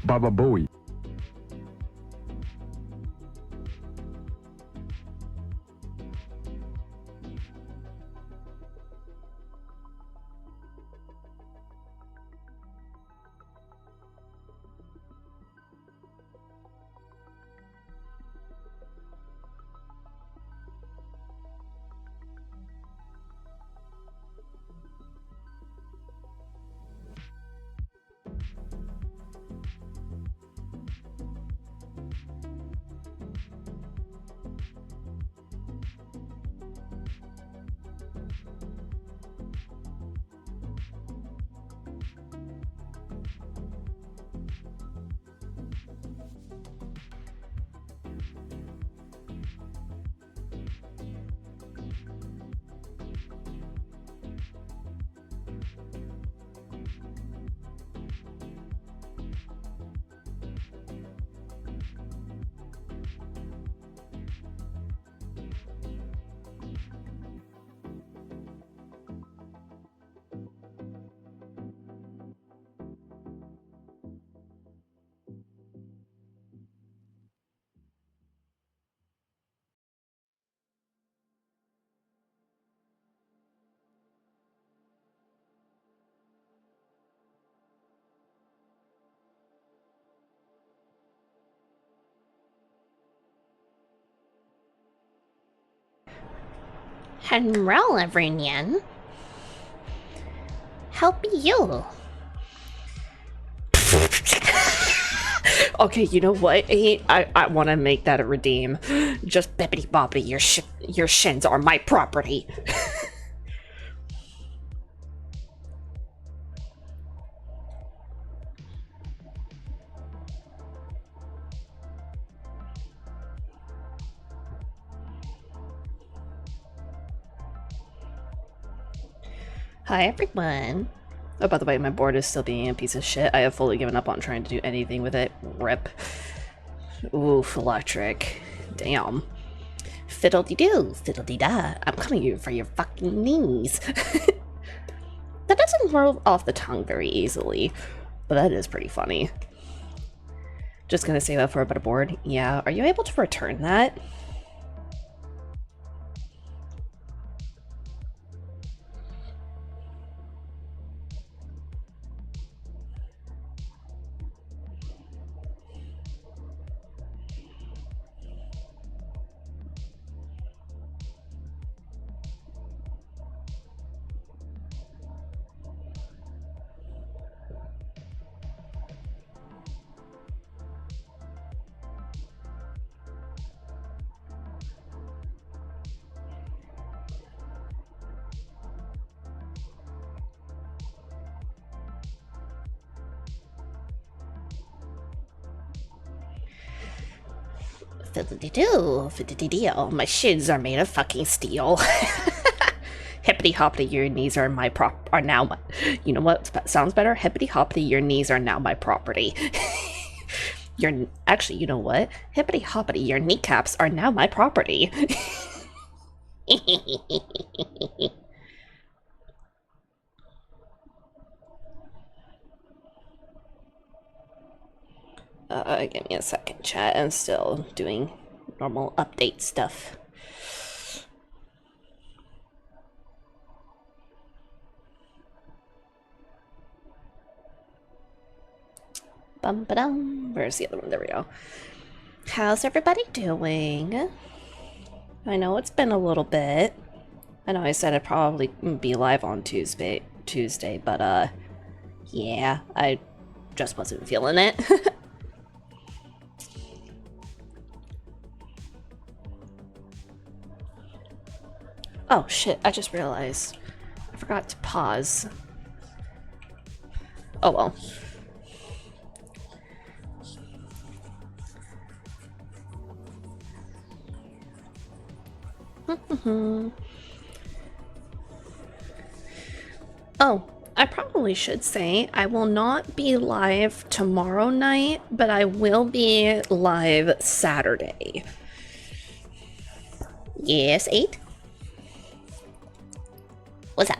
Baba Booey. Hello, everyone. Help you. Okay, you know what? I want to make that a redeem. Just bippity boppity, your shins are my property. Hi, everyone. Oh, by the way, my board is still being a piece of shit. I have fully given up on trying to do anything with it. Rip. Oof, electric. Damn. Fiddle-dee-doo, fiddle-dee-da. I'm coming you for your fucking knees. That doesn't roll off the tongue very easily, but that is pretty funny. Just gonna say that for a better board. Yeah, are you able to return that? Fiddle-dee-doo, fiddle-dee-dee. My shins are made of fucking steel. Hippity hoppity, your knees are now my. You know what sounds better? Hippity hoppity, your knees are now my property. Actually, you know what? Hippity hoppity, your kneecaps are now my property. Give me a second, chat. I'm still doing normal update stuff. Bum-ba-dum. Where's the other one? There we go. How's everybody doing? I know it's been a little bit. I know I said I'd probably be live on Tuesday, but yeah, I just wasn't feeling it. Oh shit, I just realized. I forgot to pause. Oh well. Oh, I probably should say I will not be live tomorrow night, but I will be live Saturday. Yes, 8? What's up?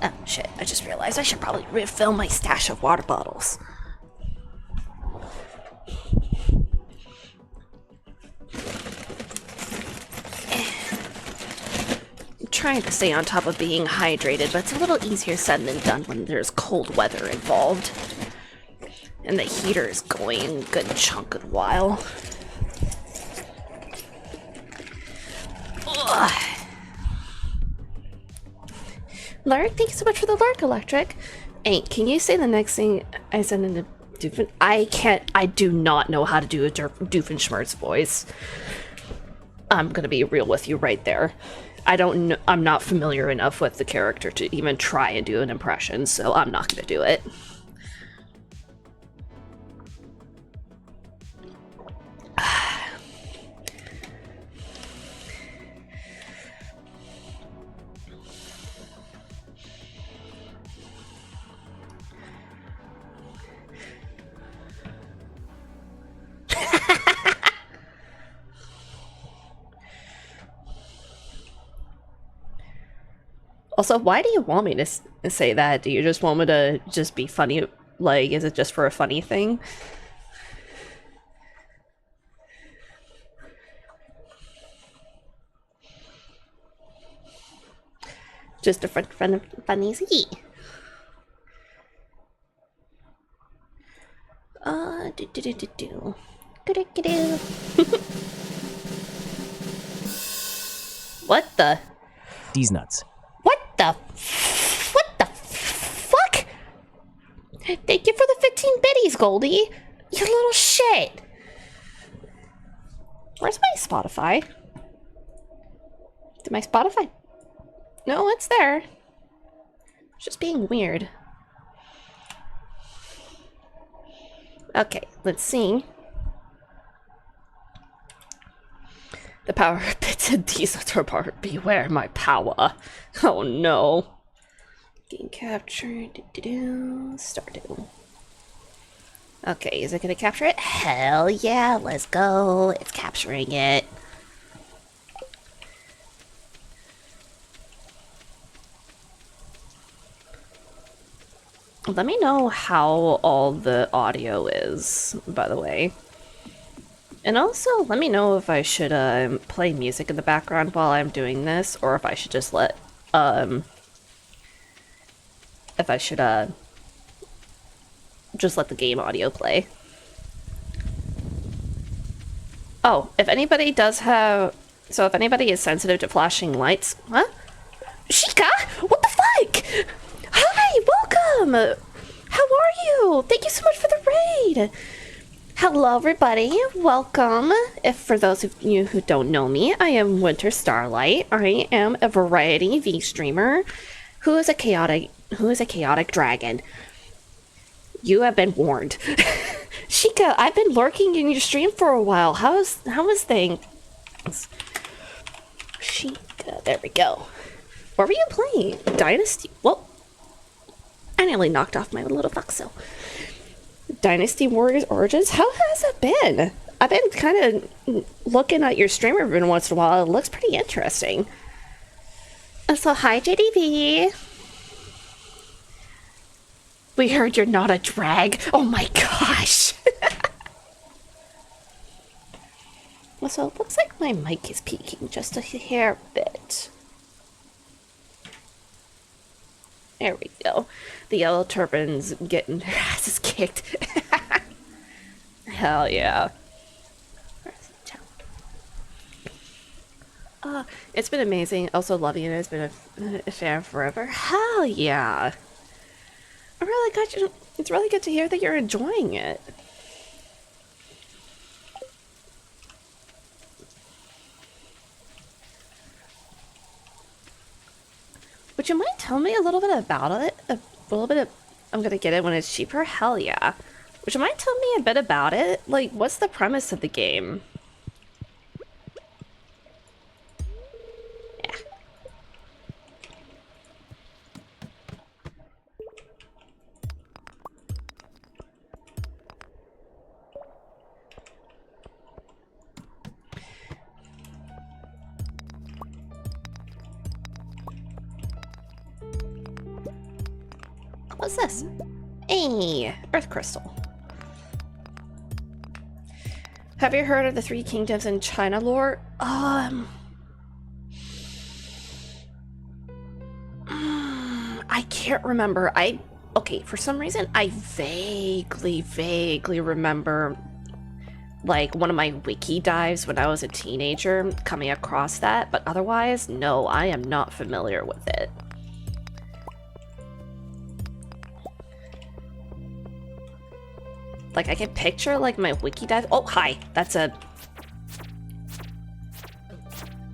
Oh, shit. I just realized I should probably refill my stash of water bottles. I'm trying to stay on top of being hydrated, but it's a little easier said than done when there's cold weather involved. And the heater is going a good chunk of a while. Ugh. Lark, thank you so much for the Lark Electric. Hey, can you say the next thing I send in the Doofen? I do not know how to do a Doofenshmirtz voice. I'm gonna be real with you right there. I'm not familiar enough with the character to even try and do an impression, so I'm not gonna do it. Also, why do you want me to say that? Do you just want me to just be funny? Like, is it just for a funny thing? Just a friend of funnies. What the? These nuts. What the fuck? Thank you for the 15 biddies, Goldie. You little shit. Where's my Spotify? Did my Spotify? No, it's there. It's just being weird. Okay, let's see. The power of bits and diesel bar. Beware my power. Oh no. Getting captured. Stardew. Okay, is it gonna capture it? Hell yeah, let's go. It's capturing it. Let me know how all the audio is, by the way. And also, let me know if I should play music in the background while I'm doing this, or if I should just let just let the game audio play. Oh, if anybody does have... So if anybody is sensitive to flashing lights... What? Sheikah? What the fuck? Hi, welcome! How are you? Thank you so much for the raid! Hello everybody, welcome. If for those of you who don't know me, I am Winter Starlight. I am a variety V streamer who is a chaotic dragon. You have been warned. Sheikah, I've been lurking in your stream for a while. How is things? Sheikah, there we go. What were you playing? Dynasty? Whoa. I nearly knocked off my little foxo. Dynasty Warriors Origins? How has it been? I've been kind of looking at your stream every once in a while. It looks pretty interesting. So, hi, JDV. We heard you're not a drag. Oh my gosh. So, it looks like my mic is peaking just a hair bit. There we go. The yellow turban's getting their asses kicked. Hell yeah. It's been amazing. Also, loving it has been a fan forever. Hell yeah. It's really good to hear that you're enjoying it. Would you mind telling me a little bit about it? I'm gonna get it when it's cheaper? Hell yeah. Would you mind telling me a bit about it? Like, what's the premise of the game? Yeah. What's this? Hey, Earth Crystal. Have you heard of the Three Kingdoms in China lore? I can't remember. Okay, for some reason, I vaguely remember, like, one of my wiki dives when I was a teenager coming across that, but otherwise, no, I am not familiar with it. Like, I can picture, like, my wiki dive. Oh, hi. That's a...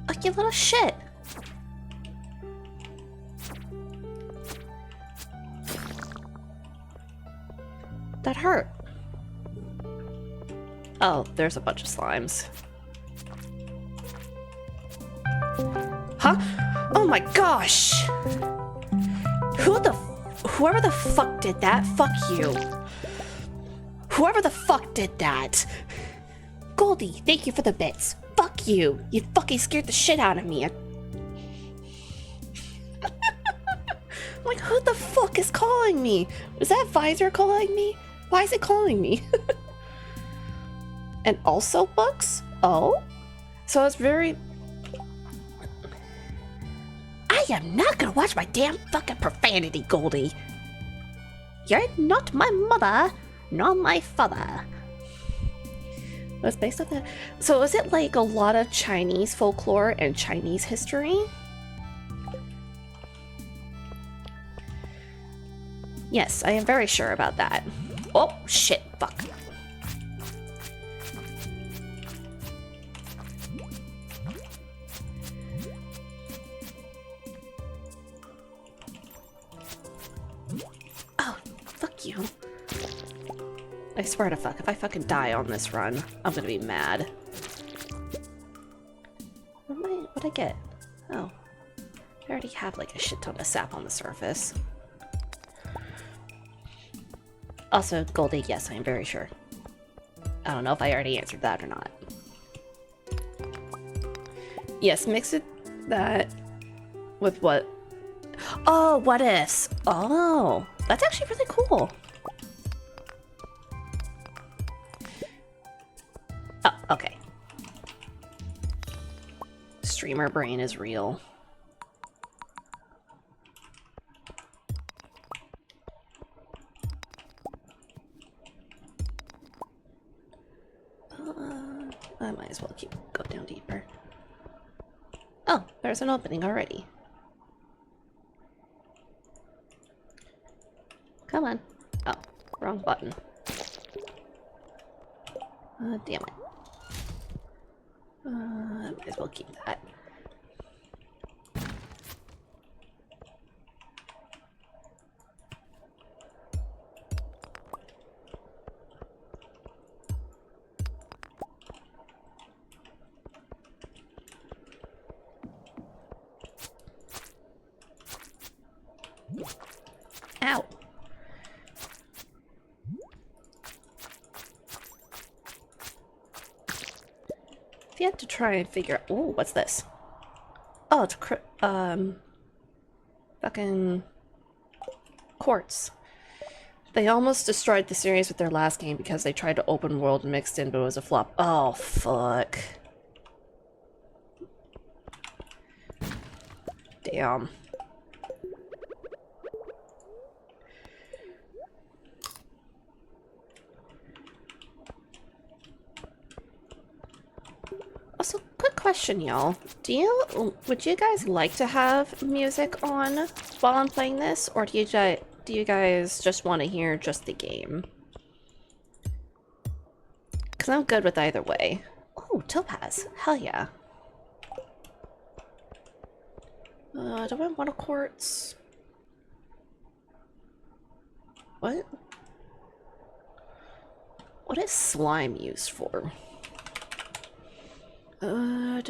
Oh, you little shit. That hurt. Oh, there's a bunch of slimes. Huh? Oh my gosh! Whoever the fuck did that, fuck you. Whoever the fuck did that. Goldie, thank you for the bits. Fuck you. You fucking scared the shit out of me. Like, who the fuck is calling me? Is that Visor calling me? Why is it calling me? And also books? Oh? So it's very... I am not gonna watch my damn fucking profanity, Goldie. You're not my mother, nor my father. It's based on that. So is it like a lot of Chinese folklore and Chinese history? Yes, I am very sure about that. Oh, shit, fuck. Oh, fuck you. I swear to fuck, if I fucking die on this run, I'm gonna be mad. What'd I get? Oh. I already have like a shit ton of sap on the surface. Also, Goldie, yes, I am very sure. I don't know if I already answered that or not. Yes, mix it that with what? Oh, what ifs? Oh, that's actually really cool. Oh, okay. Streamer brain is real. I might as well go down deeper. Oh, there's an opening already. Come on. Oh, wrong button. Damn it. I might as well keep that. Ow. If you had to try and figure out... Ooh, what's this? Oh, it's fucking quartz. They almost destroyed the series with their last game because they tried to open world and mixed in, but it was a flop. Oh, fuck. Damn. Also, quick question, y'all. Would you guys like to have music on while I'm playing this, or do you guys just want to hear just the game? Because I'm good with either way. Oh, topaz. Hell yeah. Do I want a quartz? What? What is slime used for? Oh,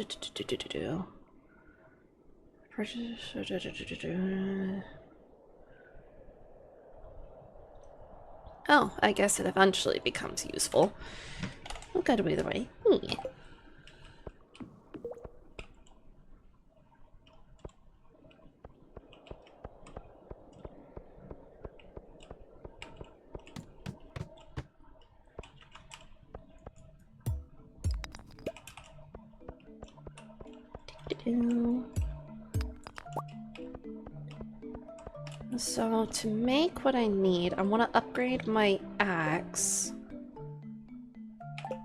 I guess it eventually becomes useful. I'm good either way. do. So to make what I need, I want to upgrade my axe.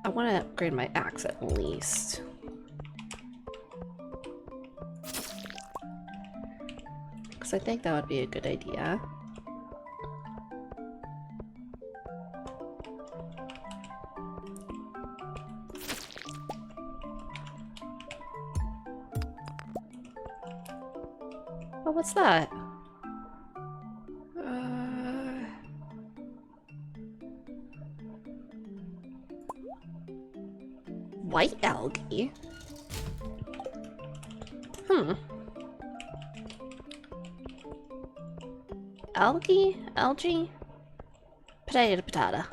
I want to upgrade my axe at least. Because I think that would be a good idea. Oh, what's that? White algae? Algae? Potato.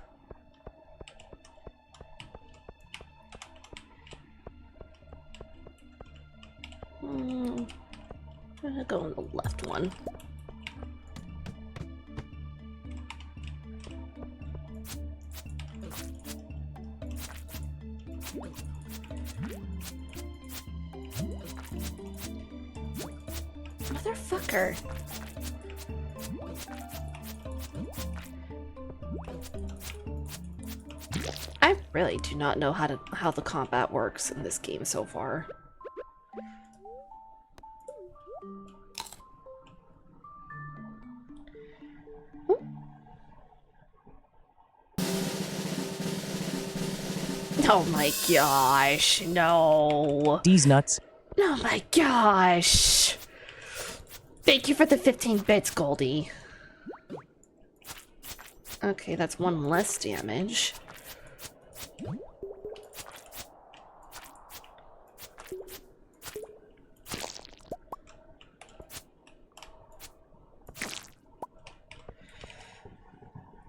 I'm gonna go on the left one. Motherfucker. I really do not know how the combat works in this game so far. Oh my gosh, no. These nuts. Oh my gosh. Thank you for the 15 bits, Goldie. Okay, that's one less damage.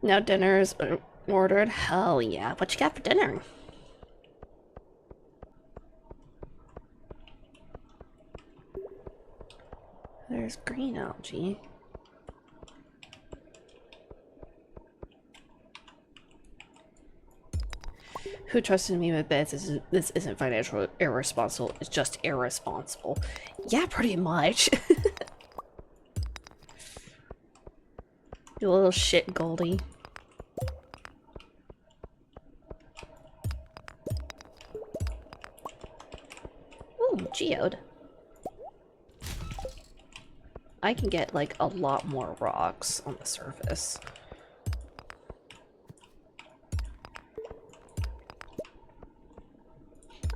Now dinner is ordered. Hell yeah. What you got for dinner? There's green algae. Who trusted me with bits? This isn't financial irresponsible. It's just irresponsible. Yeah, pretty much. You little shit, Goldie. Ooh, geode. I can get like a lot more rocks on the surface.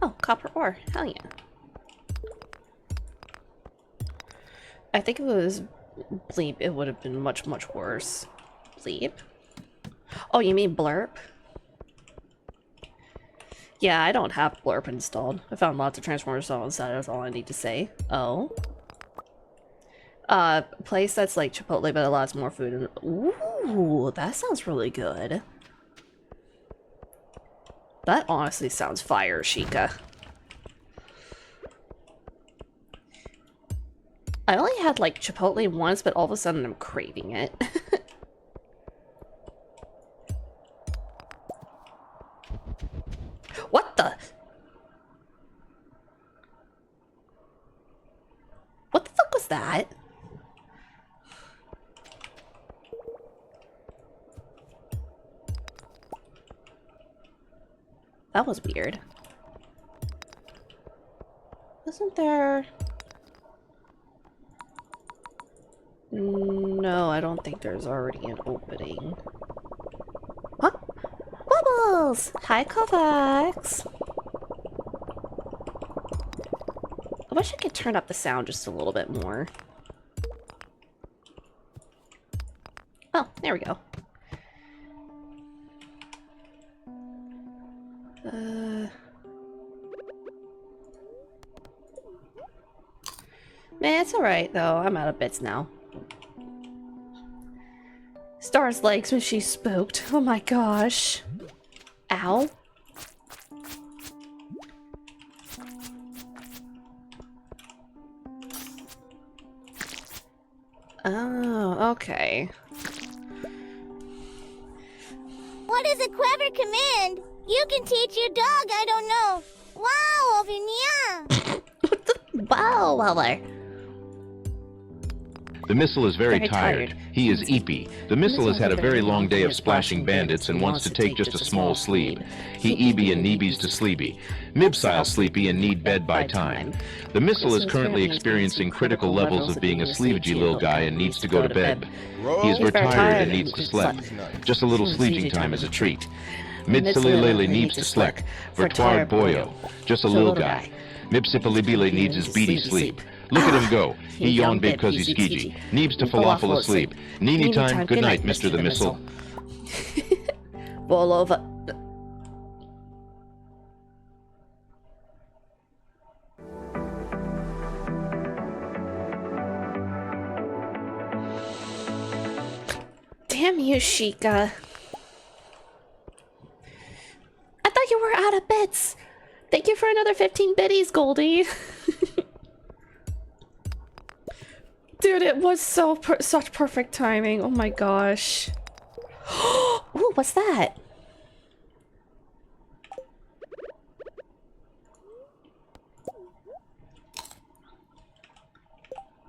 Oh, copper ore. Hell yeah. I think if it was bleep, it would have been much, much worse. Bleep? Oh, you mean blurp? Yeah, I don't have blurp installed. I found lots of transformers installed, so that's all I need to say. Oh. Place that's like Chipotle, but lots more food. And ooh, that sounds really good. That honestly sounds fire, Sheikah. I only had like Chipotle once, but all of a sudden I'm craving it. What the? What the fuck was that? That was weird. Wasn't there... No, I don't think there's already an opening. Huh? Bubbles! Hi, Kovacs! I wish I could turn up the sound just a little bit more. Oh, there we go. Man, it's alright though. I'm out of bits now. Star's legs when she's spooked. Oh my gosh. Ow. Oh, okay. What is a clever command? You can teach your dog, I don't know. Wow, Ovinia! Whoa, Weller. The missile is very Very tired. tired. He is eepy. The missile has had a very long day of splashing bandits and wants to take just a small sleep. He eeby and neebies to sleepy. Mibsile sleepy and need bed by time. The missile is currently experiencing critical levels of being a sleevagey little guy and needs to go to bed. He is very tired and needs to sleep. Just a little sleeping time is a treat. Midsilly needs to sleek. Vertoir boyo. Just a little guy. Mibsipalibile needs his beady sleep. Look at him go. He yawned big cause he's skeegee. Neebs to falafel asleep. Neeny time, good night, Mr. the Missile. Roll over. Damn you, Sheikah. I thought you were out of bits. Thank you for another 15 biddies, Goldie. Dude, it was such perfect timing. Oh my gosh. Ooh, what's that?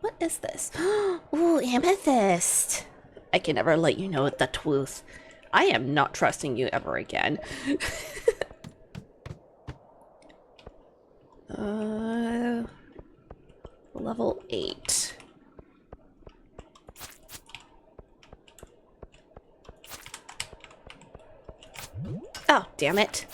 What is this? Ooh, amethyst. I can never let you know the truth. I am not trusting you ever again. Level 8. Oh, damn it.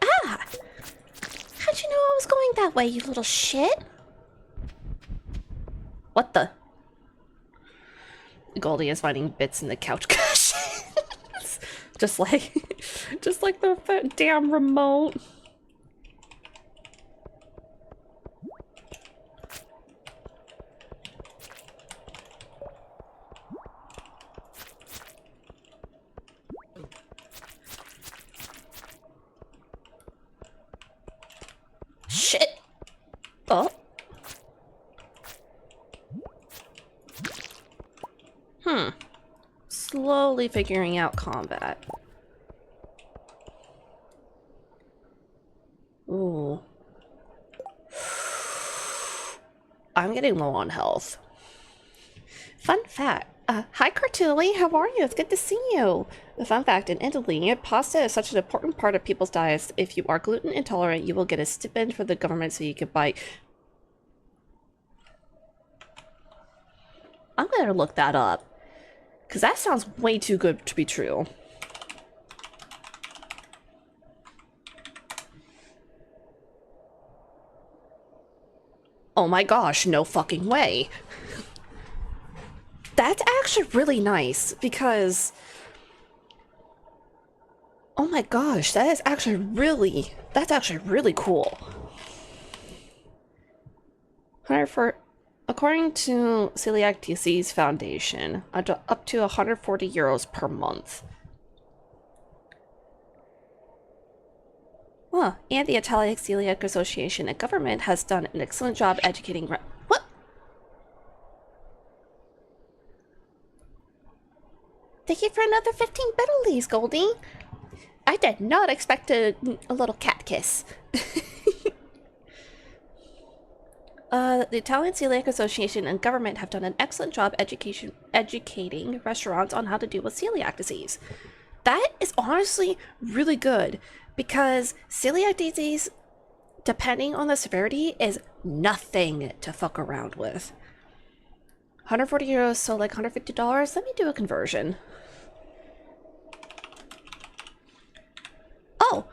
Ah! How'd you know I was going that way, you little shit? What the? Goldie is finding bits in the couch cushions. just like the damn remote. Shit. Oh. Slowly figuring out combat. Ooh. I'm getting low on health. Fun fact. Hi Cartulli, how are you? It's good to see you. A fun fact, in Italy, pasta is such an important part of people's diets. If you are gluten intolerant, you will get a stipend from the government so you can buy... I'm gonna look that up. Because that sounds way too good to be true. Oh my gosh, no fucking way. That's actually really nice because... Oh my gosh, that's actually really cool. According to Celiac Disease Foundation, up to 140 euros per month. Well, and the Italian Celiac Association and government has done an excellent job educating... What? Thank you for another 15 biddlies, Goldie. I did not expect a little cat kiss. The Italian Celiac Association and government have done an excellent job educating restaurants on how to deal with celiac disease. That is honestly really good because celiac disease, depending on the severity, is nothing to fuck around with. 140 euros, so like $150. Let me do a conversion. Oh,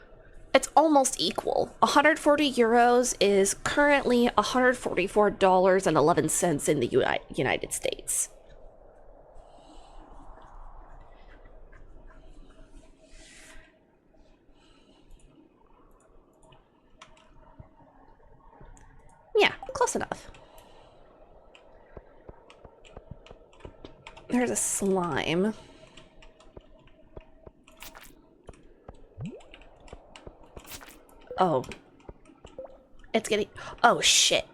it's almost equal. 140 euros is currently $144.11 in the United States. Yeah, close enough. There's a slime. Oh. It's getting... Oh, shit.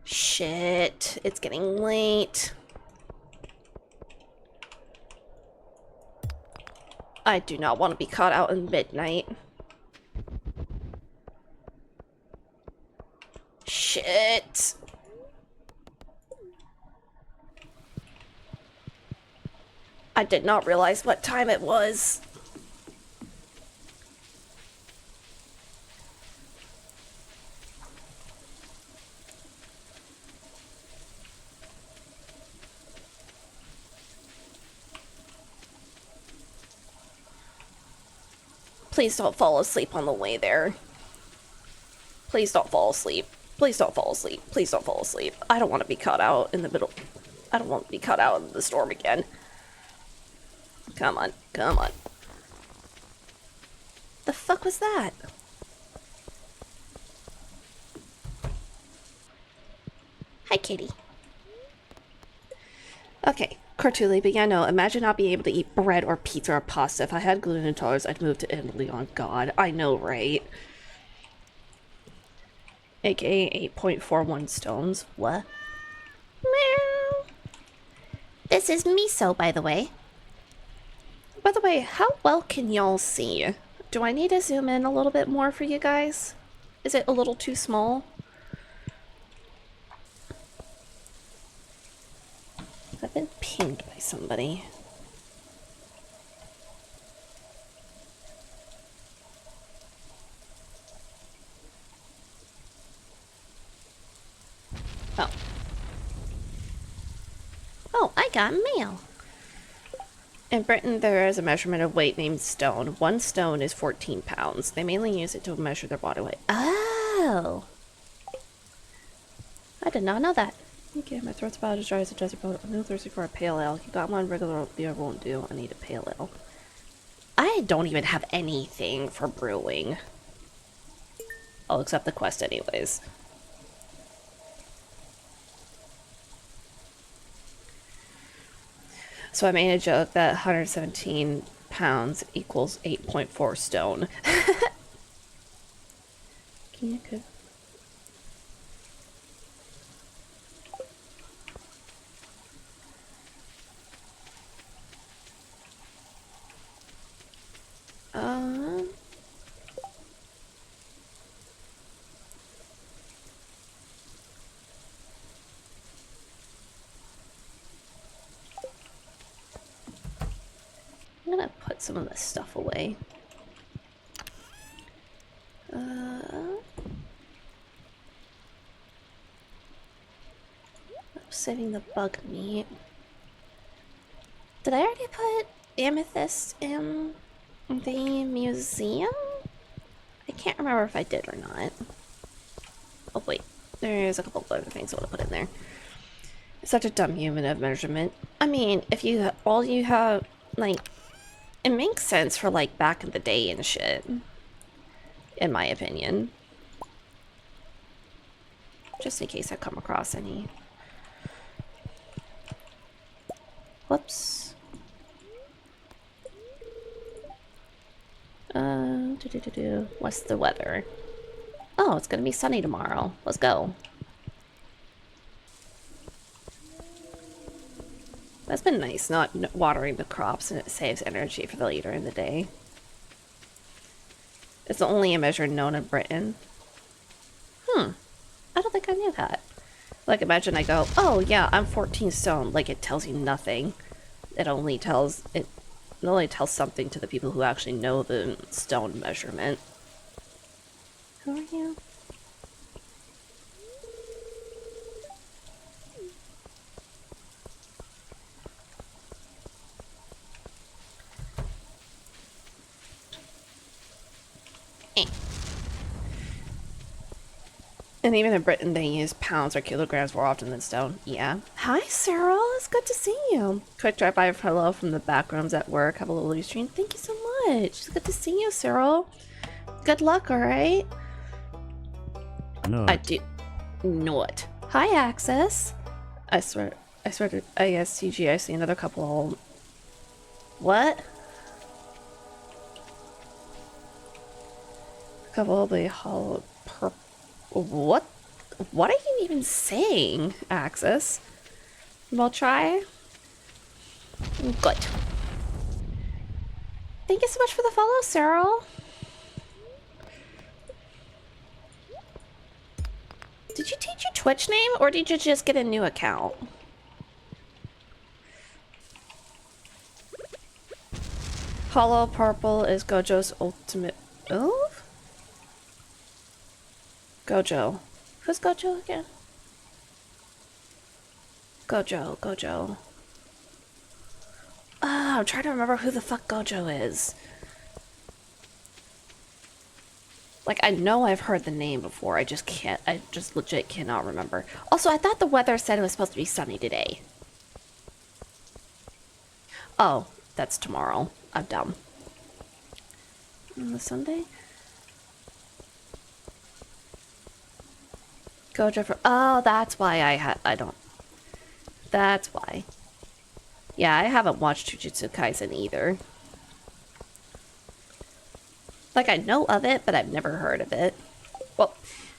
Shit. It's getting late. I do not want to be caught out in midnight. Shit. I did not realize what time it was. Please don't fall asleep on the way there. Please don't fall asleep. Please don't fall asleep. Please don't fall asleep. I don't want to be caught out in the middle. I don't want to be caught out in the storm again. Come on. Come on. The fuck was that? Hi, kitty. Okay, Cartuli, but yeah, no, imagine not being able to eat bread or pizza or pasta. If I had gluten intolerance, I'd move to Italy on God. I know, right? AKA 8.41 stones. What? Meow. This is miso, by the way. By the way, how well can y'all see? Do I need to zoom in a little bit more for you guys? Is it a little too small? I've been pinged by somebody. Oh. Oh, I got mail. In Britain, there is a measurement of weight named stone. 1 stone is 14 pounds. They mainly use it to measure their body weight. Oh. I did not know that. Okay, my throat's about as dry as a desert boat. I'm real thirsty for a pale ale. You got one regular beer won't do. I need a pale ale. I don't even have anything for brewing. I'll accept the quest anyways. So I made a joke that 117 pounds equals 8.4 stone. Can you cook? I'm gonna put some of this stuff away. I'm saving the bug meat. Did I already put amethyst in the museum? I can't remember if I did or not. Oh wait, there's a couple of other things I want to put in there. Such a dumb human of measurement. I mean, if you all you have, like, it makes sense for like back in the day and shit, in my opinion. Just in case I come across any. Whoops. What's the weather? Oh, it's gonna be sunny tomorrow. Let's go. That's been nice, not watering the crops, and it saves energy for the later in the day. It's the only measure known in Britain. I don't think I knew that. Like, imagine I go, oh yeah, I'm 14 stone. Like, it tells you nothing. It only tells something to the people who actually know the stone measurement. Who are you? And even in Britain, they use pounds or kilograms more often than stone. Yeah. Hi, Cyril. It's good to see you. Quick drive-by hello from the back rooms at work. Have a little stream. Thank you so much. It's good to see you, Cyril. Good luck, alright? No. I do not. Hi, Access. I swear to ISTG, I see another couple. What? A couple of the hollow purple. What are you even saying, Axis? We'll try. Good. Thank you so much for the follow, Cyril. Did you change your Twitch name, or did you just get a new account? Hollow Purple is Gojo's ultimate move? Gojo. Who's Gojo again? Gojo. Oh, I'm trying to remember who the fuck Gojo is. Like, I know I've heard the name before, I just legit cannot remember. Also, I thought the weather said it was supposed to be sunny today. Oh, that's tomorrow. I'm dumb. On the Sunday? Gojo for— oh, that's why I don't— that's why. Yeah, I haven't watched Jujutsu Kaisen either. Like, I know of it, but I've never heard of it. Well,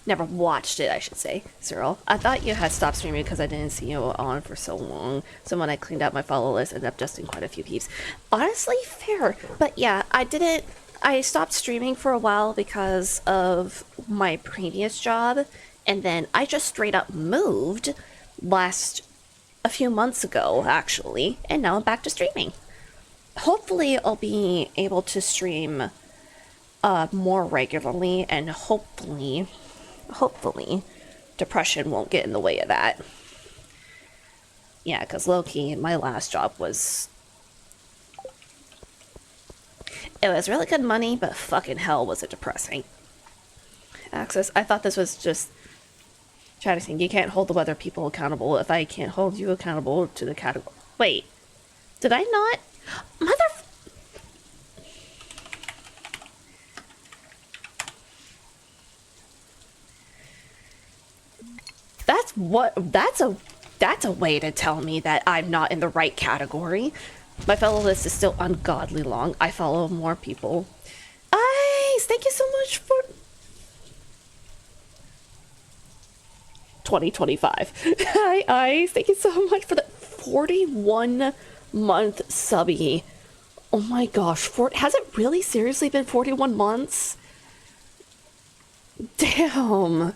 never watched it, I should say. Cyril, I thought you had stopped streaming because I didn't see you on for so long. So when I cleaned out my follow list, I ended up dusting quite a few peeps. Honestly, fair. But yeah, I stopped streaming for a while because of my previous job. And then I just straight up moved a few months ago, actually. And now I'm back to streaming. Hopefully, I'll be able to stream more regularly, and hopefully, depression won't get in the way of that. Yeah, because low-key, my last job was... it was really good money, but fucking hell was it depressing. Access, I thought this was just... chatting, you can't hold the weather people accountable if I can't hold you accountable to the category. Wait, did I not? That's a way to tell me that I'm not in the right category. My follow list is still ungodly long. I follow more people. Ice, thank you so much for 2025. Hi, Ice, thank you so much for the 41-month subby. Oh my gosh, has it really seriously been 41 months? Damn.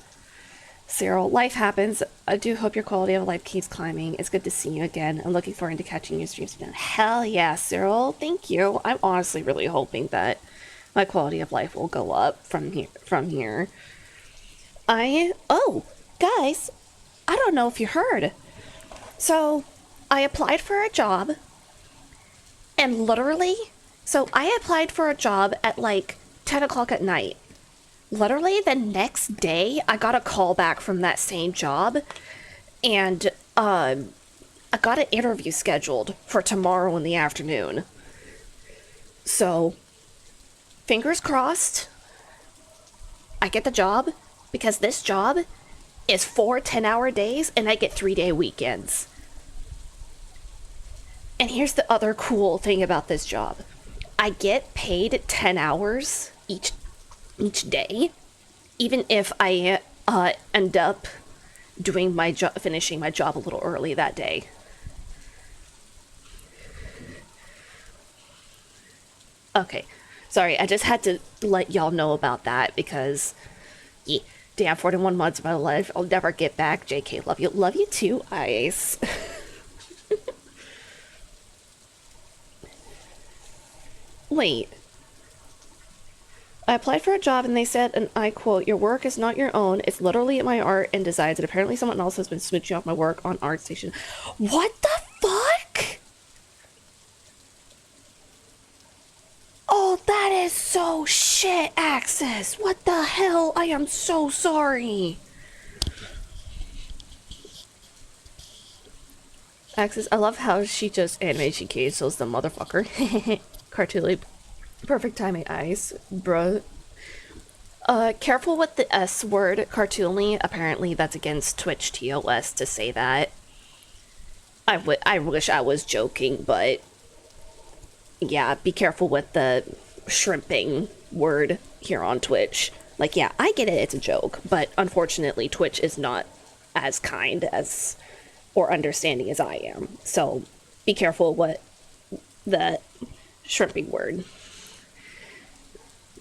Cyril, life happens. I do hope your quality of life keeps climbing. It's good to see you again. I'm looking forward to catching your streams again. Hell yeah, Cyril. Thank you. I'm honestly really hoping that my quality of life will go up from here. Oh, guys, I don't know if you heard. So, I applied for a job, and literally, I applied for a job at like 10 o'clock at night. Literally the next day, I got a call back from that same job, and I got an interview scheduled for tomorrow in the afternoon. So, fingers crossed, I get the job, because this job is 4 10-hour days, and I get 3-day weekends. And here's the other cool thing about this job. I get paid 10 hours each day, even if I end up doing my job, finishing my job a little early that day. Okay, sorry, I just had to let y'all know about that because, yeah, damn, 41 months of my life, I'll never get back. JK, love you. Love you too, Ice. Wait. I applied for a job and they said, and I quote, "Your work is not your own. It's literally my art and designs, and apparently someone else has been smooching off my work on ArtStation." What the fuck? Oh, that is so shit, Access. What the hell? I am so sorry. Access, I love how she just animation cancels the motherfucker. Cartoonly. Perfect timing, Ice, bro. Careful with the S word, cartoonly. Apparently that's against Twitch TOS to say that. I wish I was joking, but yeah, be careful with the shrimping word here on Twitch. Like, yeah, I get it, it's a joke, but unfortunately Twitch is not as kind as or understanding as I am. So be careful what the shrimping word.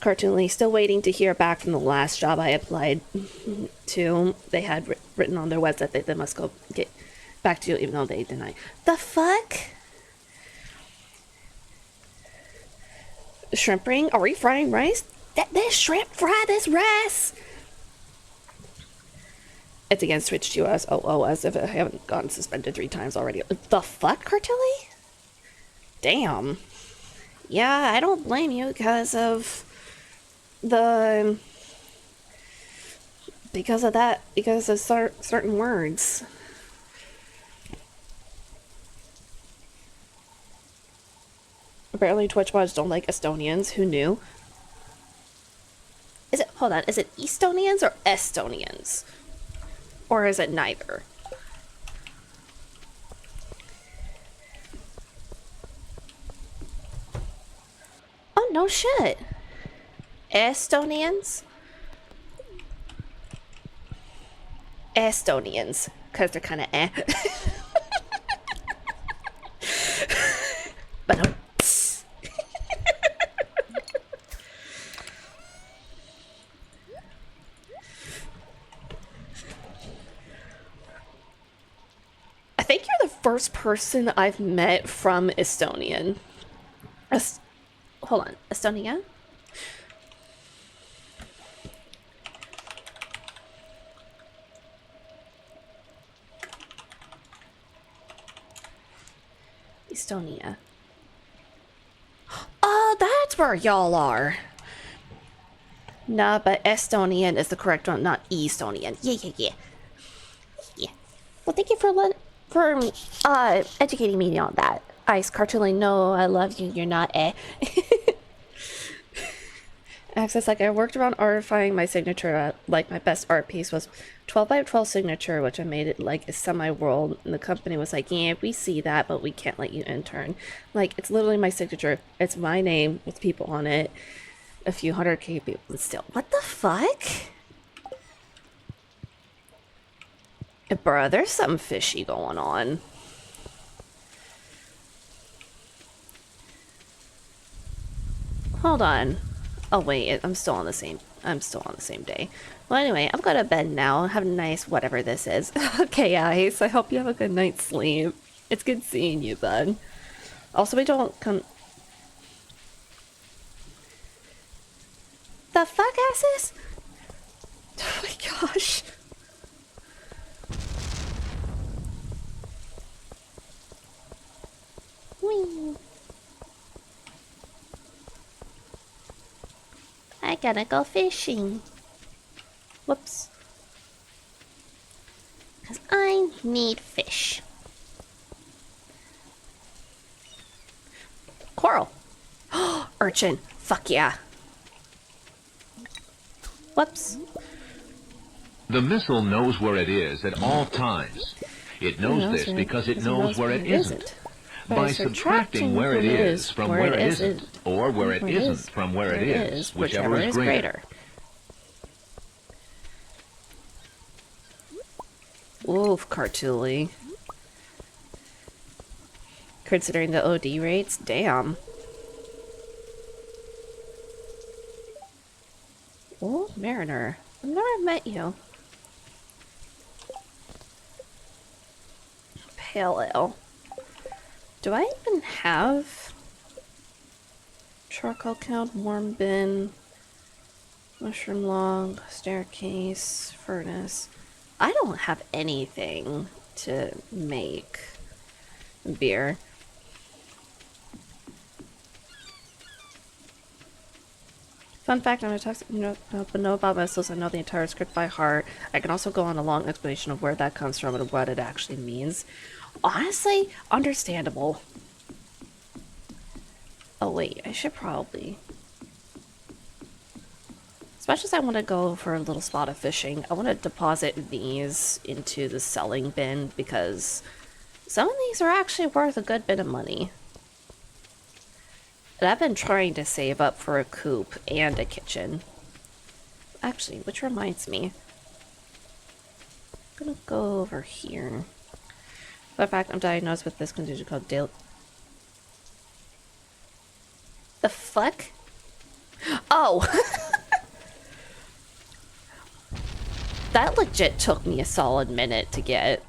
Cartoonly, still waiting to hear back from the last job I applied to. They had written on their website that they must go get back to you, even though they denied. The fuck? Shrimp ring? Are we frying rice? This shrimp fry this rice! It's again switched to us. Oh, as if I haven't gotten suspended 3 times already. The fuck, Cartilly? Damn. Yeah, I don't blame you because of certain words. Apparently Twitch mods don't like Estonians. Who knew? Hold on, is it Estonians or Estonians? Or is it neither? Oh, no shit. Estonians? Estonians. Because they're kind of eh. But I think you're the first person I've met from Estonian. Hold on, Estonia? Estonia. Oh, that's where y'all are. Nah, but Estonian is the correct one, not Estonian. Yeah. Well, thank you for educating me on that. Ice Cartooling, no, I love you. You're not eh. Access, like I worked around artifying my signature. Like my best art piece was 12 by 12 signature, which I made it like a semi-world. And the company was like, yeah, we see that, but we can't let you intern. Like, it's literally my signature. It's my name with people on it. A few 100K people. And still, what the fuck? Bruh, there's something fishy going on. Hold on. Oh wait, I'm still on the same day. Well, anyway, I'm going to bed now. Have a nice whatever this is. Okay, Ice. I hope you have a good night's sleep. It's good seeing you, bud. Also, we don't come. The fuck, asses? Oh my gosh. Whee. I gotta go fishing. Whoops. Because I need fish. Coral. Urchin. Fuck yeah. Whoops. The missile knows where it is at all times. It knows this because it knows where it isn't. By subtracting where it is from where it isn't, or where it isn't from where it is, whichever is greater. Oof, Cartooly. Considering the OD rates, damn. Oh, Mariner. I've never met you. Pale ale. Do I even have charcoal count, warm bin, mushroom log, staircase, furnace? I don't have anything to make beer. Fun fact, I'm a toxic know about missiles. I know the entire script by heart. I can also go on a long explanation of where that comes from and what it actually means. Honestly, understandable. Oh wait, I should probably... Especially as I want to go for a little spot of fishing, I want to deposit these into the selling bin because some of these are actually worth a good bit of money. And I've been trying to save up for a coop and a kitchen. Actually, which reminds me. I'm gonna go over here. In fact, I'm diagnosed with this condition called The fuck? Oh! That legit took me a solid minute to get.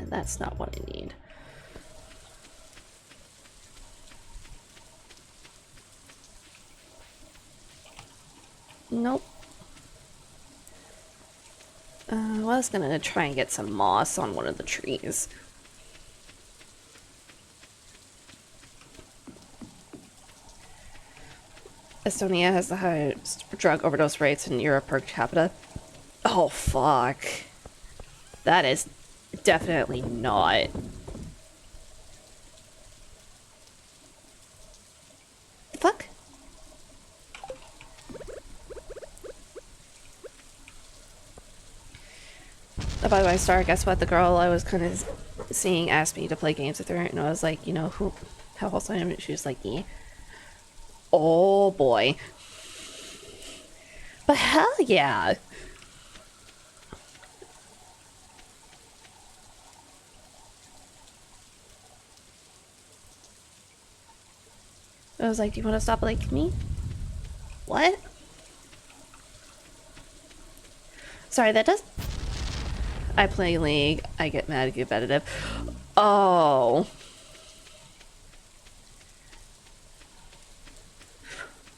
That's not what I need. Nope. I was gonna try and get some moss on one of the trees. Estonia has the highest drug overdose rates in Europe per capita. Oh, fuck. That is definitely not. Fuck? Oh, by the way, Star, guess what? The girl I was kind of seeing asked me to play games with her, and I was like, you know, how old I am? And she was like, yeah. Oh, boy. But hell yeah. I was like, do you want to stop liking me? What? Sorry, that does... I play League. I get mad at competitive. Oh.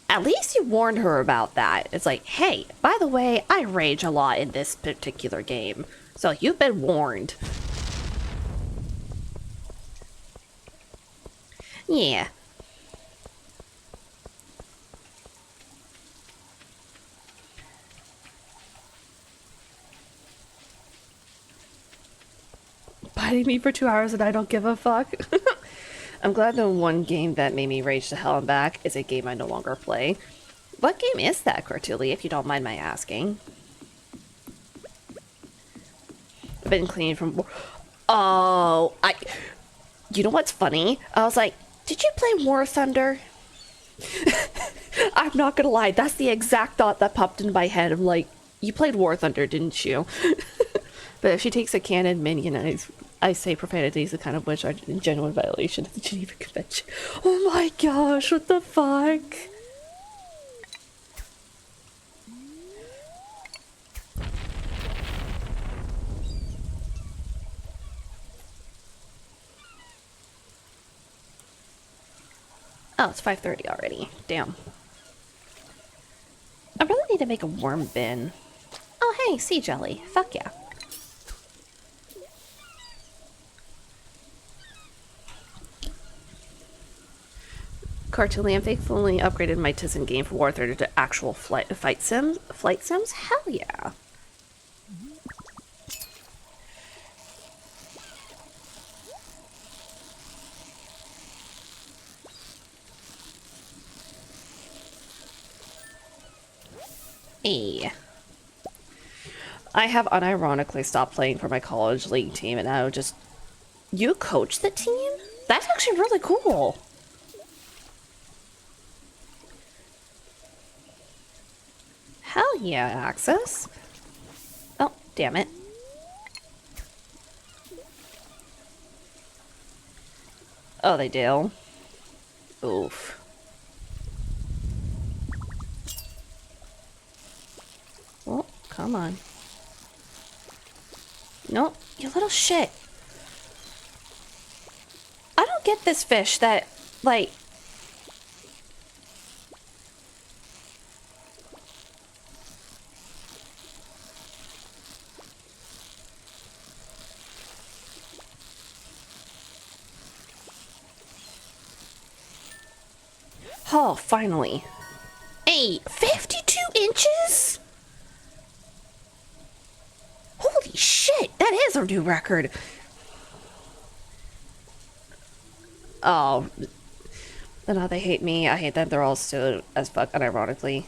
At least you warned her about that. It's like, hey, by the way, I rage a lot in this particular game. So you've been warned. Yeah. Biting me for 2 hours and I don't give a fuck. I'm glad the one game that made me rage to hell and back is a game I no longer play. What game is that, Cortuli, if you don't mind my asking? I've been cleaning from... Oh, You know what's funny? I was like, did you play War Thunder? I'm not gonna lie, that's the exact thought that popped in my head. I'm like, you played War Thunder, didn't you? But if she takes a canon minion, I say profanities, the kind of which are in genuine violation of the Geneva Convention. Oh my gosh, what the fuck? Oh, it's 5:30 already. Damn. I really need to make a worm bin. Oh, hey, sea jelly. Fuck yeah. Cartulian faithfully upgraded my Tizen game for War Thunder to actual flight sims? Hell yeah. Hey. I have unironically stopped playing for my college league team and now just... You coach the team? That's actually really cool. Hell yeah, Axis. Oh, damn it. Oh, they do. Oof. Oh, come on. No, you little shit. I don't get this fish that, like... Oh, finally. Hey, 52 inches? Holy shit, that is a new record. Oh. No, they hate me. I hate them. They're all stupid as fuck, unironically.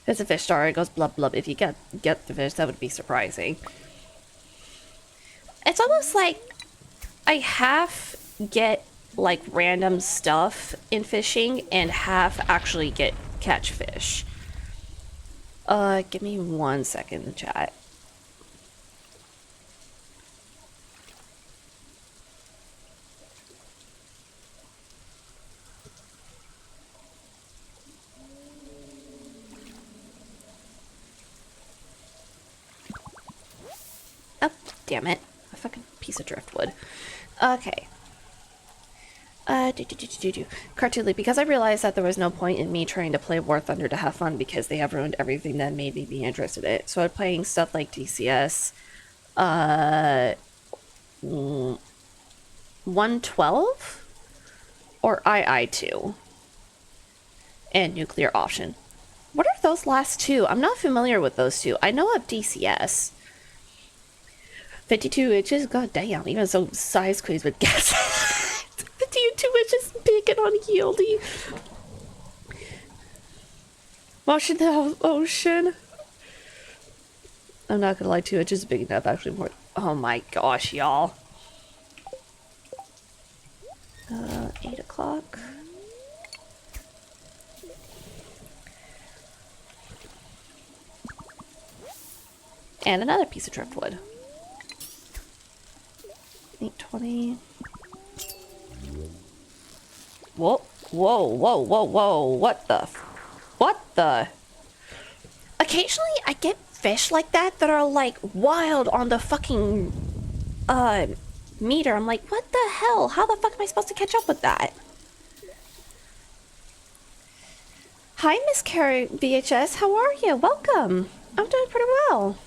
If it's a fish star, it goes blub blub. If you get the fish, that would be surprising. It's almost like I half get like random stuff in fishing and half actually get catch fish. Give me 1 second, chat. damn it. A fucking piece of driftwood. Okay. Cartoonly, because I realized that there was no point in me trying to play War Thunder to have fun because they have ruined everything that made me be interested in it. So I'm playing stuff like DCS, 112, or II2, and Nuclear Option. What are those last two? I'm not familiar with those two. I know of DCS. 52 inches? God damn, even so size quiz would guess. 52 inches big and unyieldy. Motion the ocean. I'm not gonna lie, 2 inches is big enough, actually more. Oh my gosh, y'all. 8 o'clock. And another piece of driftwood. 8:20. Whoa, whoa, whoa, whoa, whoa, what the? Occasionally I get fish like that are like wild on the fucking, meter. I'm like, what the hell? How the fuck am I supposed to catch up with that? Hi, Miss Carrie VHS, how are you? Welcome. I'm doing pretty well.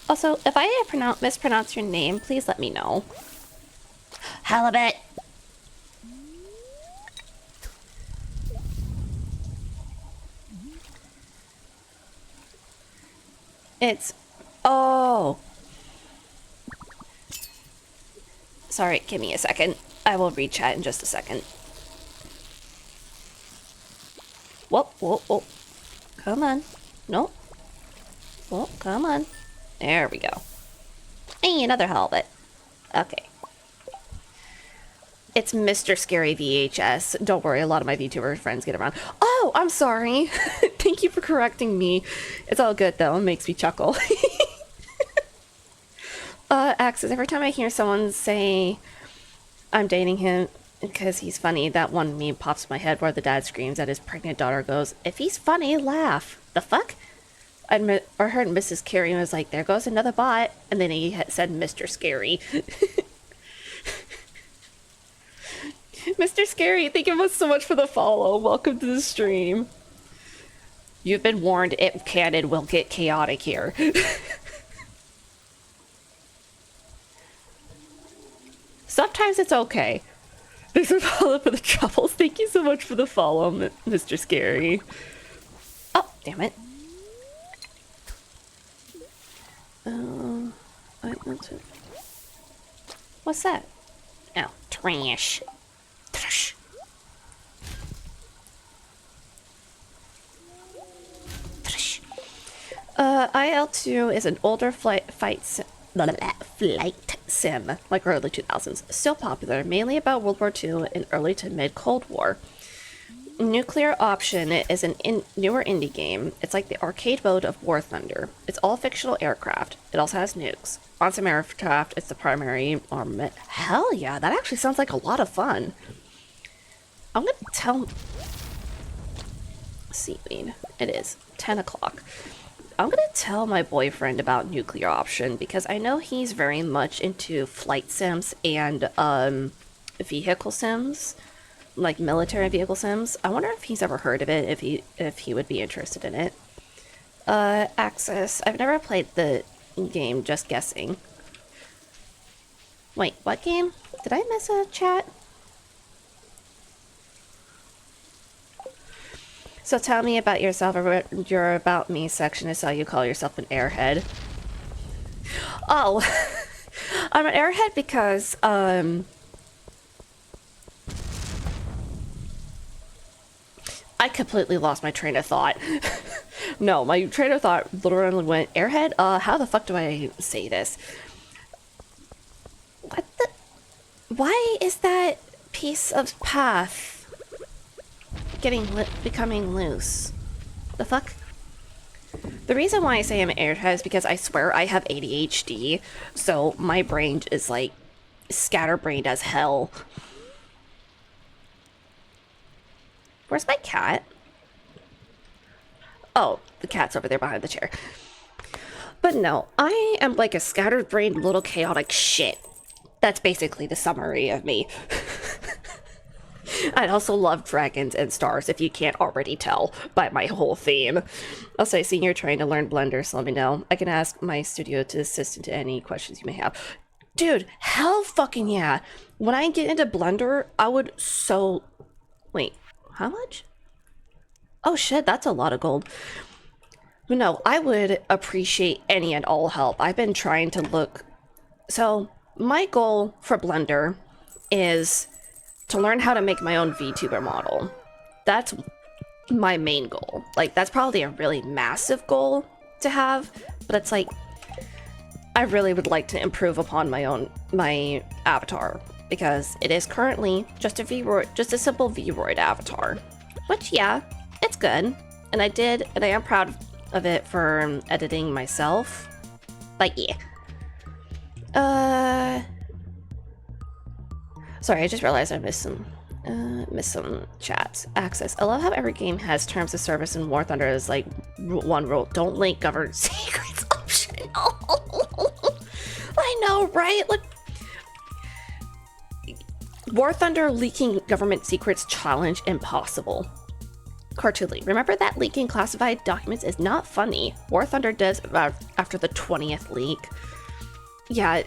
Also, if I mispronounce your name, please let me know. Halibut! It's... Oh! Sorry, give me a second. I will read chat in just a second. Whoa, whoa, whoa. Come on. Nope. Whoa, come on. There we go. Hey, another halibut. Okay. It's Mr. Scary VHS. Don't worry, a lot of my VTuber friends get around. Oh, I'm sorry. Thank you for correcting me. It's all good, though. It makes me chuckle. Axis, every time I hear someone say I'm dating him because he's funny, that one meme pops in my head where the dad screams at his pregnant daughter goes, if he's funny, laugh. The fuck? I heard Mrs. Carey was like, there goes another bot. And then he said Mr. Scary. Mr. Scary, thank you so much for the follow. Welcome to the stream. You've been warned, it can and will get chaotic here. Sometimes it's okay. Thanks for following for the troubles. Thank you so much for the follow, Mr. Scary. Oh, damn it. What's that? Oh, trash. Trash. Trash. IL-2 is an older flight sim, like early 2000s. Still popular, mainly about World War II and early to mid-Cold War. Nuclear Option is an newer indie game. It's like the arcade mode of War Thunder. It's all fictional aircraft. It also has nukes. On some aircraft, it's the primary armament. Hell yeah, that actually sounds like a lot of fun. I'm gonna tell... Seaweed. It is 10 o'clock. I'm gonna tell my boyfriend about Nuclear Option because I know he's very much into flight sims and vehicle sims. Like military vehicle sims. I wonder if he's ever heard of it, if he would be interested in it. Access. I've never played the game, just guessing. Wait, what game? Did I miss a chat? So tell me about yourself, or your about me section is how you call yourself an airhead. Oh, I'm an airhead because, I completely lost my train of thought. No, my train of thought literally went, airhead? How the fuck do I say this? What the? Why is that piece of path becoming loose? The fuck? The reason why I say I'm an airhead is because I swear I have ADHD, so my brain is like scatterbrained as hell. Where's my cat? Oh, the cat's over there behind the chair. But no, I am like a scattered-brained little chaotic shit. That's basically the summary of me. I also love dragons and stars, if you can't already tell by my whole theme. I'll say, seeing you're trying to learn Blender, so let me know. I can ask my studio to assist into any questions you may have. Dude, hell fucking yeah. When I get into Blender, I would so... Wait, how much? Oh shit, that's a lot of gold. No, I would appreciate any and all help. I've been trying to look... So, my goal for Blender is to learn how to make my own VTuber model. That's my main goal. Like, that's probably a really massive goal to have, but it's like, I really would like to improve upon my avatar, because it is currently just a simple Vroid avatar. Which, yeah, it's good. And I am proud of it for editing myself. Like, yeah. Sorry, I just realized I missed some chats. Access. I love how every game has terms of service, and War Thunder is like one rule: don't link government secrets optional. I know, right? Like, War Thunder leaking government secrets challenge impossible. Cartoonly, remember that leaking classified documents is not funny. War Thunder does after the 20th leak. Yeah.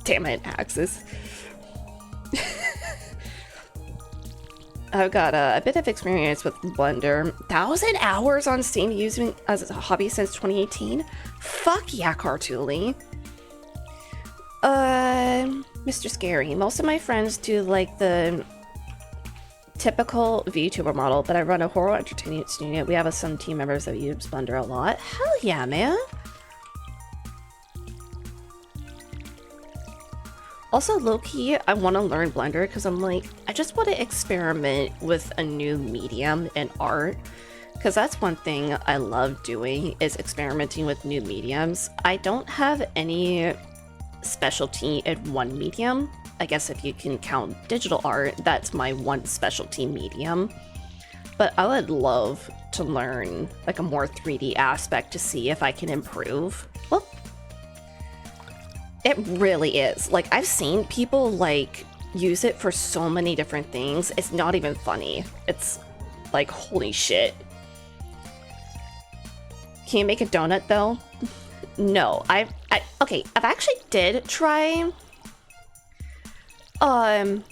Damn it, Axis. I've got a bit of experience with Blender. 1,000 hours on Steam using as a hobby since 2018. Fuck yeah, Cartoonly. Mr. Scary. Most of my friends do like the typical VTuber model, but I run a horror entertainment studio. We have some team members that use Blender a lot. Hell yeah, man. Also, low-key, I want to learn Blender because I'm like, I just want to experiment with a new medium in art. Because that's one thing I love doing, is experimenting with new mediums. I don't have any specialty in one medium. I guess if you can count digital art, that's my one specialty medium. But I would love to learn like a more 3D aspect to see if I can improve. Well, it really is. Like, I've seen people like use it for so many different things. It's not even funny. It's like, holy shit. Can you make a donut though? No, okay, I've actually did try. I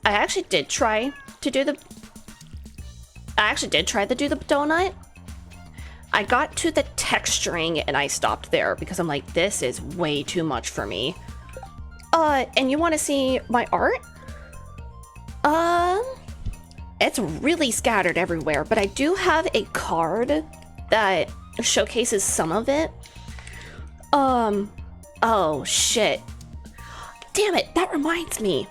actually did try to do the donut. I got to the texturing and I stopped there because I'm like, this is way too much for me. And you want to see my art? It's really scattered everywhere, but I do have a card that showcases some of it. Oh shit. Damn it, that reminds me.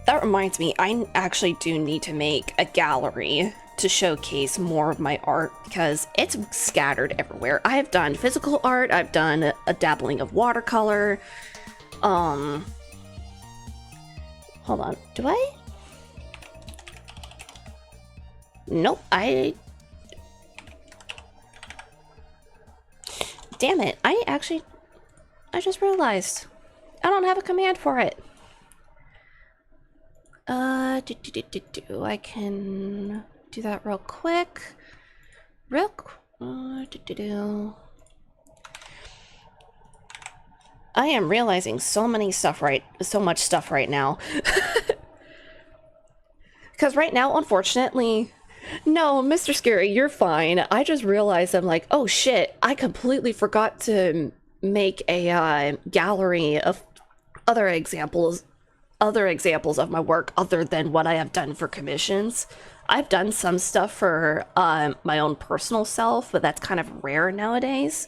I actually do need to make a gallery to showcase more of my art because it's scattered everywhere. I have done physical art, I've done a dabbling of watercolor. Hold on, do I? Nope, damn it, I just realized I don't have a command for it. I can do that real quick. I am realizing so much stuff right now. Because right now, unfortunately, no, Mr. Scary, you're fine. I just realized I'm like, oh shit, I completely forgot to make a gallery of other examples of my work other than what I have done for commissions. I've done some stuff for my own personal self, but that's kind of rare nowadays.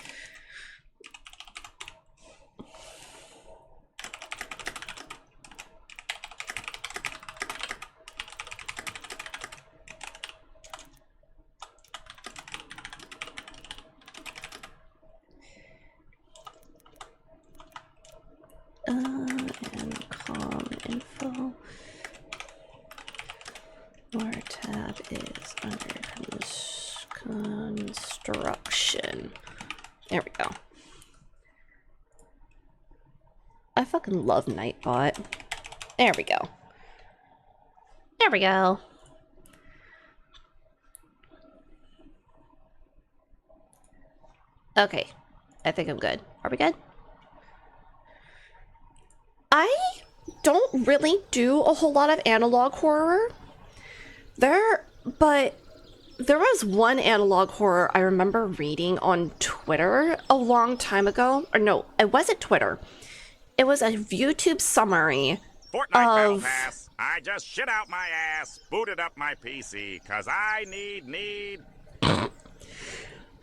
And Our tab is under construction. There we go. I fucking love Nightbot. There we go. There we go. Okay. I think I'm good. Are we good? I don't really do a whole lot of analog horror. But there was one analog horror I remember reading on Twitter a long time ago. Or no, it wasn't Twitter. It was a YouTube summary Fortnite Battle of... Pass. I just shit out my ass, booted up my PC, cause I need...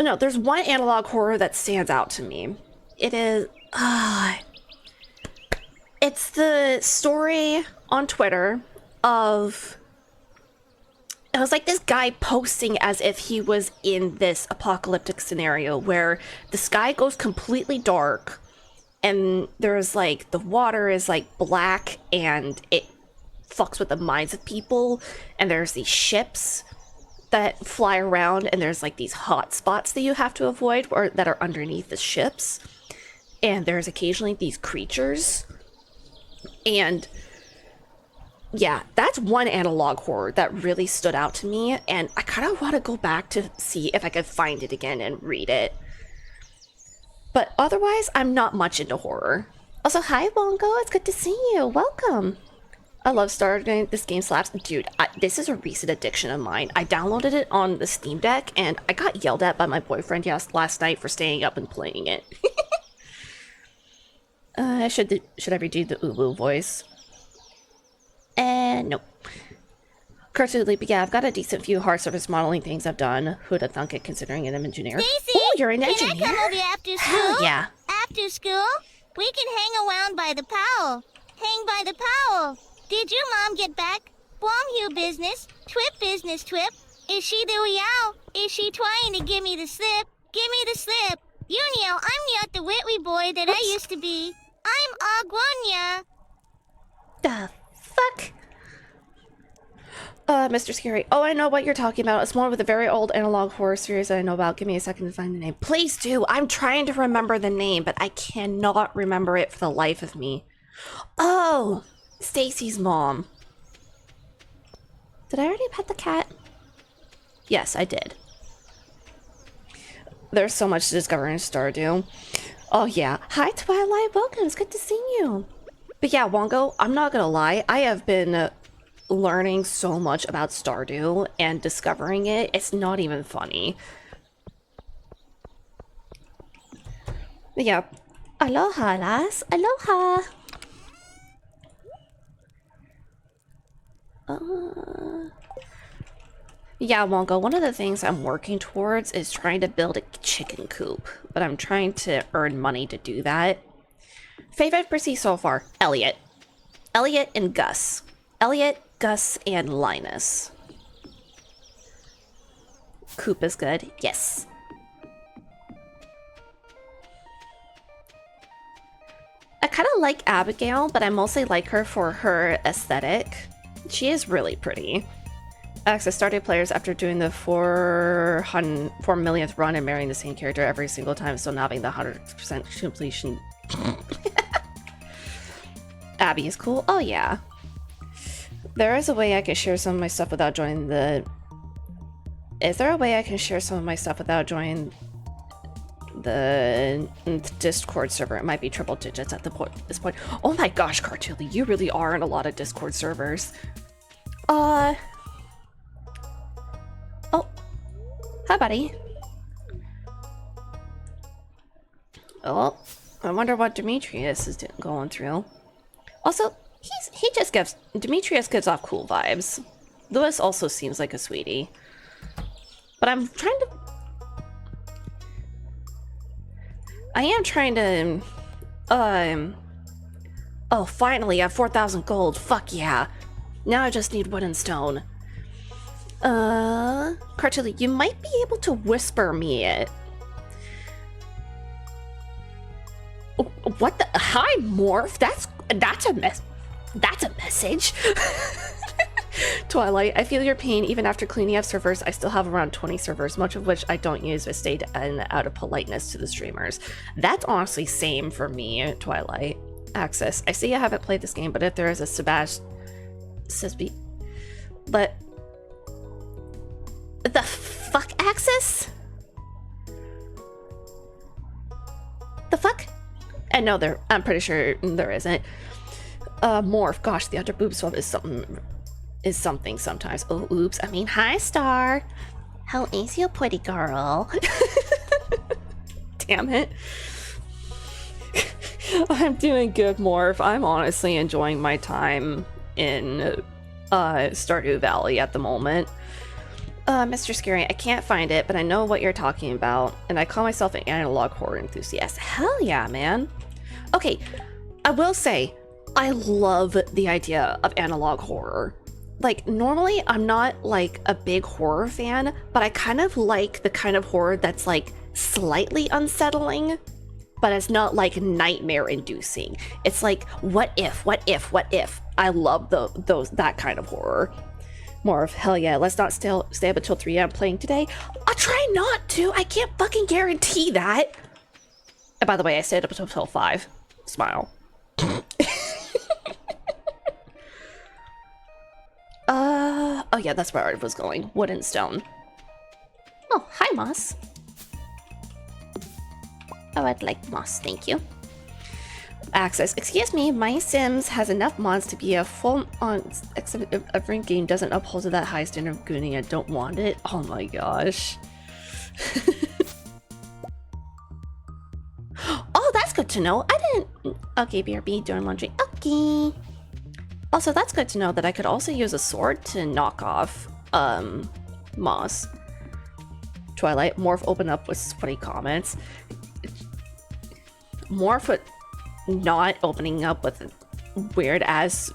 No, there's one analog horror that stands out to me. It is... it's the story on Twitter of... It was like this guy posting as if he was in this apocalyptic scenario where the sky goes completely dark and there's like the water is like black and it fucks with the minds of people, and there's these ships that fly around and there's like these hot spots that you have to avoid or that are underneath the ships, and there's occasionally these creatures. And yeah, that's one analog horror that really stood out to me, and I kind of want to go back to see if I could find it again and read it. But otherwise, I'm not much into horror. Also, hi Wongo, it's good to see you. Welcome. I love Stardew. This game slaps. Dude, this is a recent addiction of mine. I downloaded it on the Steam Deck, and I got yelled at by my boyfriend last night for staying up and playing it. Should I redo the Ulu voice? Nope. Cartoonly, but yeah, I've got a decent few hard surface modeling things I've done. Who'd have thunk it, considering I'm an engineer? Stacy, Oh, you're an engineer? Can I come over after school? Hell yeah. After school? We can hang around by the powell. Hang by the powell. Did your mom get back? Blomhue business. Twip business, Twip. Is she the yow? Is she trying to give me the slip? Give me the slip. You know, I'm not the Whitley boy that I used to be. I'm Agwanya. The fuck? Mr. Scary. Oh, I know what you're talking about. It's one with a very old analog horror series that I know about. Give me a second to find the name. Please do. I'm trying to remember the name, but I cannot remember it for the life of me. Oh, Stacy's mom. Did I already pet the cat? Yes, I did. There's so much to discover in Stardew. Oh, yeah. Hi, Twilight. Welcome. It's good to see you. But yeah, Wongo, I'm not gonna lie. I have been learning so much about Stardew and discovering it. It's not even funny. But yeah. Aloha, lass. Aloha. Yeah, Wongo, one of the things I'm working towards is trying to build a chicken coop, but I'm trying to earn money to do that. Favorite Prissy so far? Elliot. Elliot and Gus. Elliot, Gus, and Linus. Coop is good. Yes. I kind of like Abigail, but I mostly like her for her aesthetic. She is really pretty. Alex, I started players after doing the 4 millionth run and marrying the same character every single time, so not having the 100% completion. Abby is cool. Oh yeah. There is a way I can share some of my stuff without joining the... Is there a way I can share some of my stuff without joining the Discord server? It might be triple digits at this point. Oh my gosh, Cartuli, you really are in a lot of Discord servers. Oh. Hi, buddy. Oh, I wonder what Demetrius is going through. Also, Demetrius gives off cool vibes. Lewis also seems like a sweetie. But I am trying to, oh, finally, I have 4,000 gold. Fuck yeah. Now I just need wood and stone. Cartuli, you might be able to whisper me it. What the? Hi, Morph. That's a message. Twilight, I feel your pain. Even after cleaning up servers, I still have around 20 servers, much of which I don't use but stayed in out of politeness to the streamers. That's honestly same for me, Twilight. Access. I see I haven't played this game, but if there is a Sisby. But the fuck, Access? The fuck? And no, I'm pretty sure there isn't. Morph. Gosh, the under boob swab is something sometimes. Oh, oops. I mean, hi, Star. How is you, pretty girl? Damn it. I'm doing good, Morph. I'm honestly enjoying my time in Stardew Valley at the moment. Mr. Scary, I can't find it, but I know what you're talking about, and I call myself an analog horror enthusiast. Hell yeah, man. Okay, I will say, I love the idea of analog horror. Like, normally I'm not like a big horror fan, but I kind of like the kind of horror that's like slightly unsettling, but it's not like nightmare inducing. It's like, what if? I love that kind of horror. More of, hell yeah, let's not stay up until 3 a.m. playing today. I'll try not to. I can't fucking guarantee that. And by the way, I stayed up until 5. Smile. Oh yeah, that's where I was going. Wood and stone. Oh, hi, Moss. Oh, I'd like moss, thank you. Access. Excuse me, my Sims has enough mods to be a full-on, except if every game doesn't uphold to that high standard of gooning. I don't want it. Oh my gosh. Oh, that's good to know. I didn't... Okay, BRB, doing laundry. Okay. Also, that's good to know that I could also use a sword to knock off, Moss. Twilight, Morph open up with sweaty comments. Morph not opening up with a weird-ass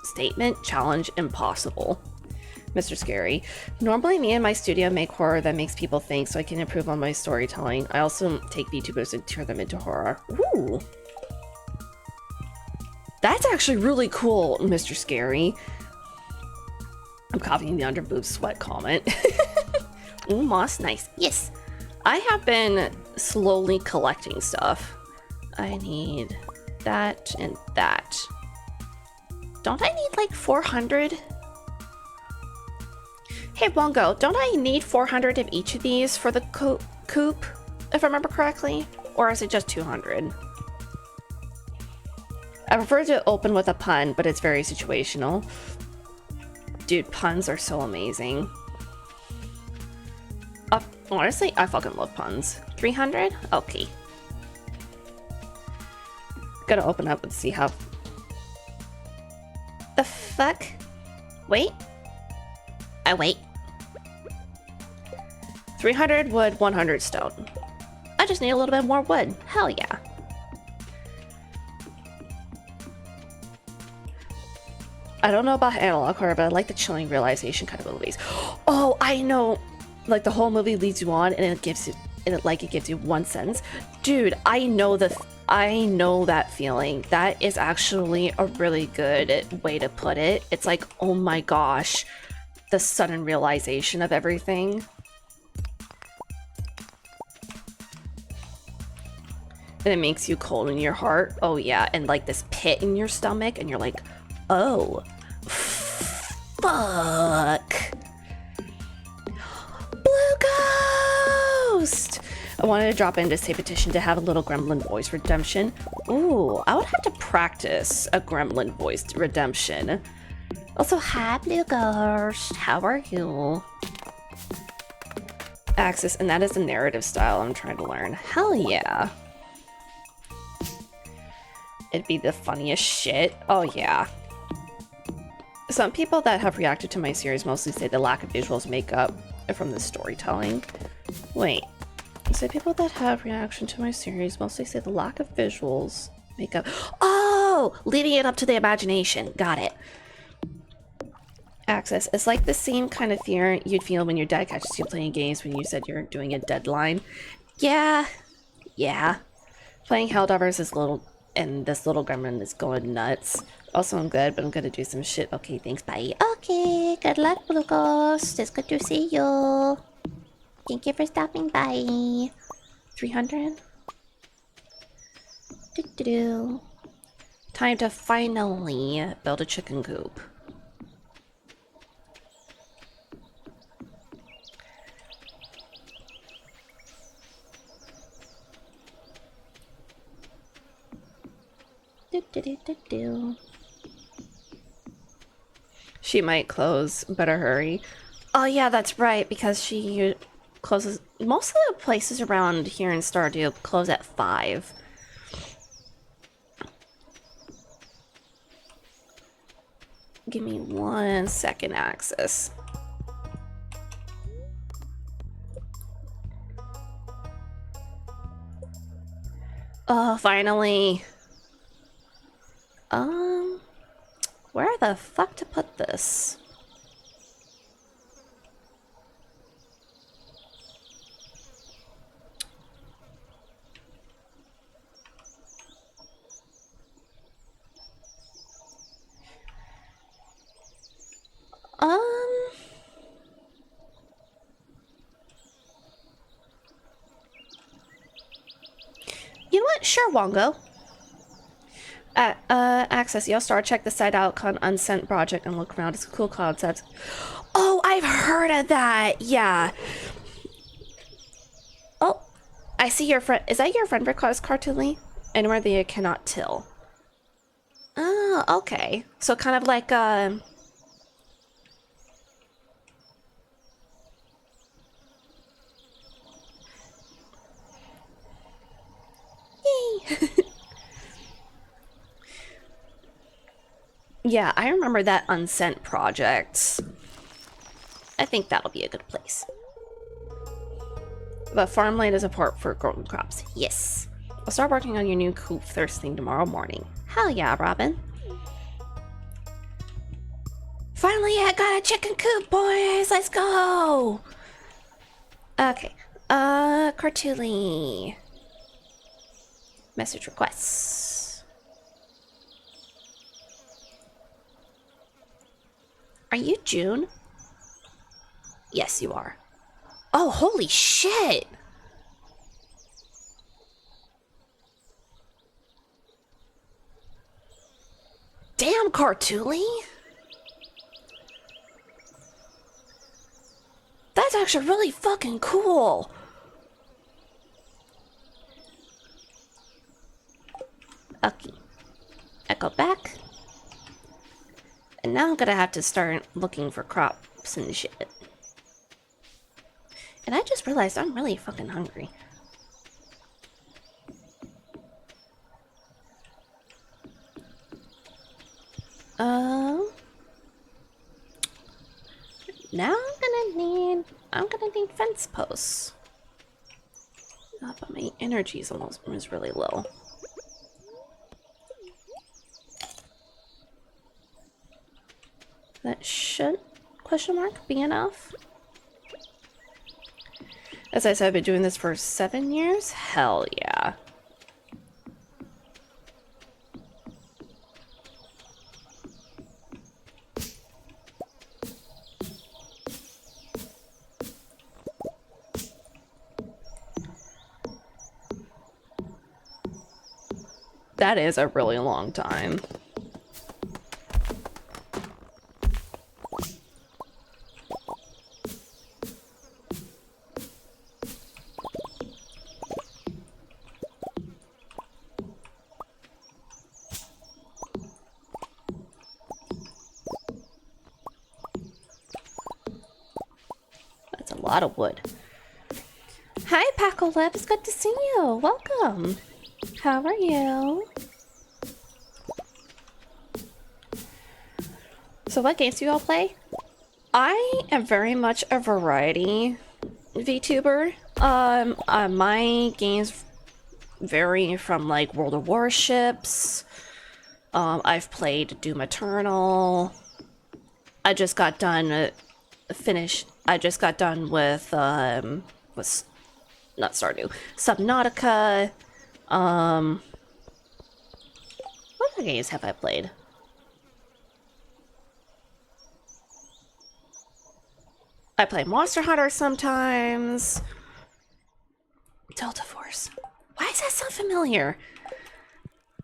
statement, challenge impossible. Mr. Scary, normally me and my studio make horror that makes people think so I can improve on my storytelling. I also take VTubers and turn them into horror. Ooh. That's actually really cool, Mr. Scary. I'm copying the underboob sweat comment. Ooh, moss, nice. Yes. I have been slowly collecting stuff. I need that and that. Don't I need like 400? Hey, Wongo, don't I need 400 of each of these for the coop, if I remember correctly? Or is it just 200? I prefer to open with a pun, but it's very situational. Dude, puns are so amazing. Honestly, I fucking love puns. 300? Okay. Gotta open up and see how... The fuck? Wait. I wait. 300 wood, 100 stone. I just need a little bit more wood. Hell yeah. I don't know about analog horror, but I like the chilling realization kind of movies. Oh, I know. Like the whole movie leads you on, and it gives you, it gives you one sentence. Dude, I know that feeling. That is actually a really good way to put it. It's like, oh my gosh, the sudden realization of everything. And it makes you cold in your heart. Oh yeah, and like this pit in your stomach, and you're like, oh, fuck. Blue Ghost! I wanted to drop in to say petition to have a little gremlin voice redemption. Ooh, I would have to practice a gremlin voice redemption. Also, hi, Blue Ghost. How are you? Axis, and that is the narrative style I'm trying to learn. Hell yeah. It'd be the funniest shit. Oh yeah. Some people that have reacted to my series mostly say the lack of visuals make up from the storytelling. Wait. So people that have reaction to my series mostly say the lack of visuals make up... Oh! Leading it up to the imagination. Got it. Access. It's like the same kind of fear you'd feel when your dad catches you playing games when you said you're doing a deadline. Yeah. Yeah. Playing Helldivers is little... And this little gremlin is going nuts. Also, I'm good, but I'm gonna do some shit. Okay, thanks, bye. Okay, good luck, Blue Ghost. It's good to see you. Thank you for stopping by. 300? Do-do-do. Time to finally build a chicken coop. Do-do-do-do-do. She might close. Better hurry. Oh yeah, that's right, because she closes... Most of the places around here in Stardew close at 5. Give me 1 second, Axis. Oh, finally. Where the fuck to put this? You know what? Sure, Wongo. Access, you'll start. Check the site out on Unsent Project and look around. It's a cool concept. Oh, I've heard of that. Yeah. Oh, I see your friend. Is that your friend request, Cartoonly? Anywhere that you cannot till. Oh, okay. So kind of like Yay. Yeah, I remember that Unsent project. I think that'll be a good place. But farmland is a part for growing crops. Yes. I'll start working on your new coop first thing tomorrow morning. Hell yeah, Robin. Finally, I got a chicken coop, boys! Let's go! Okay. Cartoonly. Message requests. Are you June? Yes, you are. Oh, holy shit! Damn, Cartoonly! That's actually really fucking cool! Okay. Echo back. And now I'm gonna have to start looking for crops and shit. And I just realized I'm really fucking hungry. Now I'm gonna need fence posts. Oh, but my energy is really low. That should, question mark, be enough? As I said, I've been doing this for 7 years? Hell yeah. That is a really long time. That's a lot of wood. Hi, Paco Lips. Good to see you. Welcome. How are you? So what games do you all play? I am very much a variety VTuber. My games vary from like World of Warships. I've played Doom Eternal. I just got done I just got done with not Stardew, Subnautica. What other games have I played? I play Monster Hunter sometimes. Delta Force. Why does that sound familiar?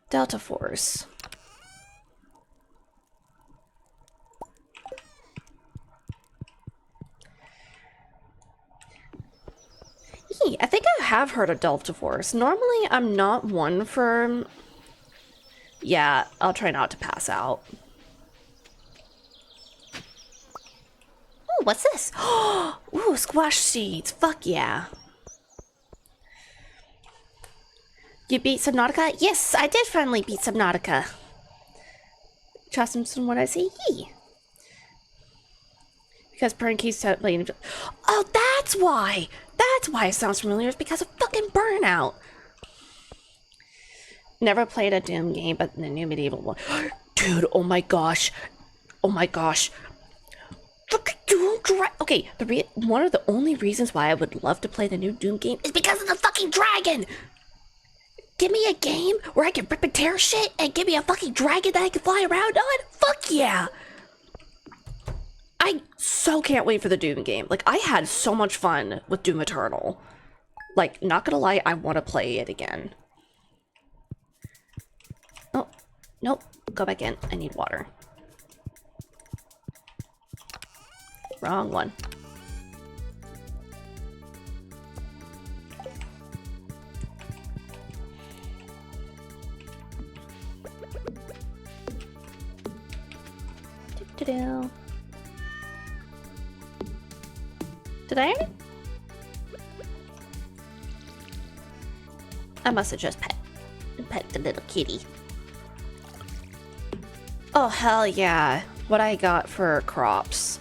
Delta Force. I think I have heard of Delta Force. Normally, I'm not one for... Yeah, I'll try not to pass out. Oh, what's this? Ooh, squash seeds. Fuck yeah. You beat Subnautica? Yes, I did finally beat Subnautica. Trust him when I say ye. Because Burn keeps playing. Oh, that's why! That's why it sounds familiar. It's because of fucking Burnout. Never played a Doom game, but the new medieval one. Dude, oh my gosh. Oh my gosh. Fucking Doom Okay, one of the only reasons why I would love to play the new Doom game is because of the fucking dragon! Give me a game where I can rip and tear shit and give me a fucking dragon that I can fly around on? Fuck yeah! I so can't wait for the Doom game. Like, I had so much fun with Doom Eternal. Like, not gonna lie, I want to play it again. Oh, nope. Go back in. I need water. Wrong one. Do-do-do. Did I? I must have just pet the little kitty. Oh, hell yeah. What I got for crops.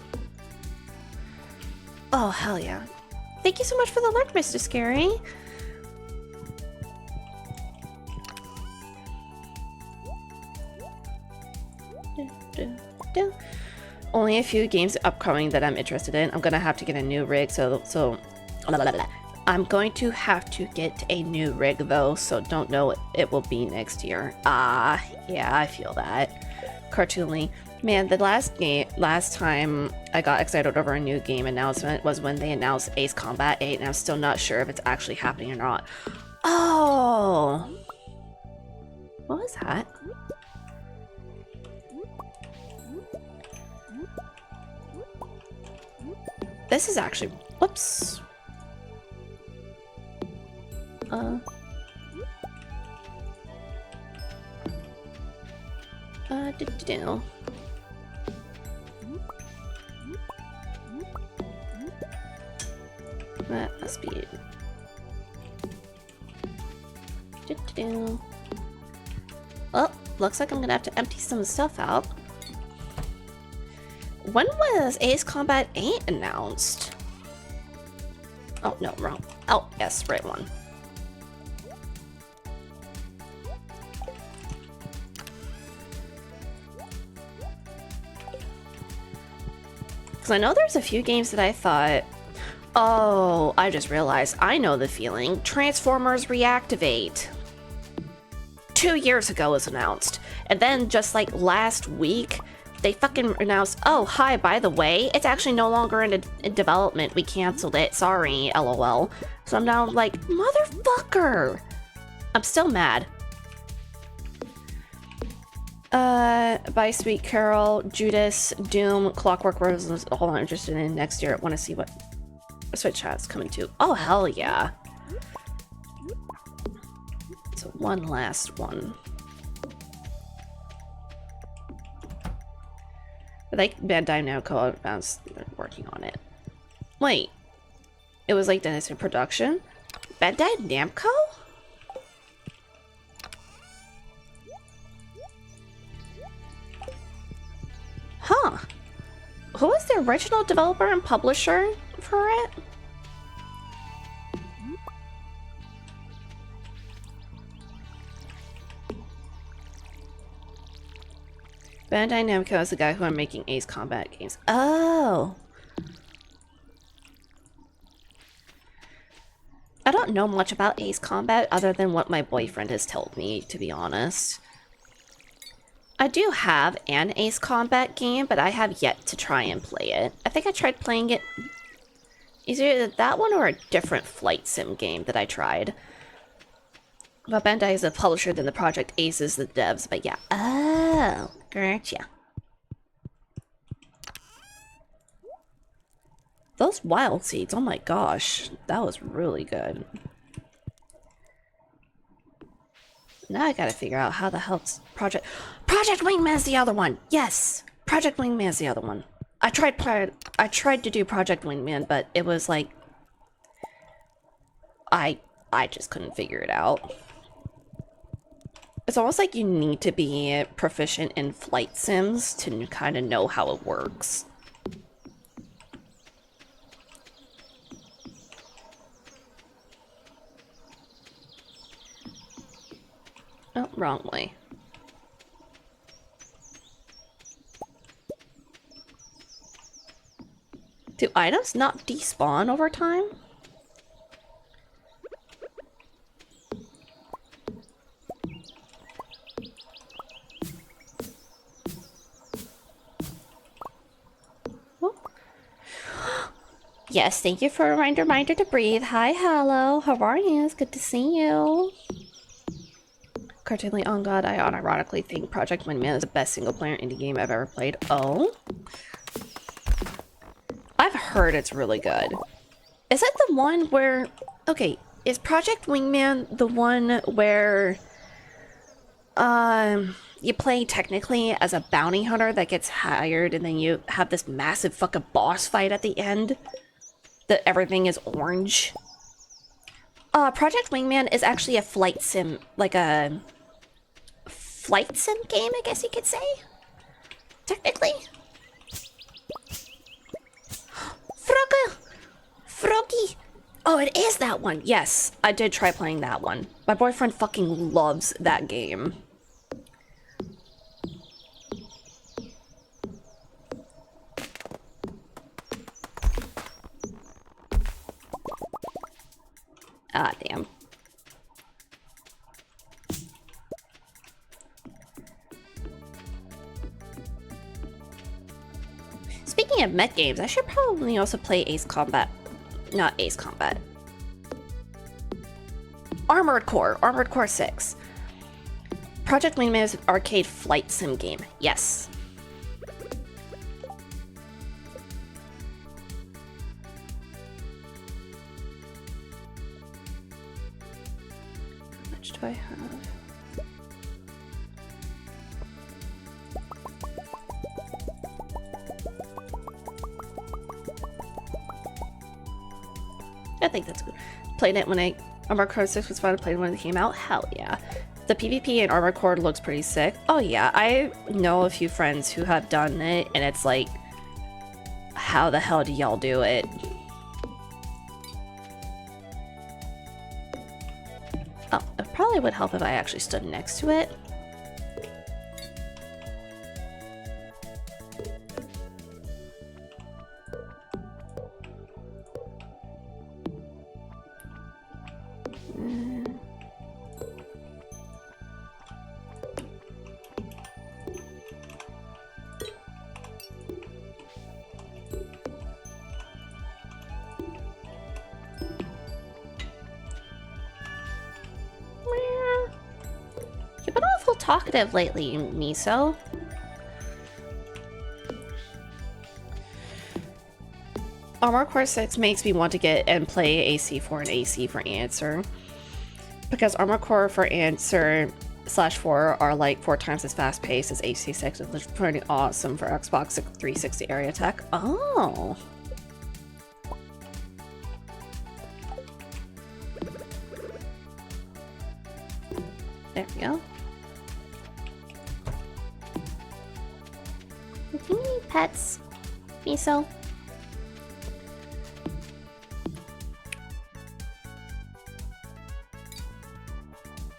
Oh, hell yeah. Thank you so much for the alert, Mr. Scary. Only a few games upcoming that I'm interested in. I'm gonna have to get a new rig, so I'm going to have to get a new rig though, so don't know what it will be next year. Yeah, I feel that. Cartoonly. Man, the last time I got excited over a new game announcement was when they announced Ace Combat 8, and I'm still not sure if it's actually happening or not. Oh! What was that? This is actually... Whoops. Do-do-do. That must be it. Do-do-do. Well, looks like I'm gonna have to empty some stuff out. When was Ace Combat 8 announced? Oh, no, wrong. Oh, yes, right one. Because I know there's a few games that I thought, oh, I just realized I know the feeling. Transformers Reactivate. 2 years ago was announced. And then just like last week, they fucking announced, oh, hi, by the way, it's actually no longer in development. We canceled it. Sorry, LOL. So I'm now like, motherfucker. I'm still mad. By Sweet Carol, Judas, Doom, Clockwork Roses is all I'm interested in next year. I want to see what Switch has coming to. Oh, hell yeah. So one last one. I think Bandai Namco announced they're working on it. Wait. It was like Dennis in production? Bandai Namco? Huh. Who was the original developer and publisher for it? Bandai Namco is the guy who are making Ace Combat games. Oh! I don't know much about Ace Combat other than what my boyfriend has told me, to be honest. I do have an Ace Combat game, but I have yet to try and play it. I think I tried playing it Is either that one or a different flight sim game that I tried. But Bandai is the publisher, then the Project Ace is the devs, but yeah. Oh, gotcha. Those wild seeds, oh my gosh, that was really good. Now I gotta figure out how the hell's Project Wingman's the other one. Yes, Project Wingman's the other one. I tried to do Project Wingman, but it was like I just couldn't figure it out. It's almost like you need to be proficient in flight sims to kind of know how it works. Oh, wrong way. Do items not despawn over time? Well. Yes, thank you for a reminder to breathe. Hi, hello. How are you? It's good to see you. Cartoonly, on God, I unironically think Project Wingman is the best single-player indie game I've ever played. Oh? I've heard it's really good. Is that the one where... Okay, is Project Wingman the one where... you play technically as a bounty hunter that gets hired and then you have this massive fucking boss fight at the end? That everything is orange? Project Wingman is actually a flight sim, like a... flight sim game, I guess you could say? Technically? Froggy! Oh, it is that one! Yes, I did try playing that one. My boyfriend fucking loves that game. Ah, damn. Speaking of mech games, I should probably also play Ace Combat. Not Ace Combat. Armored Core 6. Project Wingman is an arcade flight sim game. Yes. How much do I have? I think that's good. Played it when Armored Core 6 was fun. Played it when it came out. Hell yeah. The PvP in Armored Core looks pretty sick. Oh yeah, I know a few friends who have done it, and it's like, how the hell do y'all do it? Oh, it probably would help if I actually stood next to it. You've been awful talkative lately, Miso. Armored Core 6 makes me want to get and play AC for an AC for Answer. Because Armored Core for Answer /4 are like 4 times as fast paced as AC6, and it's pretty awesome for Xbox 360 area tech. Oh. There we go. Do you need pets, Miso?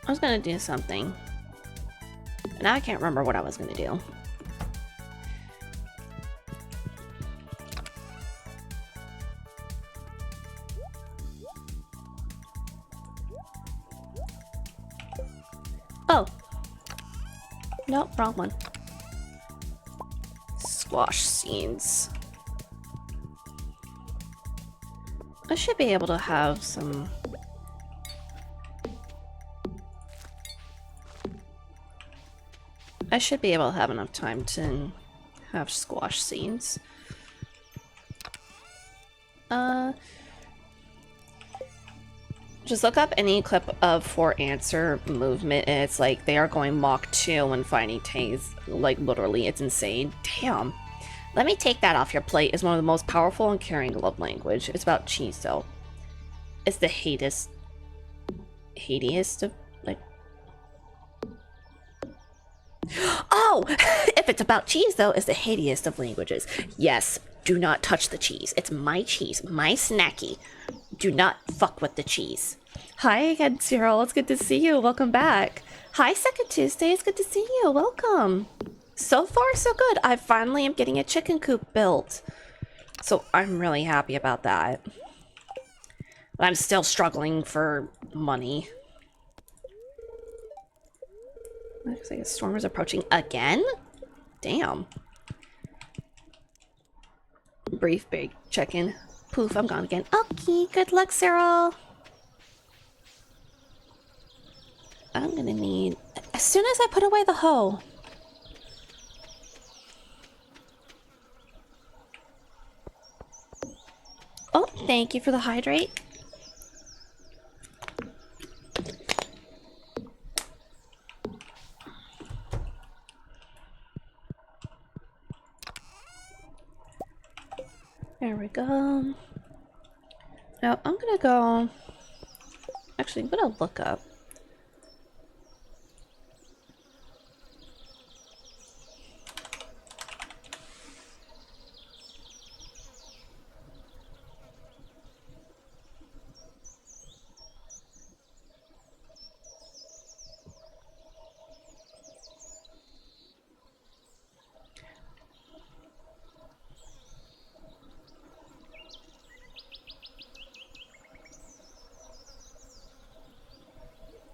I was gonna do something. And now I can't remember what I was gonna do. Oh. Nope, wrong one. Squash scenes. I should be able to have some... I should be able to have enough time to have squash scenes. Just look up any clip of For Answer movement, and it's like they are going Mach 2 and finding Taze. Like, literally, it's insane. Damn. Let me take that off your plate is one of the most powerful and caring love language. It's about cheese, though. It's the hatiest of, like... Oh! If it's about cheese, though, it's the hatiest of languages. Yes, do not touch the cheese. It's my cheese, my snacky. Do not fuck with the cheese. Hi again, Cyril. It's good to see you. Welcome back. Hi, Second Tuesday. It's good to see you. Welcome. So far, so good. I finally am getting a chicken coop built. So I'm really happy about that. But I'm still struggling for money. Looks like a storm is approaching again? Damn. Brief big check-in. Poof, I'm gone again. Okay, good luck, Cyril. I'm gonna need... As soon as I put away the hoe. Oh, thank you for the hydrate. There we go. Now I'm gonna go... Actually, I'm gonna look up.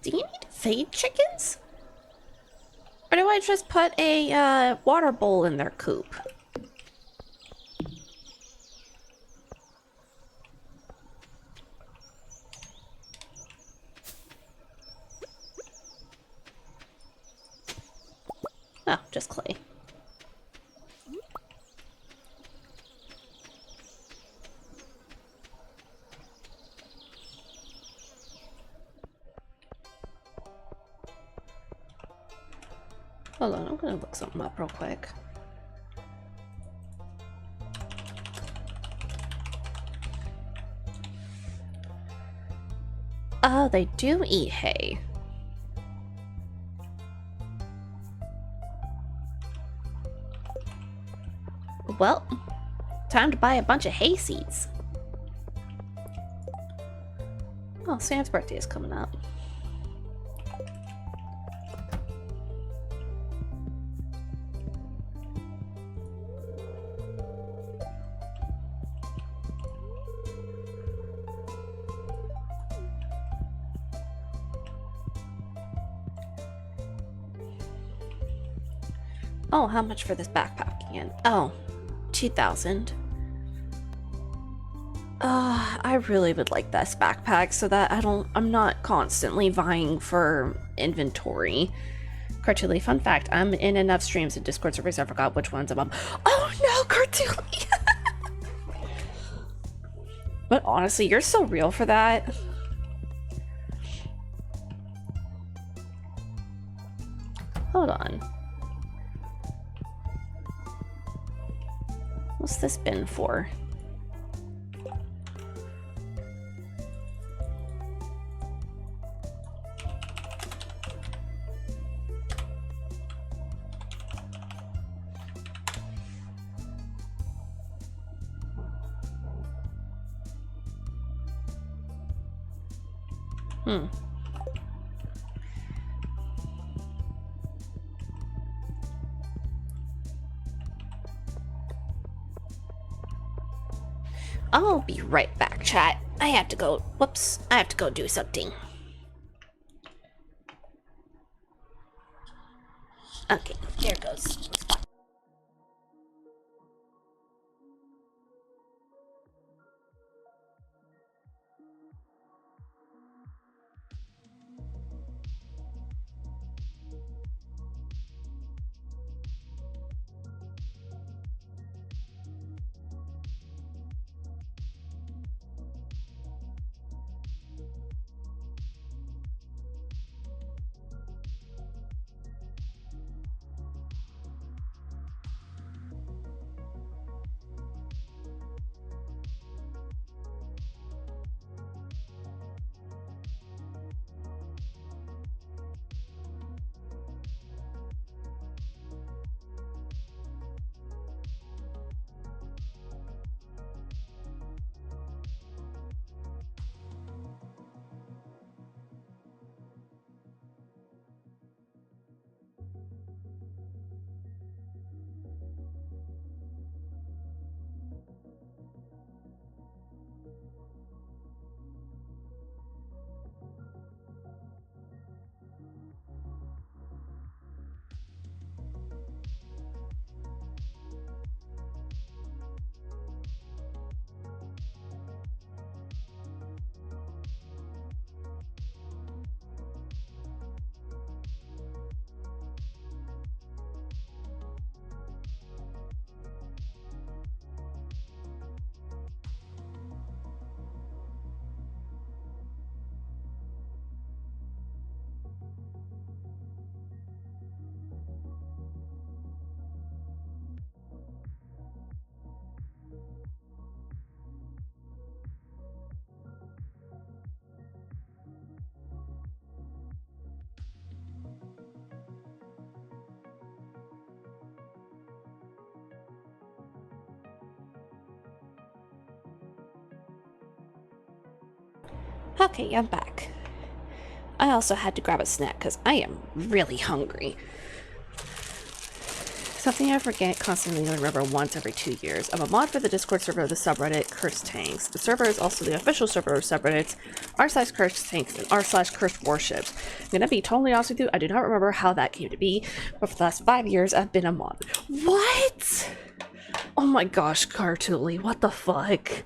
Do you need to feed chickens? Or do I just put a water bowl in their coop? Oh, just clay. Hold on, I'm gonna look something up real quick. Oh, they do eat hay. Well, time to buy a bunch of hay seeds. Oh, Sam's birthday is coming up. Oh, how much for this backpack again? Oh, 2,000. I really would like this backpack so that I'm not constantly vying for inventory. Cartuli, fun fact, I'm in enough streams and Discord servers I forgot which ones I'm on. Oh no, Cartuli! But honestly, you're so real for that. Hold on. What's this bin for? I'll be right back, chat. I have to go. Whoops. I have to go do something. Okay, there goes. Okay, I'm back. I also had to grab a snack because I am really hungry. Something I forget constantly and remember once every 2 years. I'm a mod for the Discord server of the subreddit Cursed Tanks. The server is also the official server of subreddits r/Cursed Tanks and r/Cursed Warships. I'm gonna be totally honest with you, I do not remember how that came to be, but for the last 5 years I've been a mod. What? Oh my gosh, Cartuli, what the fuck?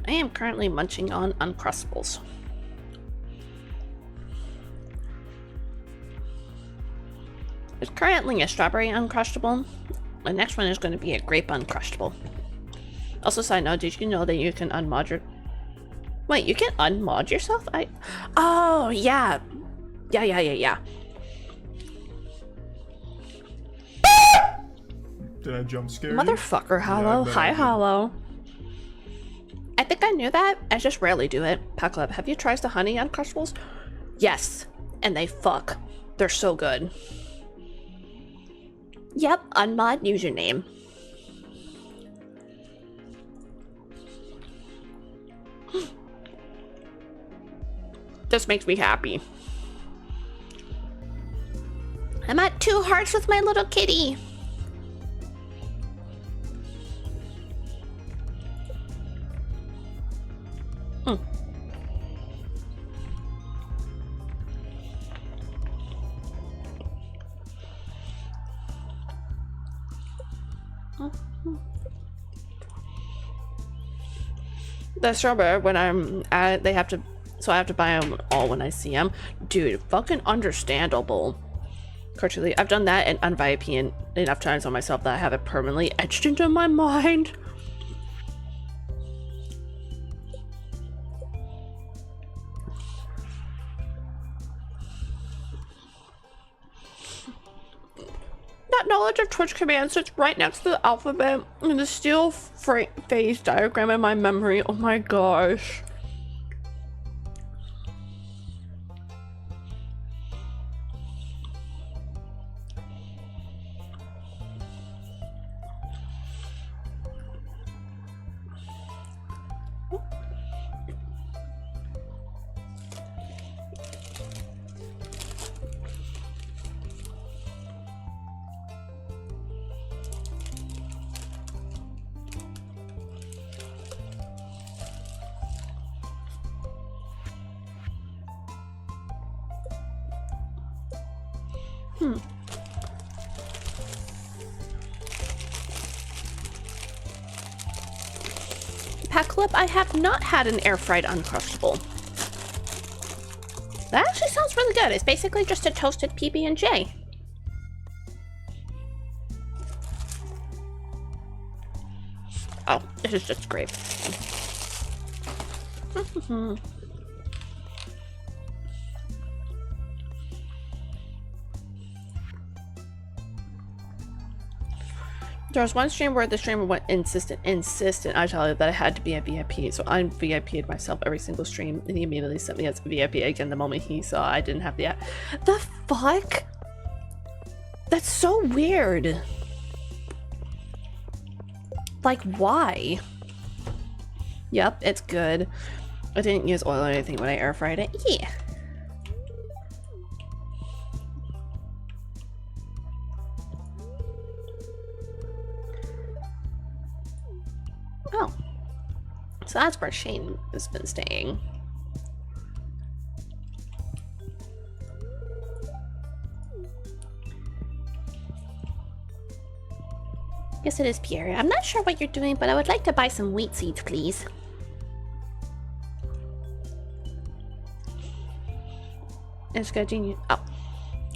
I am currently munching on Uncrustables. It's currently a strawberry Uncrustable. The next one is going to be a grape Uncrustable. Also, side note, did you know that you can unmod your... Wait, you can unmod yourself? Oh, yeah. Yeah. Did I jump scare you? Motherfucker, Hollow. Yeah, Hi, Hollow. I think I knew that. I just rarely do it. Packlub, have you tried the honey Uncrustables? Yes. And they fuck. They're so good. Yep, unmod username. This makes me happy. I'm at 2 hearts with my little kitty. The strawberry, when I'm at, they have to, so I have to buy them all when I see them. Dude, fucking understandable. Cartully, I've done that and unVIP enough times on myself that I have it permanently etched into my mind. That knowledge of Twitch command sits right next to the alphabet and the steel phase diagram in my memory. Oh my gosh. Packlip, I have not had an air fried Uncrustable. That actually sounds really good. It's basically just a toasted PB&J. Oh, this is just great. There was one stream where the streamer went insistent, I tell you that I had to be a VIP, so I VIP'd myself every single stream, and he immediately sent me as a VIP again the moment he saw I didn't have the app. The fuck? That's so weird. Like, why? Yep, it's good. I didn't use oil or anything when I air fried it. Yeah. Oh. So that's where Shane has been staying. Yes, it is Pierre. I'm not sure what you're doing, but I would like to buy some wheat seeds, please. It's good. Oh.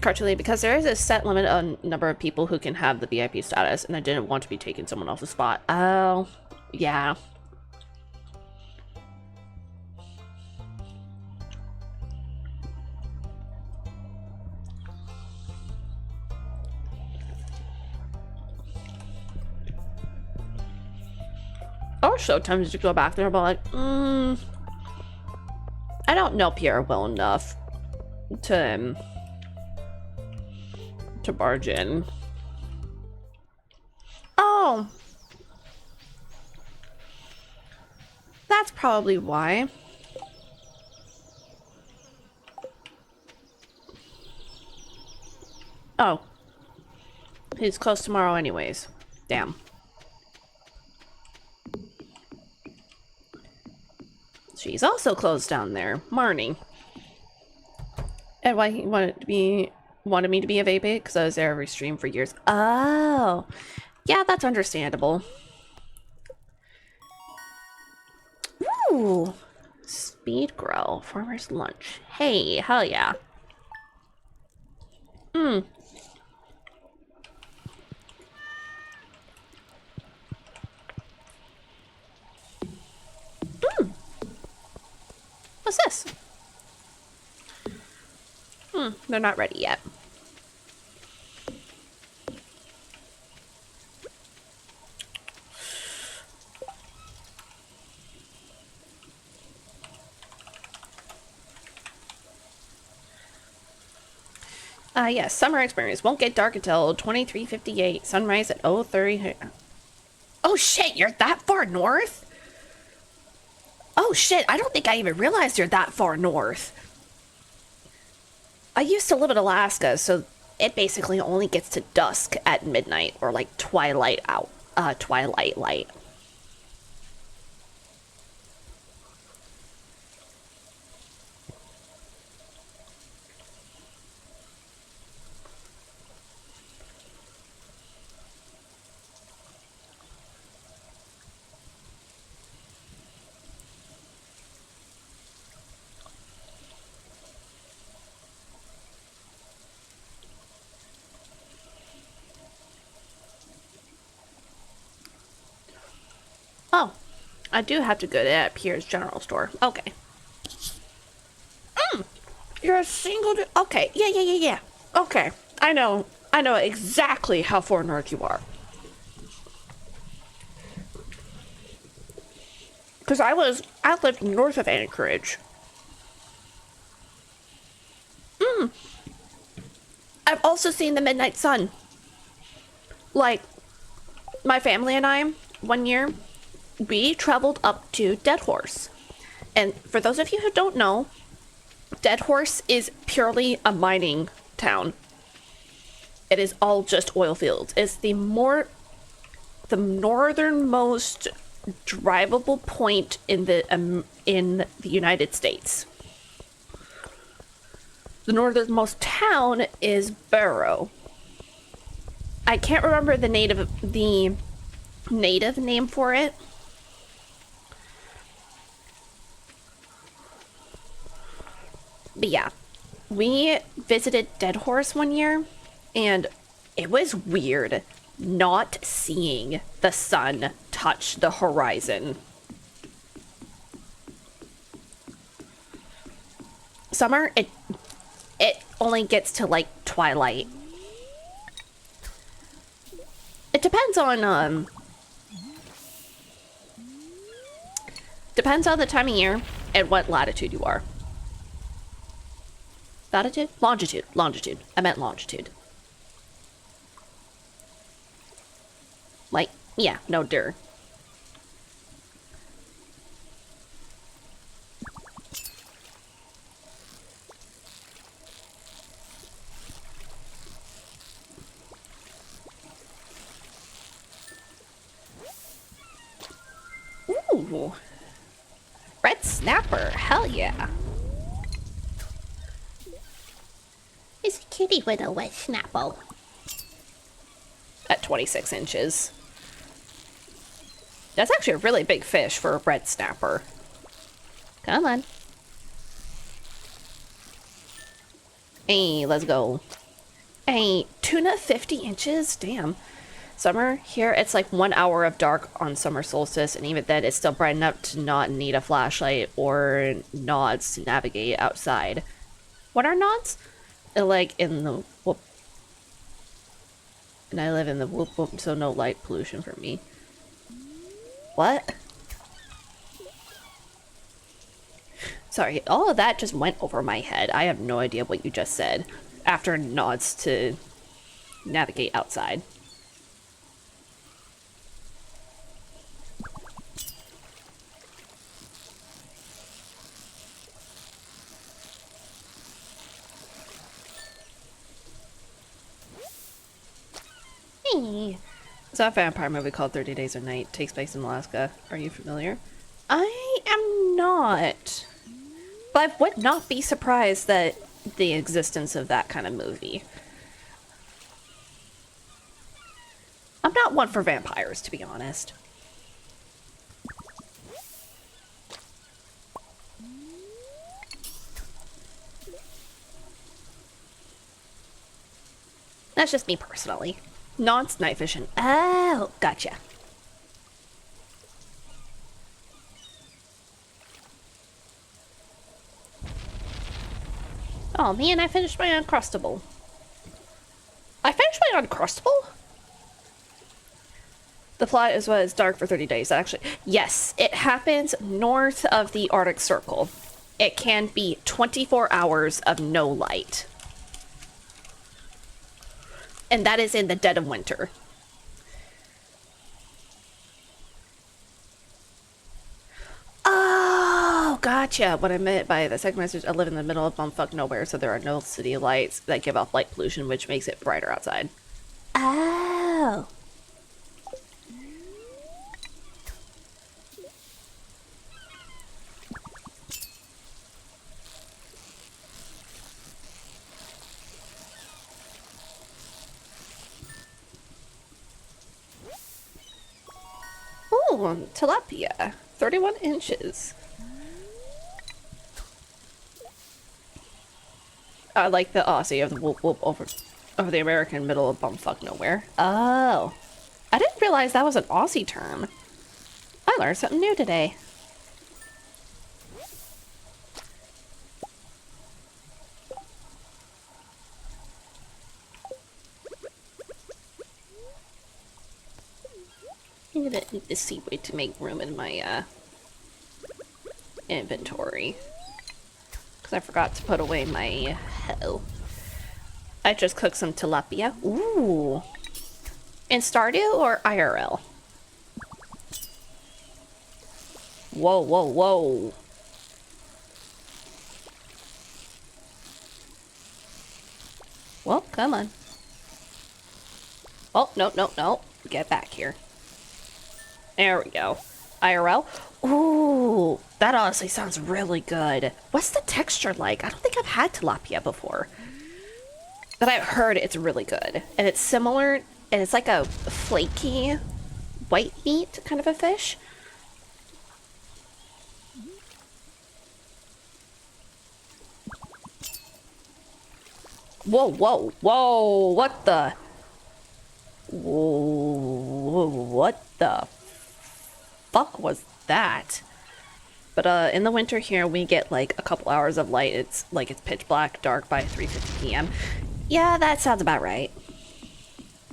Cartully, because there is a set limit on number of people who can have the VIP status, and I didn't want to be taking someone else's spot. Oh. Yeah. I was so tempted to go back there, but like, I don't know Pierre well enough to barge in. Oh, that's probably why. Oh, he's closed tomorrow anyways. Damn. She's also closed down there, Marnie. And why he wanted me to be a vape because I was there every stream for years. Oh, yeah, that's understandable. Ooh, speed grow, farmer's lunch. Hey, hell yeah. What's this? They're not ready yet. Yes, summer experience. Won't get dark until 23:58. Sunrise at 0:30. Oh shit, you're that far north? Oh shit, I don't think I even realized you're that far north. I used to live in Alaska, so it basically only gets to dusk at midnight, or like twilight light. Oh, I do have to go to that Pierre's General Store. Okay. You're a single okay, yeah. Okay, I know exactly how far north you are. Because I lived north of Anchorage. I've also seen the midnight sun. Like, my family and I, one year, we traveled up to Dead Horse. And for those of you who don't know, Dead Horse is purely a mining town. It is all just oil fields. It's the northernmost drivable point in the United Nates. The northernmost town is Barrow. I can't remember the native name for it. But yeah, we visited Dead Horse one year, and it was weird not seeing the sun touch the horizon. Summer, it only gets to like twilight. It depends on the time of year and what latitude you are. Latitude? Longitude. I meant longitude. Like, yeah, no dir. Ooh. Red snapper, hell yeah. It's a kitty with a wet snapple. At 26 inches. That's actually a really big fish for a red snapper. Come on. Hey, let's go. Hey, tuna 50 inches? Damn. Summer, here it's like 1 hour of dark on summer solstice, and even then it's still bright enough to not need a flashlight or nods to navigate outside. What are nods? Like in the whoop. And I live in the whoop whoop, so no light pollution for me. What? Sorry, all of that just went over my head. I have no idea what you just said. After nods to navigate outside. Hey. It's a vampire movie called 30 Days a Night. Takes place in Alaska. Are you familiar? I am not. But I would not be surprised that the existence of that kind of movie. I'm not one for vampires, to be honest. That's just me personally. Non-night vision. Oh, gotcha. Oh man, I finished my Uncrustable. I finished my Uncrustable? The plot is what is dark for 30 days, actually. Yes, it happens north of the Arctic Circle. It can be 24 hours of no light. And that is in the dead of winter. Oh, gotcha. What I meant by the second message, I live in the middle of bumfuck nowhere, so there are no city lights that give off light pollution, which makes it brighter outside. Oh. Oh, tilapia. 31 inches. I like the Aussie of the whoop whoop over the American middle of bumfuck nowhere. Oh. I didn't realize that was an Aussie term. I learned something new today. I'm gonna eat the seaweed to make room in my inventory. Because I forgot to put away my hoe. I just cooked some tilapia. Ooh. In Stardew or IRL? Whoa, whoa, whoa. Well, come on. Oh, no, no, no. Get back here. There we go. IRL? Ooh, that honestly sounds really good. What's the texture like? I don't think I've had tilapia before. But I've heard it's really good. And it's similar, and it's like a flaky white meat kind of a fish. Whoa, whoa, whoa, what the? Whoa, what the fuck was that? But in the winter here, we get like a couple hours of light. It's like it's pitch black, dark by 3:50 p.m. Yeah, that sounds about right.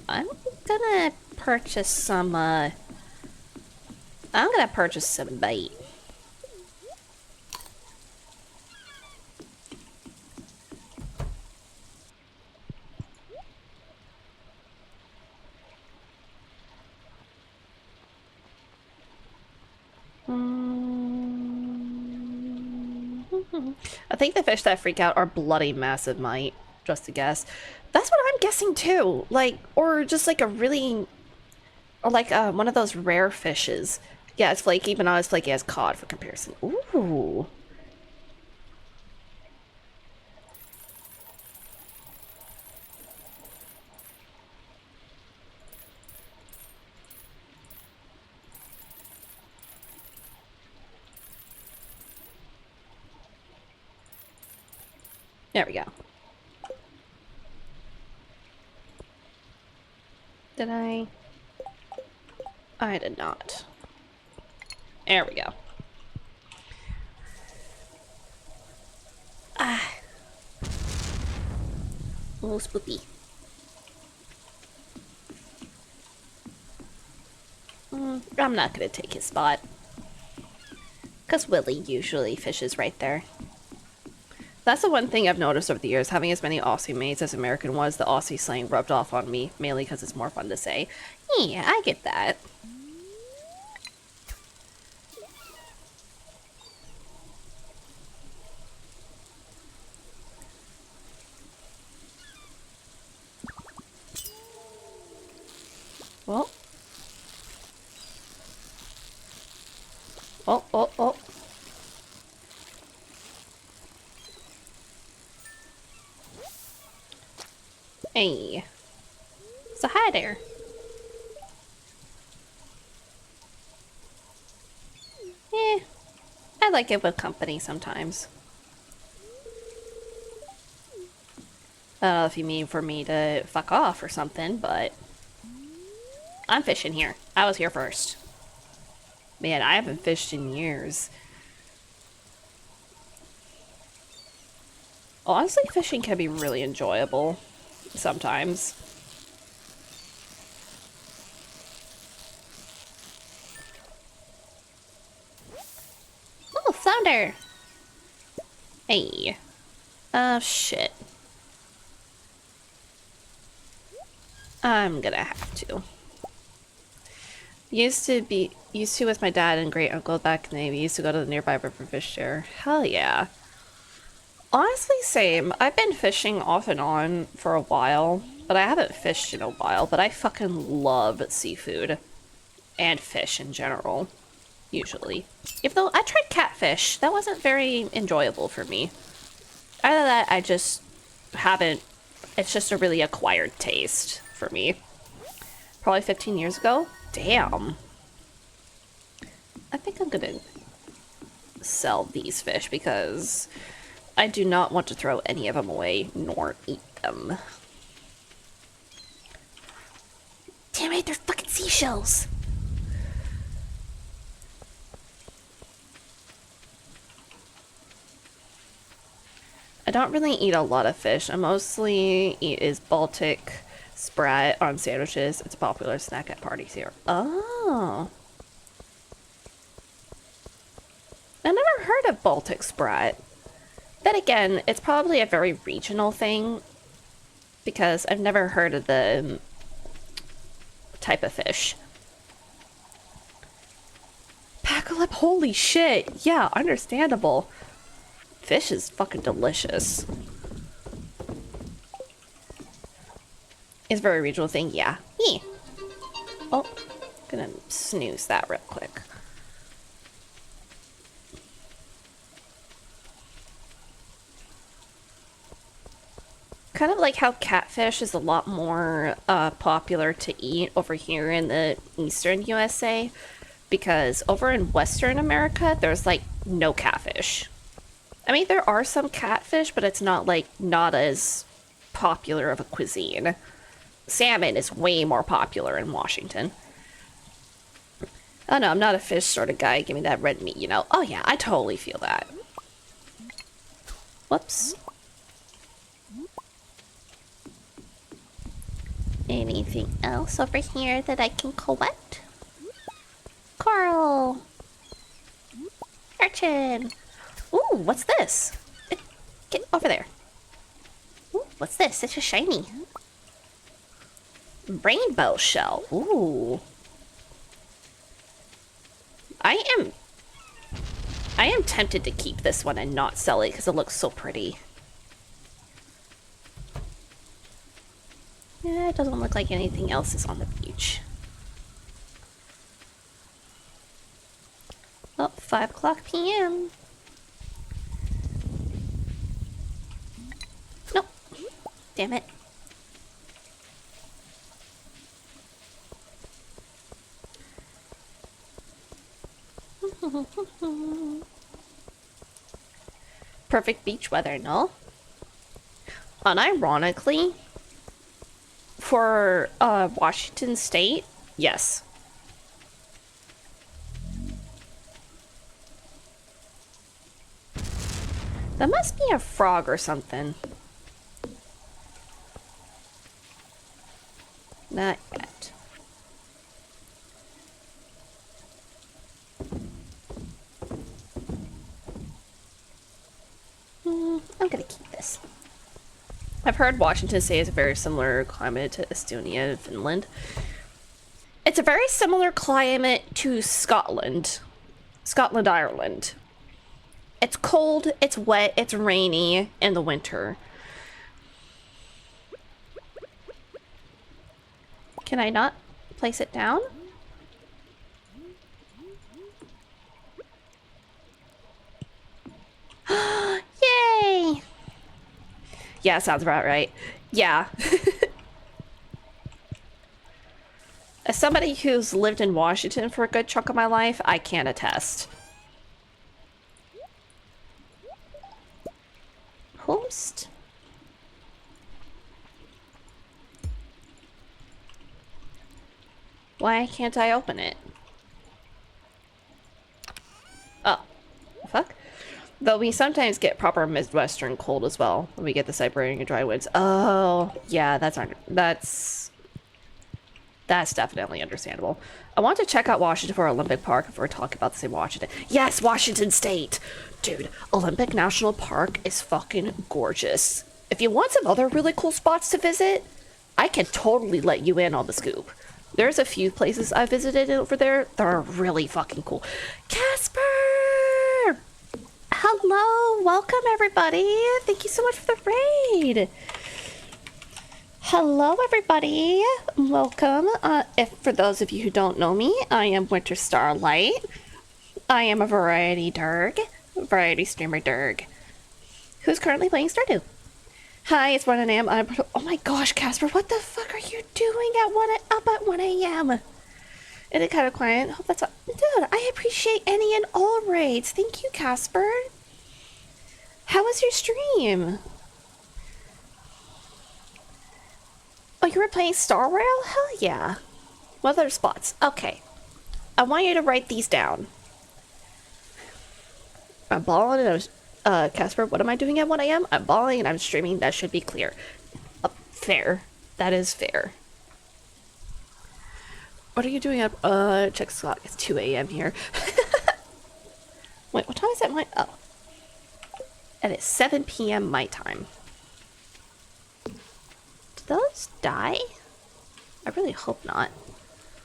I'm gonna purchase some, bait. I think the fish that freak out are bloody massive mite, just to guess. That's what I'm guessing too. Like, or just like a really, or like one of those rare fishes. Yeah, it's flaky, but not as flaky as cod for comparison. Ooh. There we go. Did I? I did not. There we go. Ah. Oh, spoopy. I'm not gonna take his spot. Because Willie usually fishes right there. That's the one thing I've noticed over the years. Having as many Aussie mates as American was, the Aussie slang rubbed off on me, mainly because it's more fun to say. Yeah, I get that. Well. Oh, oh, oh. Hey. So hi there. I like it with company sometimes. I don't know if you mean for me to fuck off or something, but I'm fishing here. I was here first. Man, I haven't fished in years. Honestly, fishing can be really enjoyable sometimes. Oh, thunder! Hey. Oh, shit. I'm gonna have to. Used to with my dad and great uncle back in the day. We used to go to the nearby river fish there. Hell yeah. Honestly, same. I've been fishing off and on for a while, but I haven't fished in a while, but I fucking love seafood. And fish in general. Usually. Even though I tried catfish, that wasn't very enjoyable for me. Either that, I just haven't... It's just a really acquired taste for me. Probably 15 years ago? Damn. I think I'm gonna sell these fish because I do not want to throw any of them away nor eat them. Damn it, they're fucking seashells! I don't really eat a lot of fish. I mostly eat is Baltic Sprat on sandwiches. It's a popular snack at parties here. Oh. I never heard of Baltic Sprat. Then again, it's probably a very regional thing because I've never heard of the type of fish. Packalip, holy shit. Yeah, understandable. Fish is fucking delicious. It's a very regional thing, yeah. Oh, gonna snooze that real quick. Kind of like how catfish is a lot more popular to eat over here in the eastern USA, because over in Western America, there's like no catfish. I mean, there are some catfish, but it's not as popular of a cuisine. Salmon is way more popular in Washington. Oh no, I'm not a fish sort of guy. Give me that red meat, you know? Oh yeah, I totally feel that. Whoops. Anything else over here that I can collect? Coral! Urchin! Ooh, what's this? Get over there. Ooh, what's this? It's just shiny. Rainbow shell. Ooh. I am tempted to keep this one and not sell it because it looks so pretty. Yeah, it doesn't look like anything else is on the beach. Oh, 5 o'clock p.m. Nope. Damn it. Perfect beach weather, no? Unironically, for Washington State, yes. That must be a frog or something. Not yet. I'm gonna keep this. I've heard Washington State is a very similar climate to Estonia and Finland. It's a very similar climate to Scotland. Scotland, Ireland. It's cold, it's wet, it's rainy in the winter. Can I not place it down? Yay! Yeah, sounds about right. Yeah. As somebody who's lived in Washington for a good chunk of my life, I can attest. Host? Why can't I open it? Oh. Fuck. Though we sometimes get proper Midwestern cold as well when we get the Siberian dry winds. Oh, yeah, that's definitely understandable. I want to check out Washington for Olympic Park if we're talking about the same Washington. Yes, Washington State! Dude, Olympic National Park is fucking gorgeous. If you want some other really cool spots to visit, I can totally let you in on the scoop. There's a few places I visited over there that are really fucking cool. Casper! Hello, welcome everybody. Thank you so much for the raid. Hello everybody, welcome. If for those of you who don't know me, I am Winter Starlight. I am a variety streamer Durg, who's currently playing Stardew. Hi, it's 1 a.m. Oh my gosh, Casper, what the fuck are you doing up at 1 a.m.? Is it kind of quiet? Hope that's dude, I appreciate any and all raids. Thank you, Casper. How was your stream? Oh, you were playing Star Rail? Hell yeah. What other spots? Okay. I want you to write these down. I'm balling and I was... Casper, what am I doing at 1 a.m.? I'm balling and I'm streaming. That should be clear. Fair. That is fair. What are you doing at... check Scott. It's 2 a.m. here. Wait, what time is it my... Oh. And it's 7 p.m. my time. Did those die? I really hope not.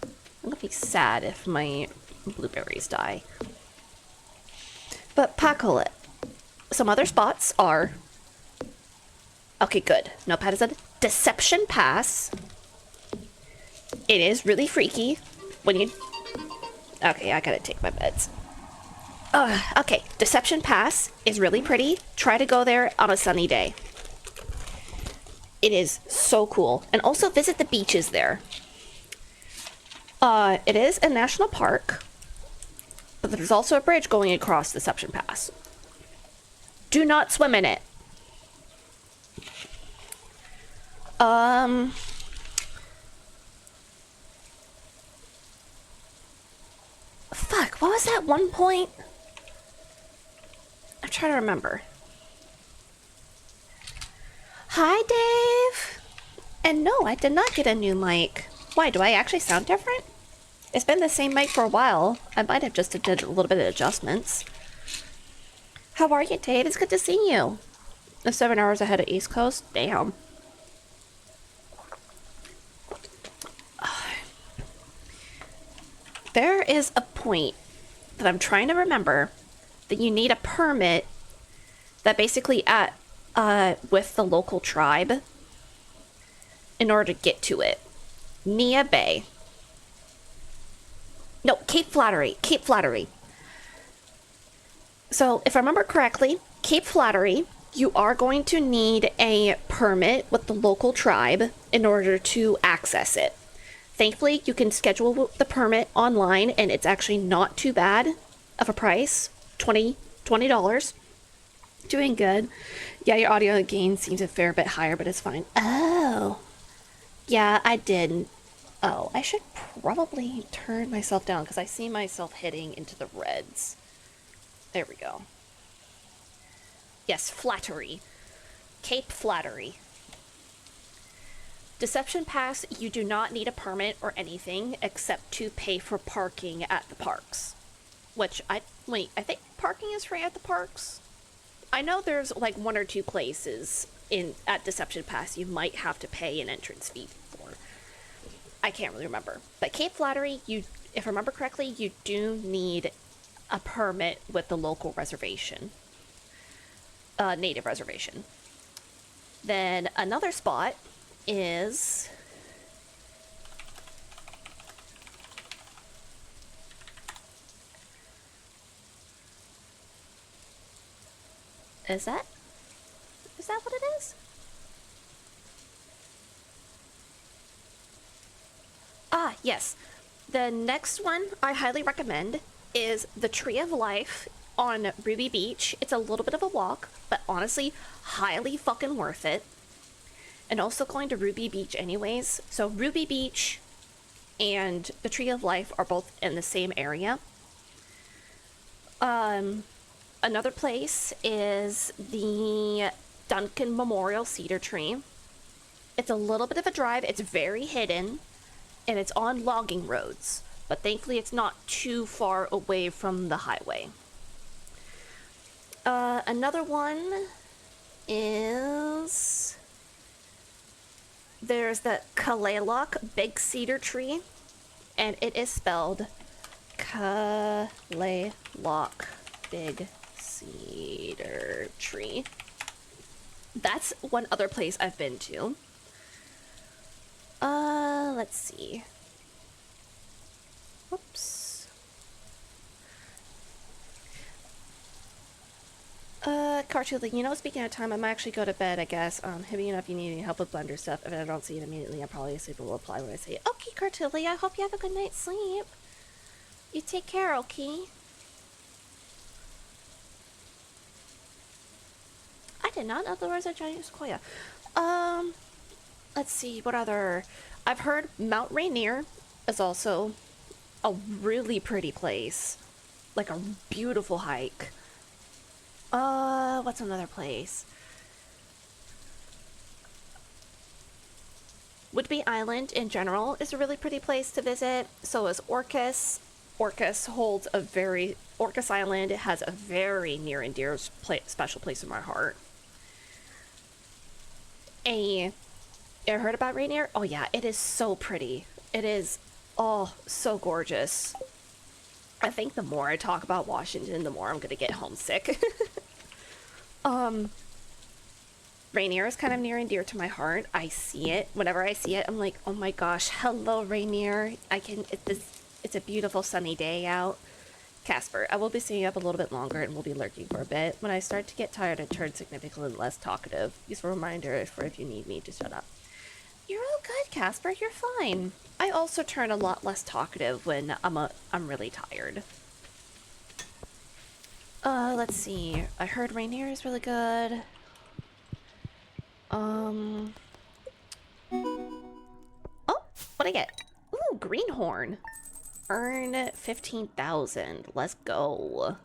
I'm gonna be sad if my blueberries die. But Pacolet. Some other spots are... Okay, good. Notepad is a Deception Pass. It is really freaky when you... Okay, I gotta take my meds. Okay, Deception Pass is really pretty. Try to go there on a sunny day. It is so cool. And also visit the beaches there. It is a national park, but there's also a bridge going across Deception Pass. Do not swim in it. Fuck, what was that one point? I'm trying to remember. Hi, Dave! And no, I did not get a new mic. Why, do I actually sound different? It's been the same mic for a while. I might have just did a little bit of adjustments. How are you, Dave? It's good to see you. 7 hours ahead of East Coast? Damn. There is a point that I'm trying to remember that you need a permit that basically with the local tribe in order to get to it. Nia Bay. No, Cape Flattery. Cape Flattery. So, if I remember correctly, Cape Flattery, you are going to need a permit with the local tribe in order to access it. Thankfully, you can schedule the permit online, and it's actually not too bad of a price. $20. Doing good. Yeah, your audio gain seems a fair bit higher, but it's fine. Oh. Yeah, I did. Oh, I should probably turn myself down, because I see myself hitting into the reds. There we go. Yes, Flattery. Cape Flattery. Deception Pass, you do not need a permit or anything except to pay for parking at the parks. Which, I think parking is free at the parks? I know there's like 1 or 2 places at Deception Pass you might have to pay an entrance fee for. I can't really remember. But Cape Flattery, if I remember correctly, you do need a permit with the local reservation. Native reservation. Then another spot is... Is that what it is? Ah, yes. The next one I highly recommend is the Tree of Life on Ruby Beach. It's a little bit of a walk, but honestly, highly fucking worth it. And also going to Ruby Beach anyways. So Ruby Beach and the Tree of Life are both in the same area. Another place is the Duncan Memorial Cedar Tree. It's a little bit of a drive. It's very hidden, and it's on logging roads. But thankfully, it's not too far away from the highway. Another one is... There's the Kalaloch Big Cedar Tree, and it is spelled Kalaloch Big Cedar Tree. That's one other place I've been to. Let's see. Whoops. Cartula, you know, speaking of time, I might actually go to bed, I guess. Hit me up if you need any help with blender stuff. If I don't see it immediately, I'll probably asleep or will reply when I say, okay, Cartula, I hope you have a good night's sleep. You take care, okay? I did not know there was a giant sequoia. Let's see, what other... I've heard Mount Rainier is also a really pretty place. Like a beautiful hike. What's another place? Whidbey Island in general is a really pretty place to visit. So is Orcas. Orcas Island has a very near and dear special place in my heart. You ever heard about Rainier? Oh yeah, it is so pretty. It is, oh, so gorgeous. I think the more I talk about Washington, the more I'm gonna get homesick. Rainier is kind of near and dear to my heart. I see it. Whenever I see it, I'm like, oh my gosh, hello Rainier. It's a beautiful sunny day out. Casper, I will be staying up a little bit longer and will be lurking for a bit. When I start to get tired and turn significantly less talkative. Just a reminder if you need me to shut up. You're all good, Casper. You're fine. I also turn a lot less talkative when I'm really tired. Let's see. I heard Rainier is really good. Oh, what'd I get? Ooh, Greenhorn. Earn 15,000. Let's go.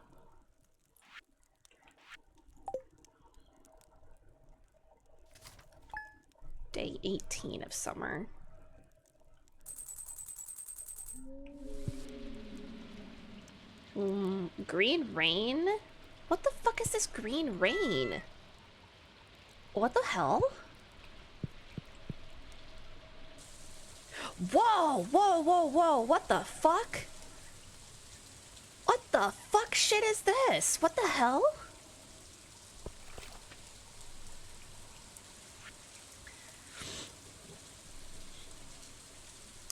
Day 18 of summer. Green rain? What the fuck is this green rain? What the hell? Whoa, whoa, whoa, whoa, what the fuck? What the fuck shit is this? What the hell?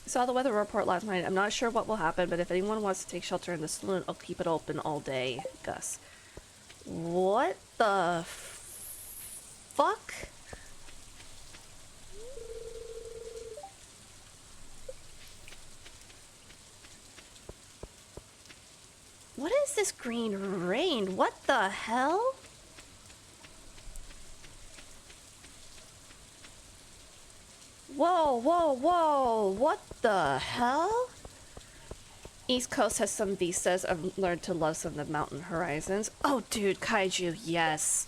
Saw the weather report last night. I'm not sure what will happen, but if anyone wants to take shelter in the saloon, I'll keep it open all day. Gus. What the fuck? What is this green rain? What the hell? Whoa, whoa, whoa! What the hell? East Coast has some vistas. I've learned to love some of the mountain horizons. Oh, dude, Kaiju, yes.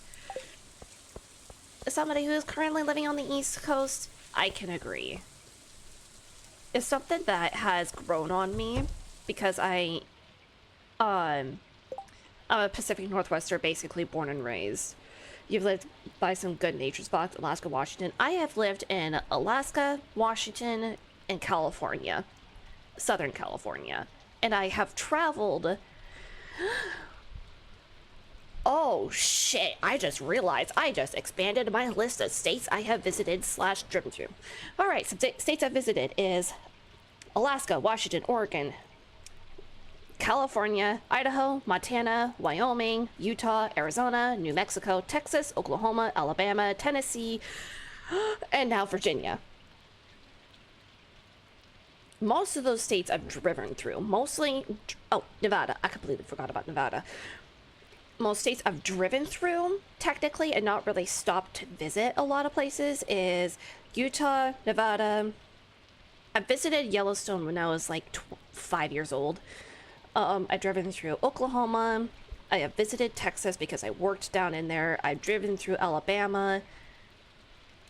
as somebody who is currently living on the East Coast, I can agree. It's something that has grown on me because I'm a Pacific Northwester, basically born and raised. You've lived by some good nature spots, Alaska, Washington. I have lived in Alaska, Washington, and California. Southern California. And I have traveled... Oh shit, I just realized I just expanded my list of states I have visited / driven through. Alright, some states I've visited is Alaska, Washington, Oregon, California, Idaho, Montana, Wyoming, Utah, Arizona, New Mexico, Texas, Oklahoma, Alabama, Tennessee, and now Virginia. Most of those states I've driven through. Mostly... Oh, Nevada. I completely forgot about Nevada. Most states I've driven through, technically, and not really stopped to visit a lot of places, is Utah, Nevada. I visited Yellowstone when I was like 5 years old. I've driven through Oklahoma. I have visited Texas because I worked down in there. I've driven through Alabama.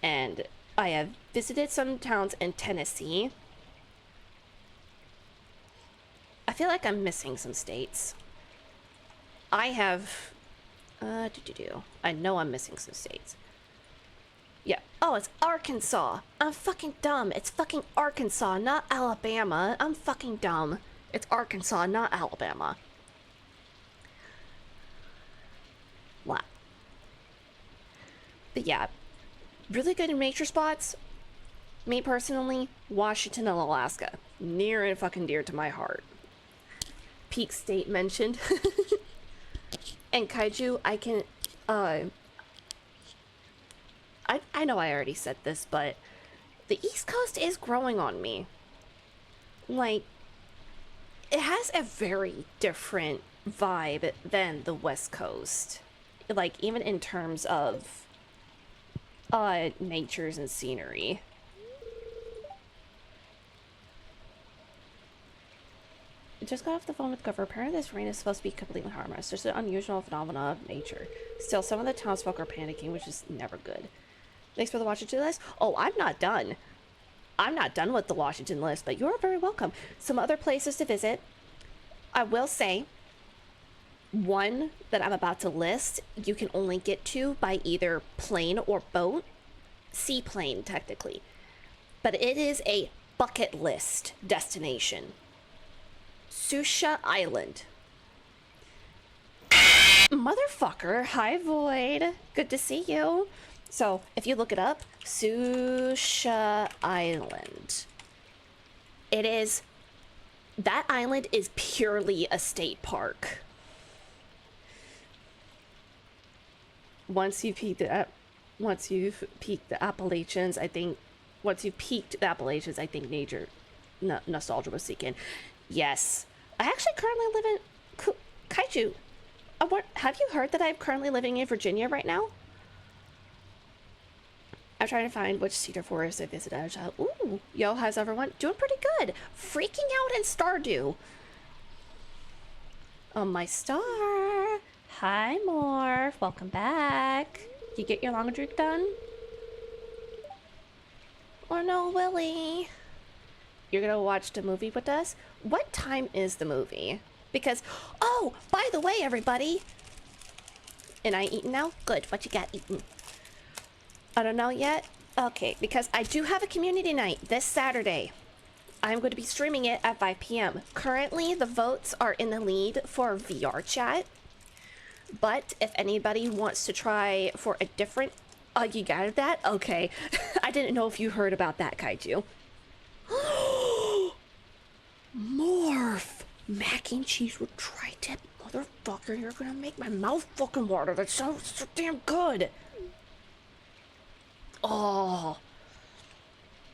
And I have visited some towns in Tennessee. I feel like I'm missing some states. I have... I know I'm missing some states. Yeah. Oh, it's Arkansas. I'm fucking dumb. It's fucking Arkansas, not Alabama. I'm fucking dumb. It's Arkansas, not Alabama. Wow. But yeah, really good nature spots. Me personally, Washington and Alaska. Near and fucking dear to my heart. Peak State mentioned. And Kaiju, I can... I know I already said this, but the East Coast is growing on me. Like, it has a very different vibe than the West Coast. Like, even in terms of natures and scenery. I just got off the phone with the governor. Apparently this rain is supposed to be completely harmless. Just an unusual phenomenon of nature. Still, some of the townsfolk are panicking, which is never good. Thanks for the Washington list. Oh, I'm not done. I'm not done with the Washington list, but you're very welcome. Some other places to visit. I will say, one that I'm about to list, you can only get to by either plane or boat. Seaplane, technically. But it is a bucket list destination. Susha Island. Motherfucker. Hi, Void. Good to see you. So, if you look it up, Susha Island. It is... That island is purely a state park. Once you've peaked the Appalachians, I think... Once you've peaked the Appalachians, I think nostalgia was seeking. Yes. I actually currently live in... Kaiju, have you heard that I'm currently living in Virginia right now? I'm trying to find which cedar forest I visited. Ooh, yo, how's everyone? Doing pretty good. Freaking out in Stardew. Oh, my star. Hi, Morph. Welcome back. You get your long drink done? Or no, Willie? You're gonna watch the movie with us? What time is the movie? Because, oh, by the way, everybody. And I eaten now? Good. What you got eaten? I don't know yet. Okay, because I do have a community night this Saturday. I'm going to be streaming it at 5 p.m. Currently, the votes are in the lead for VR chat. But if anybody wants to try for a different... Oh, you got that? Okay. I didn't know if you heard about that, Kaiju. Morph! Mac and cheese with tri-tip. Motherfucker, you're gonna make my mouth fucking water. That sounds so damn good. Oh.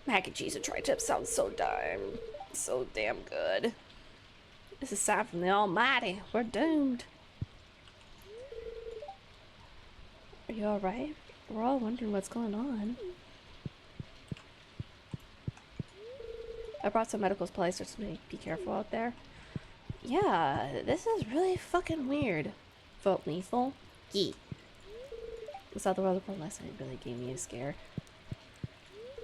Mac and cheese and tri-tip sounds so damn good. This is a sign from the Almighty. We're doomed. Are you alright? We're all wondering what's going on. I brought some medical supplies just to be careful out there. Yeah, this is really fucking weird. Vote lethal? Yee. Saw the world report last night really gave me a scare.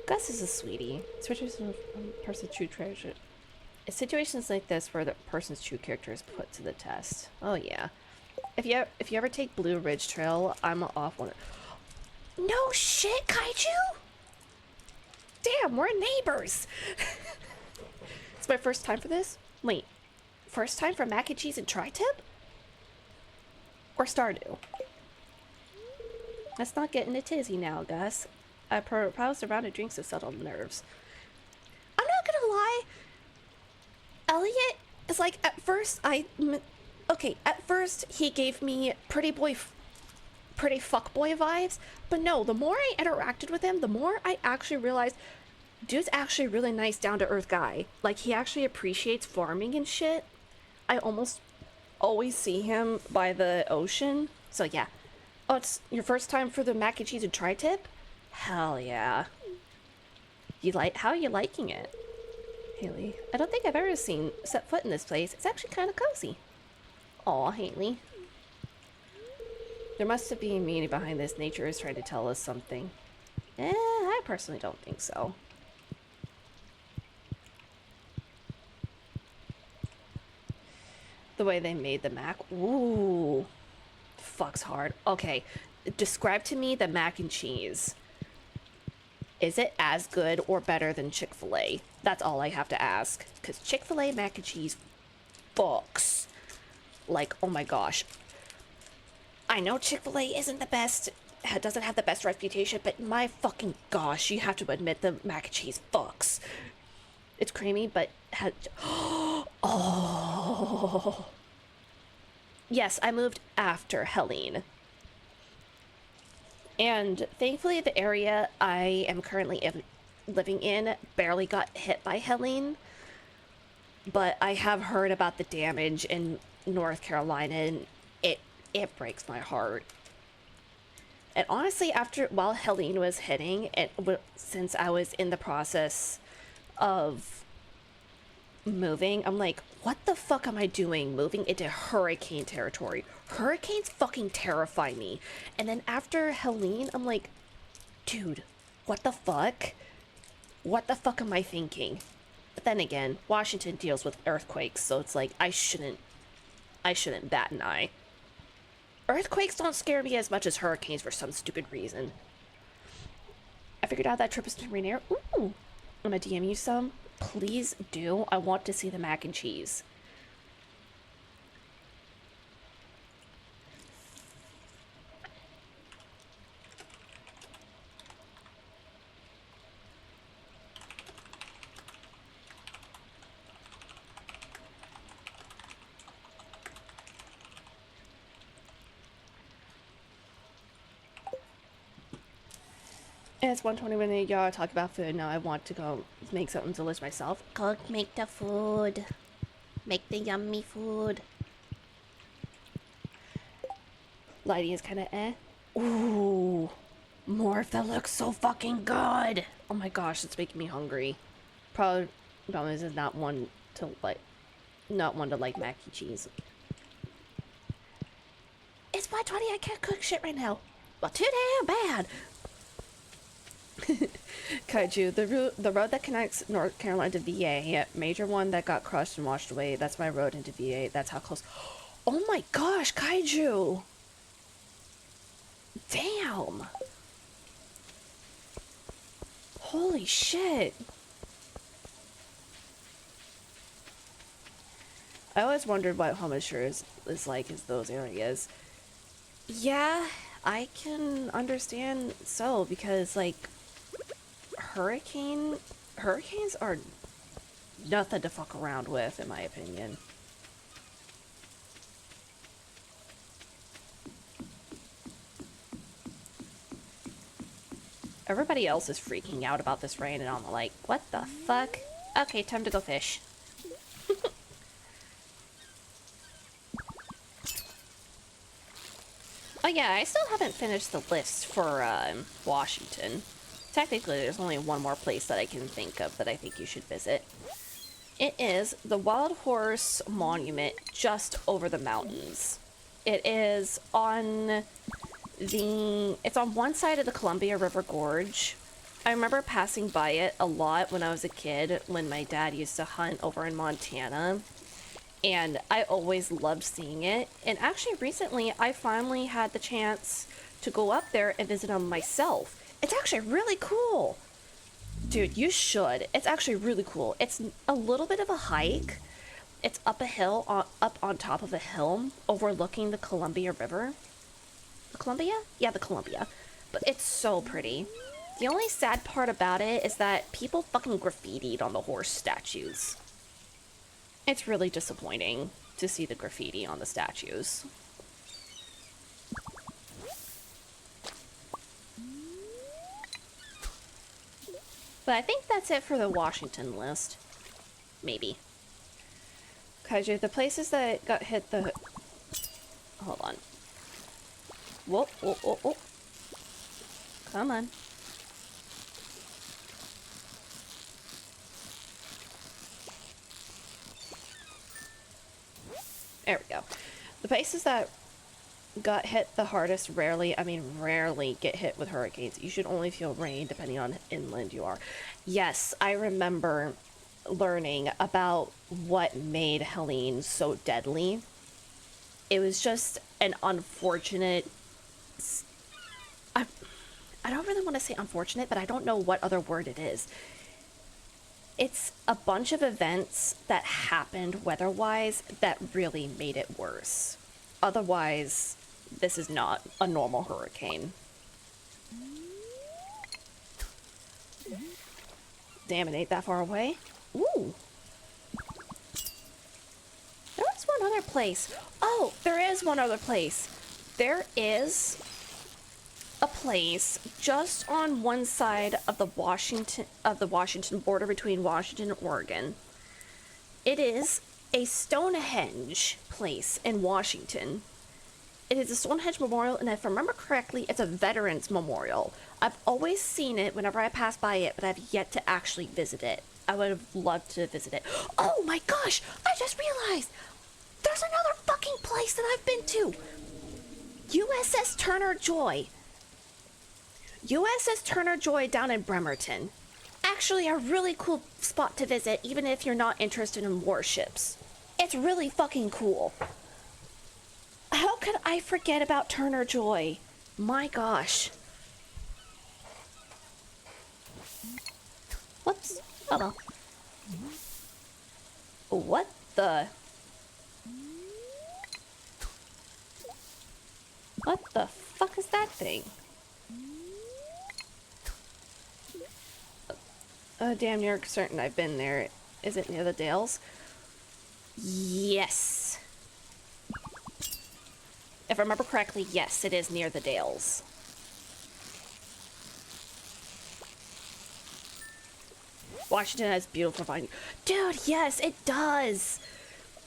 Gus is a sweetie. Situations person's true treasure. It's situations like this where the person's true character is put to the test. Oh yeah. If you ever take Blue Ridge Trail, I'm off one. No shit, Kaiju! Damn, we're neighbors! It's my first time for this? Wait, first time for mac and cheese and tri-tip? Or Stardew? Let's not get in a tizzy now, Gus. I proposed a round of drinks to settle the nerves. I'm not gonna lie. Elliot is like, at first at first he gave me pretty fuckboy vibes, but no, the more I interacted with him, the more I actually realized dude's actually a really nice, down-to-earth guy. Like, he actually appreciates farming and shit. I almost always see him by the ocean, so yeah. Oh, it's your first time for the mac and cheese and tri-tip? Hell yeah. How are you liking it? Haley, I don't think I've ever set foot in this place. It's actually kind of cozy. Aw, Haley. There must be a meaning behind this. Nature is trying to tell us something. I personally don't think so. The way they made the mac. Ooh. Fuck's hard. Okay. Describe to me the mac and cheese. Is it as good or better than Chick-fil-A? That's all I have to ask. Because Chick-fil-A mac and cheese fucks. Like, oh my gosh. I know Chick-fil-A isn't the best, doesn't have the best reputation, but my fucking gosh, you have to admit the mac and cheese fucks. It's creamy, but oh. Yes, I moved after Helene. And thankfully the area I am currently living in barely got hit by Helene. But I have heard about the damage in North Carolina, and it breaks my heart. And honestly, while Helene was hitting, since I was in the process of moving, I'm like, what the fuck am I doing moving into hurricane territory? Hurricanes fucking terrify me. And then after Helene, I'm like, dude, what the fuck? What the fuck am I thinking? But then again, Washington deals with earthquakes, so it's like, I shouldn't bat an eye. Earthquakes don't scare me as much as hurricanes for some stupid reason. I figured out that trip is to Rainier. Ooh, I'm gonna DM you some. Please do. I want to see the mac and cheese. And it's 1:20 when y'all talk about food. Now I want to go make something delicious myself. Go make the food. Make the yummy food. Lighting is kind of eh. Ooh, Morpha looks so fucking good. Oh my gosh, it's making me hungry. Problem is not one to like mac and cheese. It's 1:20. I can't cook shit right now. Well, too damn bad. Kaiju, the road that connects North Carolina to VA, major one that got crushed and washed away. That's my road into VA. That's how close. Oh my gosh, Kaiju. Damn. Holy shit. I always wondered what Homisher is like as those areas. Yeah, I can understand so, because like hurricanes are nothing to fuck around with, in my opinion. Everybody else is freaking out about this rain, and I'm like, what the fuck? Okay, time to go fish. Oh yeah, I still haven't finished the list for Washington. Technically, there's only one more place that I can think of that I think you should visit. It is the Wild Horse Monument just over the mountains. It is on It's on one side of the Columbia River Gorge. I remember passing by it a lot when I was a kid, when my dad used to hunt over in Montana. And I always loved seeing it. And actually recently, I finally had the chance to go up there and visit them myself. It's actually really cool. Dude, you should. It's actually really cool. It's a little bit of a hike. It's up a hill, up on top of a hill, overlooking the Columbia River. The Columbia? Yeah, the Columbia. But it's so pretty. The only sad part about it is that people fucking graffitied on the horse statues. It's really disappointing to see the graffiti on the statues. But I think that's it for the Washington list. Maybe. Because the places that got hit the... Hold on. Whoa, whoa, whoa, whoa. Come on. There we go. The places that got hit the hardest rarely get hit with hurricanes. You should only feel rain depending on inland you are. Yes, I remember learning about what made Helene so deadly. It was just an unfortunate... I don't really want to say unfortunate, but I don't know what other word it is. It's a bunch of events that happened weather-wise that really made it worse. Otherwise, this is not a normal hurricane. Damn, it ain't that far away. Ooh. There was one other place. Oh, there is one other place. There is a place just on one side of the Washington border between Washington and Oregon. It is a Stonehenge place in Washington. It is a Stonehenge memorial, and if I remember correctly, it's a veterans memorial. I've always seen it whenever I pass by it, but I've yet to actually visit it. I would have loved to visit it. Oh my gosh! I just realized! There's another fucking place that I've been to! USS Turner Joy. USS Turner Joy down in Bremerton. Actually a really cool spot to visit, even if you're not interested in warships. It's really fucking cool. How could I forget about Turner Joy? My gosh. Whoops. Oh well. What the... What the fuck is that thing? Damn near certain I've been there. Is it near the Dales? Yes. If I remember correctly, yes, it is near the Dales. Washington has beautiful vine. Dude, yes, it does!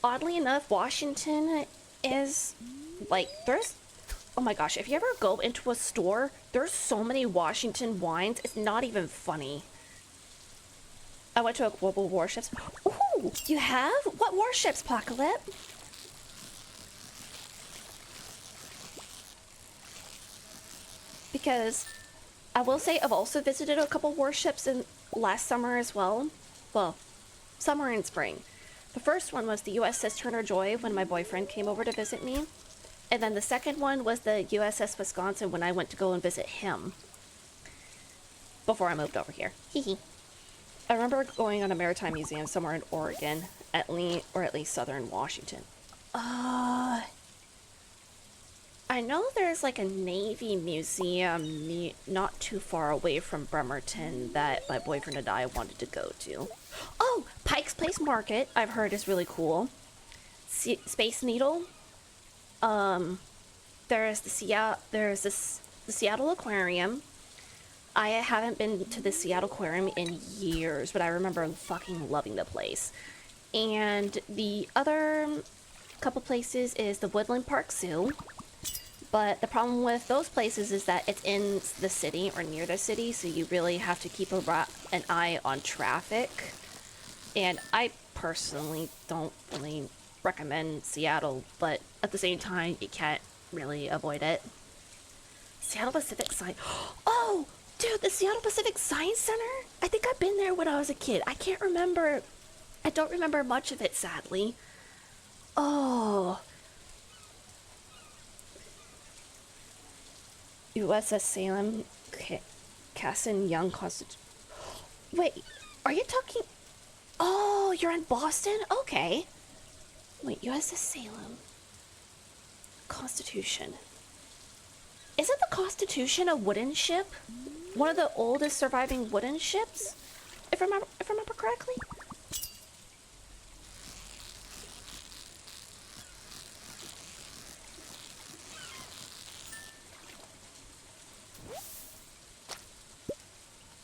Oddly enough, Washington is, like, there's... Oh my gosh, if you ever go into a store, there's so many Washington wines, it's not even funny. I went to a Global Warships. Ooh, you have? What warships, Apocalypse? Because I will say I've also visited a couple warships in last summer as well. Well, summer and spring. The first one was the USS Turner Joy when my boyfriend came over to visit me. And then the second one was the USS Wisconsin when I went to go and visit him. Before I moved over here. Hee. I remember going on a maritime museum somewhere in Oregon, at least southern Washington. I know there's like a Navy museum not too far away from Bremerton that my boyfriend and I wanted to go to. Oh, Pike's Place Market, I've heard is really cool. Space Needle. There's the Seattle Aquarium. I haven't been to the Seattle Aquarium in years, but I remember fucking loving the place. And the other couple places is the Woodland Park Zoo. But the problem with those places is that it's in the city or near the city, so you really have to keep an eye on traffic. And I personally don't really recommend Seattle, but at the same time, you can't really avoid it. Seattle Pacific Science. Oh, dude, the Seattle Pacific Science Center? I think I've been there when I was a kid. I can't remember. I don't remember much of it, sadly. Oh. USS Salem, Cassin Young Constitution. Wait, are you talking? Oh, you're in Boston? Okay. Wait, USS Salem. Constitution. Isn't the Constitution a wooden ship? One of the oldest surviving wooden ships? If I remember correctly?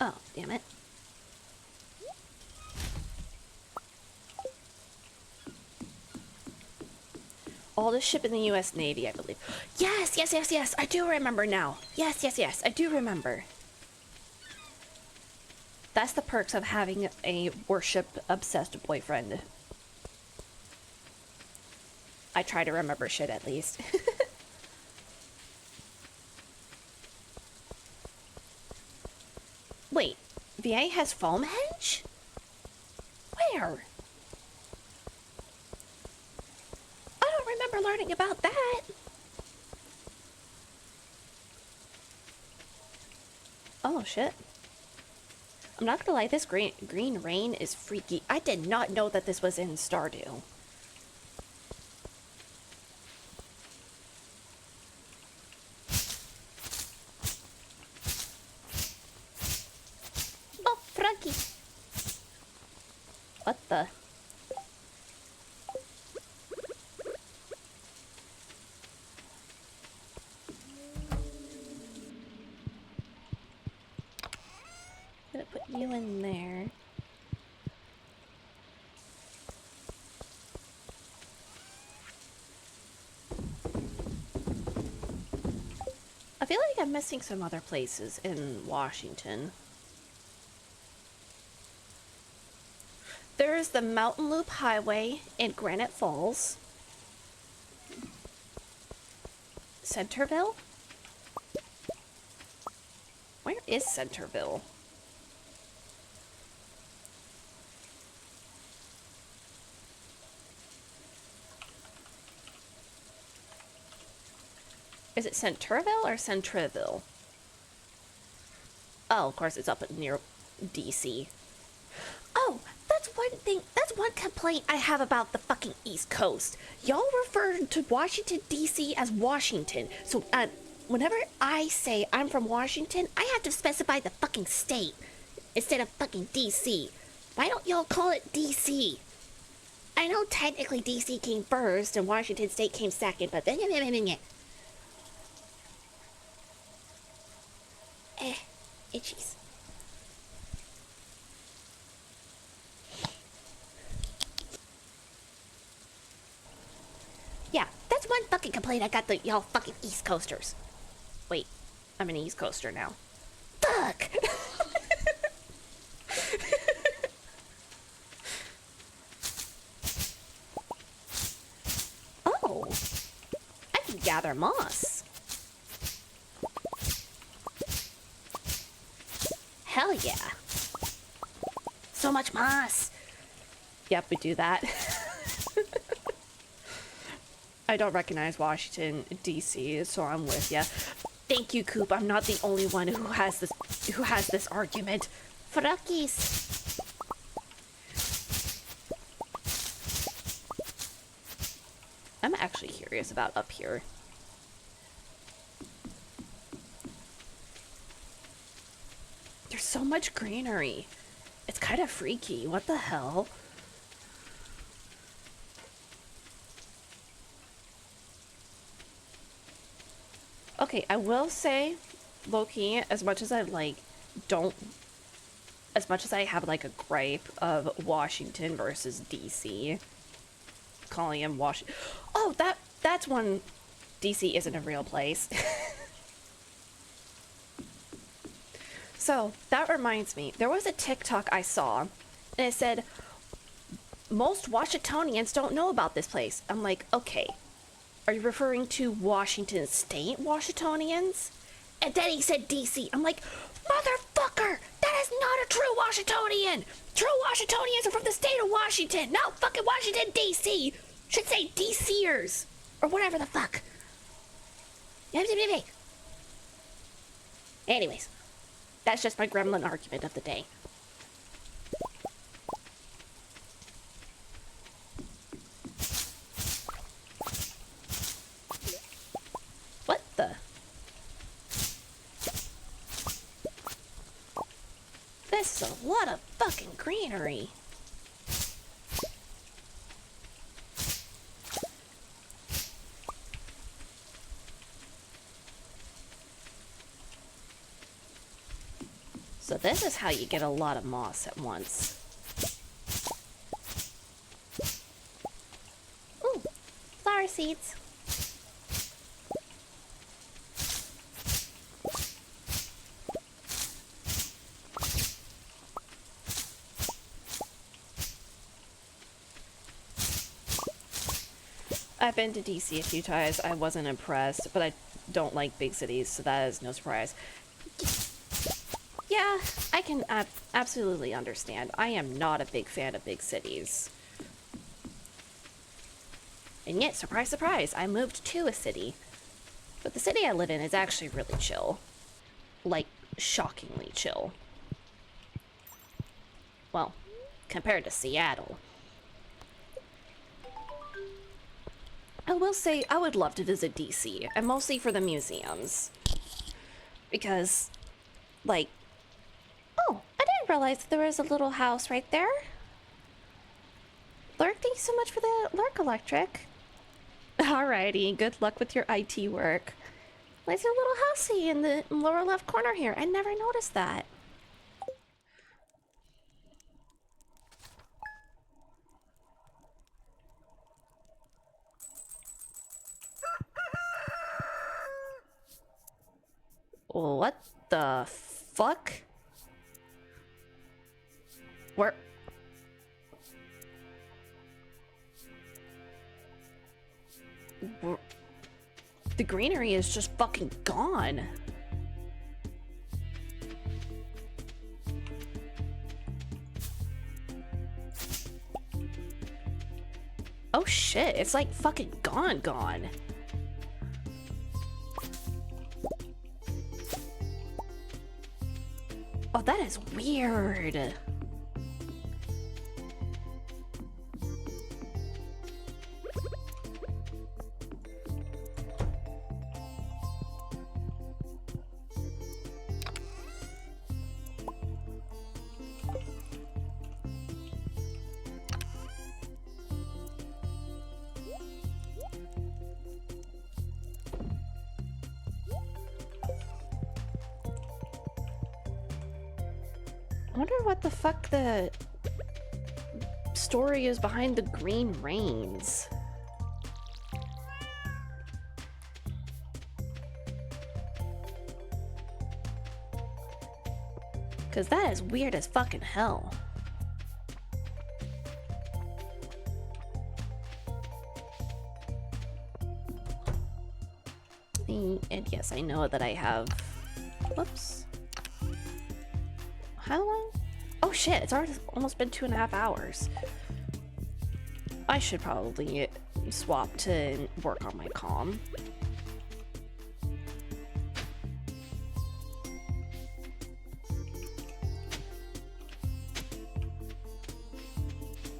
Oh, damn it. Oldest ship in the U.S. Navy, I believe. Yes, yes, yes, yes. I do remember now. Yes, yes, yes. I do remember. That's the perks of having a warship-obsessed boyfriend. I try to remember shit at least. Wait, VA has foam hedge? Where? I don't remember learning about that. Oh shit. I'm not gonna lie, this green rain is freaky. I did not know that this was in Stardew. Oh, Frankie! What the? I'm gonna put you in there. I feel like I'm missing some other places in Washington. There's the Mountain Loop Highway in Granite Falls. Centerville? Where is Centerville? Is it Centerville or Centreville? Oh, of course, it's up near DC. Oh, that's one thing, that's one complaint I have about the fucking East Coast. Y'all refer to Washington, DC as Washington. So, whenever I say I'm from Washington, I have to specify the fucking state instead of fucking DC. Why don't y'all call it DC? I know technically DC came first and Washington State came second, but itchies. Yeah, that's one fucking complaint I got, the y'all fucking East Coasters. Wait, I'm an East Coaster now. Fuck! Oh, I can gather moss. Hell yeah. So much moss. Yep, we do that. I don't recognize Washington, D.C., so I'm with ya. Thank you, Coop. I'm not the only one who has this argument. Frockies. I'm actually curious about up here. There's so much greenery. It's kind of freaky. What the hell? Okay, I will say, low-key, as much as I have like a gripe of Washington versus DC, calling him Washington. Oh, that's one. DC isn't a real place. So that reminds me, there was a TikTok I saw, and it said, most Washingtonians don't know about this place. I'm like, okay, are you referring to Washington State Washingtonians? And then he said DC. I'm like, motherfucker, that is not a true Washingtonian. True Washingtonians are from the state of Washington, not fucking Washington, DC. Should say DCers. Or whatever the fuck. Anyways, that's just my gremlin argument of the day. What the? This is a lot of fucking greenery. So this is how you get a lot of moss at once. Ooh, flower seeds. I've been to DC a few times. I wasn't impressed, but I don't like big cities, so that is no surprise. Yeah, I can absolutely understand. I am not a big fan of big cities. And yet, surprise, surprise, I moved to a city. But the city I live in is actually really chill. Like, shockingly chill. Well, compared to Seattle. I will say, I would love to visit DC, and mostly for the museums. Because, like... Oh, I didn't realize that there was a little house right there. Lurk, thank you so much for the Lurk Electric. Alrighty, good luck with your IT work. There's a little housey in the lower left corner here. I never noticed that. What the fuck? Where? The greenery is just fucking gone. Oh shit, it's like fucking gone. Oh, that is weird. I wonder what the fuck the story is behind the green rains. Cause that is weird as fucking hell. And yes, I know that I have... Whoops. How long? Oh shit, it's already almost been 2.5 hours. I should probably swap to work on my comm.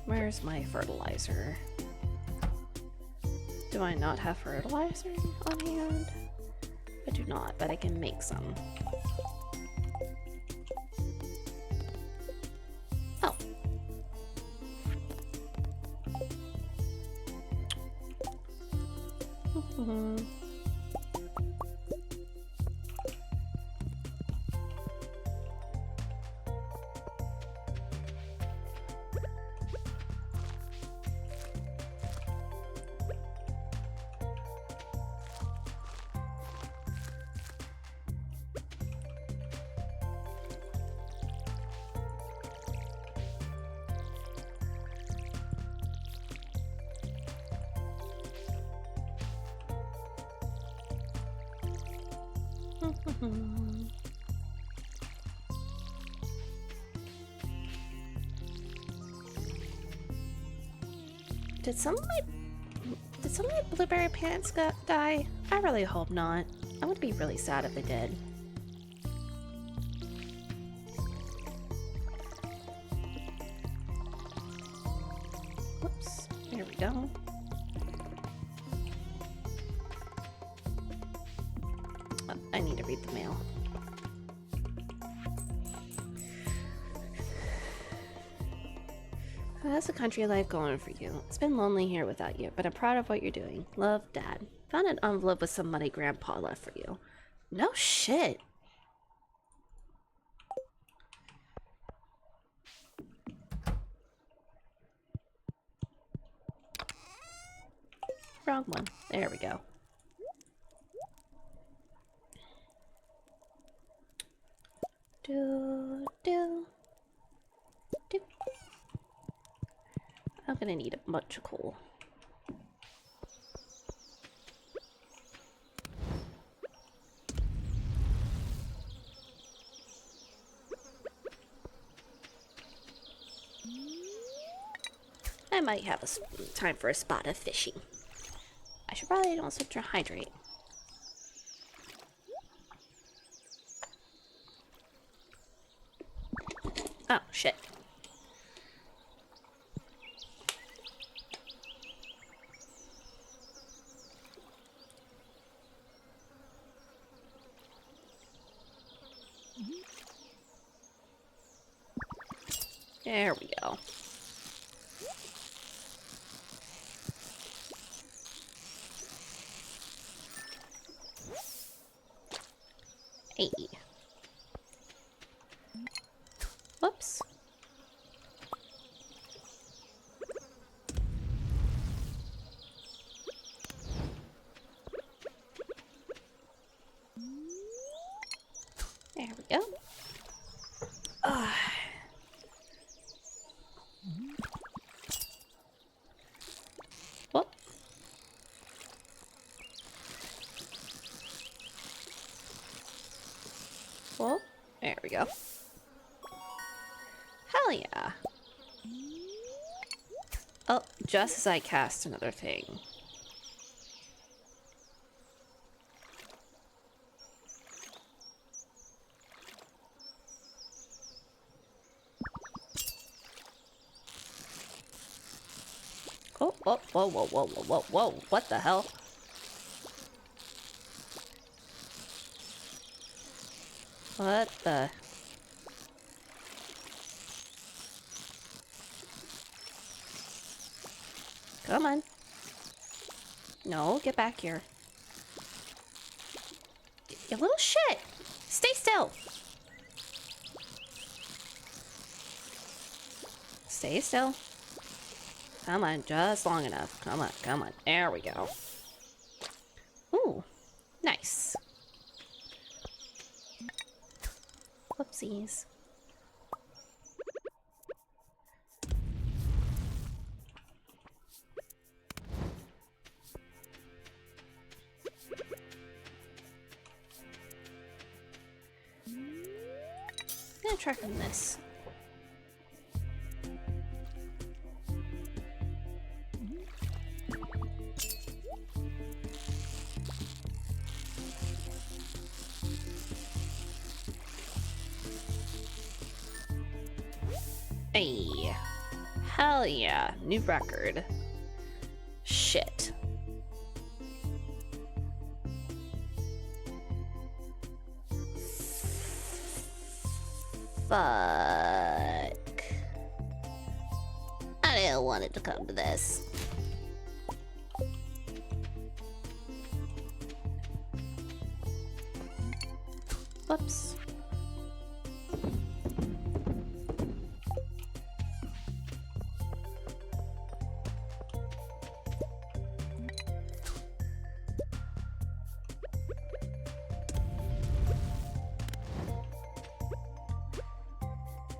Where's my fertilizer? Do I not have fertilizer on hand? I do not, but I can make some. Oh. Did some of my blueberry plants die? I really hope not. I would be really sad if they did. Whoops. There we go. Oh, I need to read the mail. How's the country life going for you? It's been lonely here without you, but I'm proud of what you're doing. Love, Dad. Found an envelope with some money Grandpa left for you. No shit. Wrong one. There we go. Do. I'm gonna need a bunch of coal. I might have time for a spot of fishing. I should probably also hydrate. Oh, shit. There we go. Hey. Whoops. There we go. Whoop. Well, there we go. Hell yeah. Oh, just as I cast another thing. Oh, whoa, whoa, whoa, whoa, whoa, whoa, whoa, what the hell? What the? Come on. No, get back here. You little shit! Stay still! Stay still. Come on, just long enough. Come on, come on. There we go. Ooh, nice. Whoopsies. I'm gonna try from this. Hey. Hell yeah. New record. Shit. Fuck. I didn't want it to come to this. Whoops.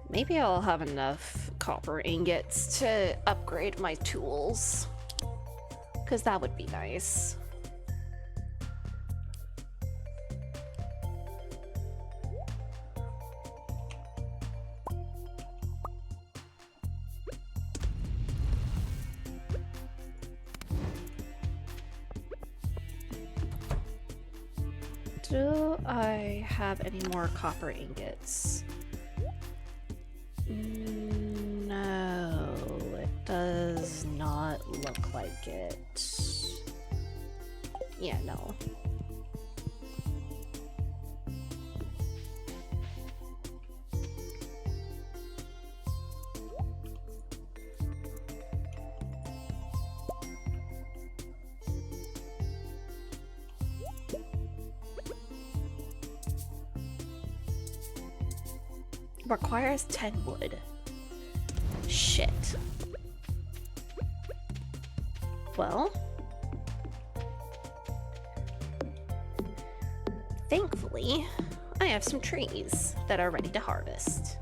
Maybe I'll have enough copper ingots to upgrade my tools. Because that would be nice. Do I have any more copper ingots? No, it does not look like it. Yeah, no. Requires 10 wood. Shit. Well, thankfully, I have some trees that are ready to harvest.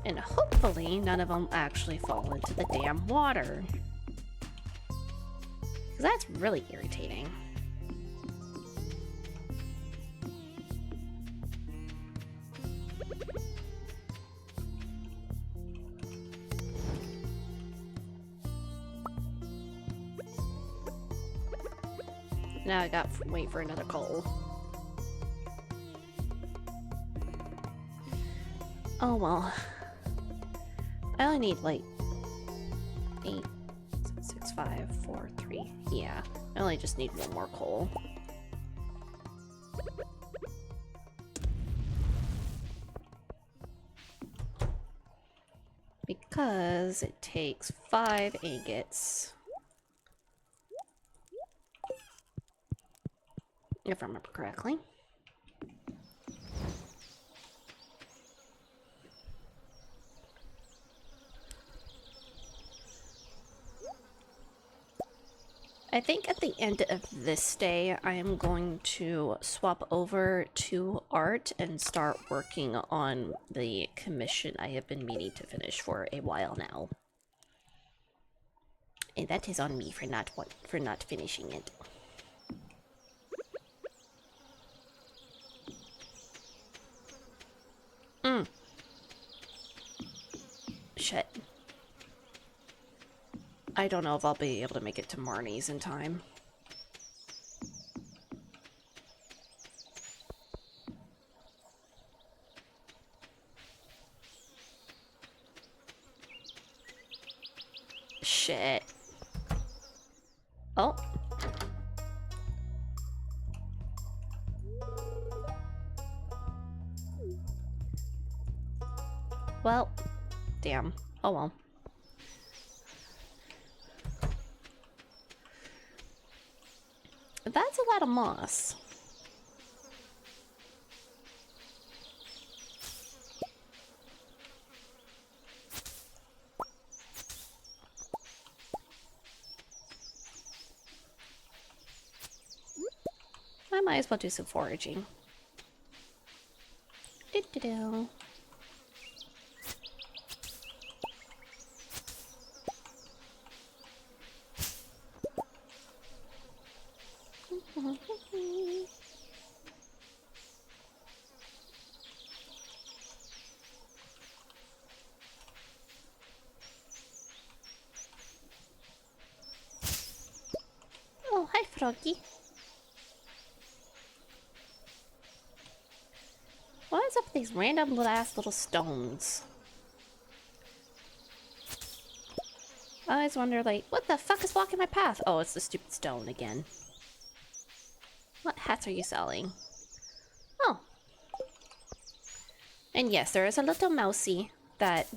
And hopefully none of them actually fall into the damn water. 'Cause that's really irritating. Now I got to wait for another coal. Oh well. I only need like 8, 6, 5, 4, 3. Yeah, I only just need one more coal. Because it takes 5 ingots. If I remember correctly. I think at the end of this day, I am going to swap over to art and start working on the commission I have been meaning to finish for a while now. And that is on me for not finishing it. Shit. I don't know if I'll be able to make it to Marnie's in time. Shit. Oh. Well, damn. Oh well. That's a lot of moss. I might as well do some foraging. Do-do-do. Oh, hi, Froggy. What is up with these random little stones? I always wonder, like, what the fuck is blocking my path? Oh, it's the stupid stone again. What hats are you selling? Oh. And yes, there is a little mousey that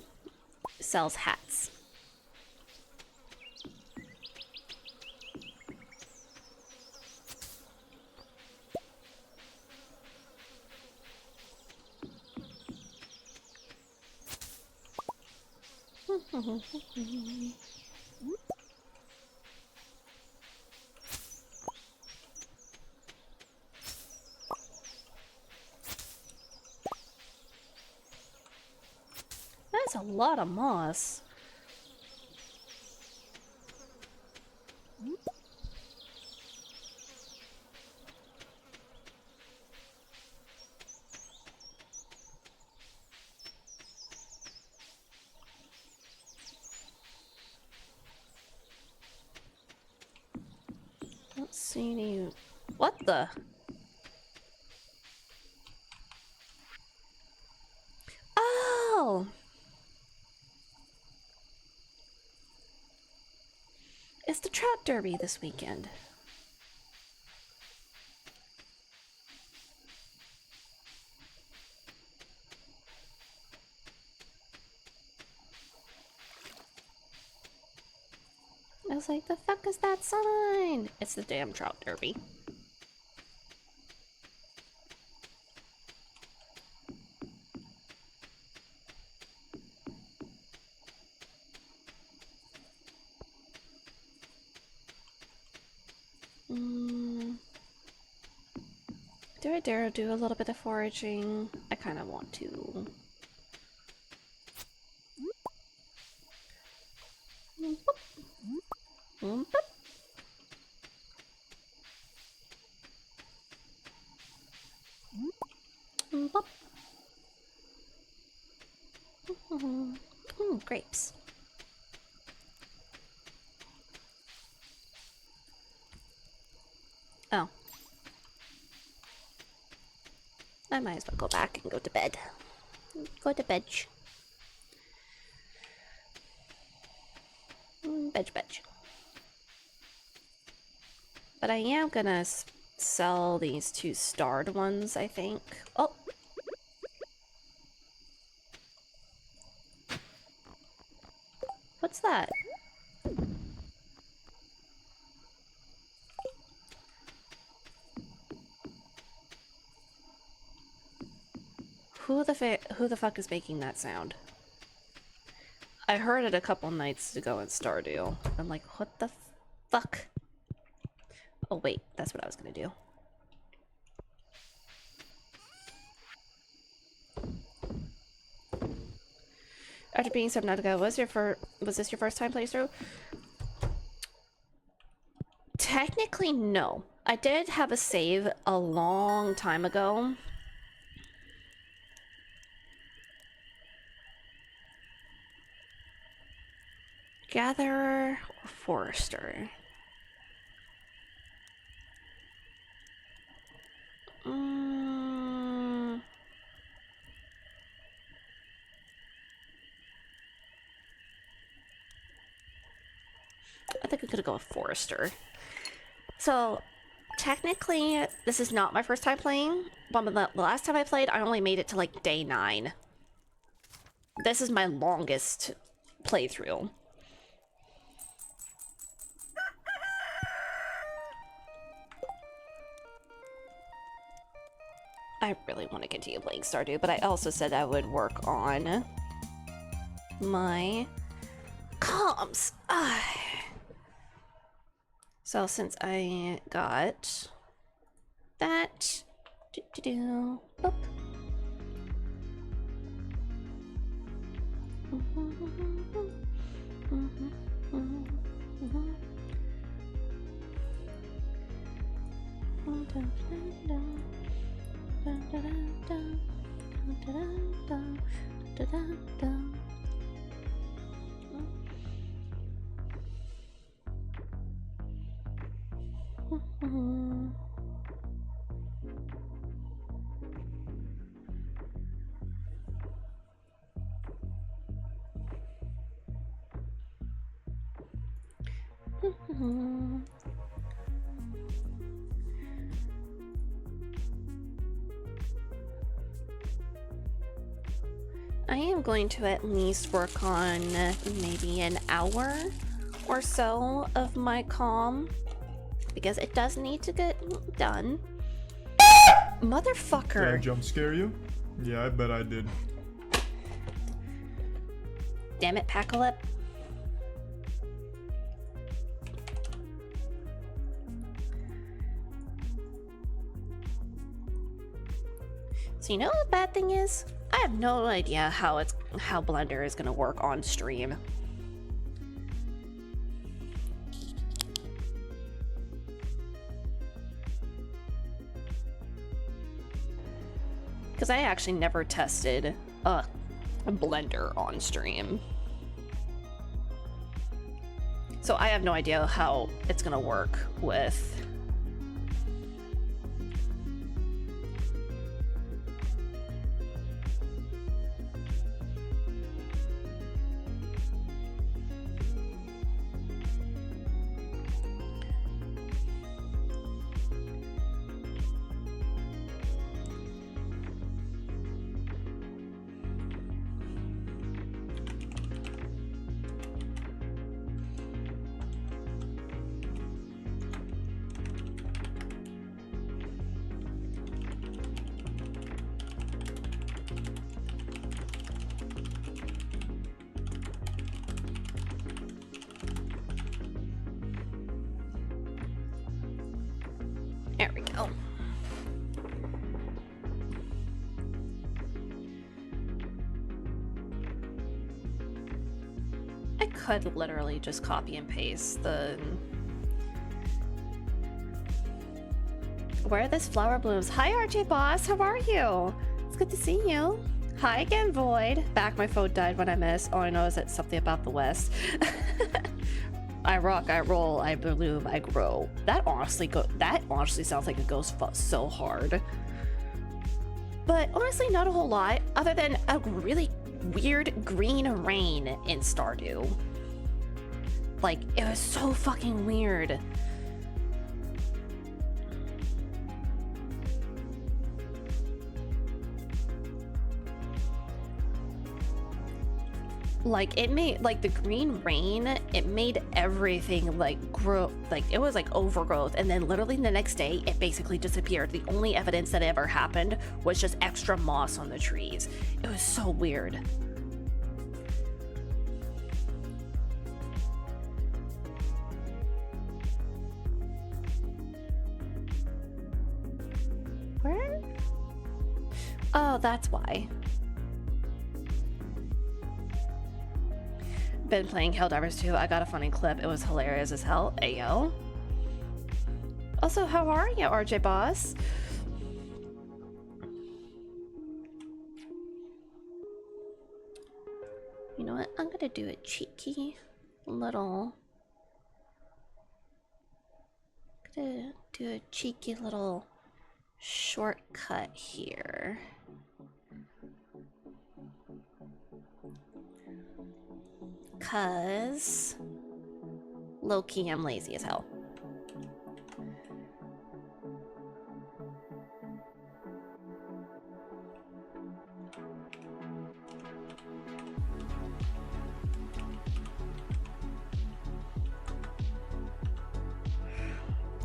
sells hats. That's a lot of moss. CD. What the? Oh! It's the Trout Derby this weekend. I was like, the fuck is that sign? It's the damn Trout Derby. Do I dare do a little bit of foraging? I kind of want to. Grapes. Oh. I might as well go back and go to bed. Go to bed. Bed. But I am gonna sell these 2 starred ones, I think. Oh! What's that? Who the fuck is making that sound? I heard it a couple nights ago in Stardew. I'm like, what the fuck? Oh wait, that's what I was gonna do. After being Subnautica, was this your first time playthrough? Technically, no. I did have a save a long time ago. Gatherer or Forester? I think I'm gonna go with Forester. So, technically, this is not my first time playing, but the last time I played, I only made it to like day 9. This is my longest playthrough. I really want to continue playing Stardew, but I also said I would work on my comms. So since I got that, boop. I am going to at least work on maybe an hour or so of my comm, because it does need to get done. Motherfucker! Did I jump scare you? Yeah, I bet I did. Damn it, Packalip. So you know what the bad thing is? I have no idea how Blender is gonna work on stream. Because I actually never tested a Blender on stream. So I have no idea how it's gonna work with There we go. I could literally just copy and paste the... Where this flower blooms. Hi, RJ Boss. How are you? It's good to see you. Hi again, Void. Back, my phone died when I missed. All I know is it's something about the West. I rock, I roll, I bloom, I grow. That honestly sounds like it goes so hard. But honestly, not a whole lot, other than a really weird green rain in Stardew. Like, it was so fucking weird. Like, it made, like, the green rain, it made everything, like, grow, like, it was, like, overgrowth, and then literally the next day, it basically disappeared. The only evidence that ever happened was just extra moss on the trees. It was so weird. Where? Oh, that's why. Been playing Helldivers 2. I got a funny clip. It was hilarious as hell. Ayo. Also, how are you, RJ Boss? You know what? I'm gonna do a cheeky little... gonna do a cheeky little shortcut here. Cause low-key I'm lazy as hell.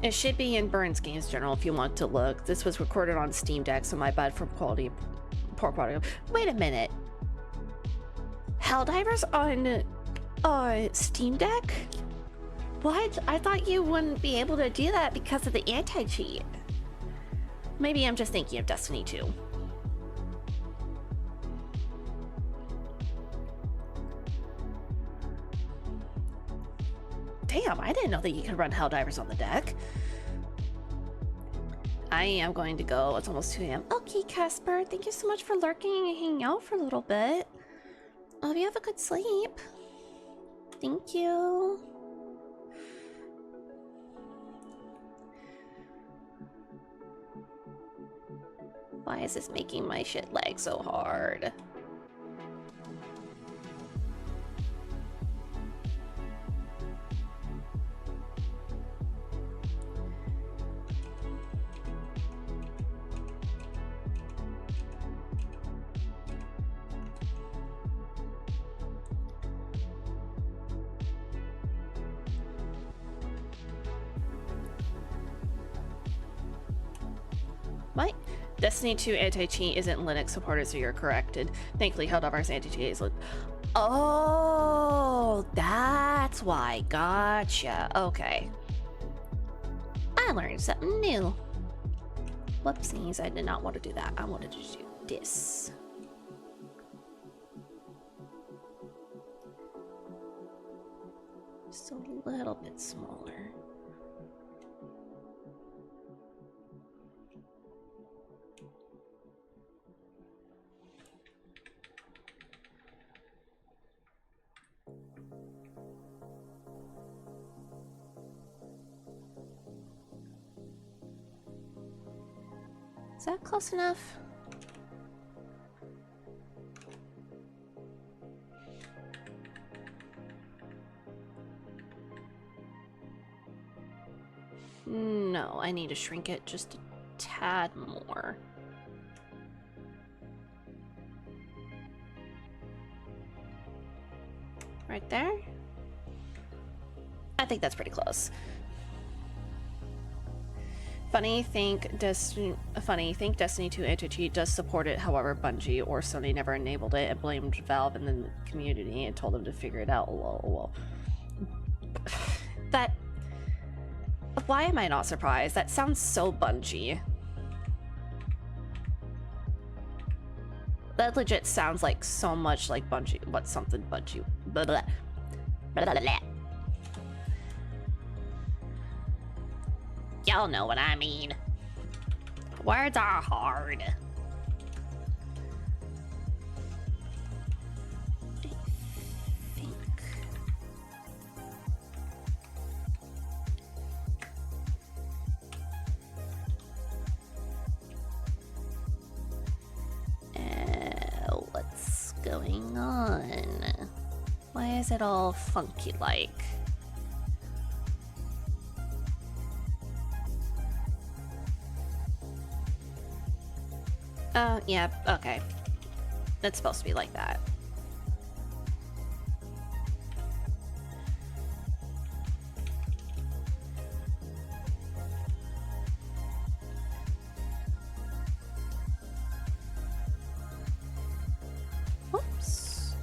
It should be in Burns Games Journal if you want to look. This was recorded on Steam Deck, so my bad for poor quality. Wait a minute. Helldivers on Steam Deck? What? I thought you wouldn't be able to do that because of the anti-cheat. Maybe I'm just thinking of Destiny 2. Damn, I didn't know that you could run Helldivers on the deck. I am going to go. It's almost 2 a.m. Okay, Casper, thank you so much for lurking and hanging out for a little bit. I hope you have a good sleep. Thank you. Why is this making my shit lag so hard? What? Destiny 2 anti-cheat isn't Linux supported, so you're corrected. Thankfully, Helldivers anti-cheat is Oh, that's why. Gotcha. Okay. I learned something new. Whoopsies, I did not want to do that. I wanted to do this. Just a little bit smaller. Is that close enough? No, I need to shrink it just a tad more. Right there? I think that's pretty close. Funny, think Destiny 2 anti-cheat does support it, however Bungie or Sony never enabled it and blamed Valve and the community and told them to figure it out. Lol. That... Why am I not surprised? That sounds so Bungie. That legit sounds like so much like Bungie. What's something Bungie? Blah, blah. Blah, blah, blah. Y'all know what I mean. Words are hard. What's going on? Why is it all funky like? Oh, yeah, okay. It's supposed to be like that. Whoops.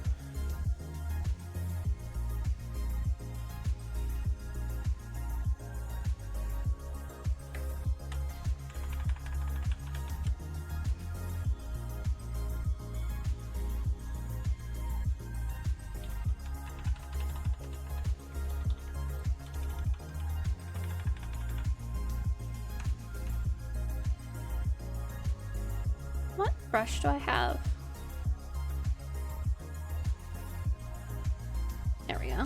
What brush do I have? There we go.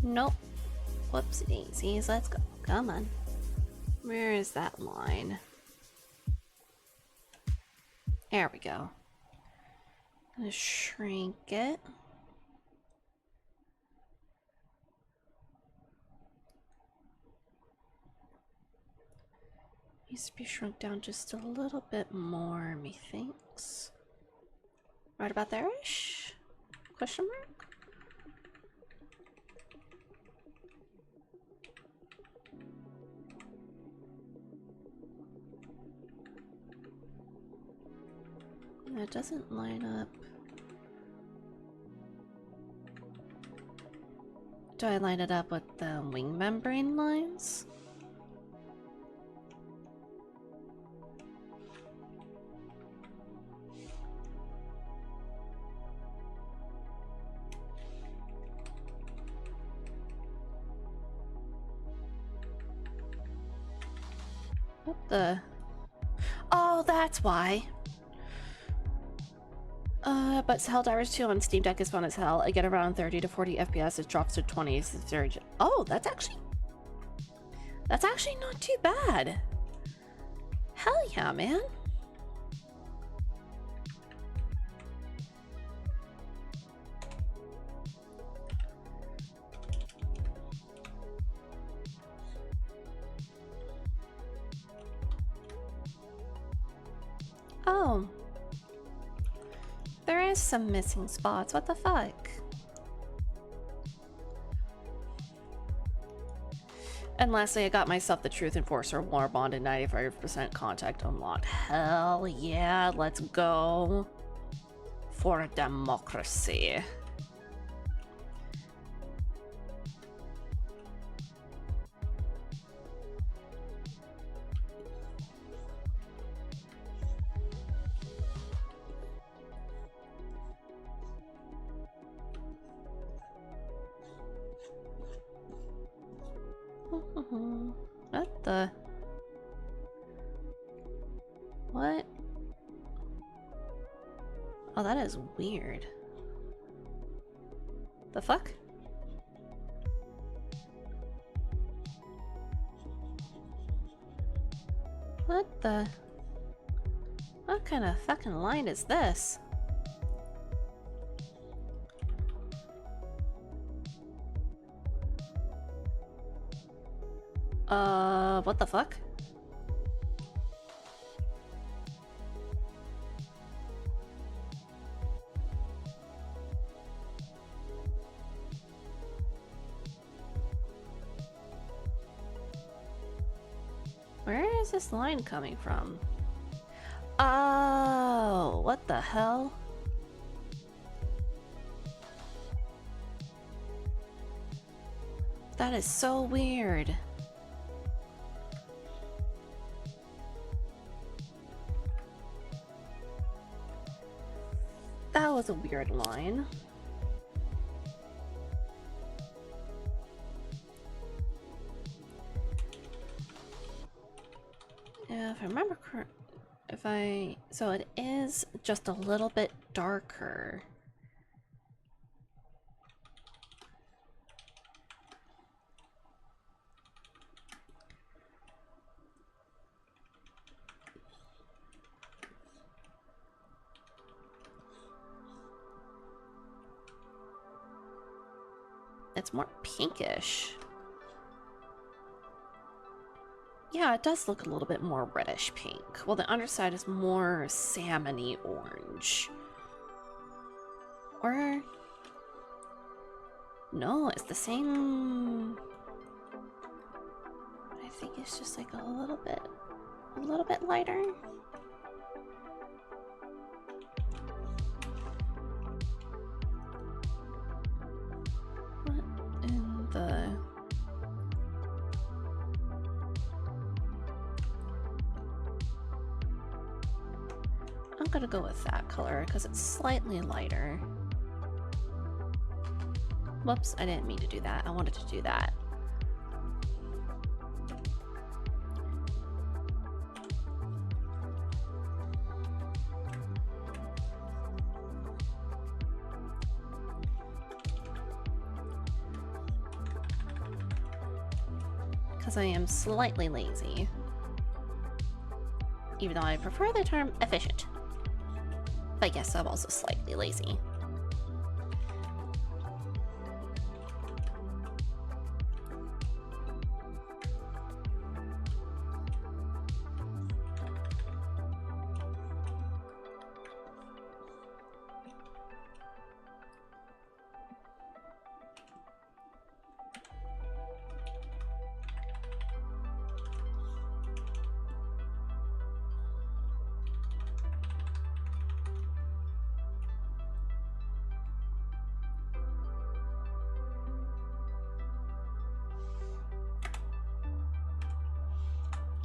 Nope. Whoopsie daisies. Let's go. Come on. Where is that line? There we go. Gonna shrink it. Needs to be shrunk down just a little bit more, methinks. Right about there-ish? Question mark? That doesn't line up. Do I line it up with the wing membrane lines? What the? Oh, that's why. But Helldivers 2 on Steam Deck is fun as hell. I get around 30 to 40 FPS, it drops to 20. It's very... Oh, that's actually not too bad. Hell yeah, man. Oh. There is some missing spots. What the fuck? And lastly, I got myself the Truth Enforcer War Bond and 95% contact unlocked. Hell yeah, let's go. For democracy. What the? What? Oh, that is weird. The fuck? What the? What kind of fucking line is this? What the fuck? Where is this line coming from? Oh, what the hell? That is so weird. That was a weird line. Yeah, if I remember correctly, so it is just a little bit darker. It's more pinkish. Yeah, it does look a little bit more reddish pink. Well, the underside is more salmony orange. Or... no, it's the same... I think it's just like a little bit lighter. What in the... I'm gonna go with that color because it's slightly lighter. Whoops, I didn't mean to do that. I wanted to do that. Because I am slightly lazy. Even though I prefer the term efficient. But yes, I'm also slightly lazy.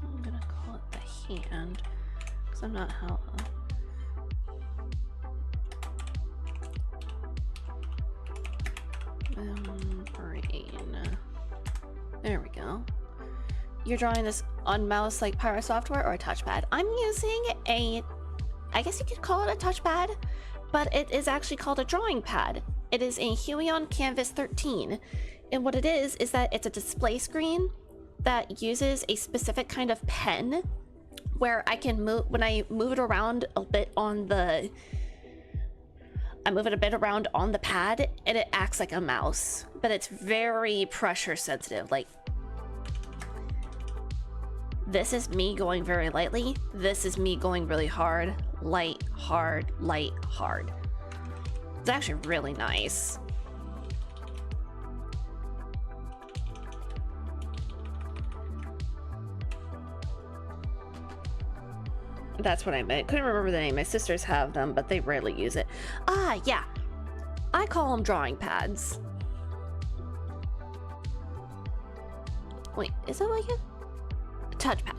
I'm gonna call it the hand, because I'm not how. Brain. There we go. You're drawing this on mouse like Pyro software or a touchpad? I'm using a, I guess you could call it a touchpad, but it is actually called a drawing pad. It is a Huion Canvas 13. And what it is that it's a display screen that uses a specific kind of pen where I can move, when I move it around a bit on the, I move it a bit around on the pad and it acts like a mouse, but it's very pressure sensitive. Like, this is me going very lightly. This is me going really hard, light, hard, light, hard. It's actually really nice. That's what I meant. Couldn't remember the name. My sisters have them, but they rarely use it. Ah, yeah. I call them drawing pads. Wait, is that like a touchpad?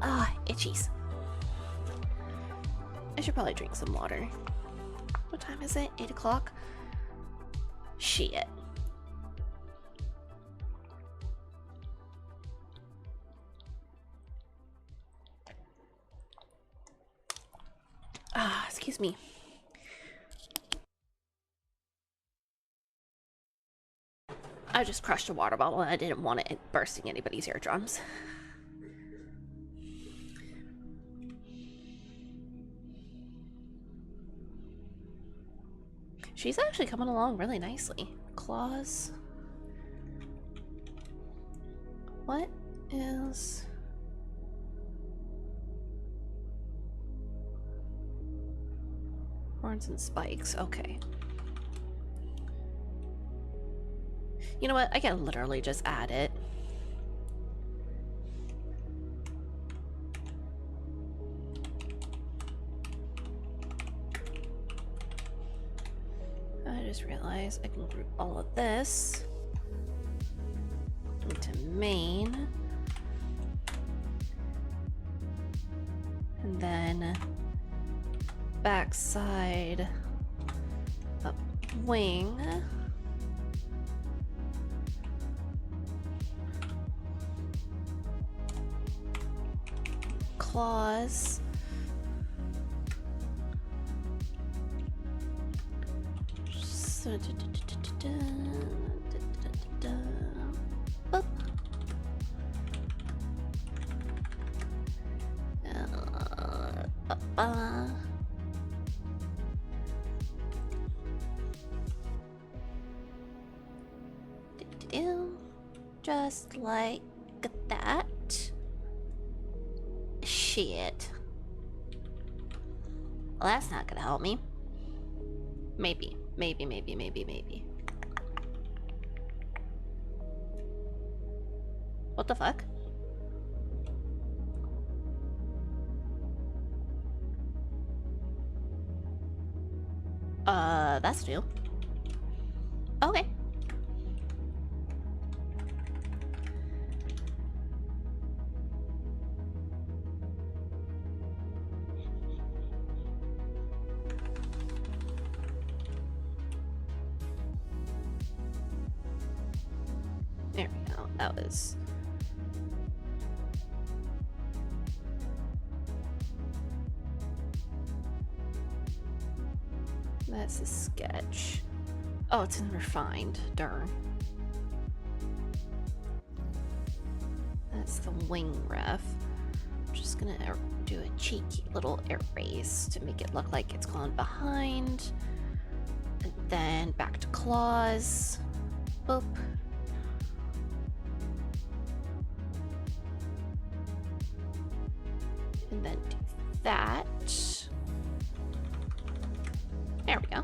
Ah, itchies. I should probably drink some water. What time is it? 8 o'clock? Shit. Ah, excuse me. I just crushed a water bottle and I didn't want it bursting anybody's eardrums. She's actually coming along really nicely. Claws. What is... Horns and spikes, okay. You know what? I can literally just add it. I just realized I can group all of this into main. And then backside up wing. Claws. So, boop. Just like that. Shit. Well, that's not gonna help me. Maybe. What the fuck? That's new. Okay. There we go. That was... That's a sketch. Oh, it's in refined. Darn. That's the wing ref. I'm just gonna do a cheeky little erase to make it look like it's gone behind. And then back to claws. Boop. And then do that. There we go.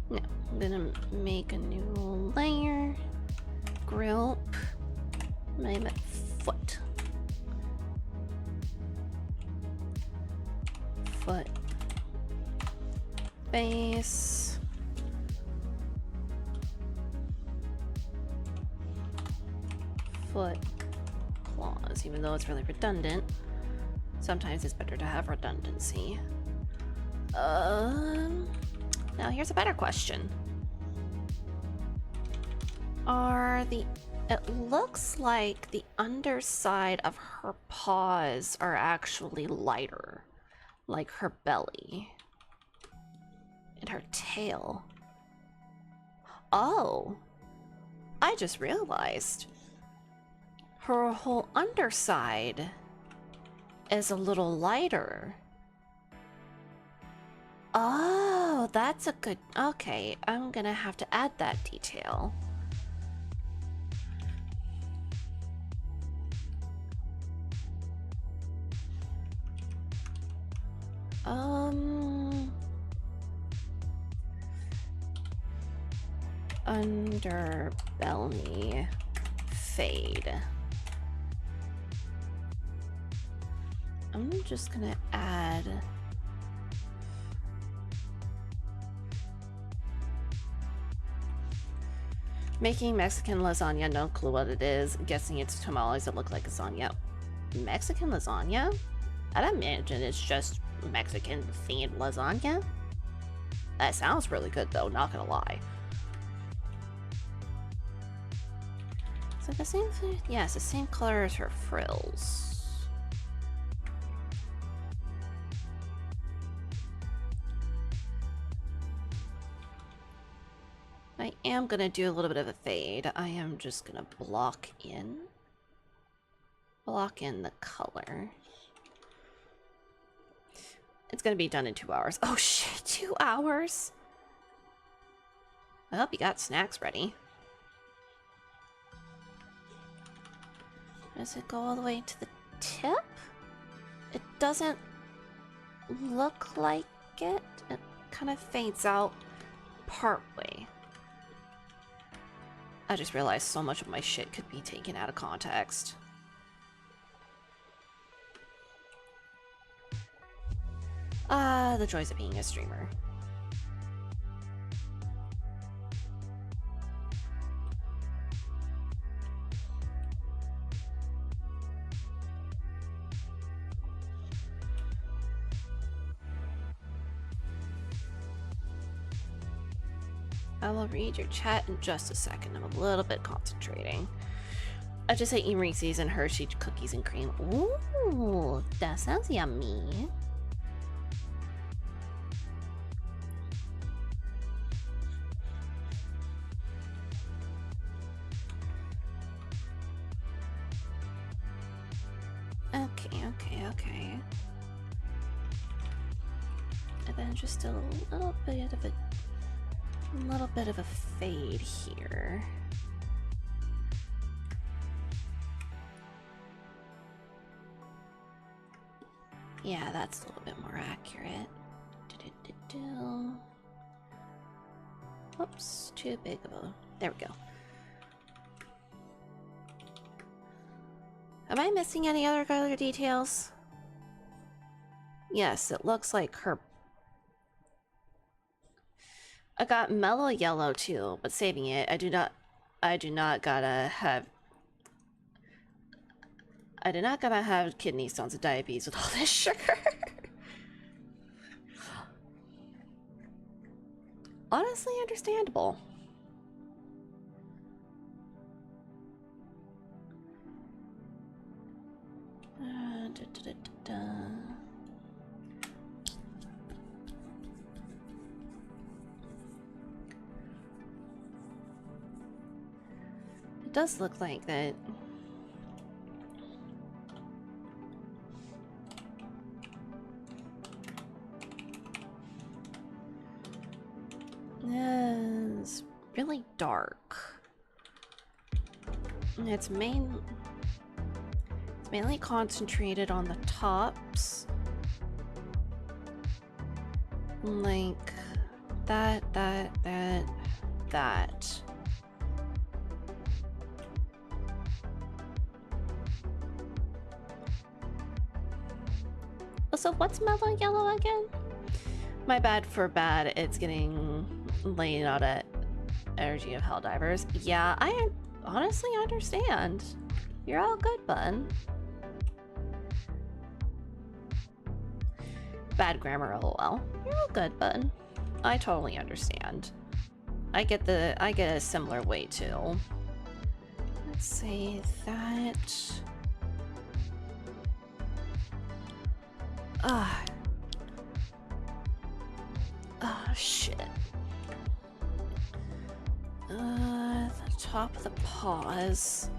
Now, I'm gonna make a new layer. Group. Name it foot. Foot. Base. Foot. Claws, even though it's really redundant. Sometimes it's better to have redundancy. Now here's a better question. It looks like the underside of her paws are actually lighter, like her belly and her tail. Oh, I just realized her whole underside is a little lighter. Oh, that's a good... Okay, I'm gonna have to add that detail. Underbelly fade. I'm just gonna add making Mexican lasagna, no clue what it is. Guessing it's tamales that look like lasagna. Mexican lasagna? I'd imagine it's just Mexican themed lasagna. That sounds really good though, not gonna lie. So the same thing? Yeah, it's the same color as her frills. I am gonna do a little bit of a fade. I am just gonna block in the color. It's gonna be done in 2 hours. Oh shit, 2 hours? I hope you got snacks ready. Does it go all the way to the tip? It doesn't look like it. It kind of fades out partway. I just realized so much of my shit could be taken out of context. The joys of being a streamer. I will read your chat in just a second. I'm a little bit concentrating. I just ate Reese's and Hershey cookies and cream. Ooh, that sounds yummy. Okay. And then just a little bit of a fade here. Yeah, that's a little bit more accurate. Oops, too big of a... There we go. Am I missing any other color details? Yes, it looks like her... I got mellow yellow too, but saving it, I do not gotta have kidney stones and diabetes with all this sugar. Honestly, understandable. It does look like that. It's really dark. It's mainly concentrated on the tops. Like that. So what's mellow yellow again? My bad for bad. It's getting laid out at Energy of Helldivers. Yeah, I honestly understand. You're all good, bud. Bad grammar, lol. You're all good, bud. I totally understand. I get a similar way too. Let's say that. Shit. The top of the paws.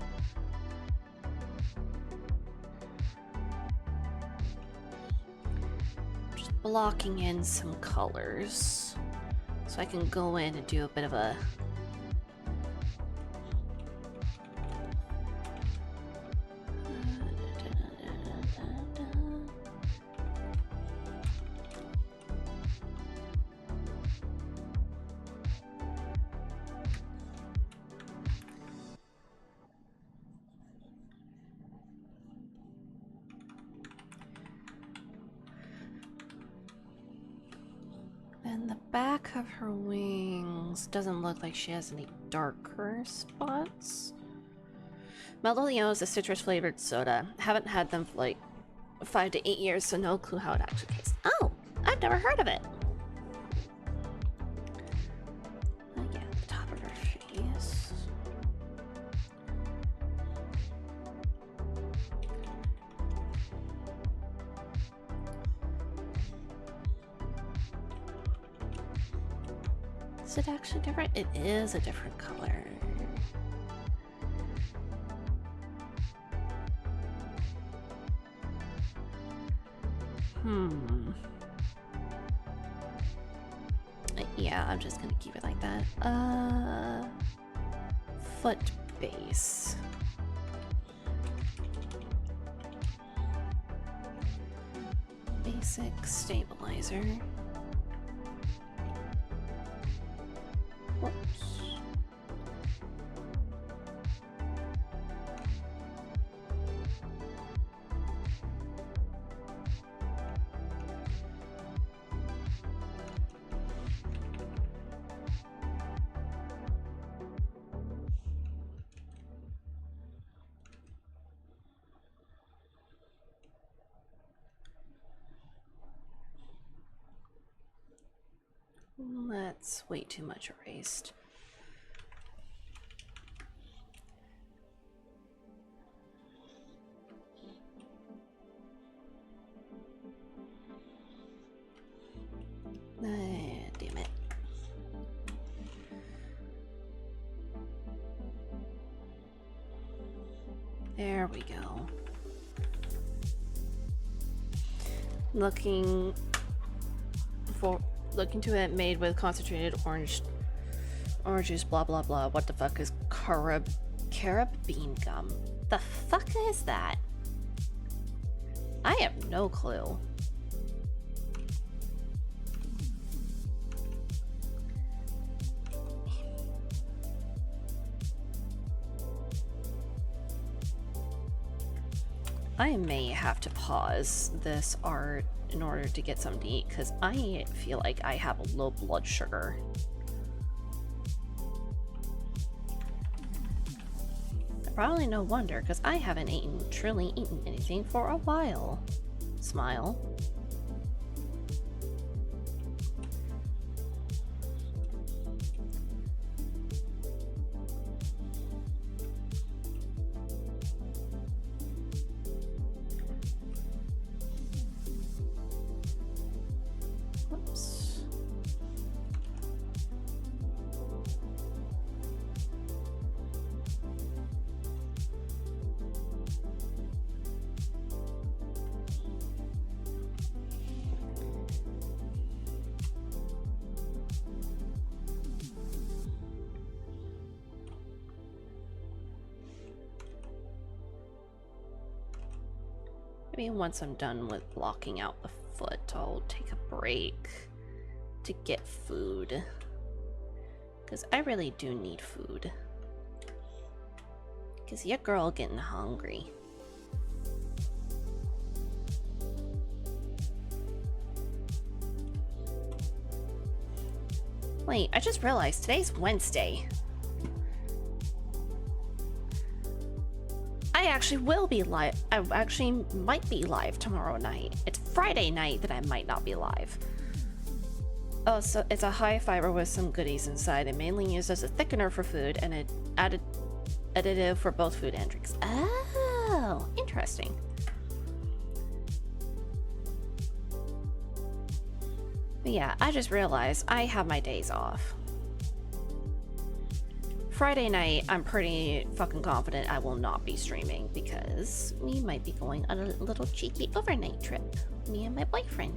Just blocking in some colors so I can go in and do a bit of a of her wings doesn't look like she has any darker spots. Mellow Leo is a citrus flavored soda. Haven't had them for like 5 to 8 years, so no clue how it actually tastes. Oh, I've never heard of it. Yeah, the top of her face. Is it actually different? It is a different color. Yeah. Yeah, I'm just gonna keep it like that. Foot base. Basic stabilizer. Whoops. That's way too much erased. Damn it. There we go. Looking to it made with concentrated orange juice, blah blah blah. What the fuck is carob bean gum? The fuck is that? I have no clue. I may have to pause this art in order to get something to eat, because I feel like I have a low blood sugar. Probably no wonder, because I haven't truly eaten anything for a while. Smile. Maybe once I'm done with blocking out the foot, I'll take a break to get food. Because I really do need food. Because your girl getting hungry. Wait, I just realized today's Wednesday. I actually will be live. I actually might be live tomorrow night. It's Friday night that I might not be live. Oh, so it's a high fiber with some goodies inside and mainly used as a thickener for food and an additive for both food and drinks. Oh, interesting. But yeah, I just realized I have my days off. Friday night, I'm pretty fucking confident I will not be streaming because we might be going on a little cheeky overnight trip, me and my boyfriend.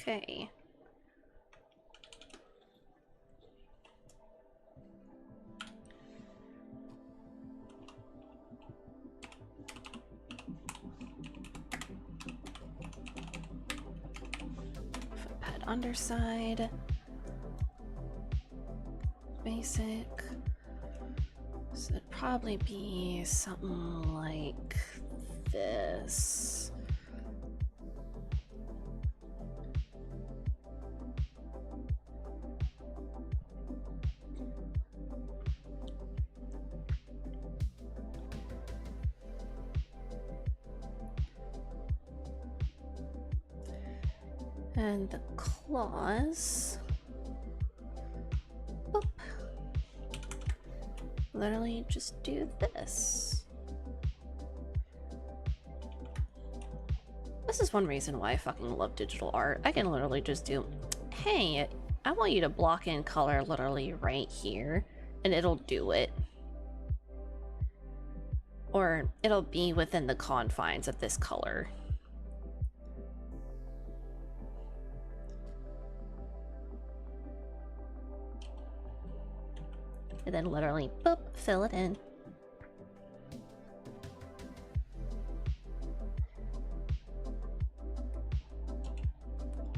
Okay. Footpad underside. Basic. So it'd probably be something like this. And the claws. Boop. Literally just do this. This is one reason why I fucking love digital art. I can literally just do, hey, I want you to block in color literally right here, and it'll do it. Or it'll be within the confines of this color. And then literally, boop, fill it in.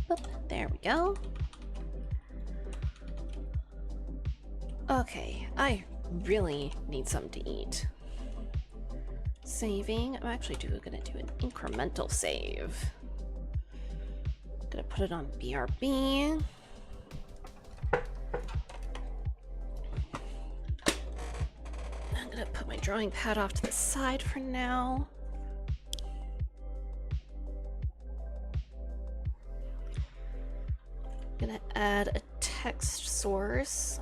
Boop, there we go. Okay, I really need something to eat. Saving. I'm actually gonna do an incremental save. Gonna put it on BRB. I'm gonna put my drawing pad off to the side for now. Gonna add a text source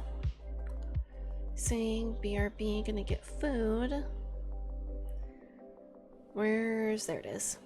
saying BRB gonna get food. There it is.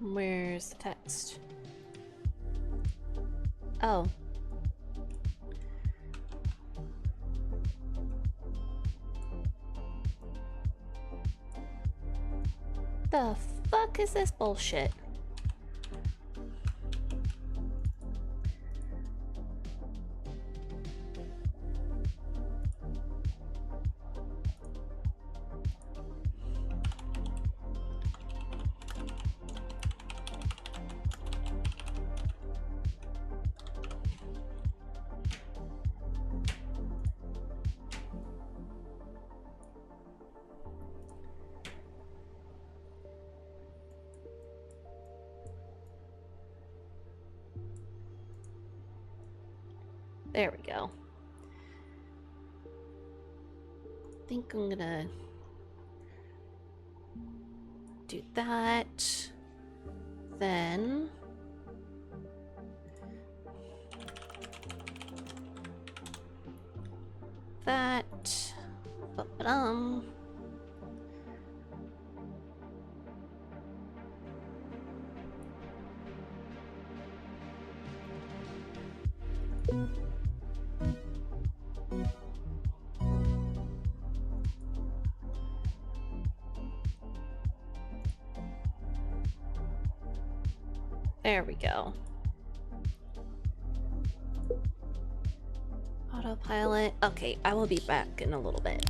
Where's the text? Oh. The fuck is this bullshit? There we go. I think I'm gonna do that. Then that. Ba-ba-dum. There we go. Autopilot. Okay, I will be back in a little bit.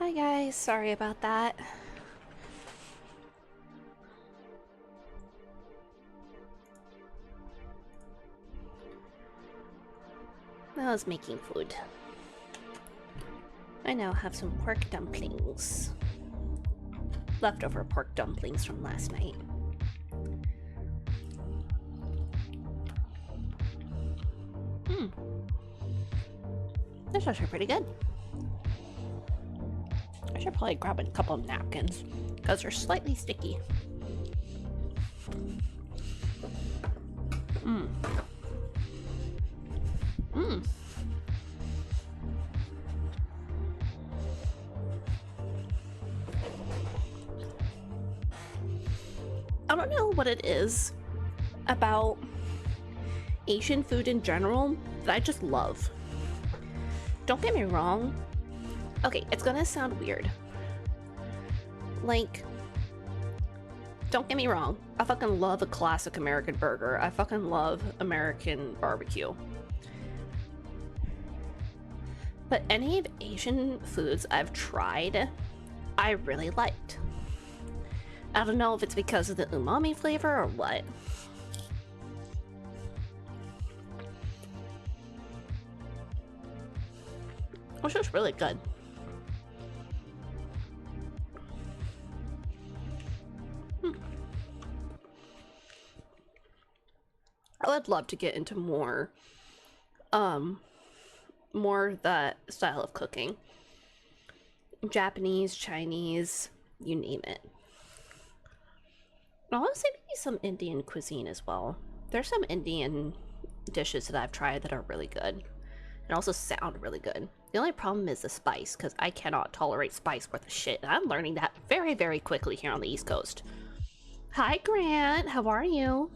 Hi guys, sorry about that. I was making food. I now have some pork dumplings. Leftover pork dumplings from last night. That's actually pretty good. I should probably grab a couple of napkins because they're slightly sticky. I don't know what it is about Asian food in general that I just love. Don't get me wrong. Okay, it's gonna sound weird. Like, don't get me wrong. I fucking love a classic American burger. I fucking love American barbecue. But any of Asian foods I've tried, I really liked. I don't know if it's because of the umami flavor or what. It's just really good. I would love to get into more that style of cooking. Japanese, Chinese, you name it. I want to say maybe some Indian cuisine as well. There's some Indian dishes that I've tried that are really good and also sound really good. The only problem is the spice, because I cannot tolerate spice worth of shit. And I'm learning that very, very quickly here on the East Coast. Hi, Grant. How are you?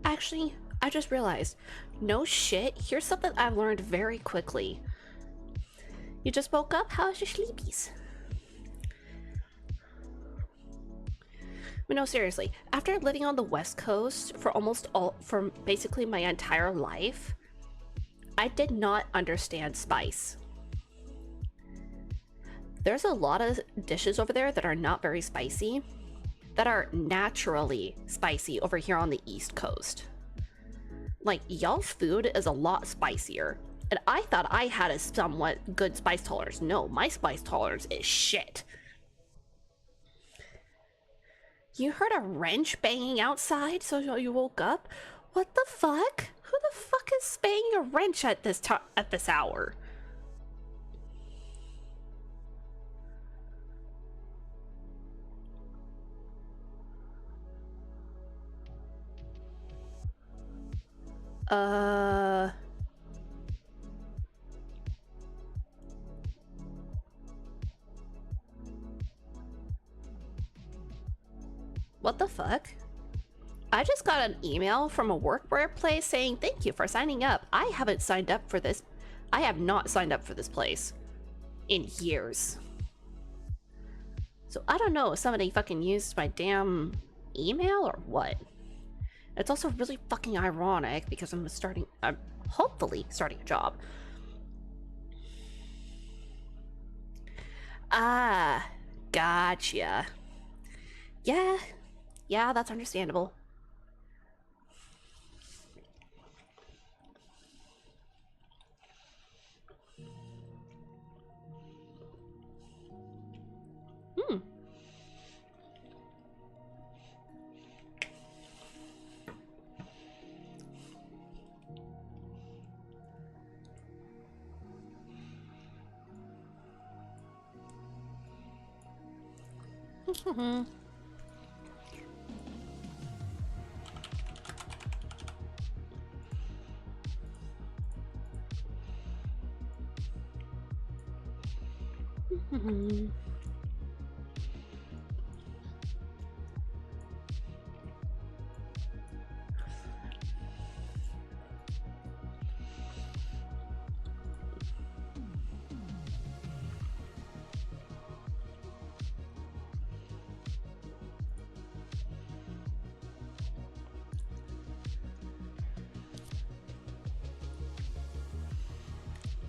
Actually, I just realized, no shit, here's something I've learned very quickly. You just woke up? How's your sleepies? But no, seriously, after living on the West Coast for basically my entire life, I did not understand spice. There's a lot of dishes over there that are not very spicy, that are naturally spicy over here on the East Coast. Like, y'all's food is a lot spicier. And I thought I had a somewhat good spice tolerance. No, my spice tolerance is shit. You heard a wrench banging outside, so you woke up? What the fuck? Who the fuck is banging a wrench at this hour? What the fuck? I just got an email from a workplace saying thank you for signing up. I haven't signed up for this. I have not signed up for this place in years. So I don't know if somebody fucking used my damn email or what. It's also really fucking ironic because I'm hopefully starting a job. Ah, gotcha. Yeah, that's understandable.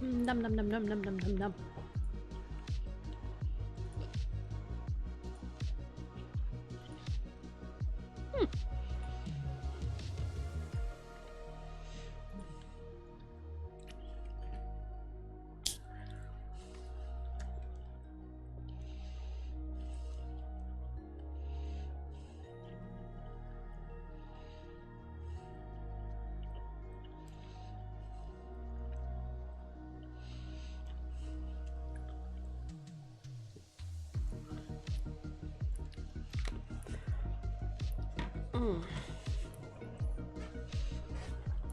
Num num num num num num num num.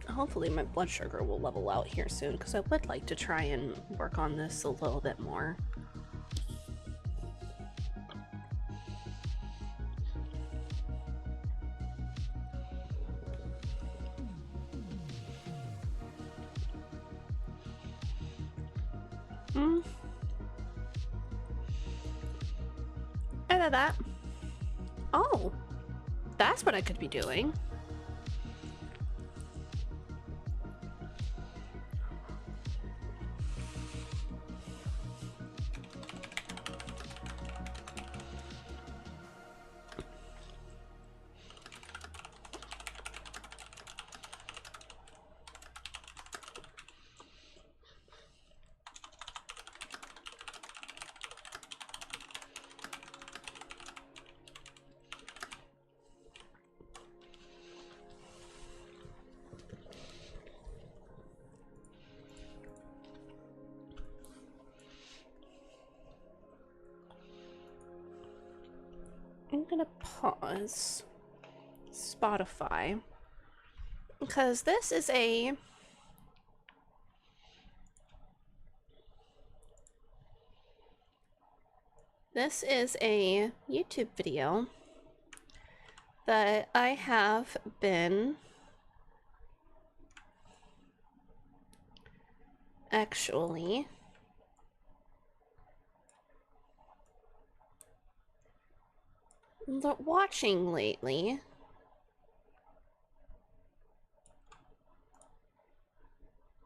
Hopefully my blood sugar will level out here soon, because I would like to try and work on this a little bit more. And then that. Oh, that's what I could be doing. I'm gonna pause Spotify because this is a YouTube video that I have been actually watching lately.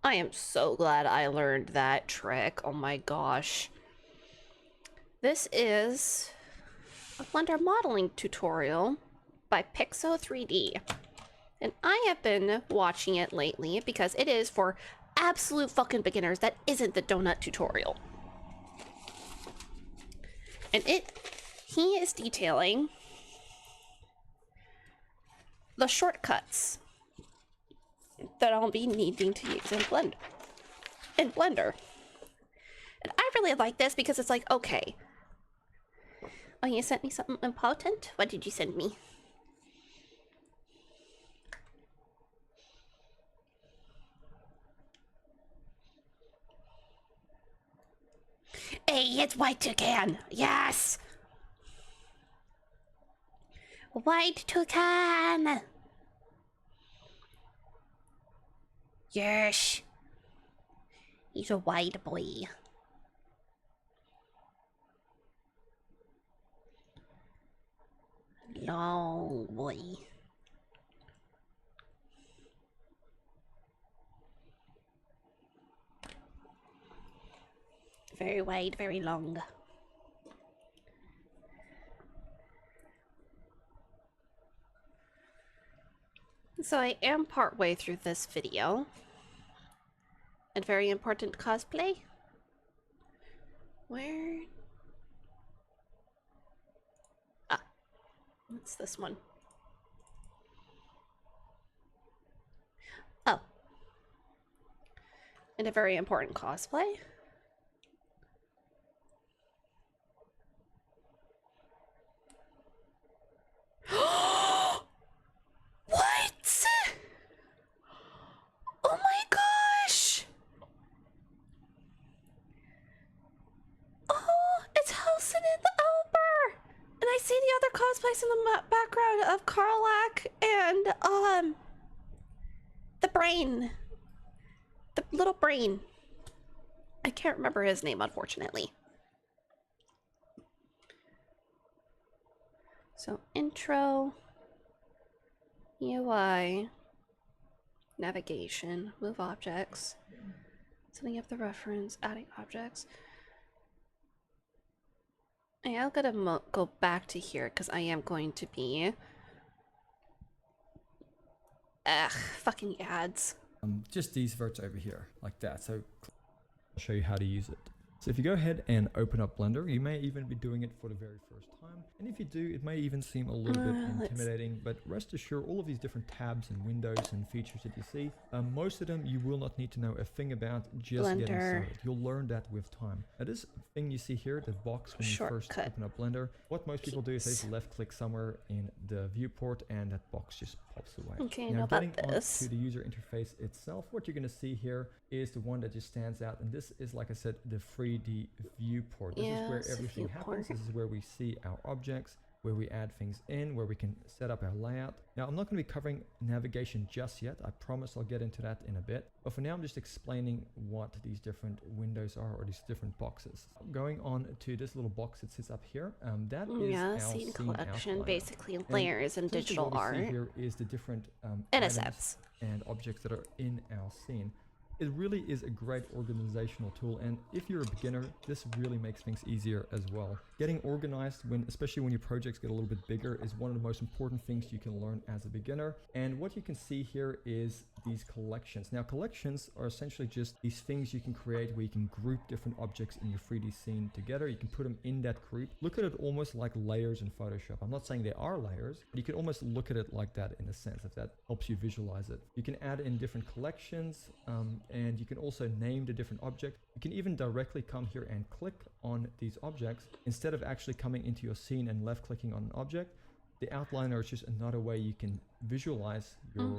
I am so glad I learned that trick. Oh my gosh. This is a Blender modeling tutorial by Pixo 3D. And I have been watching it lately because it is for absolute fucking beginners. That isn't the donut tutorial. And he is detailing the shortcuts that I'll be needing to use in Blender. And I really like this because it's like, okay. Oh, you sent me something important? What did you send me? Hey, it's white toucan! Yes! White toucan! Yes! He's a white boy. Long boy. Very wide, very long. So I am partway through this video. A very important cosplay. Where? Ah, what's this one? Oh. And a very important cosplay. What? Oh my gosh! Oh, it's Halson and the Elber! And I see the other cosplays in the background of Karlak and, the brain. The little brain. I can't remember his name, unfortunately. So, intro, UI, navigation, move objects, setting up the reference, adding objects. I am gonna go back to here because I am going to be... fucking ads. Just these verts over here, like that. So I'll show you how to use it. So if you go ahead and open up Blender, you may even be doing it for the very first time. And if you do, it may even seem a little bit intimidating, but rest assured all of these different tabs and windows and features that you see, most of them you will not need to know a thing about just getting started. You'll learn that with time. Now this thing you see here, the box when you first open up Blender, what most people do is they just left click somewhere in the viewport and that box just pops away. Okay, now getting about on this. to the user interface itself, what you're going to see here is the one that just stands out, and this is, like I said, the 3D viewport. This is where everything happens. This is where we see our objects, where we add things in, where we can set up our layout. Now, I'm not going to be covering navigation just yet. I promise I'll get into that in a bit. But for now, I'm just explaining what these different windows are, or these different boxes. Going on to this little box that sits up here, that is our scene collection, outline. basically layers and digital what we art. see here is the different In a items sense. and objects that are in our scene. It really is a great organizational tool, and if you're a beginner, this really makes things easier as well. Getting organized, especially when your projects get a little bit bigger, is one of the most important things you can learn as a beginner. And what you can see here is these collections. Now, collections are essentially just these things you can create where you can group different objects in your 3D scene together. You can put them in that group. Look at it almost like layers in Photoshop. I'm not saying they are layers, but you can almost look at it like that in a sense, if that helps you visualize it. You can add in different collections, and you can also name the different object. You can even directly come here and click on these objects instead of actually coming into your scene and left clicking on an object. The outliner is just another way you can visualize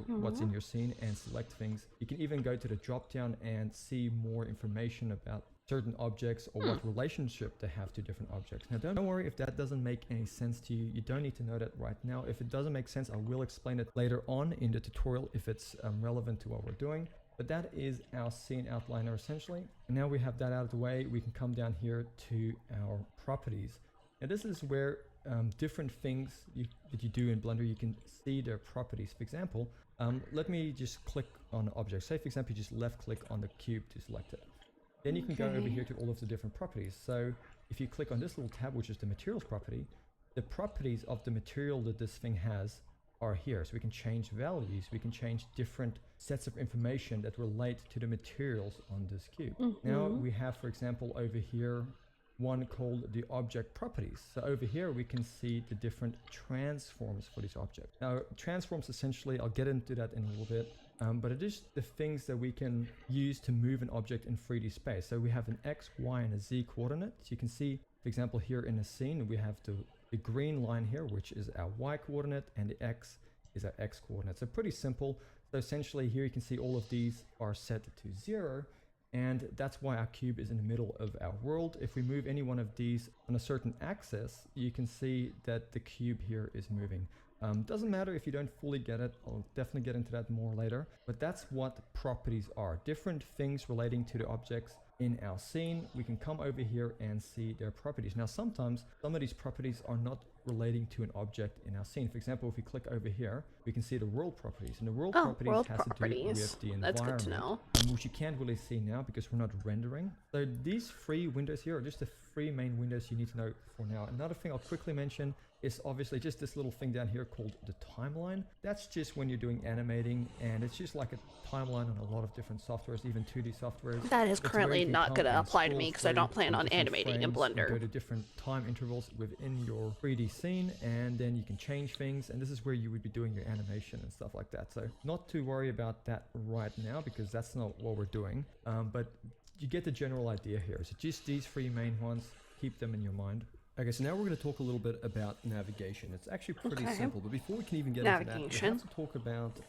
what's in your scene and select things. You can even go to the drop down and see more information about certain objects or what relationship they have to different objects. Now don't worry if that doesn't make any sense to you. You don't need to know that right now. If it doesn't make sense, I will explain it later on in the tutorial if it's relevant to what we're doing. But that is our scene outliner essentially. And now we have that out of the way, we can come down here to our properties. And this is where different things that you do in Blender, you can see their properties. For example, let me just click on an object. Say for example, you just left click on the cube to select it. Then you can go over here to all of the different properties. So if you click on this little tab, which is the materials property, the properties of the material that this thing has are here. So we can change values, we can change different sets of information that relate to the materials on this cube. Now we have, for example, over here, one called the object properties. So over here we can see the different transforms for these objects. Now transforms essentially, I'll get into that in a little bit, but it is the things that we can use to move an object in 3D space. So we have an X, Y, and a Z coordinate. So you can see, for example, here in the scene, we have the green line here, which is our Y coordinate, and the X is our X coordinate. So pretty simple. So essentially here you can see all of these are set to 0. And that's why our cube is in the middle of our world. If we move any one of these on a certain axis, you can see that the cube here is moving. Doesn't matter if you don't fully get it. I'll definitely get into that more later. But that's what properties are. Different things relating to the objects in our scene. We can come over here and see their properties. Now, sometimes some of these properties are not relating to an object in our scene. For example, if we click over here, we can see the world properties. And the world properties has to do with the environment. That's good to know. Which you can't really see now because we're not rendering. So these 3 windows here are just the 3 main windows you need to know for now. Another thing I'll quickly mention is obviously just this little thing down here called the timeline. That's just when you're doing animating, and it's just like a timeline on a lot of different softwares, even 2D softwares. That is currently not going to apply to me because I don't plan on animating in Blender. Go to different time intervals within your 3D scene, and then you can change things, and this is where you would be doing your animation and stuff like that. So not to worry about that right now because that's not what we're doing, but you get the general idea here. So just these 3 main ones, keep them in your mind. Okay, so now we're going to talk a little bit about navigation. It's actually pretty simple, but before we can even get into that, we have to talk about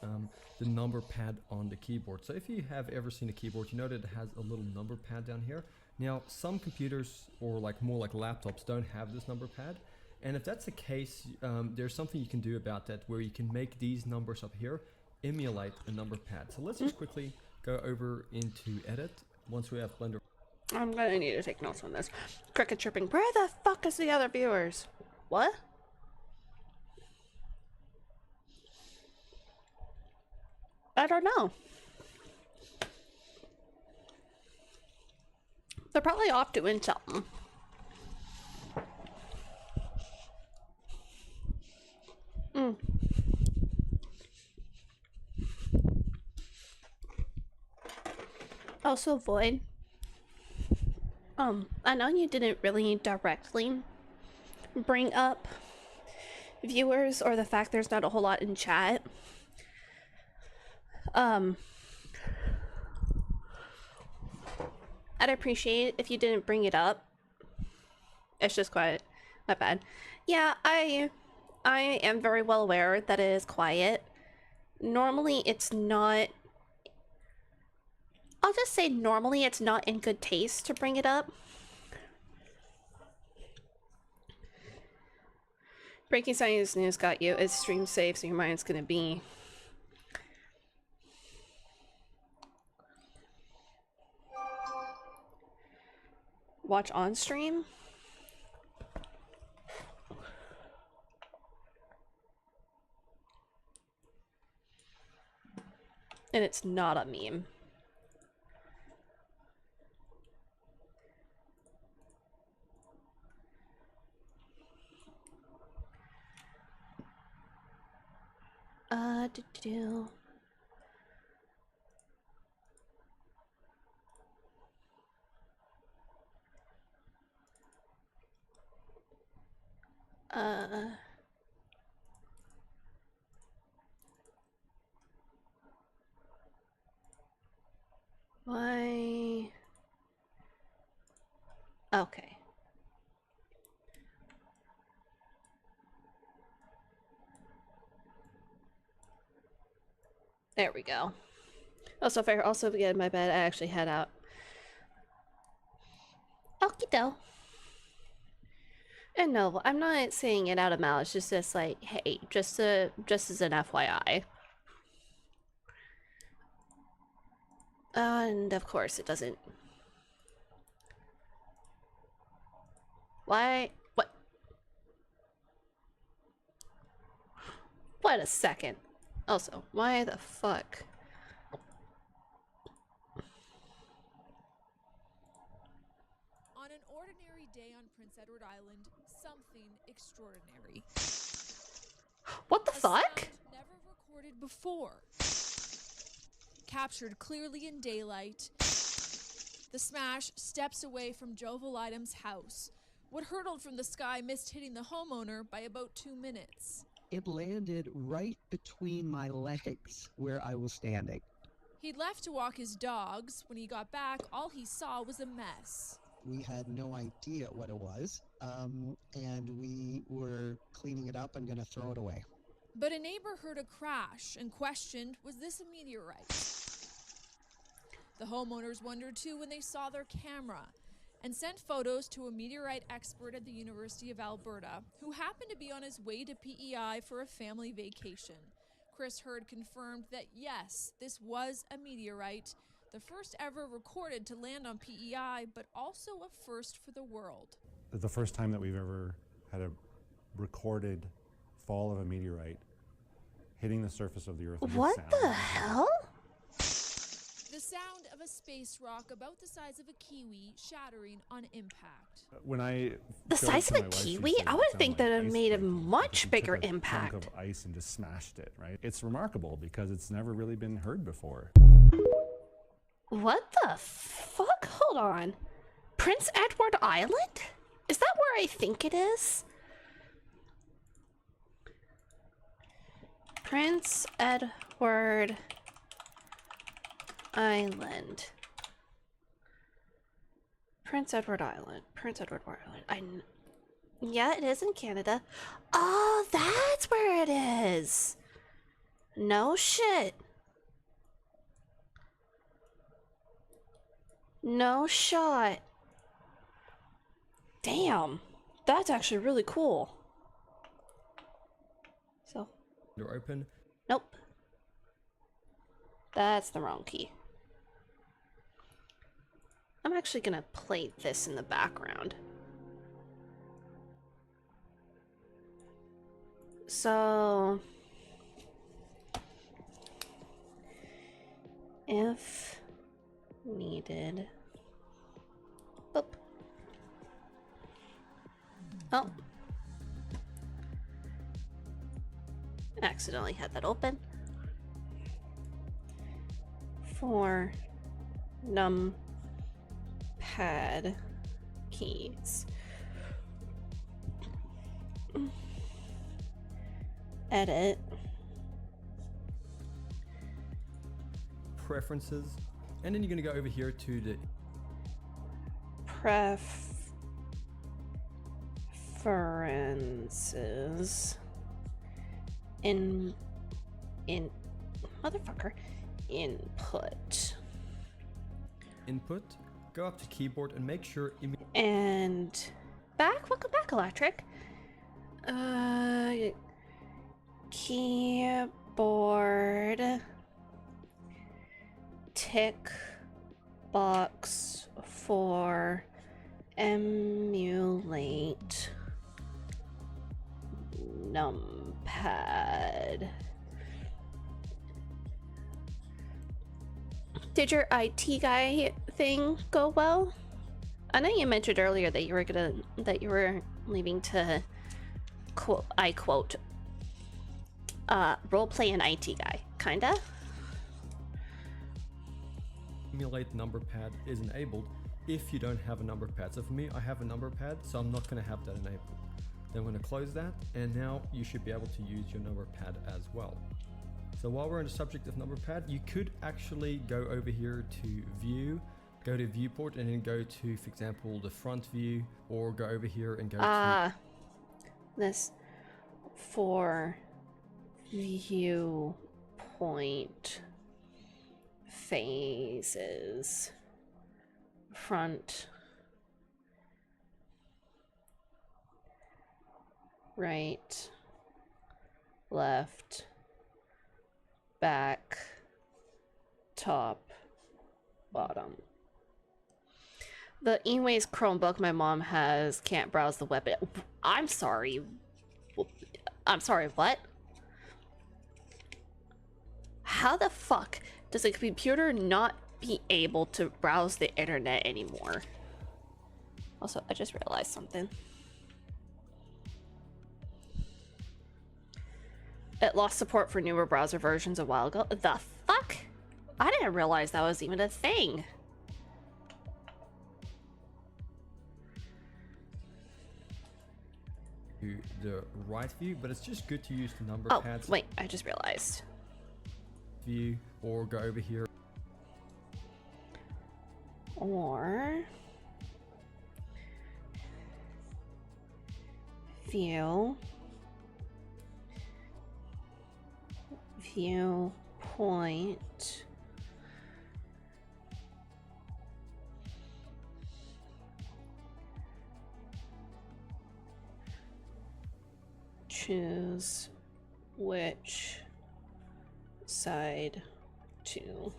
the number pad on the keyboard. So if you have ever seen a keyboard, you know that it has a little number pad down here. Now, some computers, or more like laptops, don't have this number pad. And if that's the case, there's something you can do about that where you can make these numbers up here emulate a number pad. So let's just quickly go over into edit once we have Blender. I'm gonna need to take notes on this. Cricket chirping. Where the fuck is the other viewers? What? I don't know. They're probably off doing something. Also, Void. I know you didn't really directly bring up viewers or the fact there's not a whole lot in chat. I'd appreciate it if you didn't bring it up. It's just quiet. My bad. Yeah, I am very well aware that it is quiet. Normally it's not... I'll just say normally it's not in good taste to bring it up. Breaking science news got you. It's stream safe, so your mind's gonna be... Watch on stream? And it's not a meme. Do. Why? Okay. There we go. Also, if I also get in my bed, I actually head out. Okie doke. And no, I'm not saying it out of malice, just like, hey, just as an FYI. And of course it doesn't. Why? What? Wait a second. Also, why the fuck? On an ordinary day on Prince Edward Island, something extraordinary. What the fuck? Sound never recorded before. Captured clearly in daylight, the smash steps away from Jovel Item's house. What hurtled from the sky missed hitting the homeowner by about 2 minutes. It landed right between my legs where I was standing. He'd left to walk his dogs. When he got back, all he saw was a mess. We had no idea what it was, and we were cleaning it up and going to throw it away. But a neighbor heard a crash and questioned, was this a meteorite? The homeowners wondered too when they saw their camera and sent photos to a meteorite expert at the University of Alberta who happened to be on his way to PEI for a family vacation. Chris Hurd confirmed that yes, this was a meteorite, the first ever recorded to land on PEI, but also a first for the world. The first time that we've ever had a recorded fall of a meteorite hitting the surface of the Earth. What the hell? The sound of a space rock about the size of a kiwi shattering on impact. When I the size of a kiwi, I would think that it made a much bigger impact. Chunk of ice and just smashed it, right? It's remarkable because it's never really been heard before. What the fuck? Hold on. Prince Edward Island? Is that where I think it is? Prince Edward Island. Prince Edward Island. Prince Edward Island. Yeah, it is in Canada. Oh, that's where it is. No shit. No shot. Damn. That's actually really cool. So. Door open. Nope. That's the wrong key. I'm actually gonna play this in the background. So, if needed. Boop. Oh. Accidentally had that open. For numpad keys. Edit. Preferences, and then you're going to go over here to the Preferences. In motherfucker. Input. Go up to keyboard and make sure And back. Welcome back, Electric. Keyboard. Tick box for emulate numpad. Did your IT guy thing go well? I know you mentioned earlier that you were leaving to quote, I quote, roleplay an IT guy, kinda. emulate number pad is enabled if you don't have a number pad. So for me, I have a number pad, so I'm not going to have that enabled. Then I'm going to close that, and now you should be able to use your number pad as well. So while we're on the subject of number pad, you could actually go over here to view, go to viewport, and then go to, for example, the front view, or go over here and go to this for viewpoint phases, front, right, left, back, top, bottom. The eWays Chromebook my mom has can't browse the web. I'm sorry. I'm sorry, what? How the fuck does a computer not be able to browse the internet anymore? Also, I just realized something. It lost support for newer browser versions a while ago. The fuck? I didn't realize that was even a thing. the right view, but it's just good to use the number pads. Oh, wait, I just realized. View, or go over here. Or view, viewpoint, choose which side to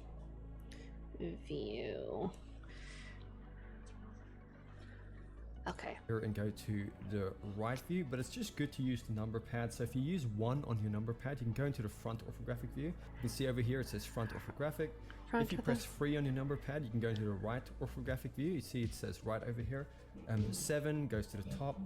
view. Okay. And go to the right view, but it's just good to use the number pad. So if you use 1 on your number pad, you can go into the front orthographic view. You can see over here it says front orthographic. If you press 3 on your number pad, you can go into the right orthographic view. You see it says right over here. 7 goes to the top.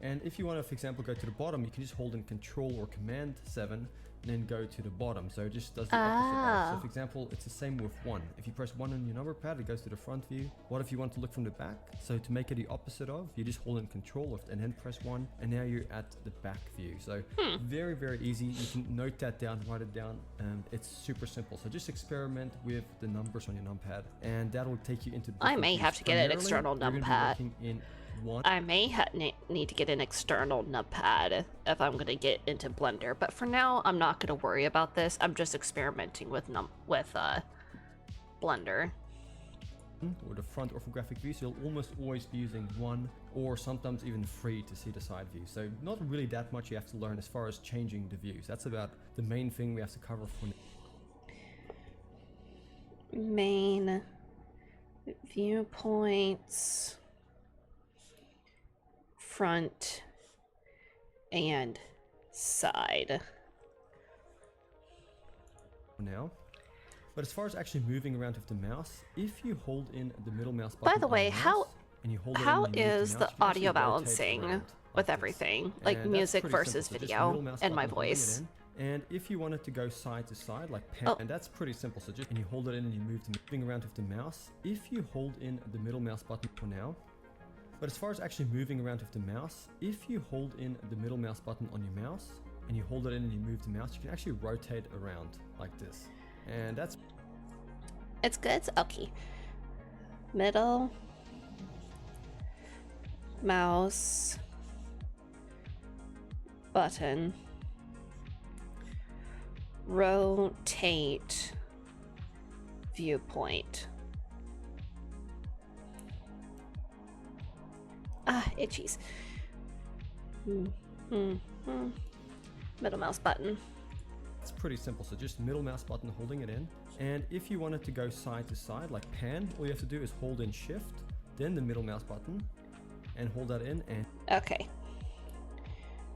And if you want to, for example, go to the bottom, you can just hold in Control or Command 7 and then go to the bottom. So it just does the opposite. So for example, it's the same with 1. If you press 1 on your number pad, it goes to the front view. What if you want to look from the back? So to make it the opposite of, you just hold in Control and then press 1, and now you're at the back view. So very, very easy. You can note that down, write it down, and it's super simple. So just experiment with the numbers on your numpad, and that will take you into the I may have to get an external numpad. I may need to get an external numpad if I'm going to get into Blender, but for now I'm not going to worry about this. I'm just experimenting with Blender. Or the front orthographic view, so you'll almost always be using 1 or sometimes even 3 to see the side view. So not really that much you have to learn as far as changing the views. That's about the main thing we have to cover for now. Main viewpoints, front and side. Now, but as far as actually moving around with the mouse, if you hold in the middle mouse button, by the way, how is the audio balancing with like everything, like music versus video and my voice? And if you wanted to go side to side, like pan, and that's pretty simple. So just, and you hold it in and you move moving around with the mouse. If you hold in the middle mouse button for now, But as far as actually moving around with the mouse, if you hold in the middle mouse button on your mouse and you hold it in and you move the mouse, you can actually rotate around like this. And that's... It's good? Okay. Middle mouse button. Rotate viewpoint. Ah, itchies. Middle mouse button. It's pretty simple. So just middle mouse button holding it in. And if you wanted to go side to side, like pan, all you have to do is hold in shift, then the middle mouse button, and hold that in and... Okay.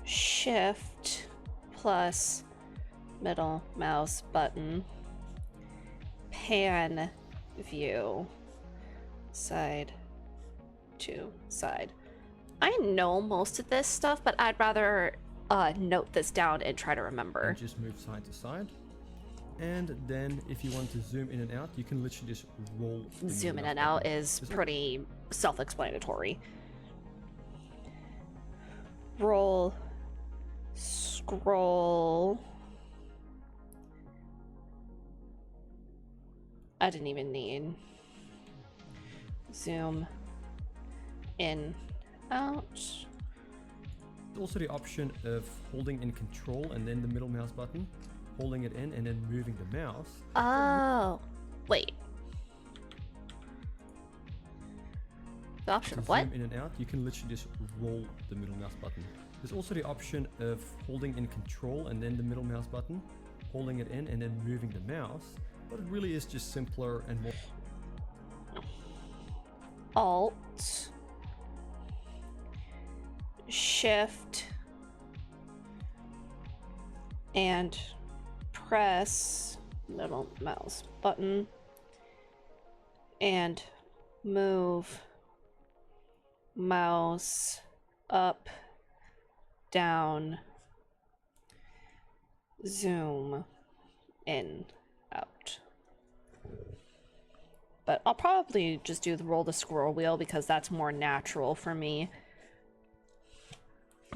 Shift plus middle mouse button. Pan view. Side to side. I know most of this stuff, but I'd rather note this down and try to remember. And just move side to side. And then if you want to zoom in and out, you can literally just roll. Zoom in and out is pretty self-explanatory. Roll, scroll. I didn't even need. Zoom in, out. Also the option of holding in control and then the middle mouse button, holding it in and then moving the mouse. Oh, wait. The option To of what? zoom in and out, you can literally just roll the middle mouse button. There's also the option of holding in control and then the middle mouse button, holding it in and then moving the mouse. But it really is just simpler and more... Alt, Shift, and press middle mouse button and move mouse up, down, zoom in, out. But I'll probably just do the roll the scroll wheel because that's more natural for me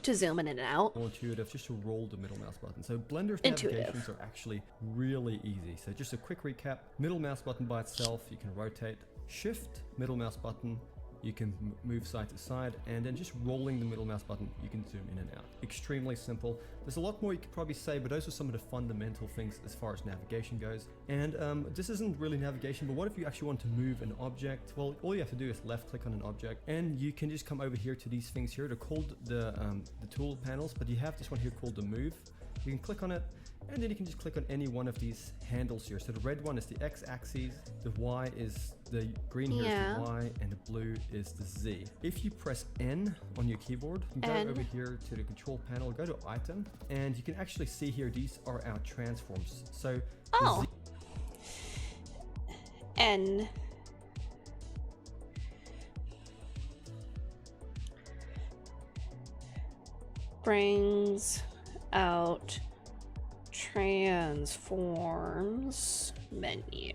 to zoom in and out. More intuitive, just to roll the middle mouse button. So Blender's Intuitive. navigations are actually really easy. So just a quick recap, middle mouse button by itself, you can rotate, shift, middle mouse button, you can move side to side, and then just rolling the middle mouse button, you can zoom in and out. Extremely simple. There's a lot more you could probably say, but those are some of the fundamental things as far as navigation goes. And this isn't really navigation, but what if you actually want to move an object? Well, all you have to do is left click on an object, and you can just come over here to these things here. They're called the tool panels, but you have this one here called the move. You can click on it, and then you can just click on any one of these handles here. So the red one is the x-axis, the y is the green here is the y, and the blue is the z. If you press N on your keyboard, you can go over here to the control panel, go to item, and you can actually see here these are our transforms. So oh, N brings out transforms menu,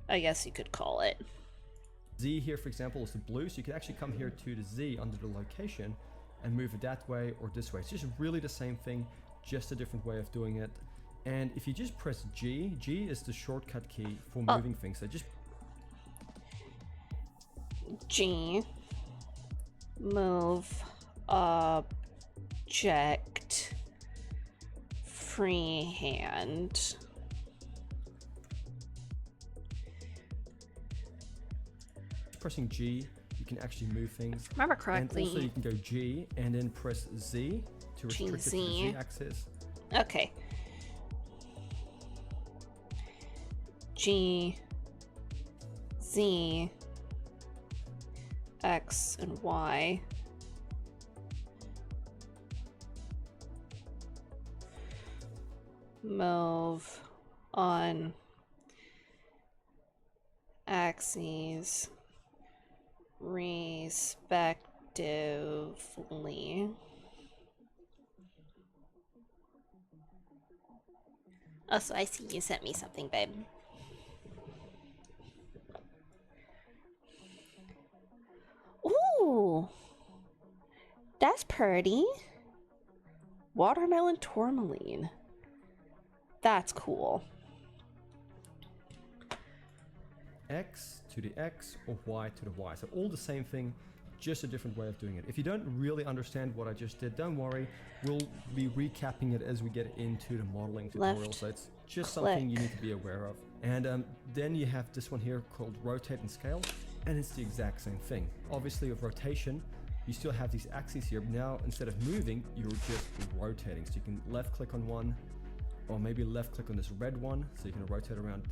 I guess you could call it. Z here, for example, is the blue, so you can actually come here to the Z under the location and move it that way or this way. It's just really the same thing, just a different way of doing it. And if you just press G, G is the shortcut key for moving things. So just G, move object, freehand. Pressing G, you can actually move things. If I remember correctly. And also you can go G and then press Z to restrict it to the Z axis. Okay. G, Z, X, and Y. Move on axes respectively. Oh, so I see you sent me something, babe. Ooh. That's pretty. Watermelon tourmaline. That's cool. X to the X or Y to the Y. So all the same thing, just a different way of doing it. If you don't really understand what I just did, don't worry. We'll be recapping it as we get into the modeling tutorial. Left So it's just click. something you need to be aware of. And then you have this one here called rotate and scale. And it's the exact same thing. Obviously with rotation, you still have these axes here. But now instead of moving, you're just rotating. So you can left click on one, or maybe left click on this red one. So you can rotate around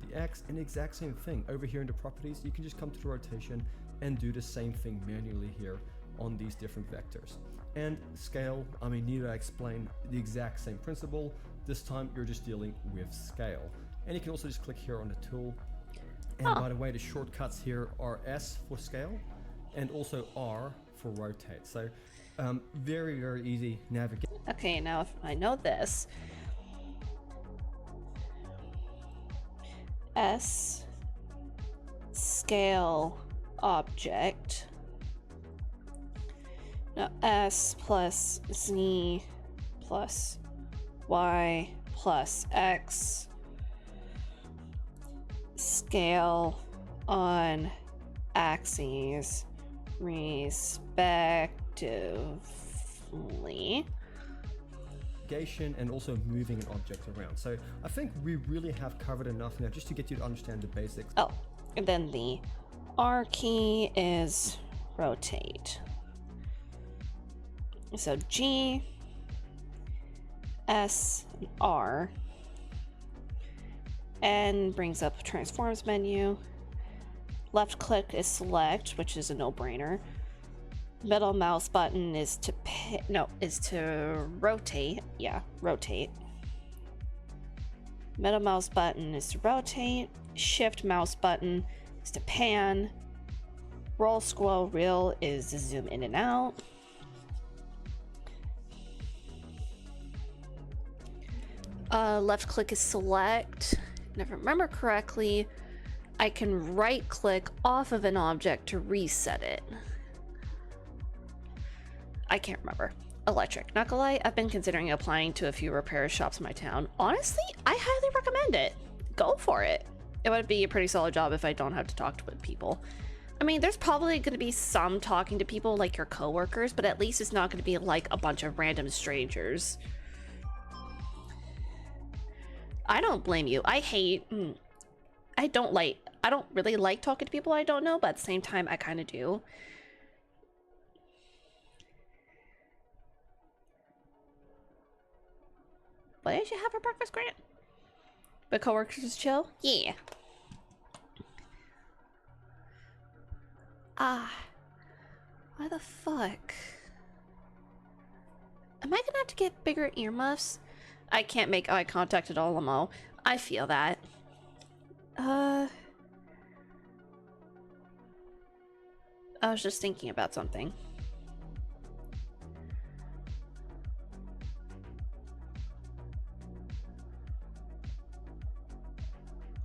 the X, and the exact same thing over here in the properties. You can just come to the rotation and do the same thing manually here on these different vectors. And scale, I mean, need I explain the exact same principle? This time you're just dealing with scale. And you can also just click here on the tool. And by the way, the shortcuts here are S for scale and also R for rotate. So very, very easy navigate. Okay, now if I know this, S scale object. Now S plus Z plus Y plus X scale on axes respectively. And also moving an object around. So I think we really have covered enough now just to get you to understand the basics. Oh, and then the R key is rotate. So G, S, and R. N brings up transforms menu. Left click is select, which is a no-brainer. Middle mouse button is to rotate. Yeah, rotate. Middle mouse button is to rotate. Shift mouse button is to pan. Roll, scroll, reel is to zoom in and out. Left click is select. And if I remember correctly, I can right click off of an object to reset it. I can't remember. Electric. Not gonna lie, I've been considering applying to a few repair shops in my town. Honestly, I highly recommend it. Go for it. It would be a pretty solid job if I don't have to talk to people. I mean, there's probably going to be some talking to people like your coworkers, but at least it's not going to be like a bunch of random strangers. I don't blame you. I don't really like talking to people I don't know, but at the same time, I kind of do. What did you have for breakfast, Grant? The coworkers chill? Yeah. Why the fuck? Am I gonna have to get bigger earmuffs? I can't make eye contact at all, Lamo. I feel that. I was just thinking about something.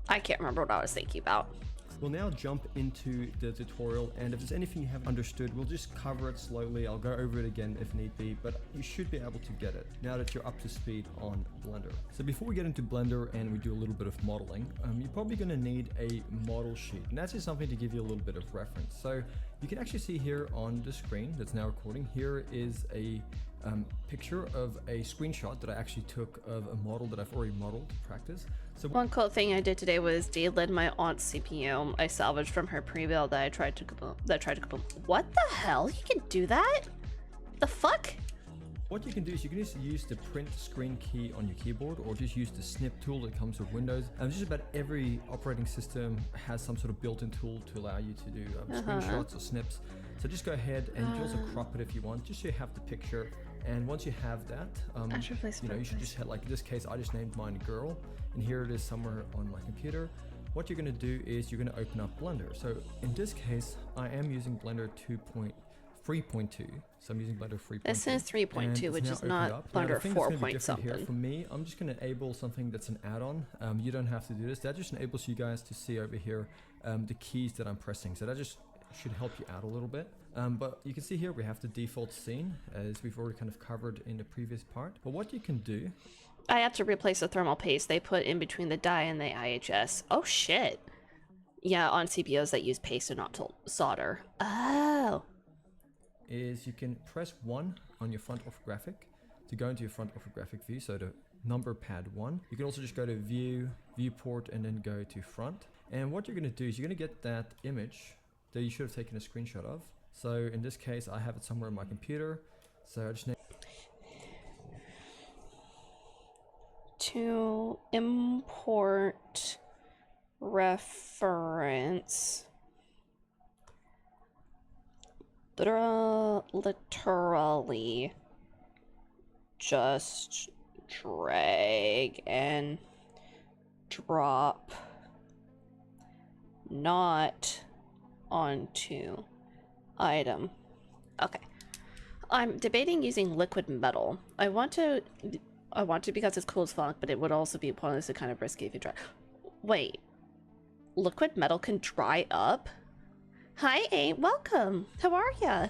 I can't remember what I was thinking about. We'll now jump into the tutorial, and if there's anything you haven't understood, we'll just cover it slowly. I'll go over it again if need be, but you should be able to get it now that you're up to speed on Blender. So before we get into Blender and we do a little bit of modeling, you're probably going to need a model sheet, and that's just something to give you a little bit of reference. So you can actually see here on the screen that's now recording, here is a picture of a screenshot that I actually took of a model that I've already modeled to practice. So one cool thing I did today was de-lid my aunt's CPU. I salvaged from her pre-build that I tried to kaboom. What the hell? You can do that? The fuck? What you can do is you can just use the print screen key on your keyboard, or just use the snip tool that comes with Windows. And just about every operating system has some sort of built-in tool to allow you to do screenshots or snips. So just go ahead and you can also crop it if you want, just so you have the picture. And once you have that, you should just have, like in this case, I just named mine girl, and here it is somewhere on my computer. What you're going to do is you're going to open up Blender. So in this case, I am using Blender 3.2. So I'm using Blender 3.2. This is 3.2, which is not Blender 4 something. Here for me, I'm just going to enable something that's an add-on. You don't have to do this. That just enables you guys to see over here the keys that I'm pressing. So that just should help you out a little bit. But you can see here we have the default scene, as we've already kind of covered in the previous part. But what you can do... I had to replace the thermal paste they put in between the die and the IHS. Oh shit. Yeah, on CPUs that use paste and not solder. Oh. Is you can press 1 on your front orthographic to go into your front orthographic view, so the number pad 1. You can also just go to view, viewport, and then go to front. And what you're going to do is you're going to get that image that you should have taken a screenshot of. So in this case, I have it somewhere on my computer. So I just need to import reference. Literally just drag and drop, not onto item. Okay. I'm debating using liquid metal. I want to because it's cool as fuck, but it would also be pointless and kind of risky if you try. Wait. Liquid metal can dry up? Hi, A. Welcome. How are ya?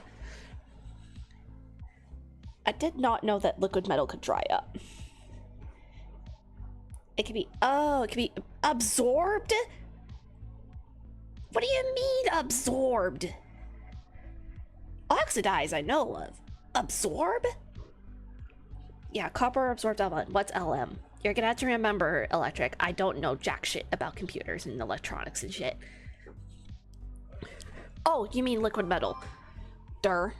I did not know that liquid metal could dry up. It could be... Oh, it could be absorbed? What do you mean absorbed? Oxidize, I know of. Absorb? Yeah, copper absorbed element. What's LM? You're gonna have to remember, Electric, I don't know jack shit about computers and electronics and shit. Oh, you mean liquid metal. Durr.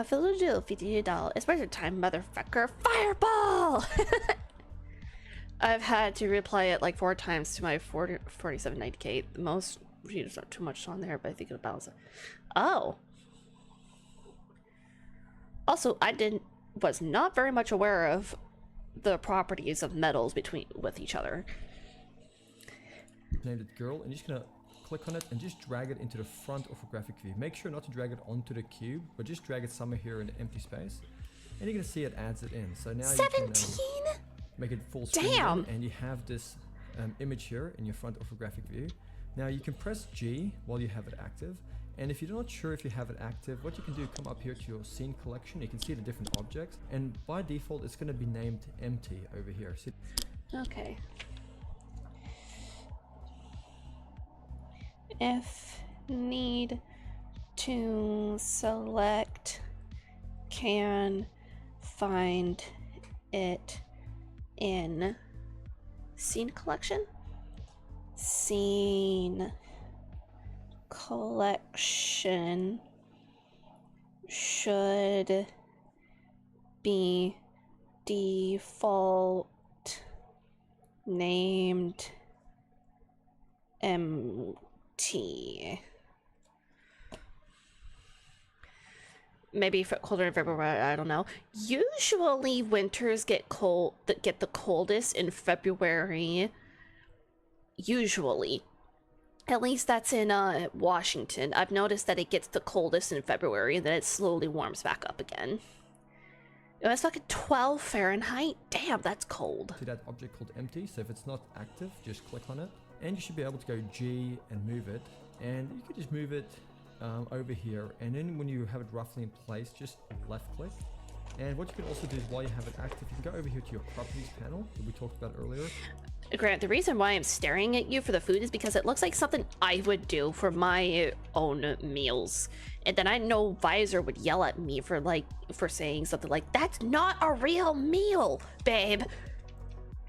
Villager $50. It's worth your time, motherfucker. Fireball! I've had to replay it like 4 times to my 4790K. The most, there's not too much on there, but I think it'll balance it. Oh. Also, was not very much aware of the properties of metals with each other. Named it girl, and you're just gonna click on it and just drag it into the front orthographic view. Make sure not to drag it onto the cube, but just drag it somewhere here in the empty space. And you're gonna see it adds it in. So now 17? You can make it full screen. Damn! And you have this image here in your front orthographic view. Now you can press G while you have it active. And if you're not sure if you have it active, what you can do, come up here to your scene collection. You can see the different objects. And by default, it's gonna be named empty over here. So okay. If need to select, can find it in scene collection? Scene collection should be default named empty. Maybe colder in February, I don't know. Usually winters get cold, get the coldest in February. Usually. At least that's in Washington. I've noticed that it gets the coldest in February and then it slowly warms back up again. It was fucking 12 Fahrenheit? Damn, that's cold. See that object called empty? So if it's not active, just click on it. And you should be able to go G and move it. And you could just move it over here. And then when you have it roughly in place, just left click. And what you can also do is while you have it active, you can go over here to your properties panel that we talked about earlier. Grant, the reason why I'm staring at you for the food is because it looks like something I would do for my own meals. And then I know Visor would yell at me for saying something like, "That's not a real meal, babe."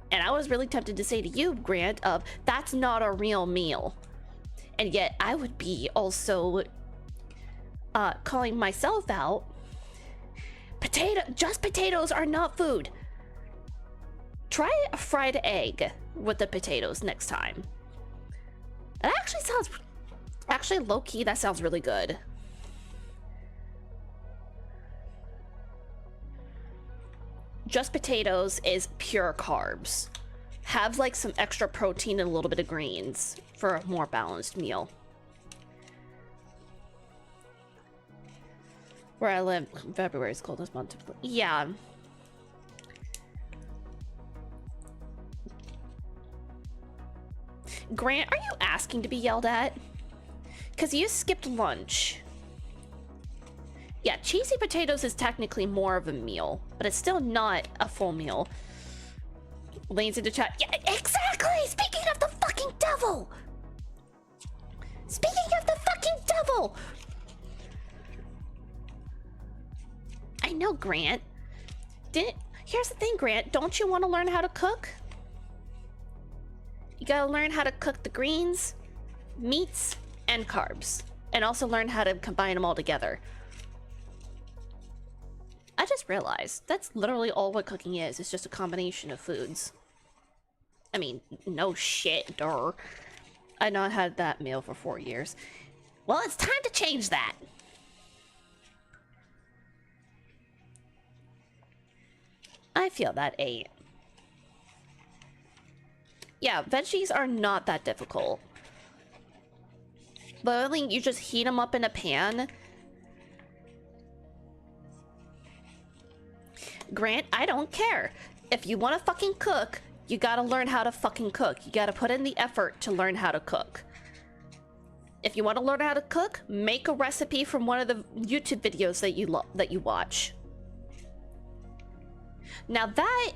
And I was really tempted to say to you, Grant, "That's not a real meal." And yet I would be also calling myself out. Just potatoes are not food. Try a fried egg with the potatoes next time. That actually sounds... Actually, low-key, that sounds really good. Just potatoes is pure carbs. have like some extra protein and a little bit of greens for a more balanced meal. Where I live, February is coldest month. Yeah. Grant, are you asking to be yelled at? Because you skipped lunch. Yeah, cheesy potatoes is technically more of a meal, but it's still not a full meal. Lane's into chat. Yeah, exactly! Speaking of the fucking devil! Speaking of the fucking devil! I know, Grant. Here's the thing, Grant. Don't you want to learn how to cook? You gotta learn how to cook the greens, meats, and carbs. And also learn how to combine them all together. I just realized that's literally all what cooking is. It's just a combination of foods. I mean, no shit, duh. I not had that meal for 4 years. Well, it's time to change that. I feel that 8. Yeah, veggies are not that difficult. Literally, you just heat them up in a pan. Grant, I don't care. If you want to fucking cook, you gotta learn how to fucking cook. You gotta put in the effort to learn how to cook. If you want to learn how to cook, make a recipe from one of the YouTube videos that you watch. Now that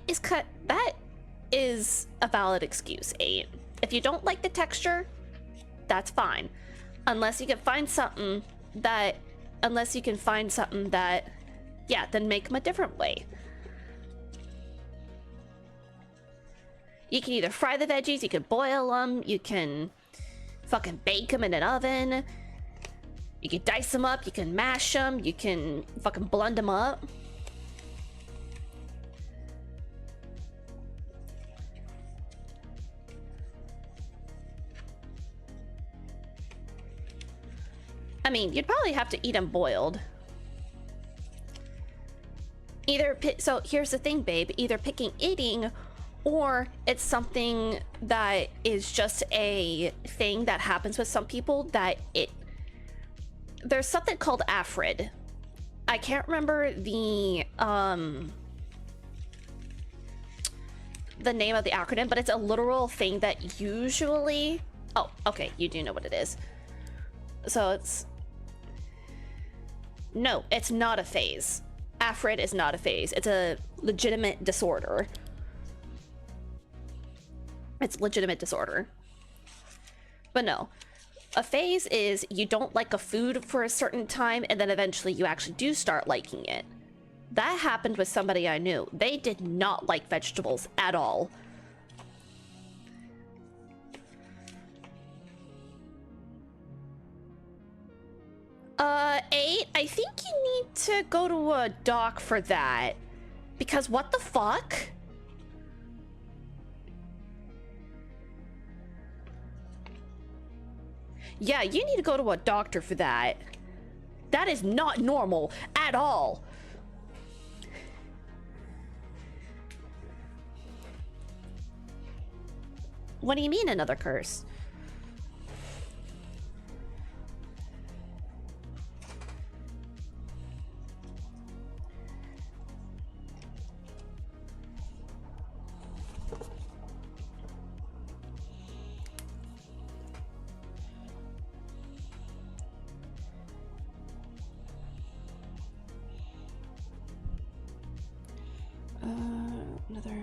is a valid excuse, 8. If you don't like the texture, that's fine. Unless you can find something that, yeah, then make them a different way. You can either fry the veggies, you can boil them, you can fucking bake them in an oven, you can dice them up, you can mash them, you can fucking blend them up. I mean, you'd probably have to eat them boiled. So here's the thing, babe. Either picking eating, or it's something that is just a thing that happens with some people that there's something called AFRID. I can't remember the name of the acronym, but it's a literal thing that usually... Oh, okay, you do know what it is. So it's... No, it's not a phase. AFRID is not a phase. It's a legitimate disorder. It's legitimate disorder. But no. A phase is you don't like a food for a certain time, and then eventually you actually do start liking it. That happened with somebody I knew. They did not like vegetables at all. 8, I think you need to go to a doc for that. Because what the fuck? Yeah, you need to go to a doctor for that. That is not normal at all. What do you mean another curse? Another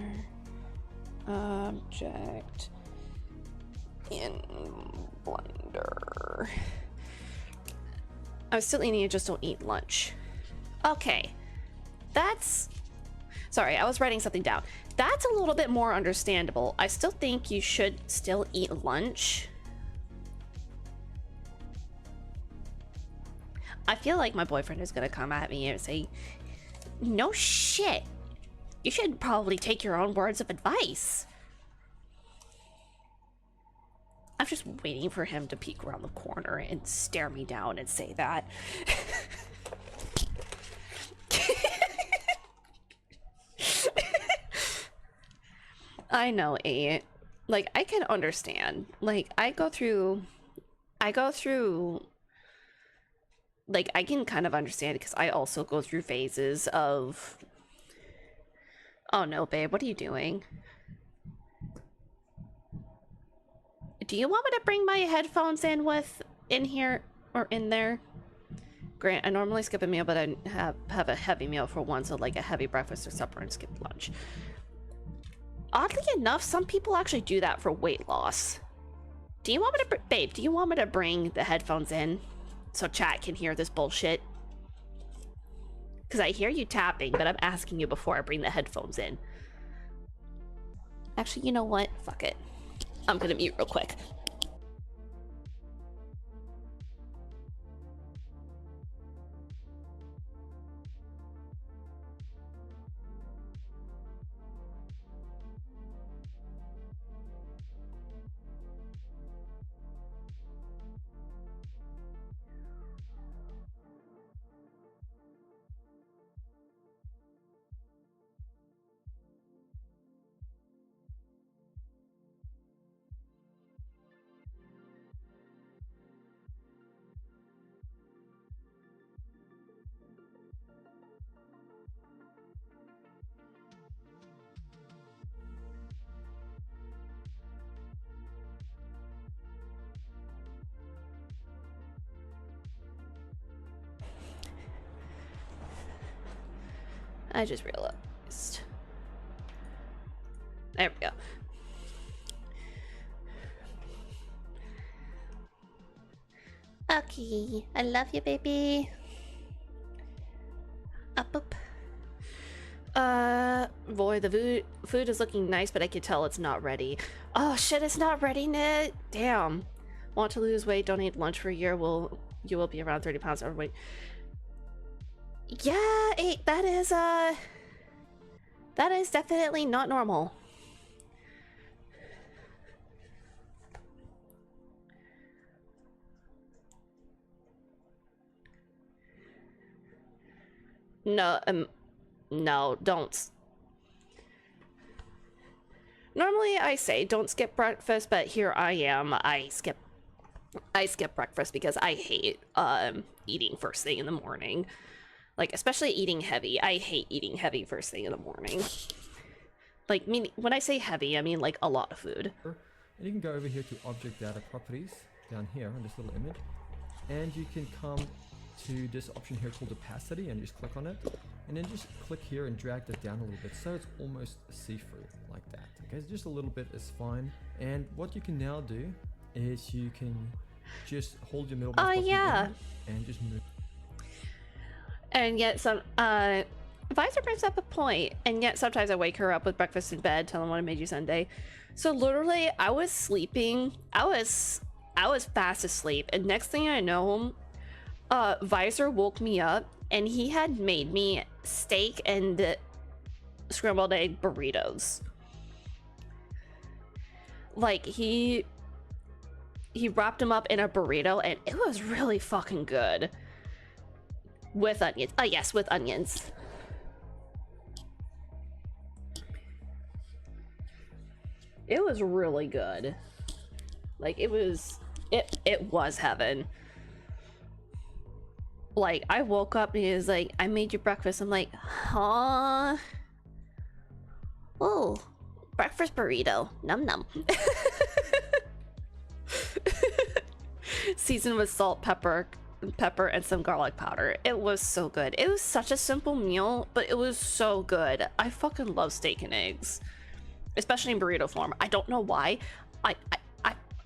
object in Blender. I was still eating, you just don't eat lunch. Okay, that's... Sorry, I was writing something down. That's a little bit more understandable. I still think you should still eat lunch. I feel like my boyfriend is gonna come at me and say, no shit. You should probably take your own words of advice. I'm just waiting for him to peek around the corner and stare me down and say that. I know, 8. Like, I can understand. Like, I go through, like, I can kind of understand it because I also go through phases of, oh no, babe, what are you doing? Do you want me to bring my headphones in here or in there? Grant, I normally skip a meal, but I have a heavy meal for one, so like a heavy breakfast or supper and skip lunch. Oddly enough, some people actually do that for weight loss. Do you want me to, babe, do you want me to bring the headphones in so chat can hear this bullshit? Because I hear you tapping, but I'm asking you before I bring the headphones in. Actually, you know what? Fuck it. I'm gonna mute real quick. I just realized. There we go. Okay, I love you, baby. Up. Boy, the food is looking nice, but I can tell it's not ready. Oh shit, it's not ready, Ned. Damn. Want to lose weight? Don't eat lunch for a year. You will be around 30 pounds overweight. Yeah, that is definitely not normal. No, no, don't. Normally I say don't skip breakfast, but here I am. I skip breakfast because I hate eating first thing in the morning. Like, especially eating heavy. I hate eating heavy first thing in the morning. Like, when I say heavy, I mean like a lot of food. And you can go over here to Object Data Properties, down here in this little image. And you can come to this option here called Opacity and just click on it. And then just click here and drag that down a little bit so it's almost see-through, like that. Okay, so just a little bit is fine. And what you can now do is you can just hold your middle mouse button down and just move. And yet Visor brings up a point, and yet sometimes I wake her up with breakfast in bed, tell them what I made you Sunday. So literally, I was sleeping, I was fast asleep, and next thing I know, Visor woke me up, and he had made me steak and scrambled egg burritos. Like, he wrapped them up in a burrito, and it was really fucking good. With onions. Yes, with onions. It was really good. Like, it was heaven. Like, I woke up and he was like, I made you breakfast. I'm like, huh? Oh, breakfast burrito. Num num. Seasoned with salt, pepper, and some garlic powder. It was so good. It was such a simple meal, but it was so good. I fucking love steak and eggs, especially in burrito form. I don't know why. I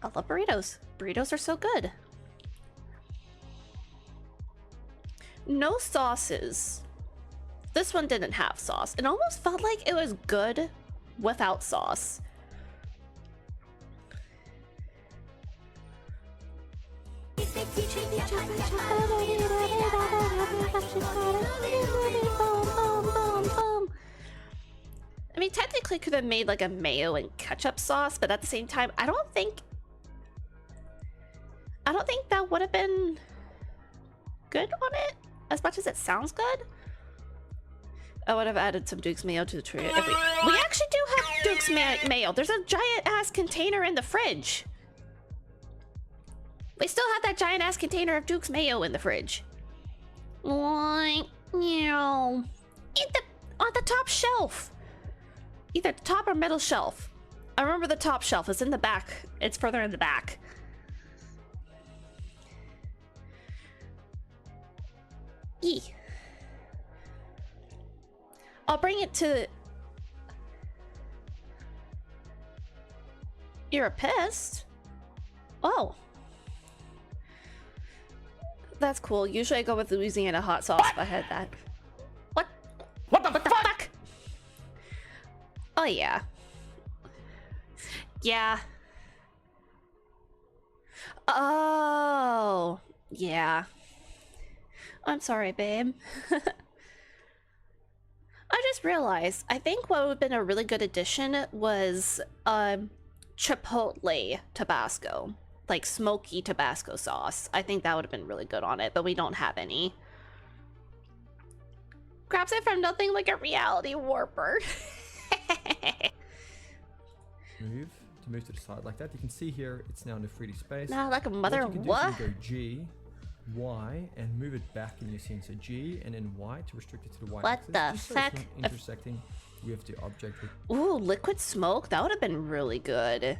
love burritos. Burritos are so good. No sauces. This one didn't have sauce. It almost felt like it was good without sauce. I mean, technically could have made like a mayo and ketchup sauce, but at the same time, I don't think that would have been good on it, as much as it sounds good. I would have added some Duke's mayo to the tray. We actually do have Duke's Duke's mayo. There's a giant ass container in the fridge. We still have that giant ass container of Duke's mayo in the fridge. Like, you know, on the top shelf. Either the top or middle shelf. I remember the top shelf. It's in the back. It's further in the back. Yee. I'll bring it to... You're pissed? Oh. That's cool. Usually I go with Louisiana hot sauce if I had that. What? What the fuck? Oh, yeah. Yeah. Oh. Yeah. I'm sorry, babe. I just realized, I think what would have been a really good addition was, Chipotle Tabasco. Like, smoky Tabasco sauce. I think that would have been really good on it, but we don't have any. Grabs it from nothing like a reality warper. Move to the side like that. You can see here, it's now in the 3D space. Nah, like a mother, what? You can go G, Y, and move it back in your scene. So G and then Y to restrict it to the Y axis. What the just so fuck? it's not intersecting with the object. Ooh, liquid smoke? That would have been really good.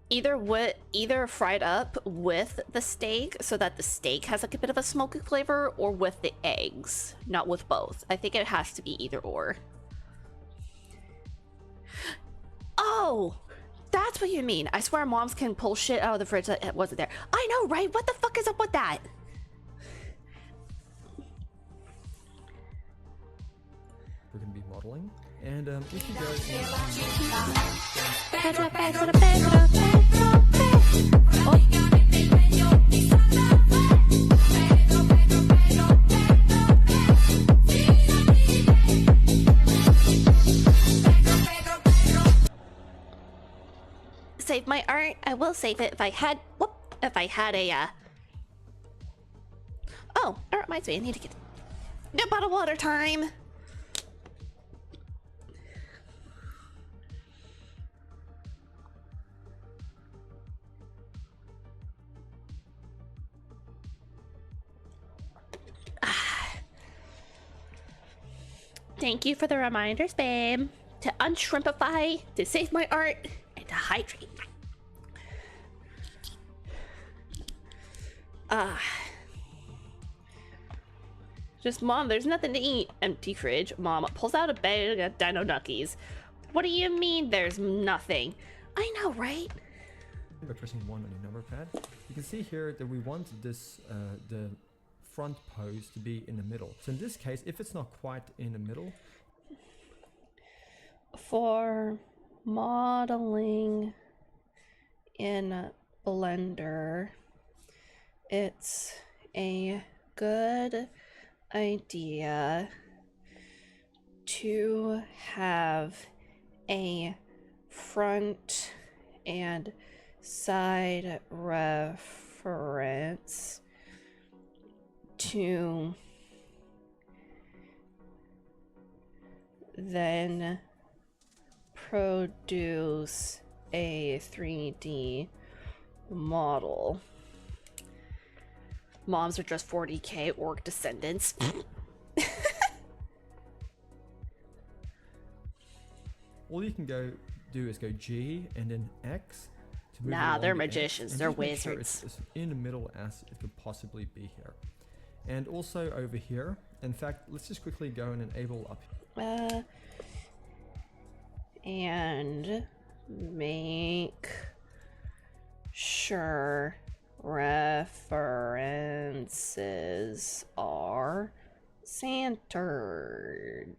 Either fried up with the steak so that the steak has like a bit of a smoky flavor, or with the eggs, not with both. I think it has to be either or. Oh, that's what you mean. I swear moms can pull shit out of the fridge that wasn't there. I know, right? What the fuck is up with that? We're going to be modeling. And if you go... Save my art. I will save it if I had... Whoop! If I had a, Oh, that reminds me. I need to get... No bottled water time! Thank you for the reminders, babe. To unshrimpify, to save my art, and to hydrate. Just, Mom, there's nothing to eat. Empty fridge. Mom pulls out a bag of Dino Nuckies. What do you mean there's nothing? I know, right? By pressing 1 on your number pad, you can see here that we want this, the front pose to be in the middle. So in this case, if it's not quite in the middle... For modeling in Blender, it's a good idea to have a front and side reference to then produce a 3D model. Moms are just 40k orc descendants. All you can do is go G and then X to move Nah, they're the magicians. X, They're just make sure wizards. it's in the middle as it could possibly be here. And also over here, in fact, let's just quickly go and enable up here. And make sure references are centered.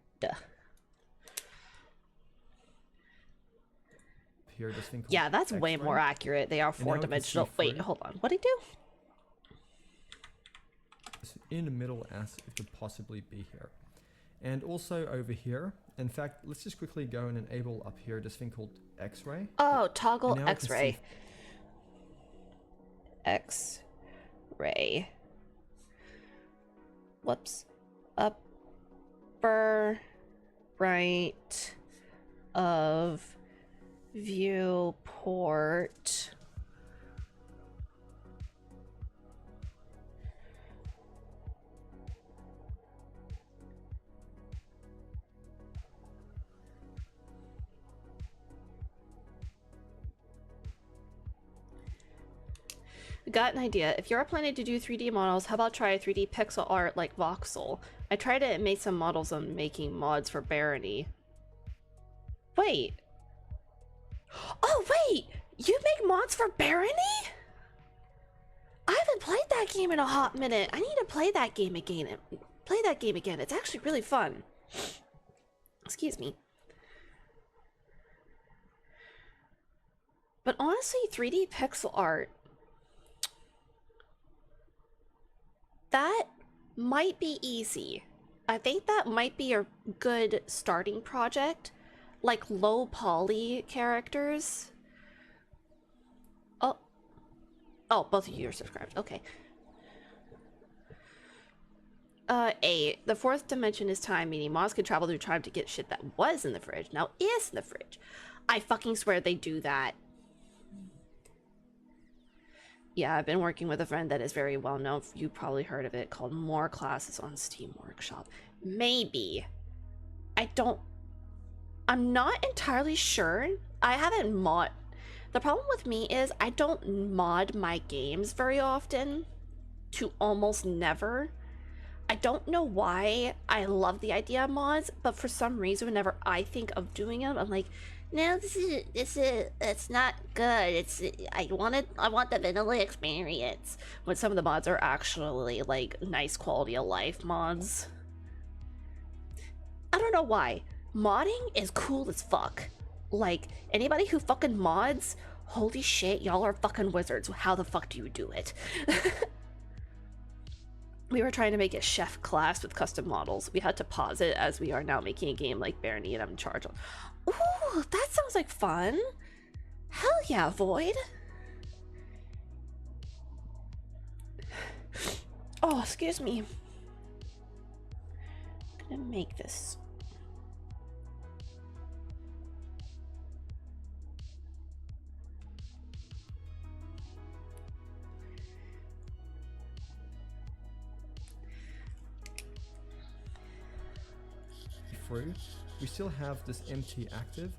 Here, this thing called Yeah, that's way X-ray. more accurate. They are And now we can four-dimensional. see Wait, through. hold on. What did he do? It's in the middle as it could possibly be here. And also over here, in fact, let's just quickly go and enable up here this thing called X-ray. Oh, toggle And now we can X-ray. see- X-ray. Whoops. Upper right of viewport. Got an idea. If you're planning to do 3D models, how about try 3D pixel art like Voxel? I tried it and made some models on making mods for Barony. Wait. Oh, wait! You make mods for Barony? I haven't played that game in a hot minute. I need to play that game again. It's actually really fun. Excuse me. But honestly, 3D pixel art, that might be easy. I think that might be a good starting project. Like low poly characters. Oh, both of you are subscribed. Okay. The fourth dimension is time, meaning mods can travel through time to get shit that was in the fridge, now is in the fridge. I fucking swear they do that. Yeah, I've been working with a friend that is very well known. You probably heard of it, called More Classes on Steam Workshop. Maybe. I'm not entirely sure. I haven't mod. The problem with me is I don't mod my games very often, to almost never. I don't know why I love the idea of mods, but for some reason whenever I think of doing them, I'm like, no, it's not good. I want the vanilla experience. When some of the mods are actually like nice quality of life mods. I don't know why. Modding is cool as fuck. Like, anybody who fucking mods, holy shit, y'all are fucking wizards. How the fuck do you do it? We were trying to make a chef class with custom models. We had to pause it as we are now making a game like Barony and I'm in charge of. Ooh, that sounds like fun. Hell yeah, Void. Oh, excuse me. I'm gonna make this. Through, we still have this empty active.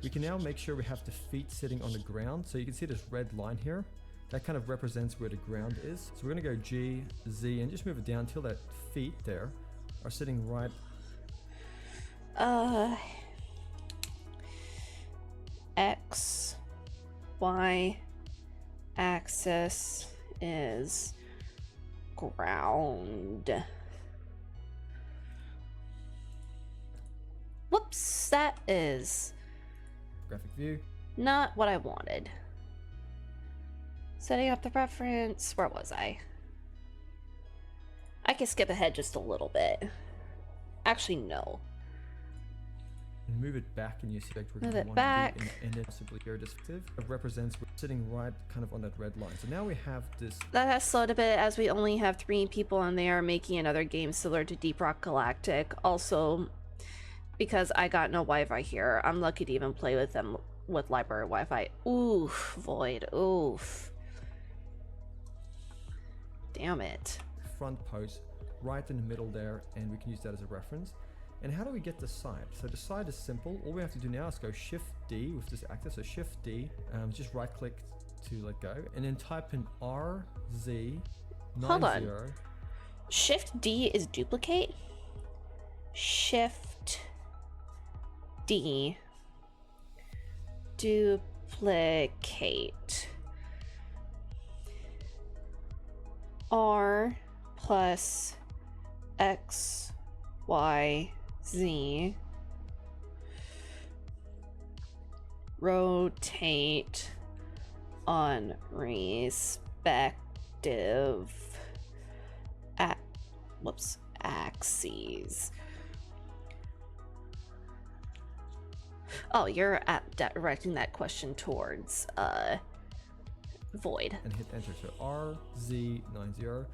We can now make sure we have the feet sitting on the ground. So you can see this red line here. That kind of represents where the ground is. So we're gonna go G, Z, and just move it down until that feet there are sitting right. X, Y axis is ground. Whoops, that is graphic view. Not what I wanted. Setting up the reference. Where was I? I can skip ahead just a little bit. Actually, no. And move it back and you select move it back. And then simply your descriptive. It represents we're sitting right kind of on that red line. So now we have this. That has slowed a bit as we only have 3 people and they are making another game similar to Deep Rock Galactic. Also, because I got no Wi-Fi here, I'm lucky to even play with them with library Wi-Fi. Oof, Void, oof. Damn it. Front post right in the middle there, and we can use that as a reference. And how do we get the side? So the side is simple. All we have to do now is go Shift D with this active. So Shift D, just right click to let go, and then type in RZ90. Hold on. Shift D is duplicate. Shift D, duplicate. R plus X, Y, Z. Rotate on respective axes. Oh, you're directing that question towards Void. And hit enter. So RZ90.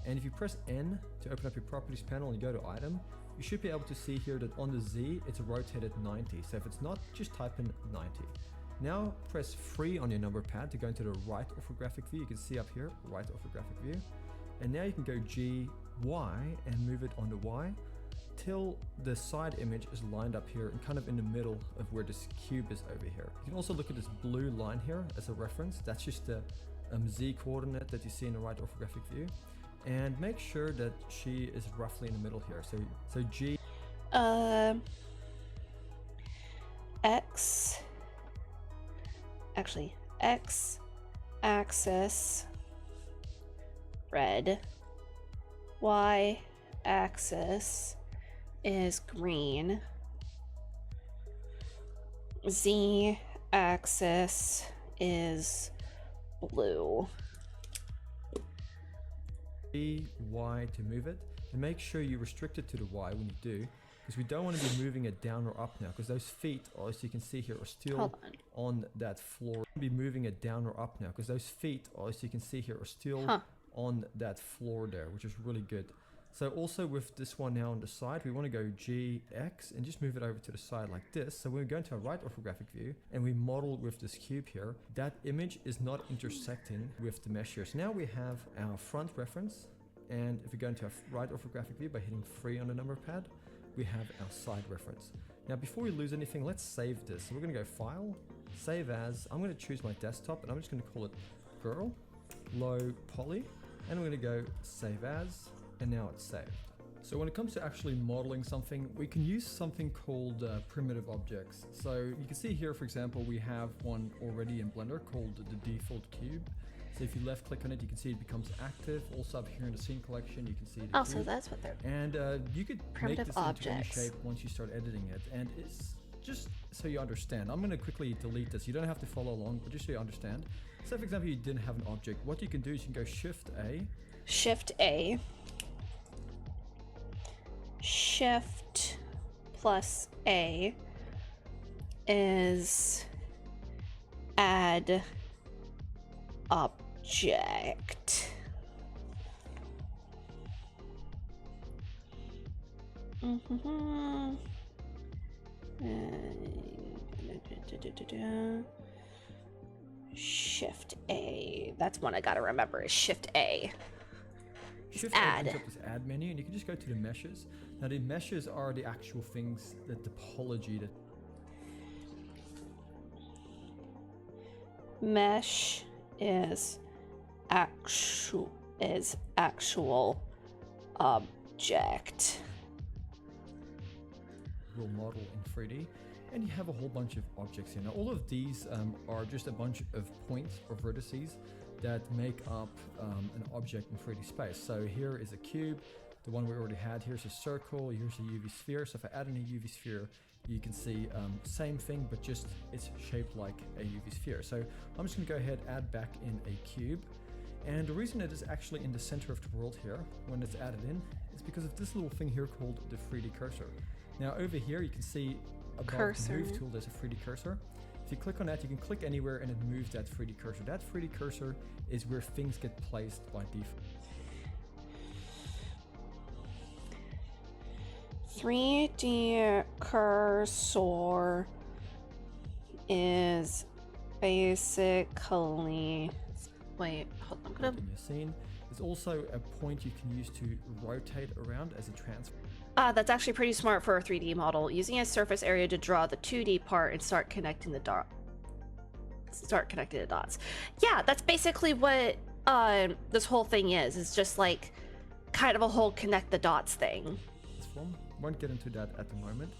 And if you press N to open up your properties panel and you go to item, you should be able to see here that on the Z, it's rotated 90. So if it's not, just type in 90. Now press 3 on your number pad to go into the right orthographic view. You can see up here, right orthographic view. And now you can go G, Y, and move it on the Y till the side image is lined up here and kind of in the middle of where this cube is over here. You can also look at this blue line here as a reference. That's just the Z coordinate that you see in the right orthographic view. And make sure that she is roughly in the middle here. So G. X. Actually, X axis red. Y axis is green. Z axis is blue. Y to move it, and make sure you restrict it to the Y when you do, because we don't want to be moving it down or up now, because those feet, as you can see here, are still on that floor. Be moving it down or up now, because those feet, as you can see here, are still on that floor there, which is really good. So also with this one now on the side, we want to go G, X, and just move it over to the side like this. So when we go into a right orthographic view, and we model with this cube here, that image is not intersecting with the mesh here. So now we have our front reference, and if we go into a right orthographic view by hitting 3 on the number pad, we have our side reference. Now before we lose anything, let's save this. So we're going to go File, Save As. I'm going to choose my desktop, and I'm just going to call it Girl, Low Poly, and we're going to go Save As. And now it's saved. So when it comes to actually modeling something, we can use something called primitive objects. So you can see here, for example, we have one already in Blender called the default cube. So if you left click on it, you can see it becomes active. Also up here in the scene collection, you can see the so cube. that's what they're... And you could primitive make this objects. into any shape once you start editing it. And it's just so you understand. I'm going to quickly delete this. You don't have to follow along, but just so you understand. So for example, you didn't have an object. What you can do is you can go Shift A. Shift A. Shift plus A is add object. Shift A. That's one I gotta remember is Shift A. Shift A brings up this add menu, and you can just go to the meshes. Now the meshes are the actual things, the topology that... Mesh is actual object. Will model in 3D, and you have a whole bunch of objects here. Now all of these are just a bunch of points or vertices that make up an object in 3D space. So here is a cube, the one we already had. Here's a circle, here's a UV sphere. So if I add in a UV sphere, you can see same thing, but just it's shaped like a UV sphere. So I'm just gonna go ahead, add back in a cube. And the reason it is actually in the center of the world here, when it's added in, is because of this little thing here called the 3D cursor. Now over here, you can see above the move tool, there's a 3D cursor. If you click on that, you can click anywhere and it moves that 3D cursor. That 3D cursor is where things get placed by default. 3D cursor is basically... Wait, hold on. I'm gonna... In your scene. There's also a point you can use to rotate around as a transfer. That's actually pretty smart for a 3D model. Using a surface area to draw the 2D part and start connecting the dots. Yeah, that's basically what this whole thing is. It's just like kind of a whole connect the dots thing. Won't get into that at the moment.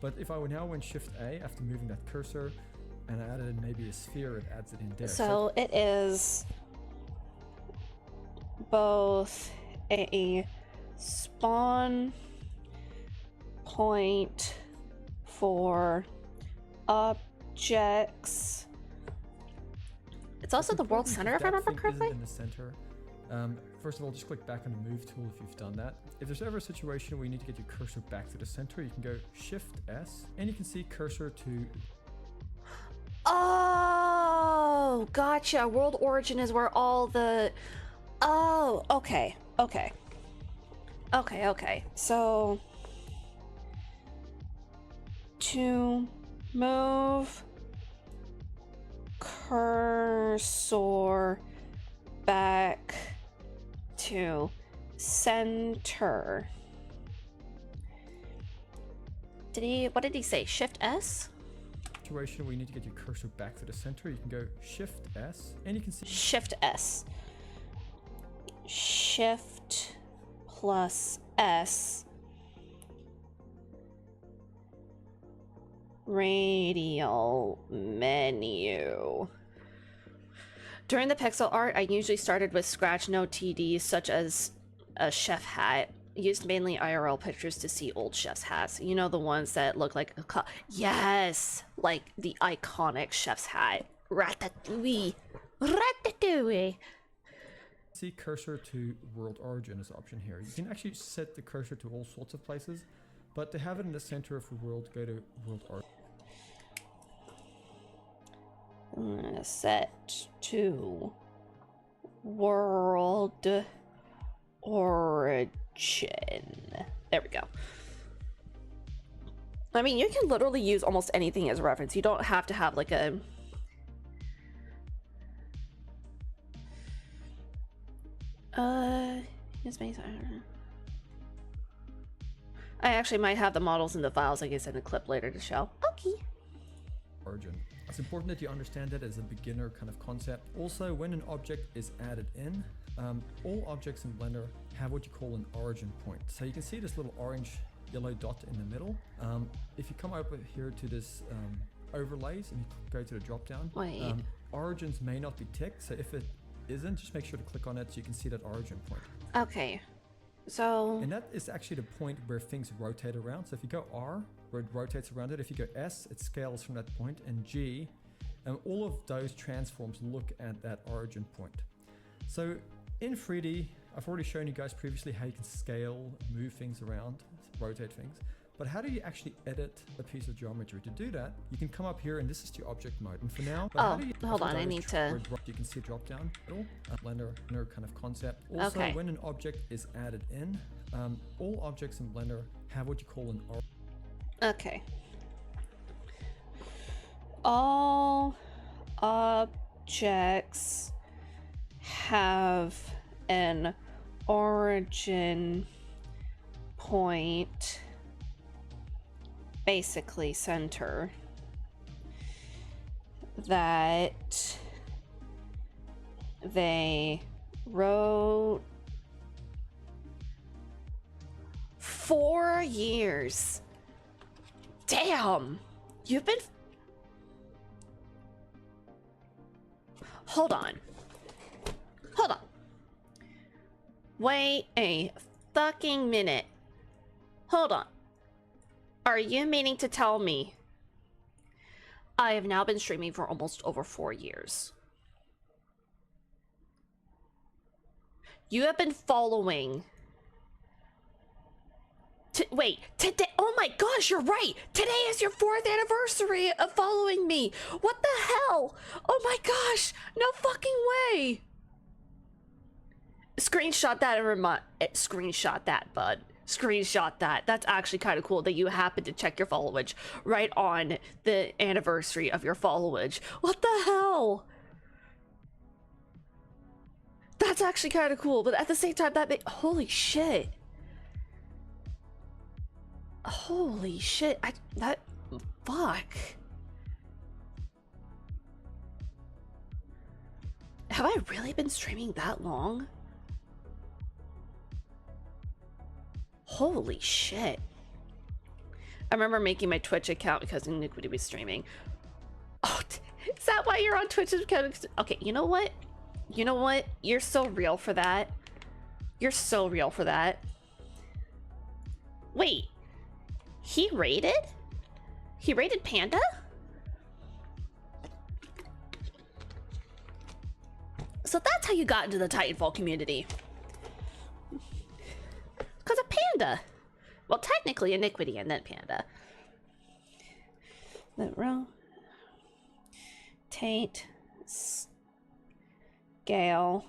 But if I now went Shift A after moving that cursor and I added in maybe a sphere, it adds it in there. So it is both a spawn point for objects. It's also the world center, if I remember correctly. In the center. First of all, just click back on the move tool if you've done that. If there's ever a situation where you need to get your cursor back to the center, you can go Shift S, and you can see cursor to... Oh, gotcha. World origin is where all the... Oh, okay. So... to move cursor back to center. What did he say? Shift S? Situation where you need to get your cursor back to the center, you can go Shift S, and you can see Shift S. Shift plus S. Radial menu. During the pixel art, I usually started with scratch no TDs such as a chef hat. Used mainly IRL pictures to see old chef's hats. You know, the ones that look like a yes, like the iconic chef's hat. Ratatouille. Ratatouille. see cursor to world origin as option here. You can actually set the cursor to all sorts of places, but to have it in the center of the world, go to world origin. Set to world origin. There we go. I mean, you can literally use almost anything as a reference. You don't have to have like a... I actually might have the models in the files, like I said, in a clip later to show. Okay. Origin. It's important that you understand that as a beginner kind of concept. Also, when an object is added in, all objects in Blender have what you call an origin point. So you can see this little orange yellow dot in the middle. If you come over here to this overlays and you go to the drop down, origins may not be ticked. So if it isn't, just make sure to click on it so you can see that origin point. Okay. So... And that is actually the point where things rotate around. So if you go R, where it rotates around it. If you go S, it scales from that point, and G, and all of those transforms look at that origin point. So in 3D, I've already shown you guys previously how you can scale, move things around, rotate things. But how do you actually edit a piece of geometry? To do that, you can come up here, and this is your object mode. And for now, hold on, I need to... You can see drop down, Blender kind of concept. Also, when an object is added in, all objects in Blender have what you call an origin. Okay. All objects have an origin point, basically center, that they wrote 4 years. Damn! You've been... Hold on. Hold on. Wait a fucking minute. Hold on. Are you meaning to tell me I have now been streaming for almost over 4 years? You have been following... Wait, today, oh my gosh, you're right. Today is your 4th anniversary of following me. What the hell? Oh my gosh, no fucking way. Screenshot that and screenshot that, bud. Screenshot that. That's actually kind of cool that you happen to check your followage right on the anniversary of your followage. What the hell? That's actually kind of cool, but at the same time, holy shit. Holy shit, fuck. Have I really been streaming that long? Holy shit. I remember making my Twitch account because Iniquity was streaming. Oh, is that why you're on Twitch? Okay, you know what? You know what? You're so real for that. You're so real for that. Wait. He raided? He raided Panda? So that's how you got into the Titanfall community. Because of Panda. Well, technically Iniquity and then Panda. The rotate scale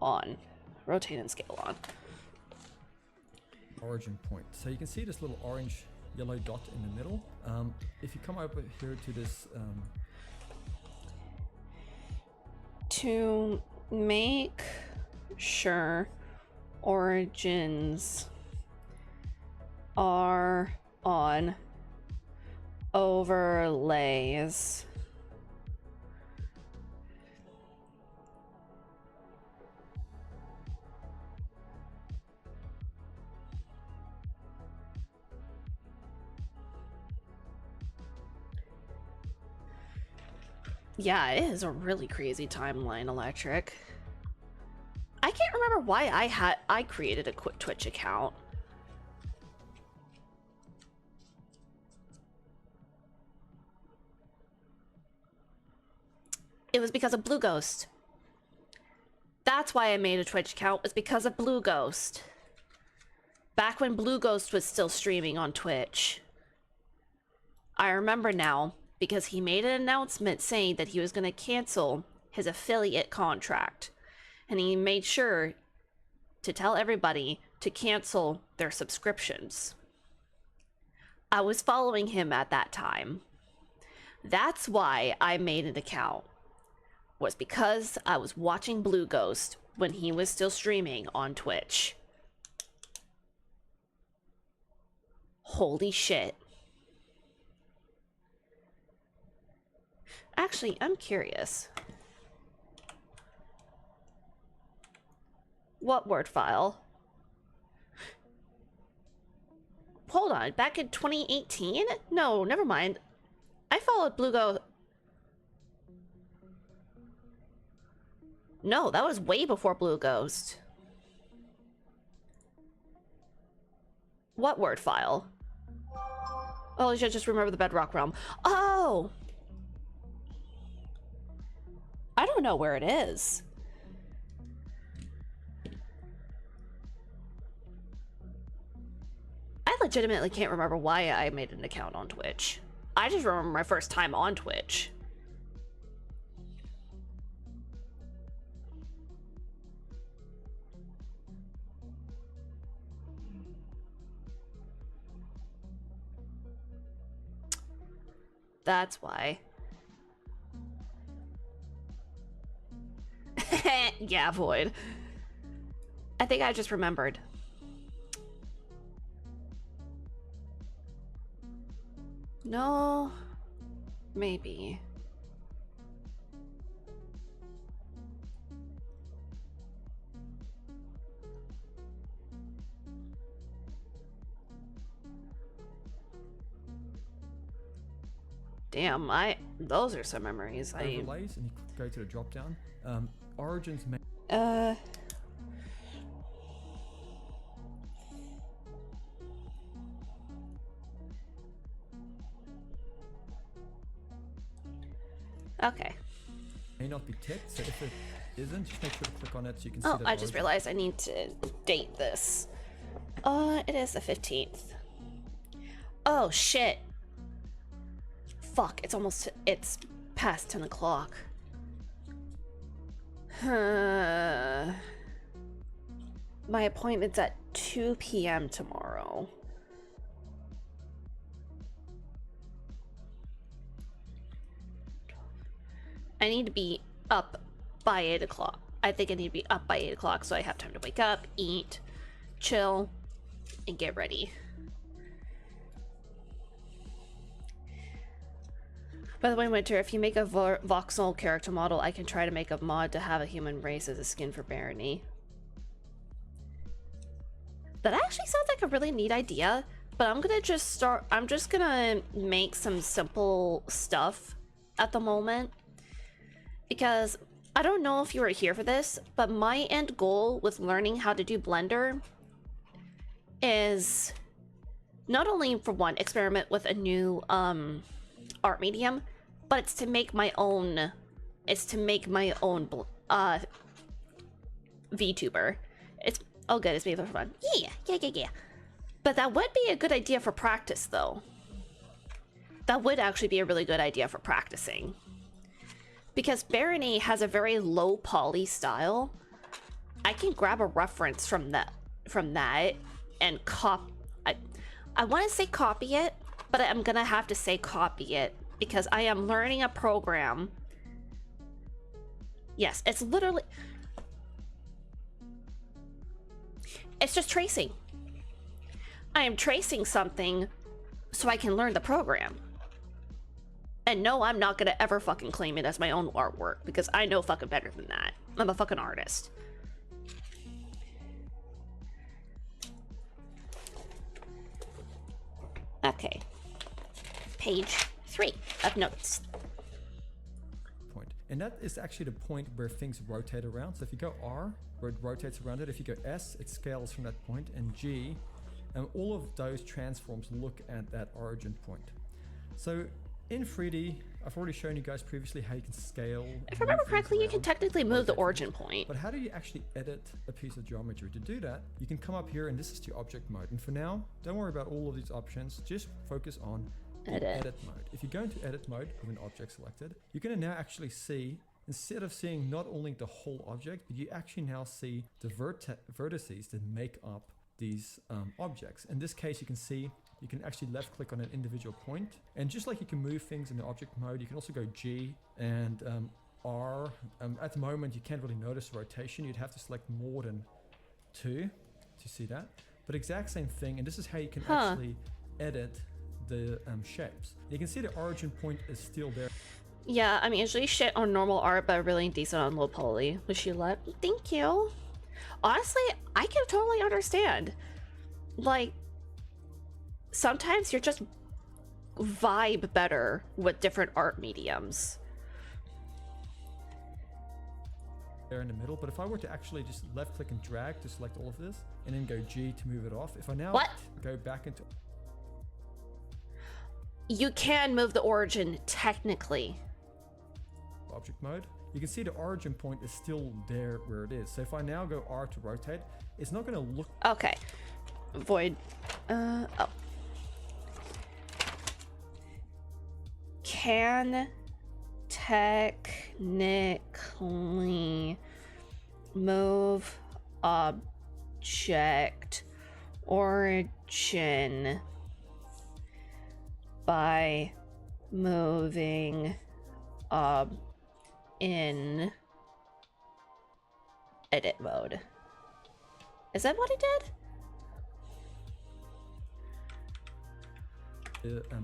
on rotate and scale on. Origin point. So you can see this little orange yellow dot in the middle. If you come over here to this to make sure origins are on overlays. Yeah, it is a really crazy timeline, Electric. I can't remember why I created a quick Twitch account. It was because of Blue Ghost. That's why I made a Twitch account, was because of Blue Ghost. Back when Blue Ghost was still streaming on Twitch. I remember now, because he made an announcement saying that he was going to cancel his affiliate contract. And he made sure to tell everybody to cancel their subscriptions. I was following him at that time. That's why I made an account. Was because I was watching Blue Ghost when he was still streaming on Twitch. Holy shit. Actually, I'm curious. What Word file? Hold on, back in 2018? No, never mind. I followed Blue Ghost. No, that was way before Blue Ghost. What Word file? Oh, I should just remember the Bedrock Realm. Oh! I don't know where it is. I legitimately can't remember why I made an account on Twitch. I just remember my first time on Twitch. That's why. Yeah, Void. I think I just remembered. No, maybe. Damn, those are some memories. Overlays, and you go to the drop down. Origins. Okay. May not be ticked, so if it isn't, just make sure to click on it so you can see Oh, that. I just realized I need to date this. It is the 15th. Oh, shit. Fuck, it's past 10 o'clock. My appointment's at 2 p.m. tomorrow. I need to be up by 8 o'clock. I think I need to be up by 8 o'clock so I have time to wake up, eat, chill, and get ready. By the way, Winter, if you make a voxel character model, I can try to make a mod to have a human race as a skin for Barony. That actually sounds like a really neat idea, but I'm just gonna make some simple stuff at the moment. Because I don't know if you were here for this, but my end goal with learning how to do Blender is not only, for one, experiment with a new art medium, but it's to make my own VTuber. It's good, it's made for fun. Yeah. But that would be a good idea for practice, though. That would actually be a really good idea for practicing. Because Barony has a very low poly style, I can grab a reference from that and I want to say copy it, but I'm gonna have to say copy it because I am learning a program. Yes, it's literally, it's just tracing. I am tracing something so I can learn the program. And no, I'm not gonna ever fucking claim it as my own artwork because I know fucking better than that. I'm a fucking artist. Okay. Page 3 of notes. Point. And that is actually the point where things rotate around. So if you go R, where it rotates around it, if you go S, it scales from that point, and G, and all of those transforms look at that origin point. So in 3D, I've already shown you guys previously how you can scale. If I remember correctly, you can technically move the origin point. But how do you actually edit a piece of geometry? To do that, you can come up here, and this is the object mode. And for now, don't worry about all of these options. Just focus on edit mode. If you go into edit mode with an object selected, you're going to now actually see, instead of seeing not only the whole object, but you actually now see the vertices that make up these objects. In this case, you can see you can actually left click on an individual point, and just like you can move things in the object mode, you can also go G and R. At the moment, you can't really notice rotation. You'd have to select more than 2 to see that, but exact same thing. And this is how you can actually edit the shapes. You can see the origin point is still there. Yeah, I'm usually shit on normal art, but really decent on low poly. Was she let? Thank you. Honestly, I can totally understand. Like, sometimes you're just vibe better with different art mediums. There in the middle, but if I were to actually just left click and drag to select all of this, and then go G to move it off, if I now go back into... You can move the origin technically. Object mode, you can see the origin point is still there where it is. So if I now go R to rotate, it's not going to look... Okay. Void. Oh. Can technically move object origin by moving in edit mode. Is that what it did?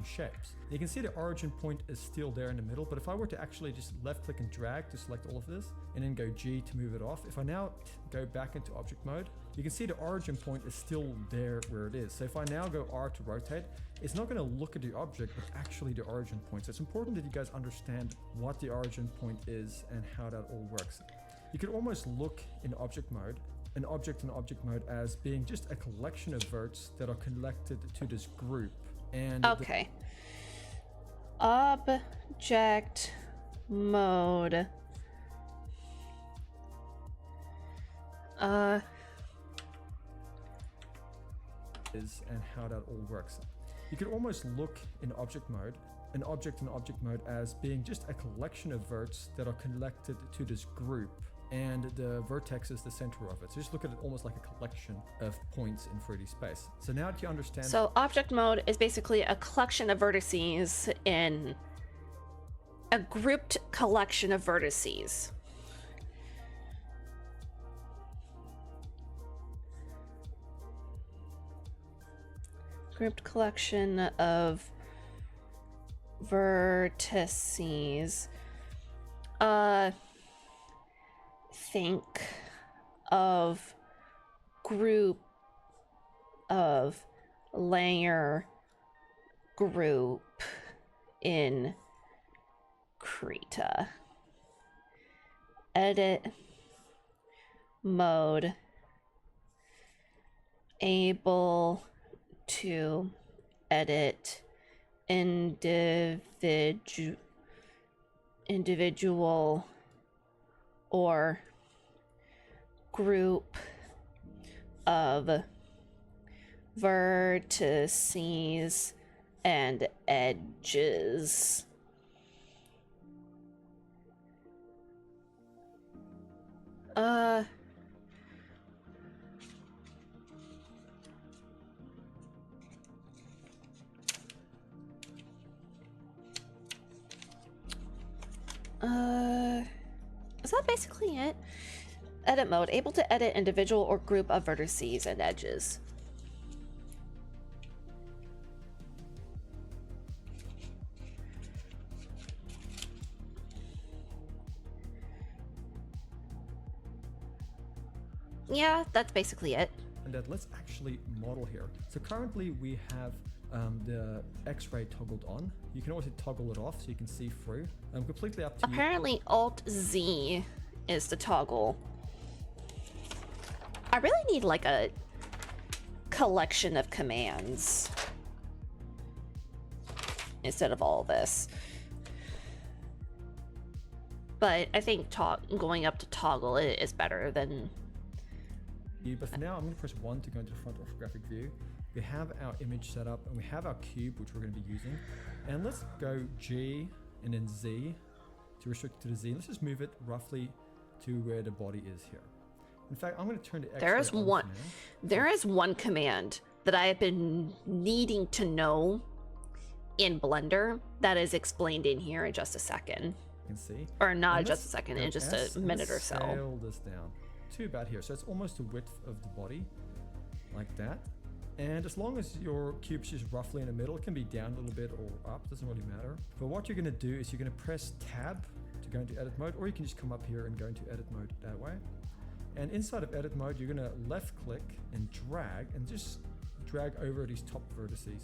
Shapes. You can see the origin point is still there in the middle, but if I were to actually just left click and drag to select all of this, and then go G to move it off, if I now go back into object mode, you can see the origin point is still there where it is. So if I now go R to rotate, it's not going to look at the object, but actually the origin point. So it's important that you guys understand what the origin point is and how that all works. You could almost look in object mode, an object in object mode, as being just a collection of verts that are connected to this group. And okay. Object mode. Is and how that all works. You could almost look in object mode, an object in object mode, as being just a collection of verts that are connected to this group, and the vertex is the center of it. So just look at it almost like a collection of points in 3D space. So now that you understand... So object mode is basically a collection of vertices in a grouped collection of vertices. Grouped collection of vertices. Think of group of layer group in Krita. Edit mode. Able to edit individual or group of vertices and edges. that basically it? Edit mode, able to edit individual or group of vertices and edges. Yeah, that's basically it. And that let's actually model here. So currently we have the X-ray toggled on. You can also toggle it off so you can see through. Completely up to you. Apparently Alt-Z is the toggle. I really need like a collection of commands instead of all this. But I think going up to toggle it is better than... But for now, I'm going to press 1 to go into the front orthographic view. We have our image set up and we have our cube, which we're going to be using. And let's go G and then Z to restrict to the Z. Let's just move it roughly to where the body is here. In fact, I'm going to turn the X-ray on for now. There is one command that I have been needing to know in Blender that is explained in here in just a second. You can see. Or not just a second, in just a minute or so. Scale this down to about here. So it's almost the width of the body, like that. And as long as your cube is roughly in the middle, it can be down a little bit or up, doesn't really matter. But what you're going to do is you're going to press tab to go into edit mode, or you can just come up here and go into edit mode that way. And inside of edit mode, you're going to left click and just drag over these top vertices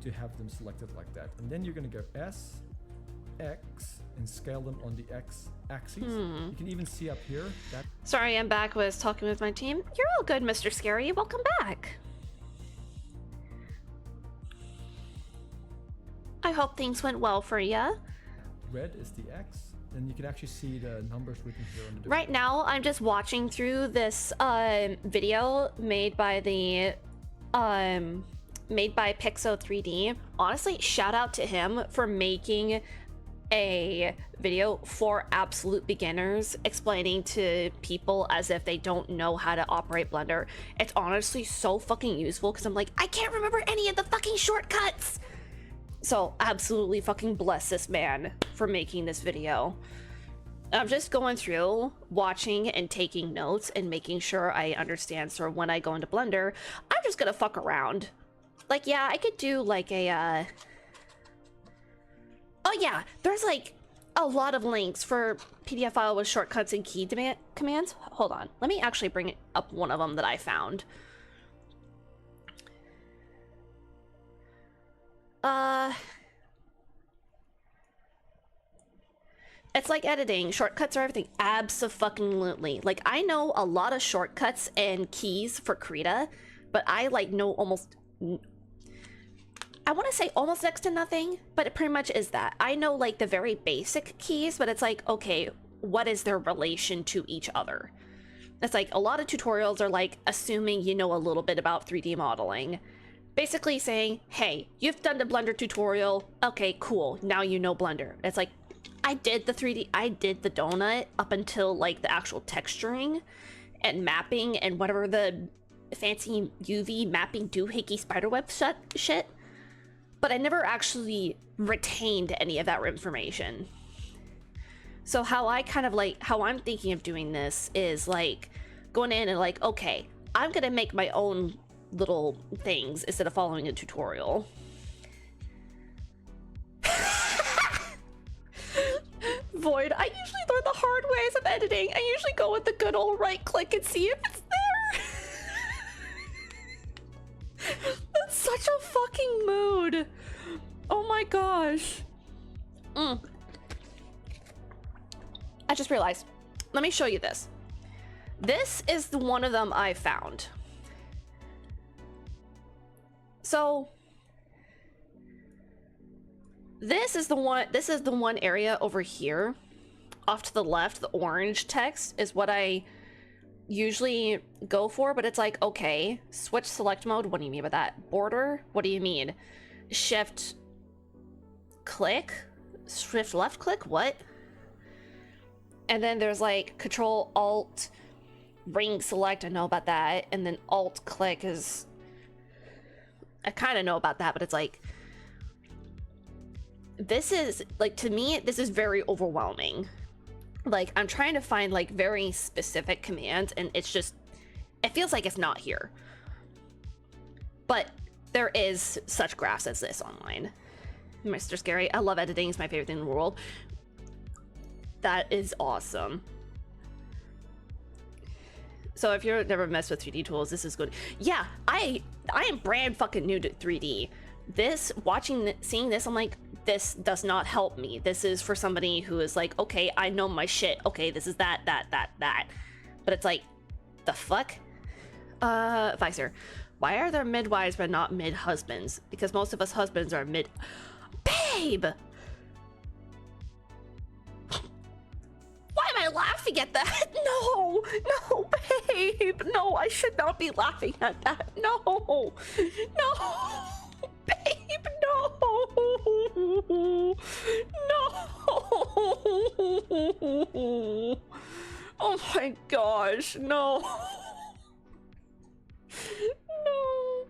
to have them selected like that. And then you're going to go S, X, and scale them on the X axis. You can even see up here that... Sorry, I'm back. Was talking with my team. You're all good, Mr. Scary. Welcome back. I hope things went well for ya. Red is the X, and you can actually see the numbers written here on the... Right now, I'm just watching through this video made by the made by Pixo 3D. Honestly, shout out to him for making a video for absolute beginners, explaining to people as if they don't know how to operate Blender. It's honestly so fucking useful because I'm like, I can't remember any of the fucking shortcuts. So absolutely fucking bless this man for making this video. I'm just going through, watching and taking notes and making sure I understand. So when I go into Blender, I'm just gonna fuck around. Like, yeah, I could do like a, oh yeah, there's like a lot of links for PDF file with shortcuts and key commands. Hold on, let me actually bring up one of them that I found. It's like editing. Shortcuts are everything. Abso-fucking-lutely. Like, I know a lot of shortcuts and keys for Krita, but I, like, know almost... I want to say almost next to nothing, but it pretty much is that. I know, like, the very basic keys, but it's like, okay, what is their relation to each other? It's like, a lot of tutorials are, like, assuming you know a little bit about 3D modeling. Basically saying, hey, you've done the Blender tutorial. Okay, cool. Now you know Blender. It's like, I did the donut up until like the actual texturing and mapping and whatever the fancy UV mapping doohickey spiderweb shit. But I never actually retained any of that information. So how I kind of like, how I'm thinking of doing this is like going in and like, okay, I'm gonna make my own little things instead of following a tutorial. Void, I usually learn the hard ways of editing. I usually go with the good old right click and see if it's there. That's such a fucking mood. Oh my gosh. I just realized. Let me show you this. This is the one of them I found. So this is the one area over here off to the left. The orange text is what I usually go for, but it's like, okay, switch select mode. What do you mean by that? Border? What do you mean? Shift click? Shift left click? What? And then there's like control alt ring select. I know about that. And then alt click is, I kind of know about that, but it's like, this is like, to me, this is very overwhelming. Like, I'm trying to find, like, very specific commands, and it's just... It feels like it's not here. But there is such graphs as this online. Mr. Scary, I love editing. It's my favorite thing in the world. That is awesome. So if you've never messed with 3D tools, this is good. Yeah, I am brand fucking new to 3D. This, seeing this, I'm like, this does not help me. This is for somebody who is like, okay, I know my shit. Okay, this is that. But it's like, the fuck? Visor, why are there midwives but not mid-husbands? Because most of us husbands are mid... Babe! Why am I laughing at that? No, babe, no, I should not be laughing at that. No, babe, no. Oh my gosh, no. No.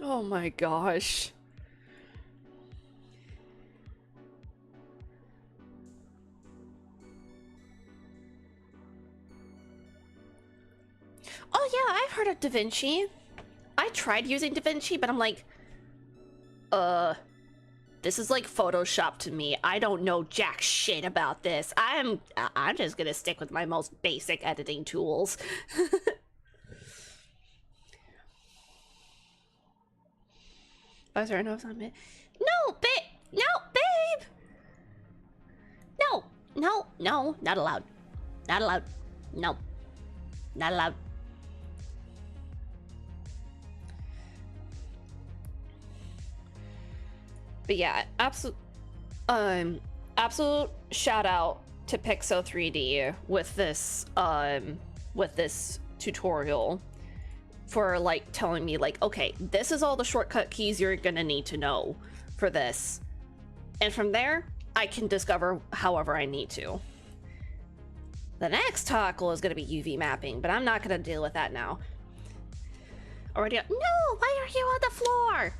Oh my gosh. Oh yeah, I've heard of DaVinci. I tried using DaVinci, but I'm like, this is like Photoshop to me. I don't know jack shit about this. I'm just gonna stick with my most basic editing tools. Oh, sorry, no, it's not me. No, babe! No, babe! No, not allowed. Not allowed. No. Not allowed. But yeah, absolute shout out to Pixo 3D with this tutorial for like telling me like, okay, this is all the shortcut keys you're gonna need to know for this. And from there, I can discover however I need to. The next tackle is gonna be UV mapping, but I'm not gonna deal with that now. Already, no, why are you on the floor?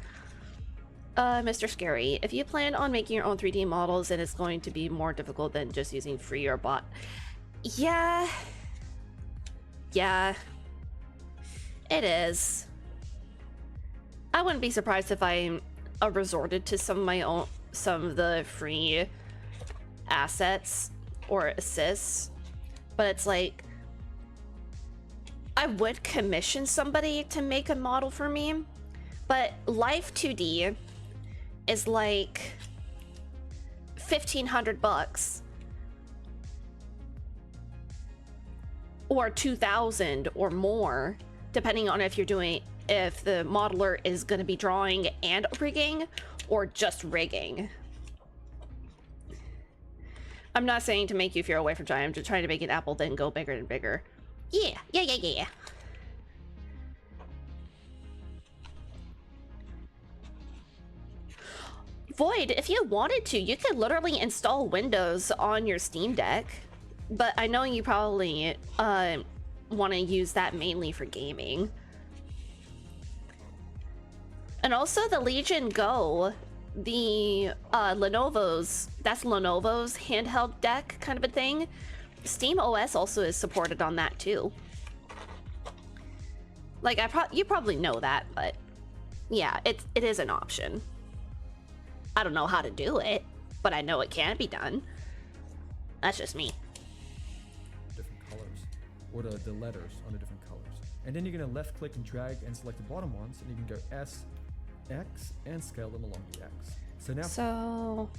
Mr. Scary, if you plan on making your own 3D models, then it's going to be more difficult than just using free or bot. Yeah, it is. I wouldn't be surprised if I resorted to some of the free assets or assists, but it's like, I would commission somebody to make a model for me, but Life 2D is like $1,500 or 2,000 or more, depending on if the modeler is going to be drawing and rigging or just rigging. I'm not saying to make you feel away from Giant, I'm just trying to make an apple then go bigger and bigger. Yeah. Void, if you wanted to, you could literally install Windows on your Steam Deck, but I know you probably want to use that mainly for gaming. And also the Legion Go, the Lenovo's handheld deck kind of a thing. Steam OS also is supported on that too. Like you probably know that, but yeah, it is an option. I don't know how to do it, but I know it can be done. That's just me. Different colors, or the letters on the different colors. And then you're gonna left click and drag and select the bottom ones, and you can go S, X, and scale them along the X. So now...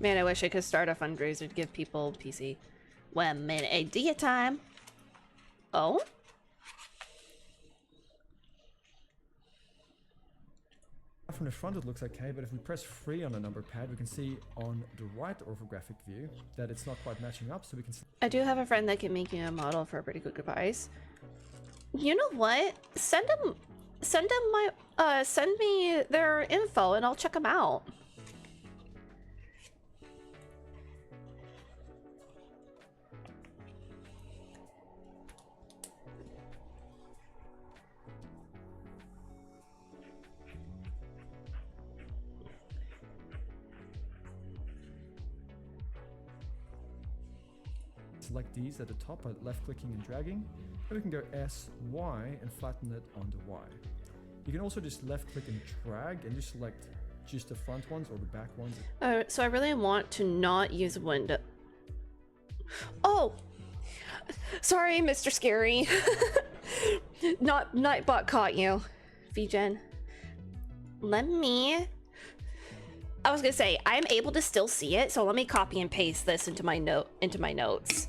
Man, I wish I could start a fundraiser to give people PC. 1 minute idea time. Oh? From the front it looks okay, but if we press free on the number pad, we can see on the right orthographic view that it's not quite matching up, so we can... I do have a friend that can make you a model for a pretty good price. You know what? Send me their info and I'll check them out. select these at the top by left clicking and dragging. Then we can go S, Y, and flatten it on the Y. You can also just left click and drag and just select just the front ones or the back ones. So I really want to not use window. Oh! Sorry, Mr. Scary. Nightbot caught you, VGen. I was gonna say, I'm able to still see it, so let me copy and paste this into my notes.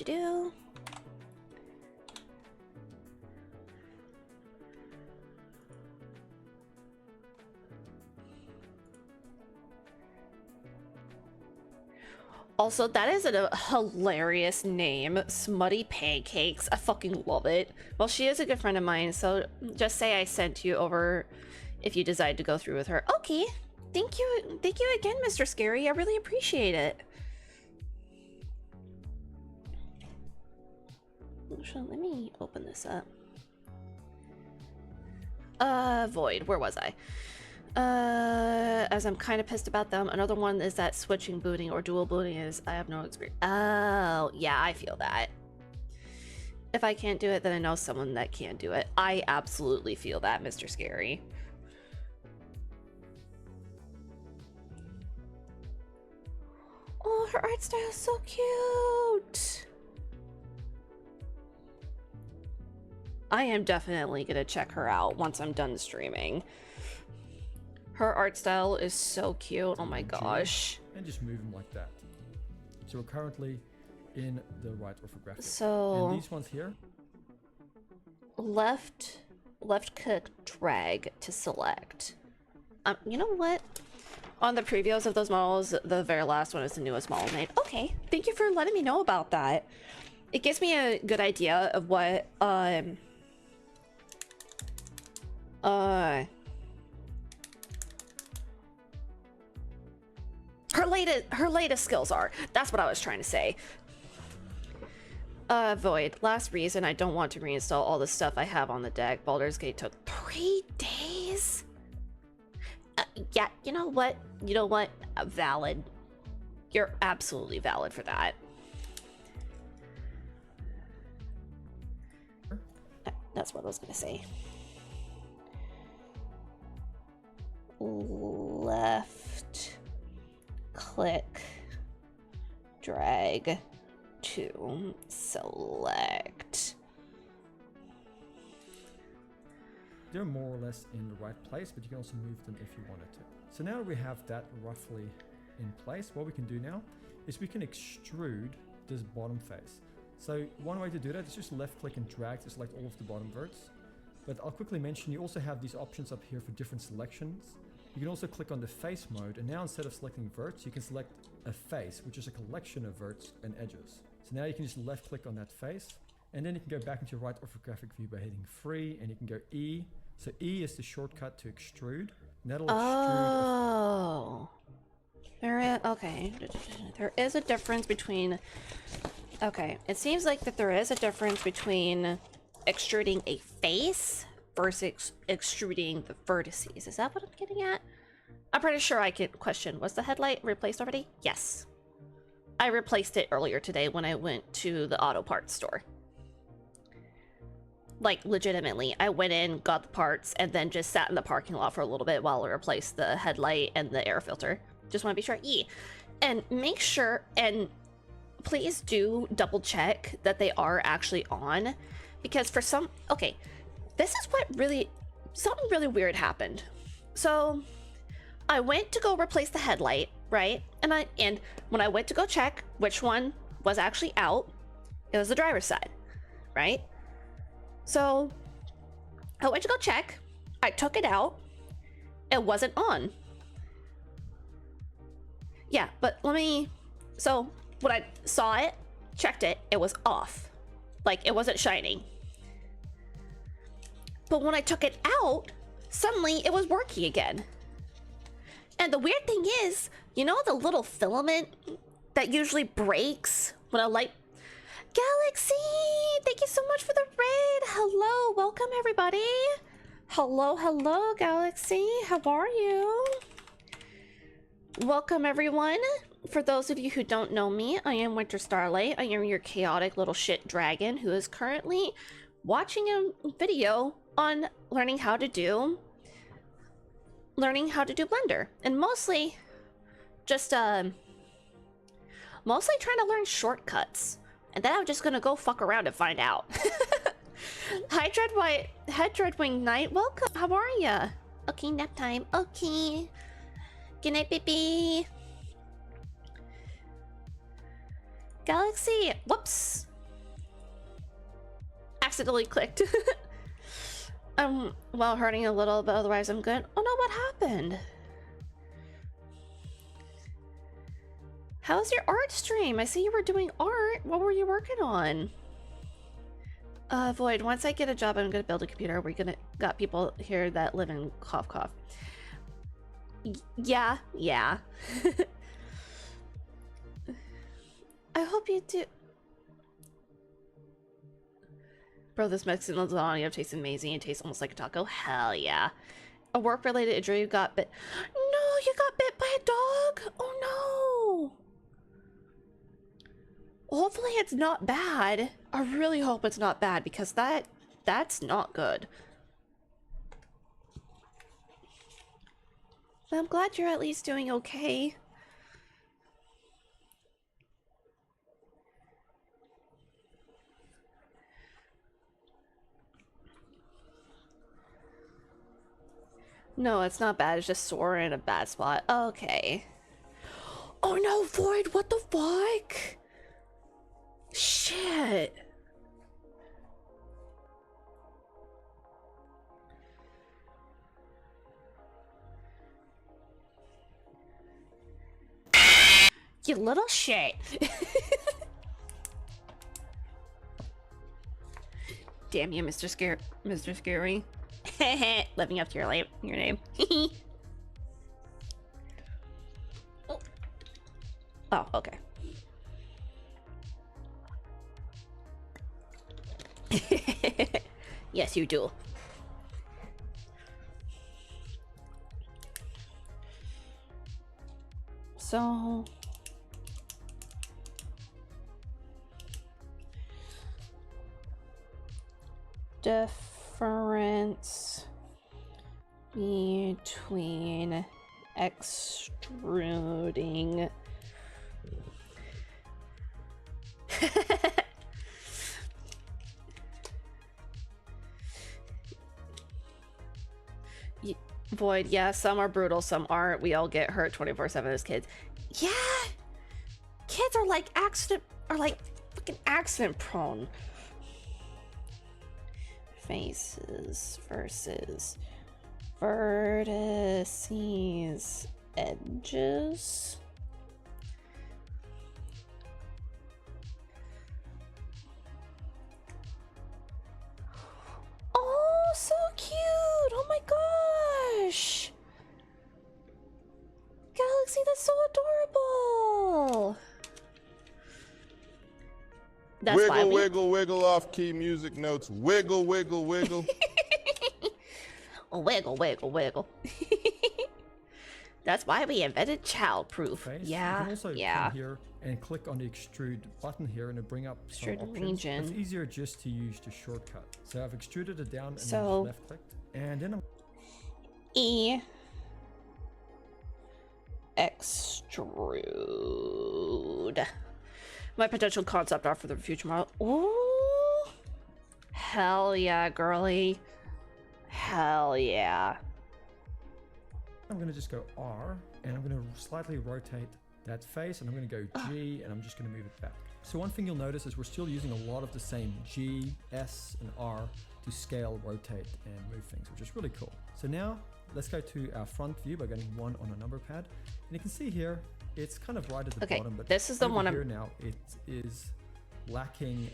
Do. Also, that is a hilarious name, Smutty Pancakes. I fucking love it. Well, she is a good friend of mine, so just say I sent you over if you decide to go through with her. Okay, thank you again, Mr. Scary. I really appreciate it. Let me open this up. Void, where was I? As I'm kind of pissed about them. Another one is that switching booting or dual booting is I have no experience. Oh, yeah, I feel that. If I can't do it, then I know someone that can do it. I absolutely feel that, Mr. Scary. Oh, her art style is so cute. I am definitely gonna check her out once I'm done streaming. Her art style is so cute. Oh my gosh. And just move them like that. So we're currently in the right orthographic. So and these ones here. Left click drag to select. You know what? On the previews of those models, the very last one is the newest model made. Okay, thank you for letting me know about that. It gives me a good idea of what her latest skills are. That's what I was trying to say. Void. Last reason I don't want to reinstall all the stuff I have on the deck. Baldur's Gate took 3 days. Yeah, you know what? Valid. You're absolutely valid for that. That's what I was gonna say. Left click drag to select. They're more or less in the right place, but you can also move them if you wanted to. So now that we have that roughly in place, what we can do now is we can extrude this bottom face. So one way to do that is just left click and drag to select all of the bottom verts. But I'll quickly mention you also have these options up here for different selections. You can also click on the face mode, and now instead of selecting verts, you can select a face, which is a collection of verts and edges. So now you can just left click on that face, and then you can go back into your right orthographic view by hitting 3, and you can go E. So E is the shortcut to extrude. And that'll extrude. Okay. There is a difference between. Okay, it seems like that there is a difference between extruding a face versus extruding the vertices. Is that what I'm getting at? I'm pretty sure I can question. Was the headlight replaced already? Yes. I replaced it earlier today when I went to the auto parts store. Like, legitimately, I went in, got the parts, and then just sat in the parking lot for a little bit while I replaced the headlight and the air filter. Just want to be sure. And make sure, and please do double check that they are actually on, because for some, okay, this is what really, something really weird happened. So I went to go replace the headlight, right? And when I went to go check which one was actually out, it was the driver's side, right? So I went to go check, I took it out, it wasn't on. Yeah, but so when I saw it, checked it, it was off. Like, it wasn't shining. But when I took it out, suddenly it was working again. And the weird thing is, you know the little filament that usually breaks when a light... Galaxy! Thank you so much for the raid! Hello, welcome everybody! Hello, Galaxy. How are you? Welcome everyone. For those of you who don't know me, I am Winter Starlight. I am your chaotic little shit dragon who is currently watching a video on learning how to do Blender, and mostly just mostly trying to learn shortcuts. And then I'm just gonna go fuck around and find out. Hi Dreadwing Knight, welcome. How are ya? Okay, nap time. Okay. Good night, baby. Galaxy. Whoops. Accidentally clicked. Well, hurting a little, but otherwise I'm good. Oh no, what happened? How's your art stream? I see you were doing art. What were you working on? Void, once I get a job, I'm gonna build a computer. We're gonna got people here that live in cough cough. Yeah. I hope you do. Bro, this Mexican lasagna tastes amazing. It tastes almost like a taco. Hell yeah. A work-related injury, you got bit. No, you got bit by a dog? Oh no. Hopefully it's not bad. I really hope it's not bad, because that's not good. But I'm glad you're at least doing okay. No, it's not bad. It's just sore in a bad spot. Okay. Oh no, Void, what the fuck? Shit. You little shit. Damn you, Mr. Scary. Living up to your name. Oh, okay. Yes, you do. So difference between extruding Void, yeah, some are brutal, some aren't. We all get hurt 24/7 as kids. Yeah, kids are like fucking accident prone. Faces versus vertices, edges. Oh, so cute! Oh my gosh! Galaxy, that's so adorable! That's wiggle, wiggle, wiggle off key music notes. Wiggle, wiggle, wiggle. Wiggle, wiggle, wiggle. That's why we invented childproof. Yeah, You can also come here and click on the extrude button here and it'll bring up some Extrude options. region. It's easier just to use the shortcut. So I've extruded it down and So- then left clicked. And then I'm extrude. My potential concept art for the future model. Ooh. Hell yeah, girly. Hell yeah. going to just go R and I'm going to slightly rotate that face and I'm going to go G and I'm just going to move it back. So one thing you'll notice is we're still using a lot of the same G, S, and R to scale, rotate, and move things, which is really cool. So now let's go to our front view by going 1 on a number pad. And you can see here, it's kind of right at the bottom, but this is the one here now it is lacking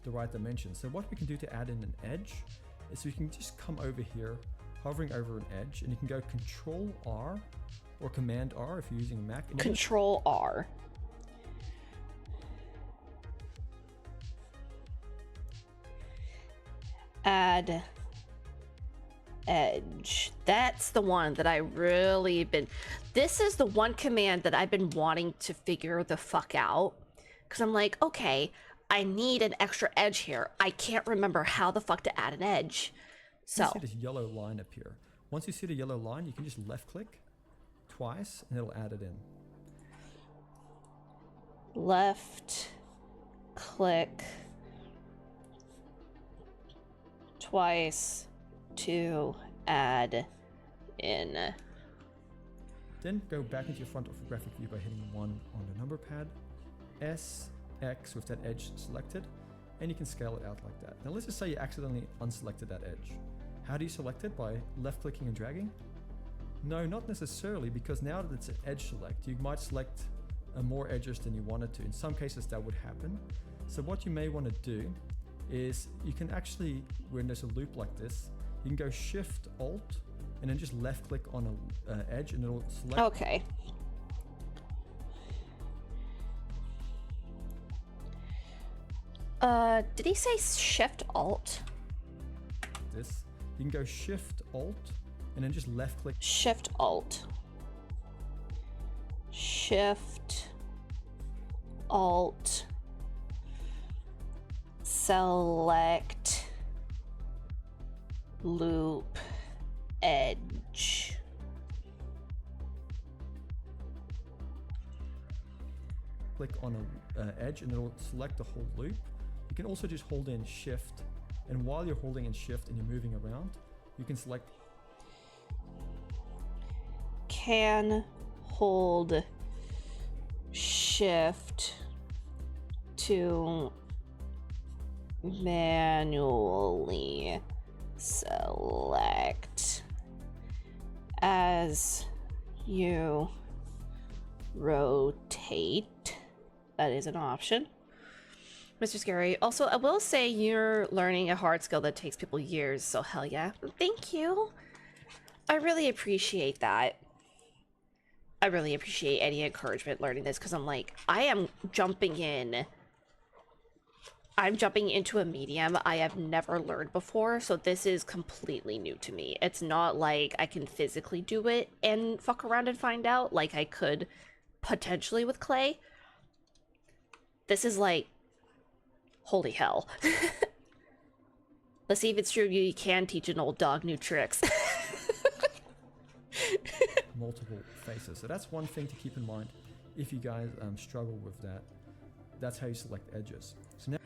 the right dimension. So what we can do to add in an edge is we can just come over here, hovering over an edge, and you can go Control R or Command R if you're using a Mac. And Control R. Add edge. That's the one that I really been... This is the one command that I've been wanting to figure the fuck out. Because I'm like, okay, I need an extra edge here. I can't remember how the fuck to add an edge. So... You see this yellow line appear. Once you see the yellow line, you can just left click twice and it'll add it in. Left click twice to add in. Then go back into your front orthographic view by hitting 1 on the number pad, S, X with that edge selected, and you can scale it out like that. Now let's just say you accidentally unselected that edge. How do you select it? By left clicking and dragging? No, not necessarily, because now that it's an edge select, you might select more edges than you wanted to. In some cases that would happen. So what you may want to do is you can actually, when there's a loop like this, you can go Shift Alt and then just left click on an edge and it'll select. Okay. Did he say Shift Alt? This. You can go Shift Alt and then just left click. Shift Alt. Shift Alt. Select loop edge. Click on an edge and it'll select the whole loop. You can also just hold in Shift, and while you're holding in Shift and you're moving around, you can select. Can hold Shift to manually select as you rotate. That is an option. Mr. Scary, also, I will say you're learning a hard skill that takes people years, so hell yeah. Thank you. I really appreciate that. I really appreciate any encouragement learning this, because I'm like, I'm jumping into a medium I have never learned before, so this is completely new to me. It's not like I can physically do it and fuck around and find out like I could potentially with clay. This is like, holy hell. Let's see if it's true you can teach an old dog new tricks. Multiple faces. So that's one thing to keep in mind if you guys struggle with that. That's how you select edges. So now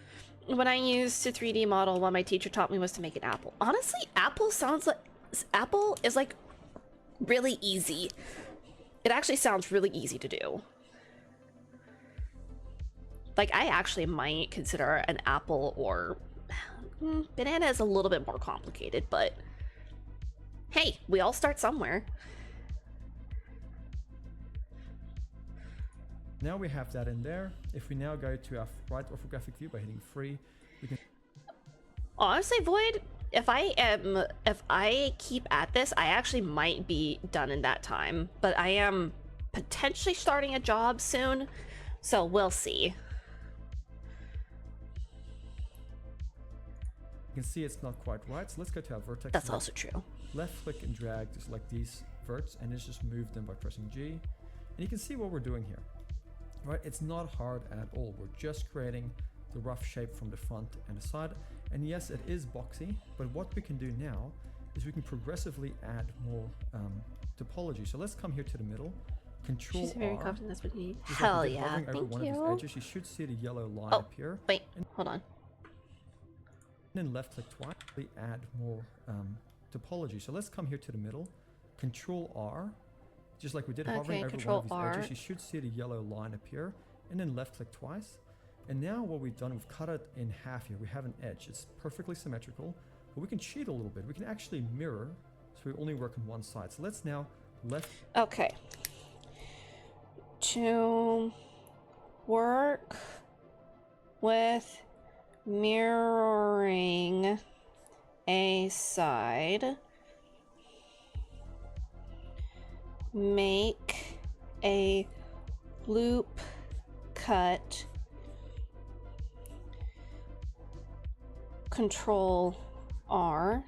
when I used to 3D model, what my teacher taught me was to make an apple. Honestly, apple is like really easy. It actually sounds really easy to do. Like, I actually might consider an apple, or banana is a little bit more complicated, but hey, we all start somewhere. Now we have that in there. If we now go to our right orthographic view by hitting 3, we can... Honestly, Void, if I keep at this, I actually might be done in that time, but I am potentially starting a job soon, so we'll see. You can see it's not quite right, so let's go to our vertex. That's also true. Left click and drag to select these verts, and let's just move them by pressing G. And you can see what we're doing here. Right, it's not hard at all. We're just creating the rough shape from the front and the side. And yes, it is boxy, but what we can do now is we can progressively add more topology. So let's come here to the middle. Control She's very R. confident that's what you need. Just Hell like yeah, hovering over thank one you. of these edges, you should see the yellow line appear. Wait, hold on. And then left click twice, we add more topology. So let's come here to the middle. Control R. Just like we did, hovering over one of these edges, you should see the yellow line appear, and then left click twice. And now what we've done, we've cut it in half here. We have an edge. It's perfectly symmetrical, but we can cheat a little bit. We can actually mirror, so we only work on one side. So let's now left. Okay. To work with mirroring a side, make a loop cut, Control R,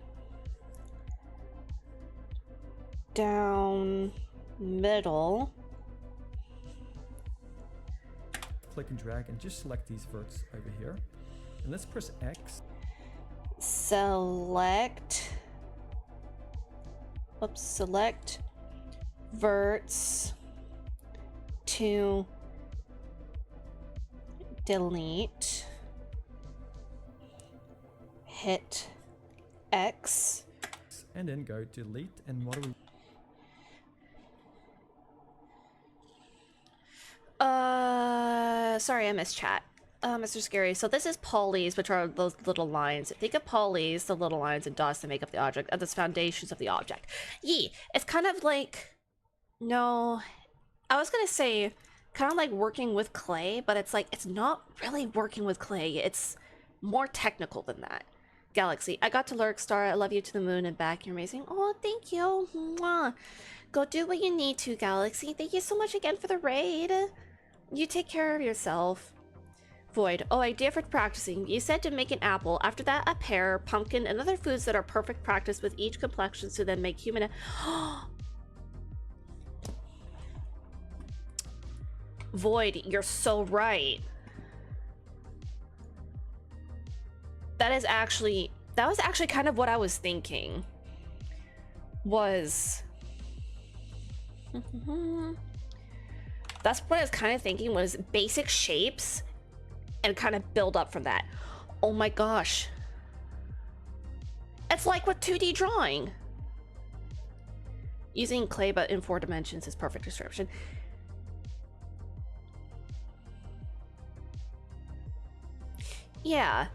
down middle. Click and drag and just select these verts over here. And let's press X. Select. Oops, select verts to delete. Hit X. And then go delete. And what do we... Sorry, I missed chat. Mr. Scary. So this is polys, which are those little lines. Think of polys, the little lines and dots that make up the object, and the foundations of the object. It's kind of like... No, I was gonna say kind of like working with clay, but it's like, it's not really working with clay. It's more technical than that. Galaxy. I got to Lurk Star. I love you to the moon and back. You're amazing. Oh, thank you. Mwah. Go do what you need to, Galaxy. Thank you so much again for the raid. You take care of yourself. Void. Oh, idea for practicing. You said to make an apple. After that, a pear, pumpkin, and other foods that are perfect practice with each complexion to then make human... Void, you're so right. That was actually kind of what I was thinking. Was... That's what I was kind of thinking, was basic shapes and kind of build up from that. Oh my gosh. It's like with 2D drawing. Using clay but in 4 dimensions is perfect description. Yeah.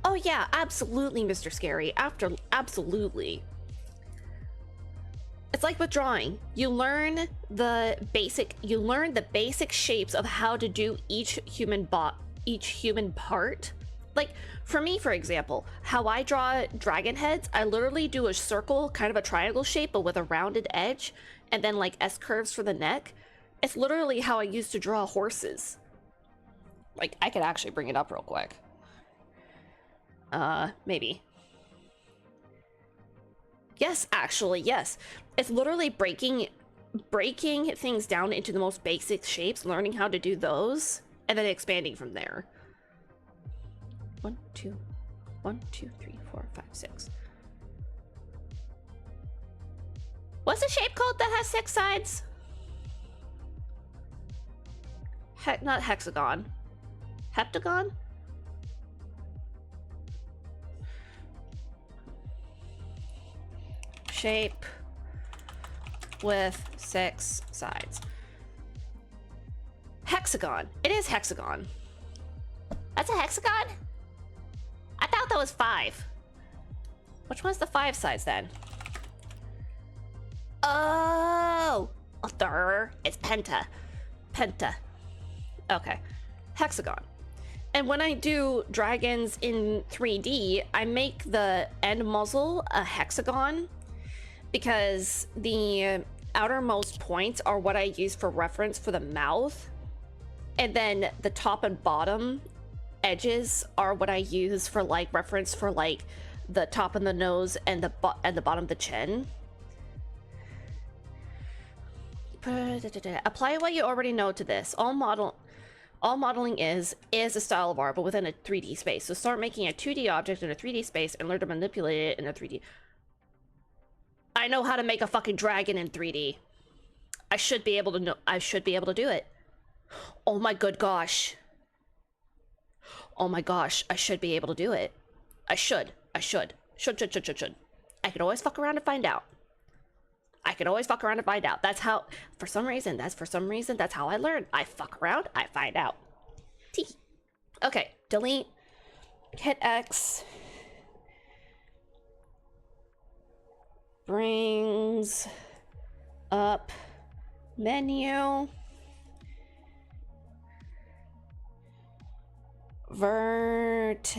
Oh yeah, absolutely, Mr. Scary. Absolutely. It's like with drawing. You learn the basic shapes of how to do each human part. Like for me, for example, how I draw dragon heads, I literally do a circle, kind of a triangle shape, but with a rounded edge, and then like S curves for the neck. It's literally how I used to draw horses. Like, I could actually bring it up real quick. Maybe. Yes, actually, yes. It's literally breaking things down into the most basic shapes, learning how to do those, and then expanding from there. 1, 2, 3, 4, 5, 6. What's the shape called that has 6 sides? Not hexagon. Heptagon? Shape with 6 sides. Hexagon. It is hexagon. That's a hexagon? I thought that was 5. Which one's the 5 sides then? Oh! It's penta. Penta. Okay. Hexagon. And when I do dragons in 3D, I make the end muzzle a hexagon because the outermost points are what I use for reference for the mouth. And then the top and bottom edges are what I use for like reference for like the top of the nose and the bottom of the chin. Apply what you already know to this. All modeling is a style of art, but within a 3D space. So start making a 2D object in a 3D space and learn to manipulate it in a 3D. I know how to make a fucking dragon in 3D. I should be able to do it. Oh my good gosh. Oh my gosh, I should be able to do it. I should. Should. I could always fuck around and find out. That's how, for some reason, that's how I learn. I fuck around, I find out. T. Okay, delete, hit X. Brings up menu. Vertices.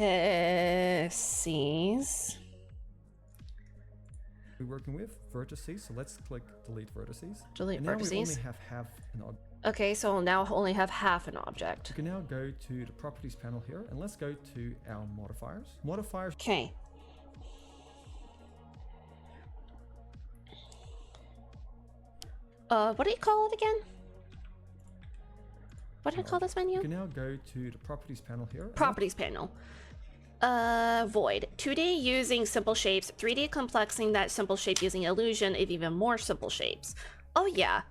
We're working with vertices, so let's click delete vertices. Delete and now vertices. we only have half an object. Okay, so now only have half an object. We can now go to the properties panel here, and let's go to our modifiers. Okay. What do you call it again? What do I call this menu? You can now go to the properties panel here. Properties panel. Void. 2D using simple shapes, 3D complexing that simple shape using illusion of even more simple shapes. Oh yeah.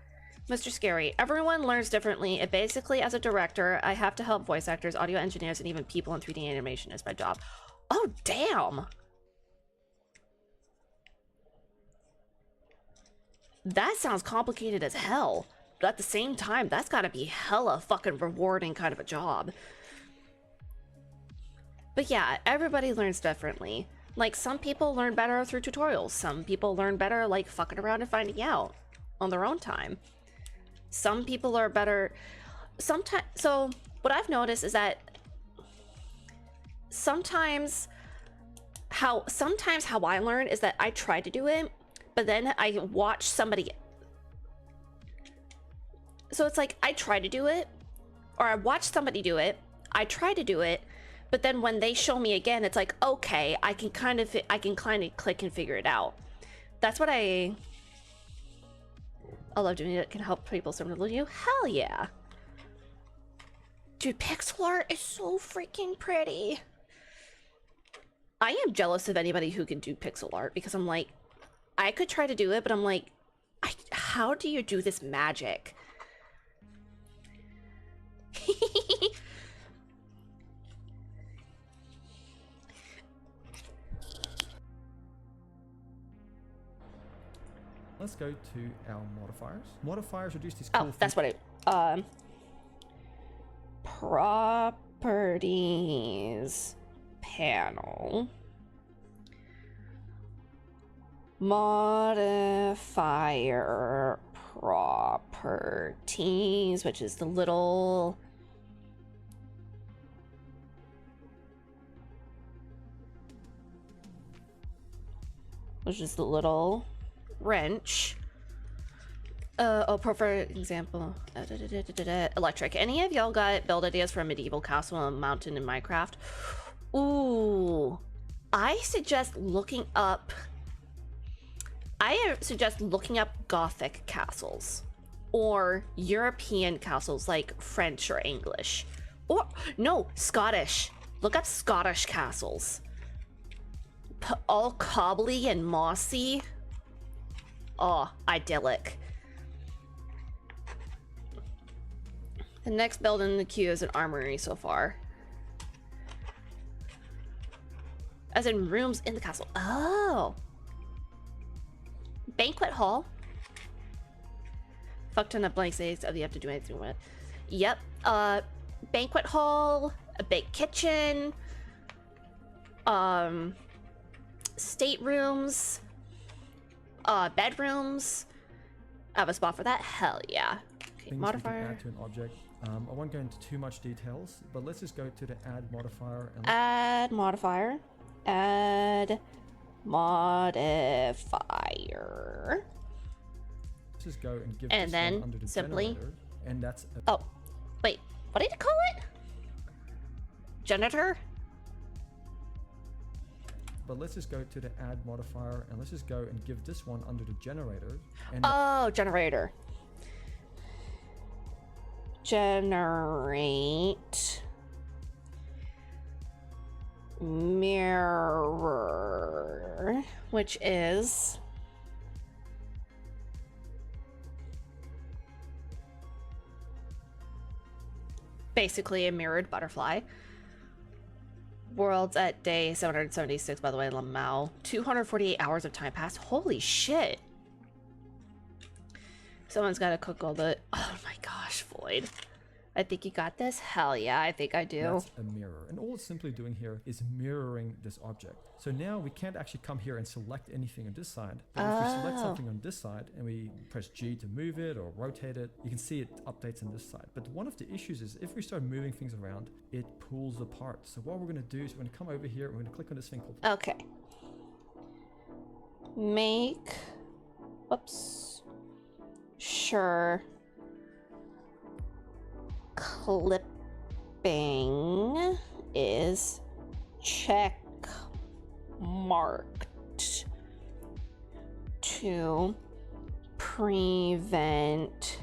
Mr. Scary, everyone learns differently. And basically, as a director, I have to help voice actors, audio engineers, and even people in 3D animation is my job. Oh, damn! That sounds complicated as hell. But at the same time, that's gotta be hella fucking rewarding kind of a job. But yeah, everybody learns differently. Like, some people learn better through tutorials. Some people learn better, like, fucking around and finding out on their own time. Some people are better... Sometimes... So, what I've noticed is that sometimes how I learn is that I try to do it, but then I watch somebody... So it's like, I try to do it, or I watch somebody do it, I try to do it, but then when they show me again, it's like, okay, I can kind of click and figure it out. That's what I love doing. It can help people similar to you. Hell yeah. Dude, pixel art is so freaking pretty. I am jealous of anybody who can do pixel art because I'm like, I could try to do it, but I'm like, how do you do this magic? Let's go to our modifiers. Modifiers reduce these cool... Oh, that's what I... Properties panel. Modifier properties, which is the little... wrench. For example, electric. Any of y'all got build ideas for a medieval castle on a mountain in Minecraft? Ooh, I suggest looking up Gothic castles or European castles like French or English, or no, Scottish. Look up Scottish castles. All cobbly and mossy. Oh, idyllic. The next build in the queue is an armory so far. As in rooms in the castle. Oh. Banquet hall. Fuck ton of blank states of you have to do anything with it. Yep. Banquet hall, a big kitchen, staterooms, bedrooms. I have a spot for that. Hell yeah. Okay, Things modifier. We can add to an object. I won't go into too much details, but let's just go to the add modifier. And Add modifier. Add modifier. let's just go and give And this then one under the simply. generator, and that's Oh, wait. What did you call it? Janitor? But let's just go to the add modifier, and let's just go and give this one under the generator. And Oh, generator. Generate mirror, which is basically a mirrored butterfly. Worlds at day 776, by the way, Lamau. 248 hours of time passed. Holy shit. Someone's got to cook all the... Oh my gosh, Void. I think you got this? Hell yeah, I think I do. that's a mirror. And all it's simply doing here is mirroring this object. So now we can't actually come here and select anything on this side. But if we select something on this side and we press G to move it or rotate it, you can see it updates on this side. But one of the issues is if we start moving things around, it pulls apart. So what we're going to do is we're going to come over here, we're going to click on this thing called... Okay. Make... Whoops. Sure. Clipping is check marked to prevent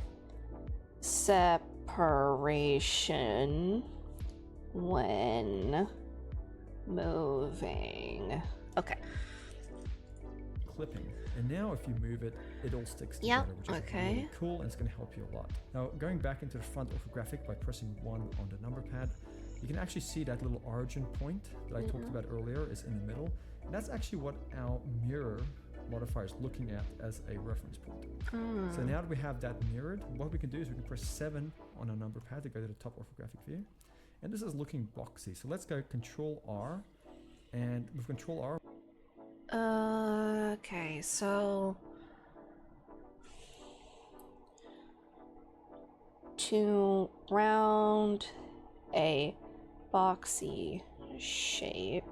separation when moving. Okay. Clipping. And now if you move it, it all sticks Yep, together, which is okay. really cool, and it's going to help you a lot. Now, going back into the front orthographic by pressing 1 on the number pad, you can actually see that little origin point that I talked about earlier is in the middle. And that's actually what our mirror modifier is looking at as a reference point. So now that we have that mirrored, what we can do is we can press 7 on our number pad to go to the top orthographic view. And this is looking boxy. So let's go Control R, and with Control R, Okay, so to round a boxy shape,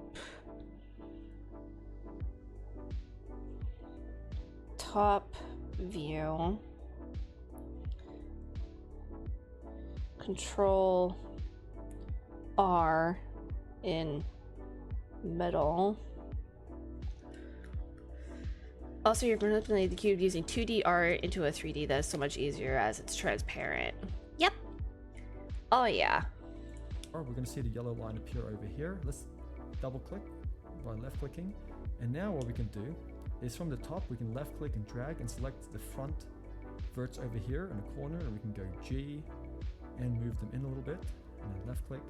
top view, Control R in middle. Also, you're manipulating the cube using 2D art into a 3D. That is so much easier as it's transparent. Yep. Oh yeah. we're going to see the yellow line appear over here. Let's double click by left clicking. And now what we can do is from the top, we can left click and drag and select the front verts over here in the corner, and we can go G and move them in a little bit, and then left click.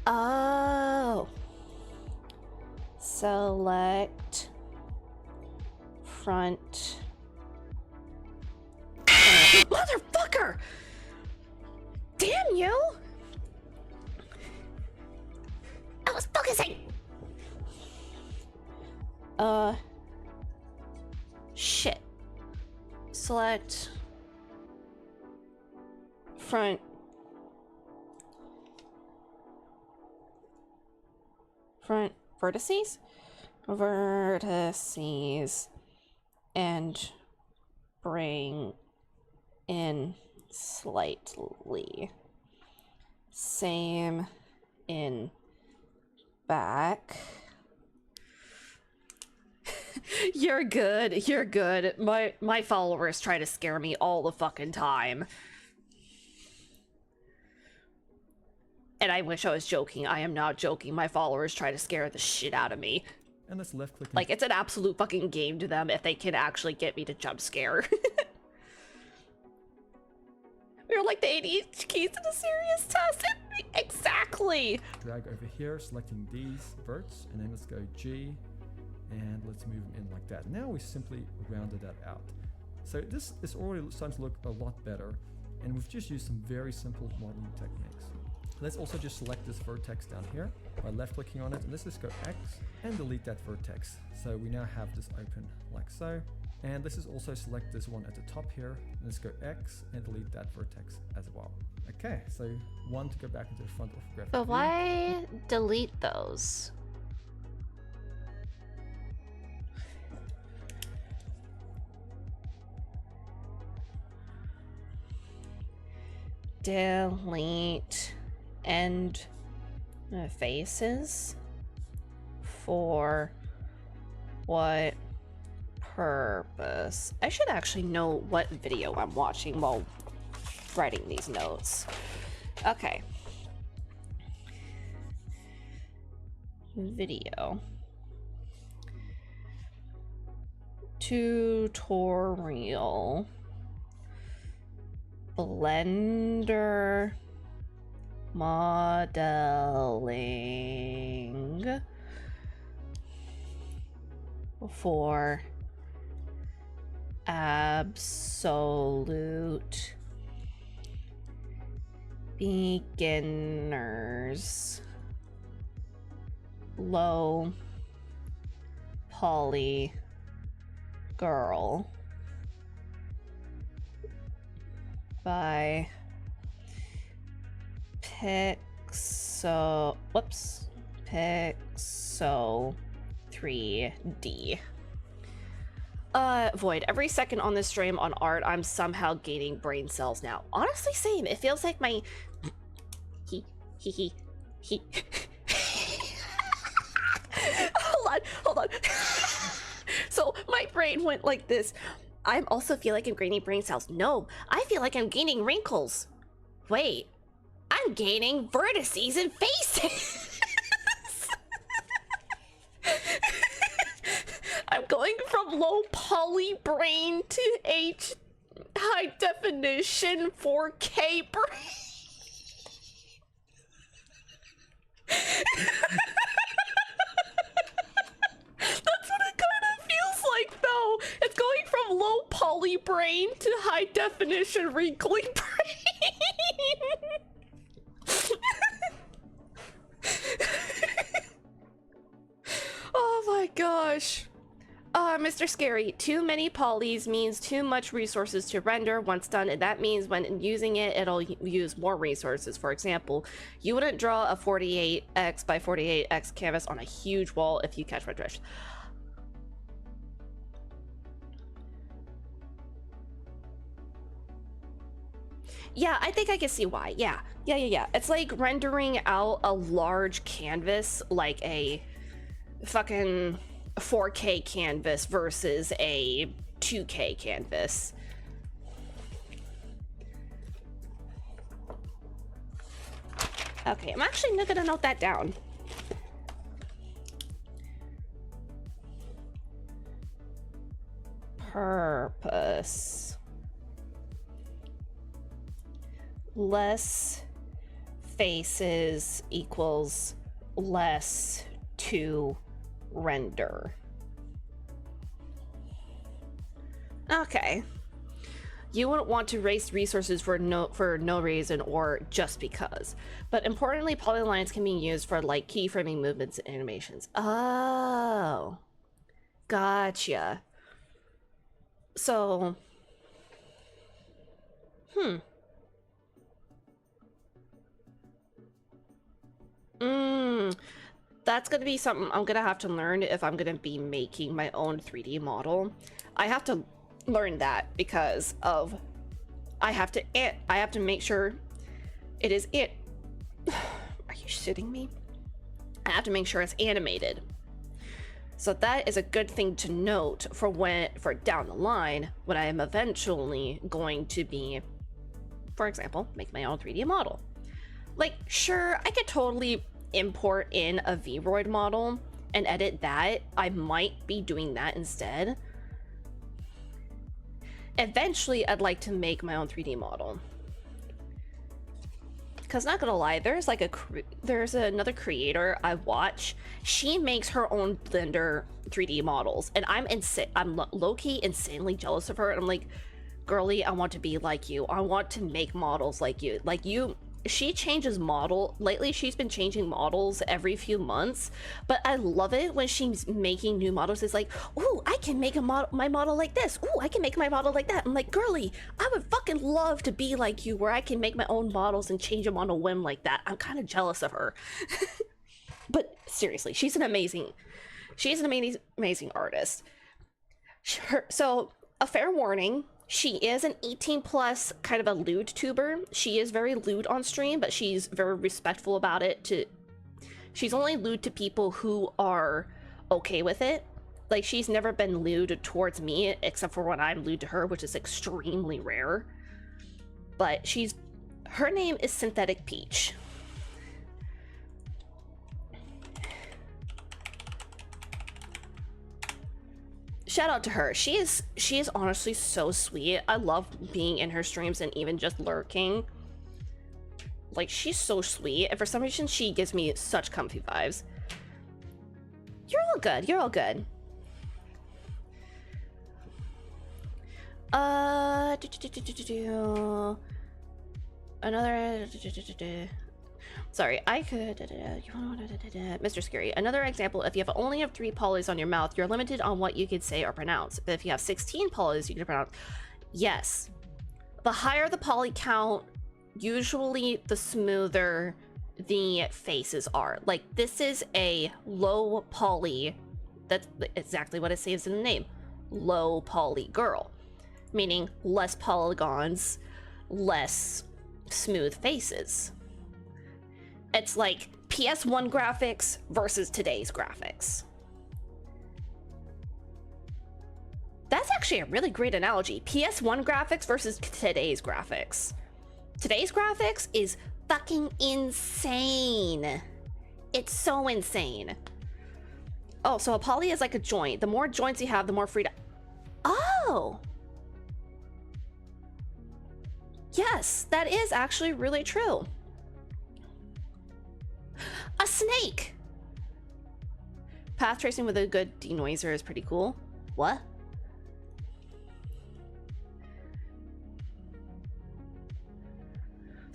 Oh. Select front. Motherfucker! Damn you! I was focusing! Shit. Select front vertices and bring in slightly. Same in back. You're good. You're good. My followers try to scare me all the fucking time. And I wish I was joking. I am not joking. My followers try to scare the shit out of me. And let's left click. Like, it's an absolute fucking game to them if they can actually get me to jump scare. We were like the ADHD keys in a serious test. Exactly. Drag over here, selecting these verts, and then let's go G, and let's move them in like that. Now we simply rounded that out. So this is already starting to look a lot better, and we've just used some very simple modeling techniques. Let's also just select this vertex down here by left clicking on it, and let's just go X and delete that vertex. So we now have this open like so. And let's just also select this one at the top here. Let's go X and delete that vertex as well. Okay, so one to go back into the front orthographic But view. why delete those? Delete end faces for what purpose? I should actually know what video I'm watching while writing these notes. Okay. Video. Tutorial. Blender modeling for absolute beginners. Low poly girl by Pixel 3D. Void. Every second on this stream on art, I'm somehow gaining brain cells now. Honestly, same. It feels like my he. Hold on. So my brain went like this. I also feel like I'm gaining brain cells. No, I feel like I'm gaining wrinkles. Wait, I'm gaining vertices and faces. I'm going from low poly brain to high definition 4K brain. That's what it kind of feels like, though. It's going from low poly brain to high definition wrinkly brain. Oh my gosh. Mr. Scary, too many polys means too much resources to render once done, and that means when using it, it'll use more resources. For example, you wouldn't draw a 48x by 48x canvas on a huge wall if you catch my drift. Yeah, I think I can see why. Yeah. It's like rendering out a large canvas, like a fucking 4K canvas versus a 2K canvas. Okay, I'm actually not gonna note that down. Purpose. Less faces equals less to render. Okay. You wouldn't want to waste resources for no reason or just because. But importantly, polylines can be used for like keyframing movements and animations. Oh. Gotcha. So, that's gonna be something I'm gonna have to learn if I'm gonna be making my own 3D model. I have to learn that because of I have to make sure it is it. Are you shitting me? I have to make sure it's animated. So that is a good thing to note for down the line when I am eventually going to be, for example, make my own 3D model. Like, sure, I could totally import in a VRoid model and edit that. I might be doing that instead. Eventually, I'd like to make my own 3D model. Because not gonna lie, there's another creator I watch. She makes her own Blender 3D models, and I'm low-key insanely jealous of her. And I'm like, girly, I want to be like you. I want to make models like you. She changes lately she's been changing models every few months, but I love it when she's making new models. It's like, ooh, I can make my model like this. Ooh, I can make my model like that. I'm like, girly, I would fucking love to be like you, where I can make my own models and change them on a whim like that. I'm kind of jealous of her. But seriously, she's an amazing artist. So a fair warning, she is an 18 plus kind of a lewd tuber. She is very lewd on stream, but she's very respectful about it. She's only lewd to people who are okay with it. Like, she's never been lewd towards me, except for when I'm lewd to her, which is extremely rare. But her name is Synthetic Peach. Shout out to her. She is honestly so sweet. I love being in her streams and even just lurking. Like, she's so sweet, and for some reason she gives me such comfy vibes. You're all good. You're all good. Another. Sorry, I could. Mr. Scary. Another example: if you only have 3 polys on your mouth, you're limited on what you could say or pronounce. But if you have 16 polys, you can pronounce. Yes, the higher the poly count, usually the smoother the faces are. Like, this is a low poly. That's exactly what it says in the name. Low poly girl, meaning less polygons, less smooth faces. It's like PS1 graphics versus today's graphics. That's actually a really great analogy. PS1 graphics versus today's graphics. Today's graphics is fucking insane. It's so insane. Oh, so a poly is like a joint. The more joints you have, the more freedom. Oh! Yes, that is actually really true. A snake! Path tracing with a good denoiser is pretty cool. What?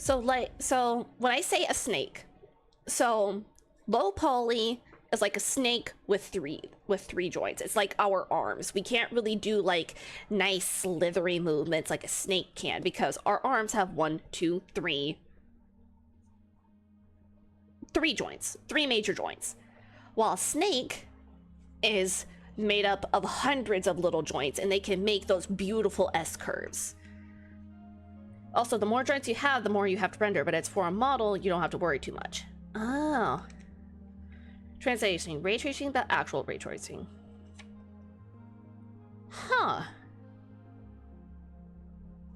So when I say a snake, so low poly is like a snake with three joints. It's like our arms. We can't really do like nice slithery movements like a snake can because our arms have 1, 2, 3 joints, 3 major joints. While a snake is made up of hundreds of little joints and they can make those beautiful S curves. Also, the more joints you have, the more you have to render, but it's for a model, you don't have to worry too much. Oh. Translation, ray tracing, the actual ray tracing. Huh.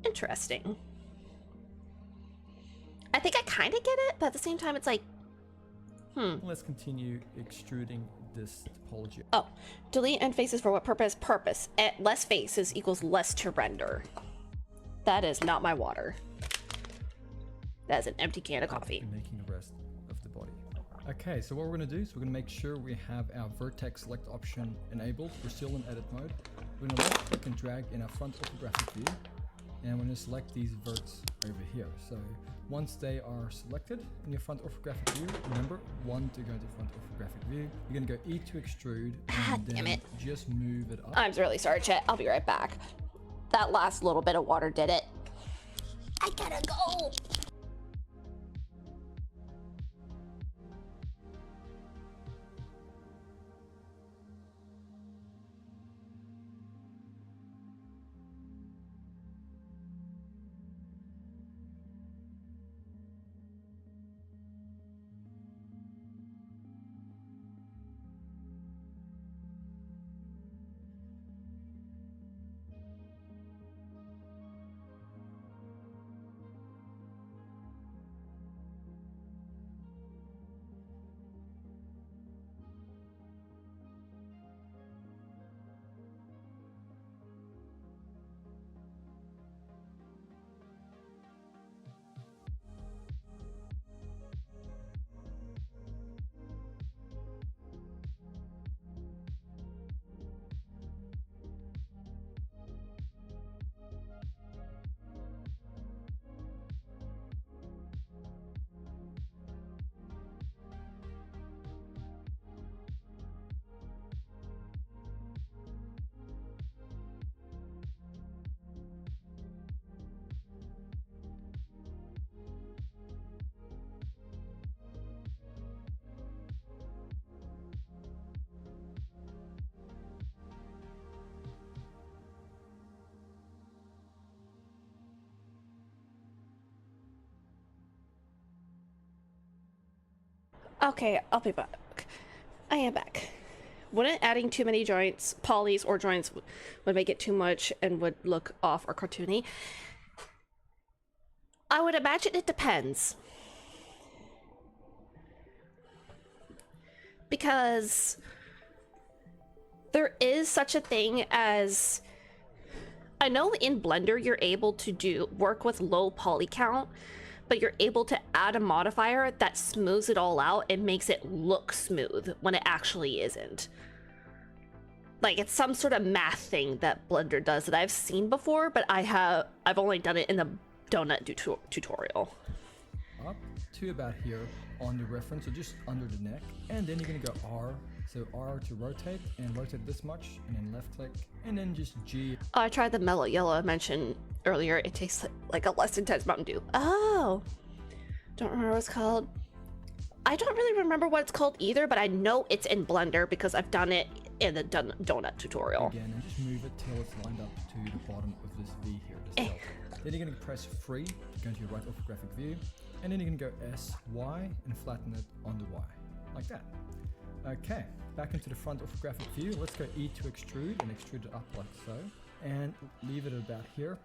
Interesting. I think I kind of get it, but at the same time, it's like, Let's continue extruding this topology. Oh, delete end faces for what purpose? Purpose. Less faces equals less to render. That is not my water. That is an empty can of coffee. Making the rest of the body. Okay, so what we're going to do is we're going to make sure we have our vertex select option enabled. We're still in edit mode. We're going to left click and drag in our front orthographic view. And we're going to select these verts over here. So once they are selected in your front orthographic view, remember, 1 to go into front orthographic view. You're going to go E to extrude and damn it. Just move it up. I'm really sorry, Chet. I'll be right back. That last little bit of water did it. I gotta go. Okay, I'll be back. I am back. Wouldn't adding too many joints, polys, or joints would make it too much and would look off or cartoony? I would imagine it depends. Because there is such a thing as... I know in Blender you're able to work with low poly count, but you're able to add a modifier that smooths it all out and makes it look smooth when it actually isn't. Like, it's some sort of math thing that Blender does that I've seen before, but I've only done it in the donut tutorial. Up to about here on the reference, so just under the neck, and then you're gonna go R, so R to rotate, and rotate this much, and then left click, and then just G. Oh, I tried the mellow yellow I mentioned earlier. It tastes like a less intense Mountain Dew. Oh, don't remember what it's called. I don't really remember what it's called either, but I know it's in Blender because I've done it in the donut tutorial. Again, and just move it till it's lined up to the bottom of this V here, this delta. Then you're gonna press free to go into your right orthographic view, and then you're gonna go S, Y, and flatten it on the Y, like that. Okay, back into the front orthographic view. Let's go E to extrude and extrude it up like so. and leave it about here.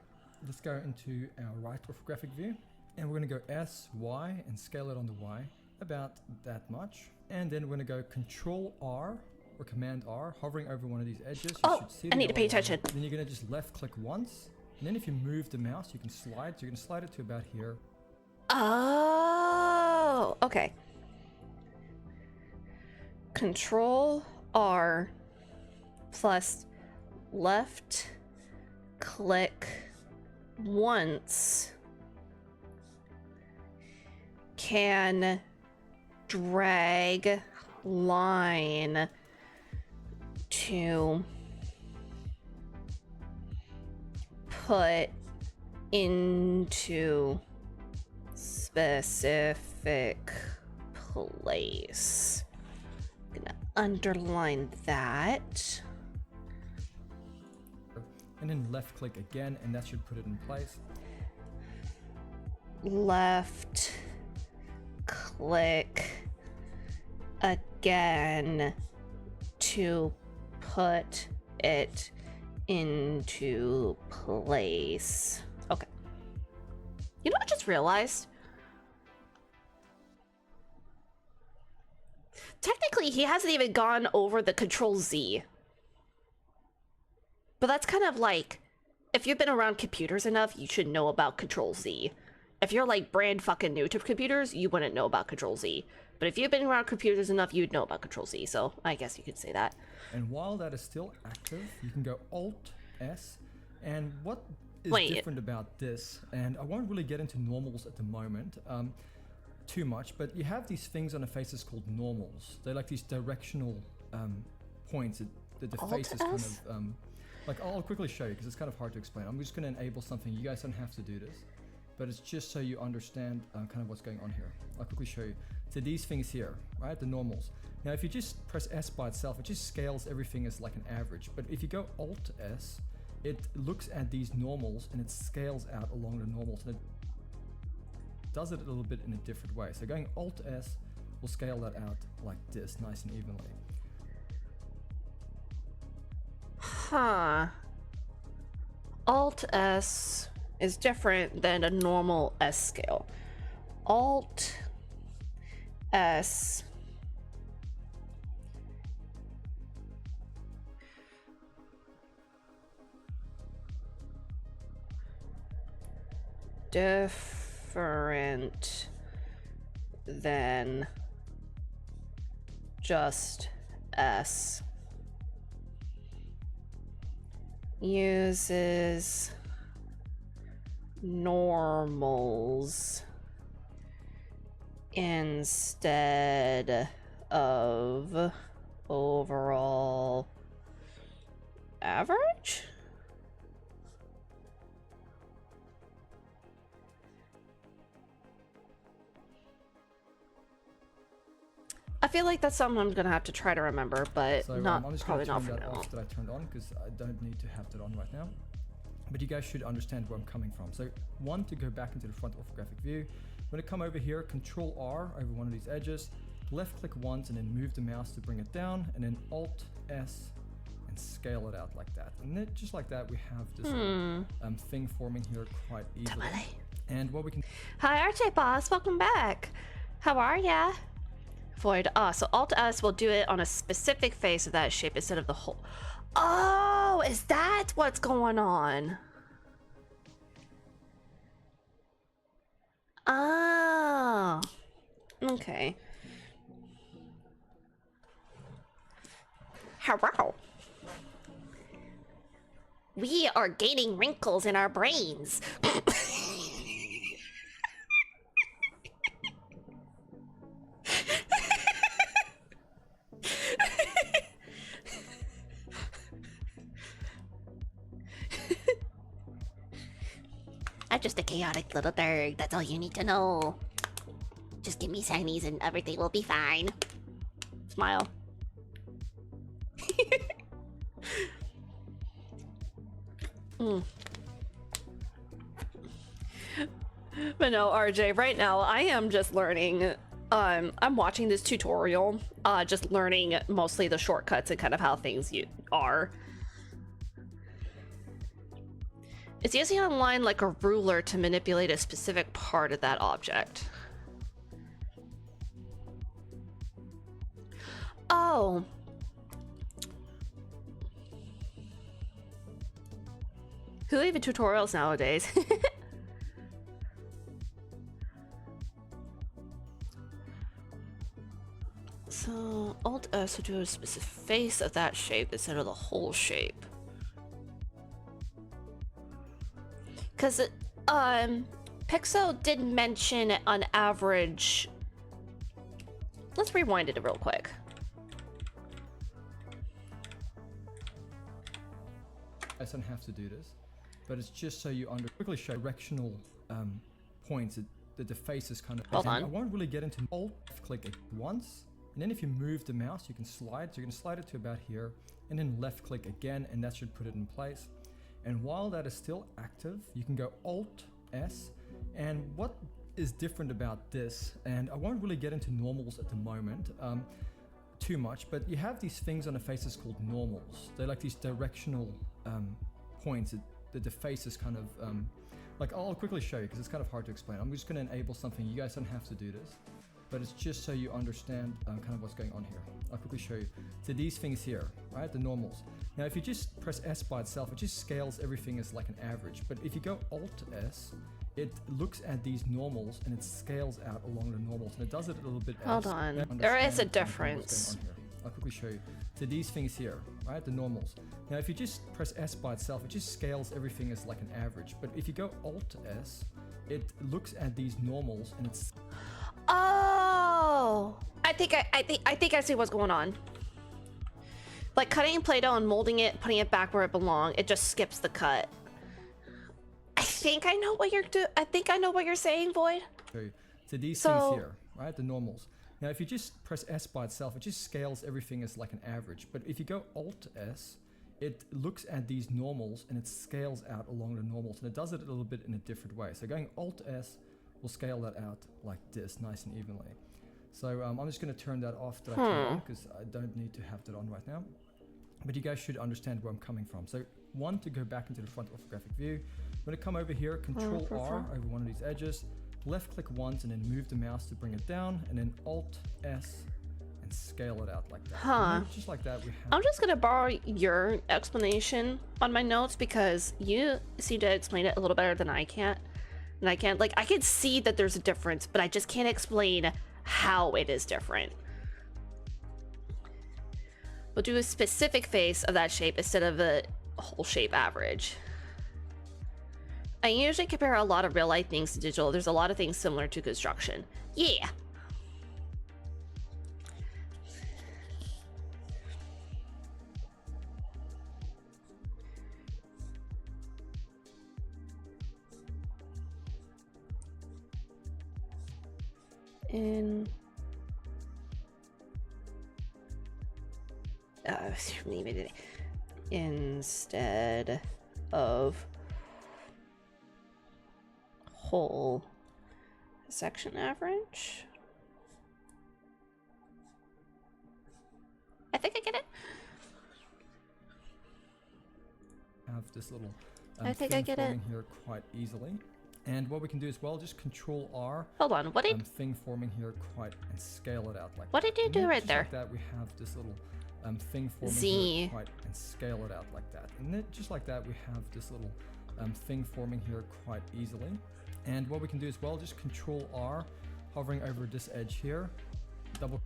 Let's go into our right orthographic view, and we're going to go S, Y, and scale it on the Y about that much. And then we're going to go Control R or Command R, hovering over one of these edges. You should see I need to pay yellow line. attention. Then you're going to just left click once, and then if you move the mouse, you can slide. So you're going to slide it to about here. Oh, okay. Control R plus left click once can drag line to put into specific place. I'm gonna underline that. And then left click again, and that should put it in place. Left click again to put it into place. Okay. You know what I just realized? Technically, he hasn't even gone over the Control Z. But that's kind of like, if you've been around computers enough, you should know about Control Z. If you're like brand fucking new to computers, you wouldn't know about Control Z. But if you've been around computers enough, you'd know about Control Z. So I guess you could say that. And while that is still active, you can go Alt S. And what is different about this, and I won't really get into normals at the moment too much, but you have these things on the faces called normals. They're like these directional points that the face is kind of like, I'll quickly show you because it's kind of hard to explain. I'm just going to enable something. You guys don't have to do this, but it's just so you understand kind of what's going on here. I'll quickly show you. So these things here, right, the normals. Now if you just press S by itself, it just scales everything as like an average. But if you go Alt S, it looks at these normals and it scales out along the normals, and it does it a little bit in a different way. So going Alt S will scale that out like this, nice and evenly. Huh. Alt S is different than a normal S scale. Alt S different than just S. Uses normals instead of overall average? I feel like that's something I'm gonna have to try to remember, but So not I'm just probably going not to for turn that now. off that I turned on because I don't need to have that on right now. But you guys should understand where I'm coming from. So one, to go back into the front orthographic view, I'm going to come over here, Control R over one of these edges, left click once and then move the mouse to bring it down, and then Alt S and scale it out like that. And then just like that, we have this thing forming here quite easily. And what we can... Hi RJ Boss, welcome back. How are ya? Void. So Alt S will do it on a specific face of that shape instead of the whole. Oh, is that what's going on? Oh, okay. Hello. We are gaining wrinkles in our brains. I'm just a chaotic little third. That's all you need to know. Just give me shinies and everything will be fine. Smile. But no, RJ, right now I am just learning. I'm watching this tutorial, just learning mostly the shortcuts and kind of how things are. It's using a line like a ruler to manipulate a specific part of that object. Oh. Who even tutorials nowadays? So, Alt S to do a specific face of that shape instead of the whole shape. Because, Pixel did mention on average... Let's rewind it real quick. I don't have to do this, but it's just so you quickly show directional points that the face is kind of... Hold on. I won't really get into Alt click it once, and then if you move the mouse, you can slide. So you can slide it to about here, and then left click again, and that should put it in place. And while that is still active, you can go Alt S, and what is different about this, and I won't really get into normals at the moment, too much, but you have these things on the faces called normals. They're like these directional points that the face is kind of like, I'll quickly show you because it's kind of hard to explain. I'm just going to enable something. You guys don't have to do this, but it's just so you understand kind of what's going on here. I'll quickly show you. So these things here, right, the normals. Now if you just press S by itself, it just scales everything as like an average, but if you go Alt S, it looks at these normals and it scales out along the normals, and it does it a little bit. Hold on, there is a difference. I'll quickly show you. So these things here, right, the normals. Now if you just press S by itself, it just scales everything as like an average, but if you go Alt S, it looks at these normals and it's... Oh, I think I see what's going on. Like cutting Play-Doh and molding it, putting it back where it belongs, it just skips the cut. I think I know what you're saying, Void. So these things here, right, the normals. Now if you just press S by itself, it just scales everything as like an average, but if you go Alt S, it looks at these normals and it scales out along the normals, and it does it a little bit in a different way. So going Alt S will scale that out like this, nice and evenly. So I'm just going to turn that off that I turned on because I don't need to have that on right now. But you guys should understand where I'm coming from. So one, to go back into the front orthographic view, I'm going to come over here, Control R over one of these edges, left click once and then move the mouse to bring it down, and then Alt S and scale it out like that. Just like that, we have... I'm just gonna borrow your explanation on my notes because you seem to explain it a little better than I can. And I can't, like, I can see that there's a difference, but I just can't explain how it is different. We'll do a specific face of that shape instead of a whole shape average. I usually compare a lot of real life things to digital. There's a lot of things similar to construction. Yeah. Instead of whole section average. I think I get it. Have this little I think I get it here quite easily. And what we can do as well, just Control R. Hold on, what did thing forming here quite and scale it out like what that. Did you do right just there? Like that, we have this little thing forming Z here quite and scale it out like that. And then just like that, we have this little thing forming here quite easily. And what we can do as well, just Control R, hovering over this edge here, double.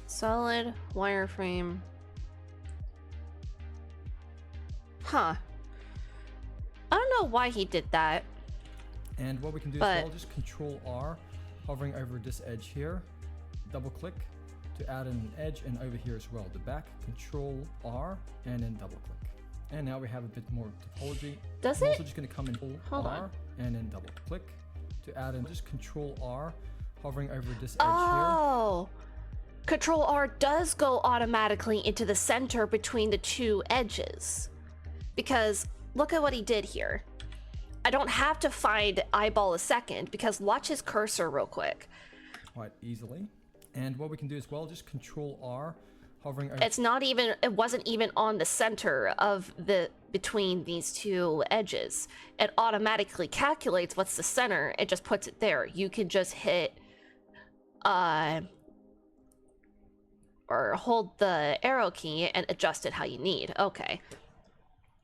Solid wireframe. Huh. I don't know why he did that. And what we can do as well, just Control R, hovering over this edge here, double click to add an edge, and over here as well, the back, Control R, and then double click. And now we have a bit more topology. Does I'm it? Also just going to come in Hold R on. and then double click to add in, just Control R, hovering over this edge Oh, Control R does go automatically into the center between the two edges. Because look at what he did here. I don't have to find eyeball a second because watch his cursor real quick. quite easily. And what we can do as well, just Control R, hovering over. It's not even, it wasn't even on the center of the, between these two edges. It automatically calculates what's the center, it just puts it there. You can just hit, or hold the arrow key and adjust it how you need. Okay.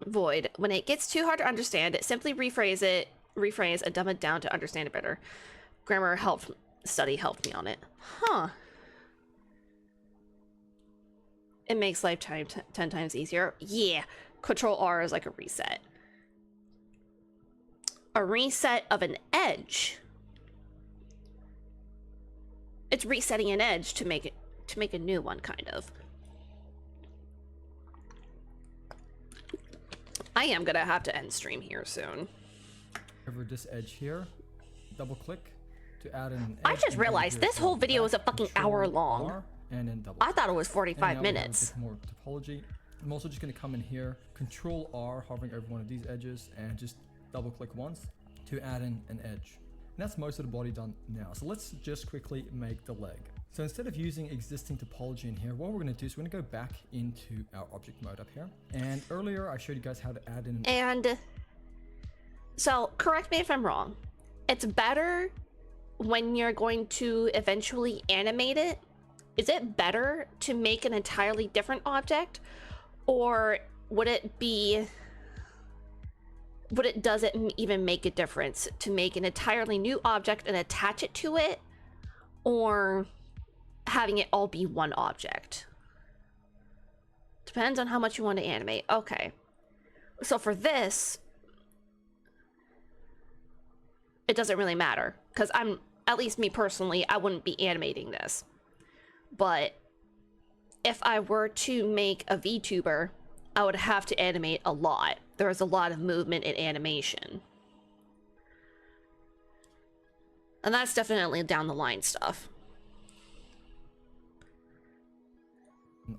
Void. When it gets too hard to understand, simply rephrase and dumb it down to understand it better. Grammar study helped me on it. Huh. It makes life 10 times easier. Yeah. Control R is like a reset. A reset of an edge. It's resetting an edge to make a new one, kind of. I am gonna have to end stream here soon. Over this edge here, double click to add an edge. I just realized this whole video is a fucking hour long. R, and then double I thought it was 45 and now minutes. We have a bit more topology. I'm also just gonna come in here, Control R, hovering over one of these edges, and just double click once to add in an edge. And that's most of the body done now. So let's just quickly make the leg. So instead of using existing topology in here, what we're going to do is we're going to go back into our object mode up here. And earlier I showed you guys how to add in. And so correct me if I'm wrong. It's better when you're going to eventually animate it. Is it better to make an entirely different object, or would it be? Does it even make a difference to make an entirely new object and attach it to it, or having it all be one object? Depends on how much you want to animate. Okay. So for this, it doesn't really matter, because at least me personally, I wouldn't be animating this. But if I were to make a VTuber, I would have to animate a lot. There's a lot of movement and animation. And that's definitely down the line stuff.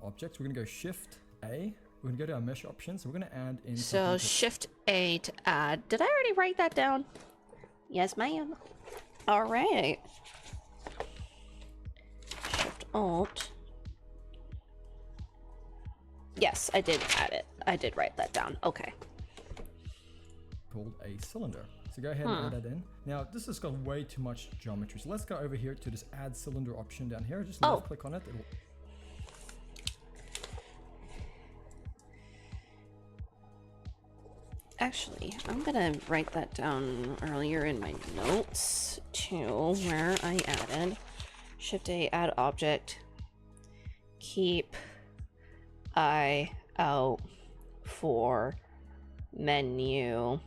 Objects, we're gonna go Shift A. We're gonna go to our mesh options. We're gonna add in. So Shift A to add. Did I already write that down? Yes, ma'am. All right. Shift Alt. Yes, I did add it. I did write that down. Okay. Called a cylinder. So go ahead and add that in. Now this has got way too much geometry. So let's go over here to this add cylinder option down here. Just left click on it. Actually, I'm gonna write that down earlier in my notes to where I added Shift A, add object, keep eye out for menu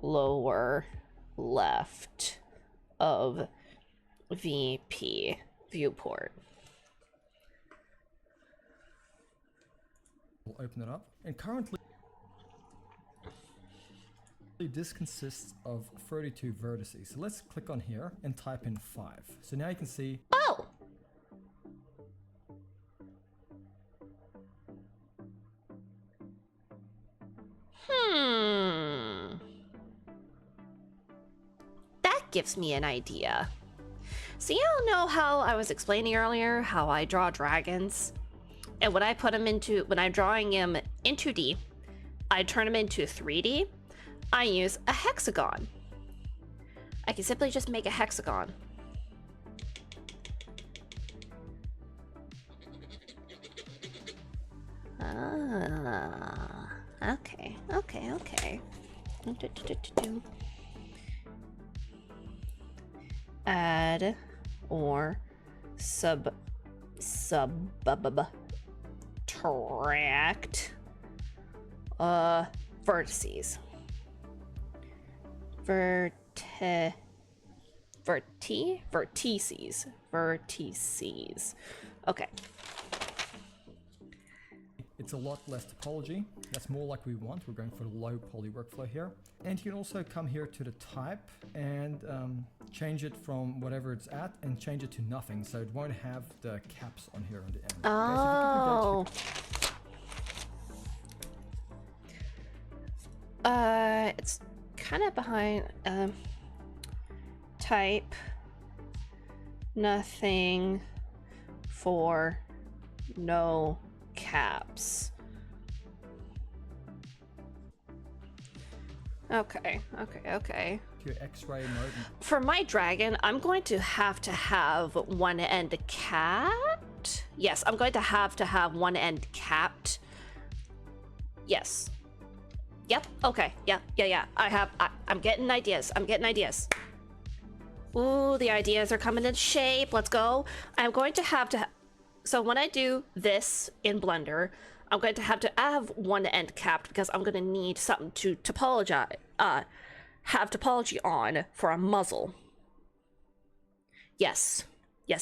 lower left of VP viewport. We'll open it up, and currently this consists of 32 vertices. So let's click on here and type in 5. So now you can see. Oh! That gives me an idea. So you all know how I was explaining earlier how I draw dragons? And when I put them into, when I'm drawing them in 2D, I turn them into 3D. I use a hexagon. I can simply just make a hexagon. Ah, okay. Add or subtract vertices. Vertices. Okay. It's a lot less topology. That's more like we want. We're going for the low poly workflow here. And you can also come here to the type and change it from whatever it's at and change it to nothing. So it won't have the caps on here on the end. Oh. Okay, so it's kind of behind type nothing for no caps. Okay. Your X-ray mode. For my dragon, I'm going to have one end capped. Yes, I'm going to have one end capped. Yes. Yep. Okay. Yeah. I'm getting ideas. Ooh, the ideas are coming in shape. Let's go. I'm going to have to. So when I do this in Blender, I'm going to have one end capped because I'm going to need something to have topology on for a muzzle. Yes. Yep.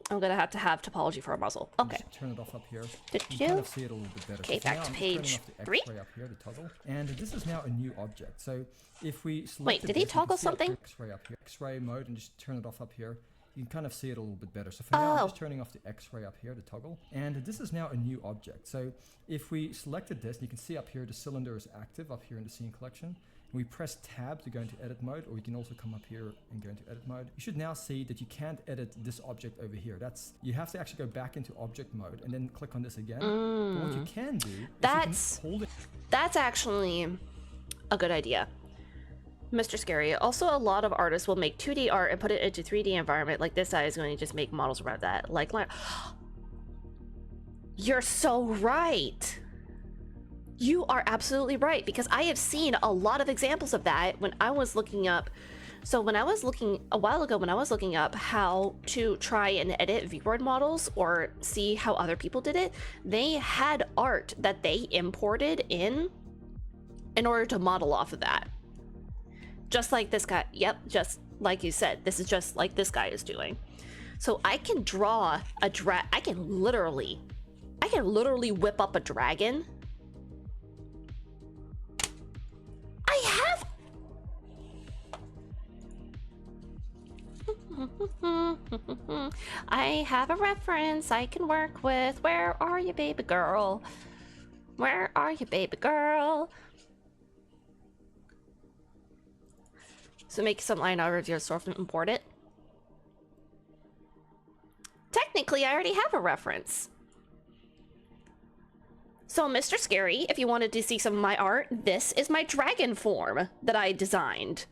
I'm going to have topology for a muzzle. Okay. Just turn it off up here. Did You you? kind of see it a little bit better. Okay, So back now to I'm just page turning off the 3. X-ray up here, the toggle. And this is now a new object. So if we select Wait, did he this, you can toggle see up something? here, X-ray up here, X-ray mode, and just turn it off up here. You can kind of see it a little bit better. So for now, I'm just turning off the X-ray up here, the toggle. And this is now a new object. So if we selected this, you can see up here the cylinder is active up here in the scene collection. We press tab to go into edit mode, or we can also come up here and go into edit mode. You should now see that you can't edit this object over here. You have to actually go back into object mode and then click on this again. But what you can do is you can hold it. That's actually a good idea. Mr. Scary, also a lot of artists will make 2D art and put it into 3D environment. Like this guy is going to just make models around that. Like you're so right. You are absolutely right, because I have seen a lot of examples of that when I was looking up. So when I was looking a while ago, when I was looking up how to try and edit VOD models or see how other people did it, they had art that they imported in order to model off of that. Just like this guy. Yep, just like you said, this is just like this guy is doing. So I can draw a I can literally whip up a dragon. I have a reference I can work with. Where are you, baby girl? Where are you, baby girl? So make some line out of your source and import it. Technically, I already have a reference. So, Mr. Scary, if you wanted to see some of my art, this is my dragon form that I designed.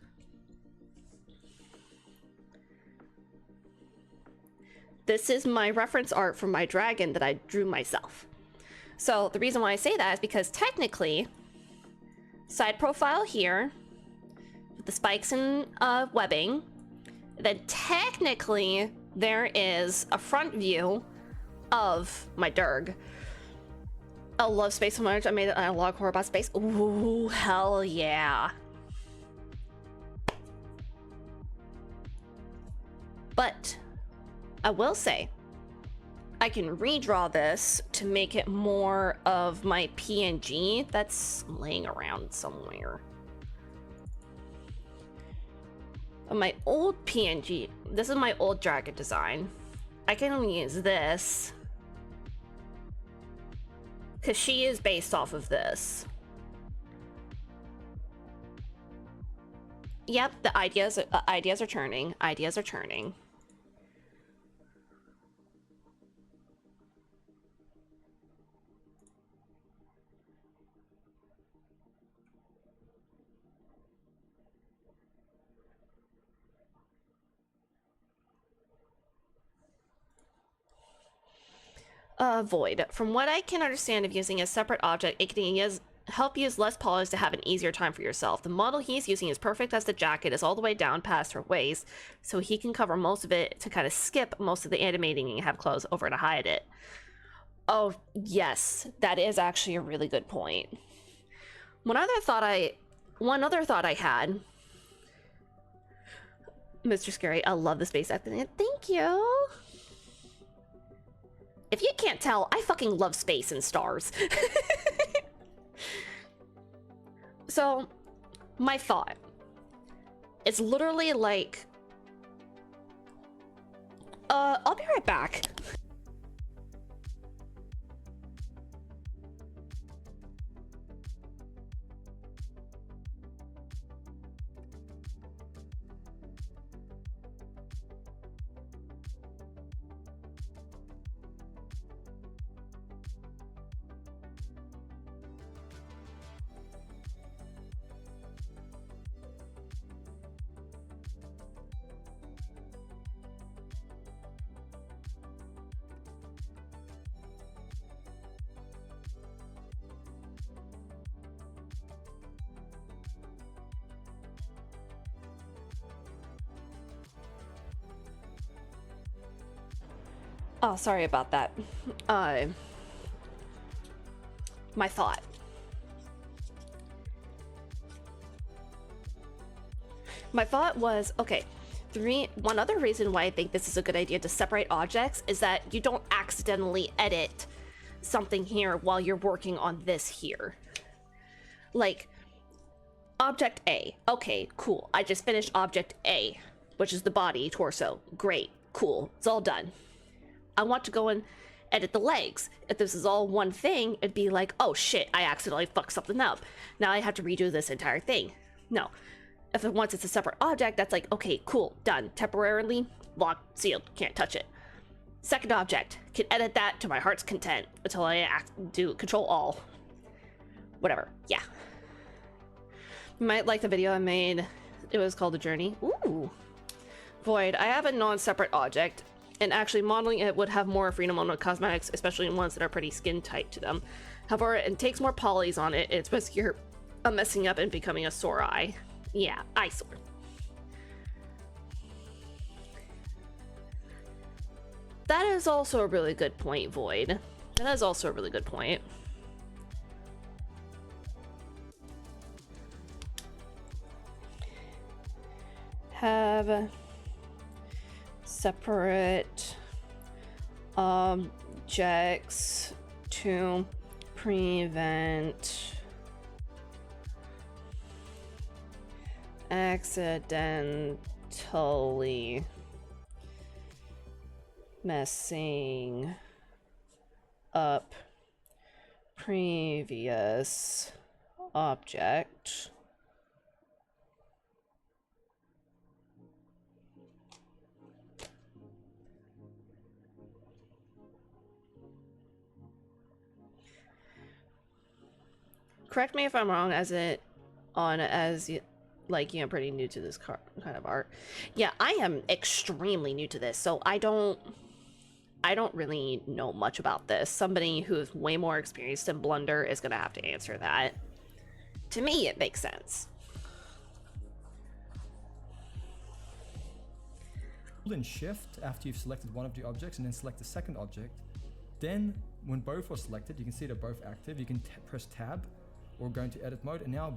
This is my reference art for my dragon that I drew myself. So the reason why I say that is because technically, side profile here, with the spikes and webbing, then technically there is a front view of my Durg. I love space so much. I made an analog horror about space. Ooh, hell yeah. But I will say, I can redraw this to make it more of my PNG that's laying around somewhere. My old PNG, this is my old dragon design. I can only use this because she is based off of this. Yep, the ideas are churning. Ideas are churning. Void. From what I can understand of using a separate object, it can help use less polish to have an easier time for yourself. The model he's using is perfect as the jacket is all the way down past her waist, so he can cover most of it to kind of skip most of the animating and have clothes over to hide it. Oh, yes, that is actually a really good point. One other thought I had, Mr. Scary, I love the space acting. Thank you. If you can't tell, I fucking love space and stars. So, my thought is literally like, I'll be right back. Oh, sorry about that. My thought. My thought was, okay, one other reason why I think this is a good idea to separate objects is that you don't accidentally edit something here while you're working on this here. Like, object A. Okay, cool. I just finished object A, which is the body, torso. Great, cool. It's all done. I want to go and edit the legs. If this is all one thing, it'd be like, oh shit, I accidentally fucked something up. Now I have to redo this entire thing. No. Once it's a separate object, that's like, okay, cool, done. Temporarily, locked, sealed, can't touch it. Second object, can edit that to my heart's content until I do control all. Whatever, yeah. You might like the video I made. It was called The Journey. Ooh. Void, I have a non-separate object, and actually modeling it would have more freedom on the cosmetics, especially ones that are pretty skin tight to them. However, it takes more polys on it, it's riskier of messing up and becoming a sore eye. Yeah, eyesore. That is also a really good point, Void. That is also a really good point. Have separate objects to prevent accidentally messing up previous object. Correct me if I'm wrong, like, you know, pretty new to this kind of art. Yeah, I am extremely new to this, so I don't really know much about this. Somebody who's way more experienced in Blender is gonna have to answer that. To me, it makes sense. Hold in Shift after you've selected one of the objects and then select the second object. Then, when both are selected, you can see they're both active. You can press Tab or go into edit mode, and now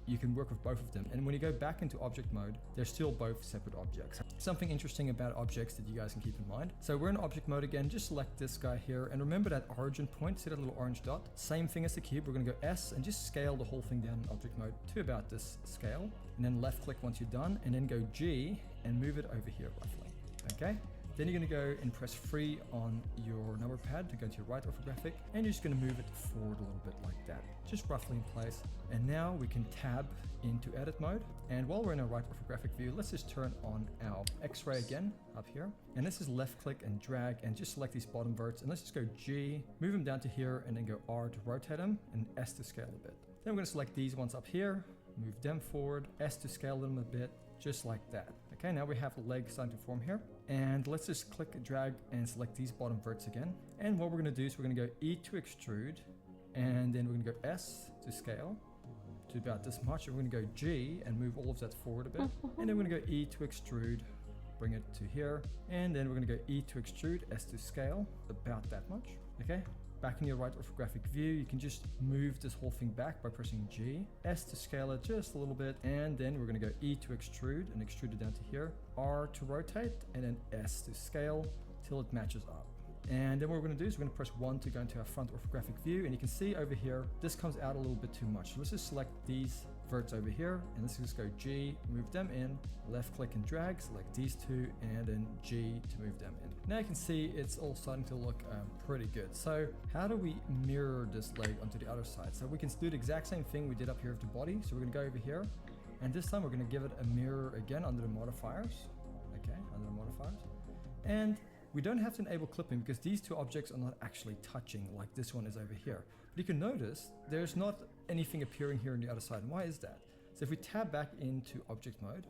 you can work with both of them. And when you go back into object mode, they're still both separate objects. Something interesting about objects that you guys can keep in mind. So we're in object mode again, just select this guy here, and remember that origin point, see that little orange dot? Same thing as the cube, we're gonna go S and just scale the whole thing down in object mode to about this scale. And then left click once you're done, and then go G and move it over here roughly, okay? Then you're going to go and press free on your number pad to go to your right orthographic, and you're just going to move it forward a little bit like that, just roughly in place. And now we can tab into edit mode, and while we're in our right orthographic view, let's just turn on our X-ray again up here, and this is left click and drag and just select these bottom verts, and let's just go G, move them down to here, and then go R to rotate them, and S to scale a bit. Then we're going to select these ones up here, move them forward, S to scale them a bit, just like that. Okay, now we have a leg starting to form here. And let's just click, drag, and select these bottom verts again. And what we're going to do is we're going to go E to extrude, and then we're going to go S to scale to about this much. And we're going to go G and move all of that forward a bit. And then we're going to go E to extrude, bring it to here. And then we're going to go E to extrude, S to scale, about that much. Okay. Back in your right orthographic view, you can just move this whole thing back by pressing G, S to scale it just a little bit, and then we're going to go E to extrude and extrude it down to here, R to rotate, and then S to scale till it matches up. And then what we're going to do is we're going to press 1 to go into our front orthographic view, and you can see over here, this comes out a little bit too much. So let's just select these verts over here, and let's just go G, move them in, left click and drag, select these two, and then G to move them in. Now you can see it's all starting to look pretty good. So how do we mirror this leg onto the other side? So we can do the exact same thing we did up here with the body. So we're going to go over here, and this time we're going to give it a mirror again under the modifiers. Okay, under the modifiers. And we don't have to enable clipping because these two objects are not actually touching like this one is over here. But you can notice there's not anything appearing here on the other side. And why is that? So if we tab back into object mode,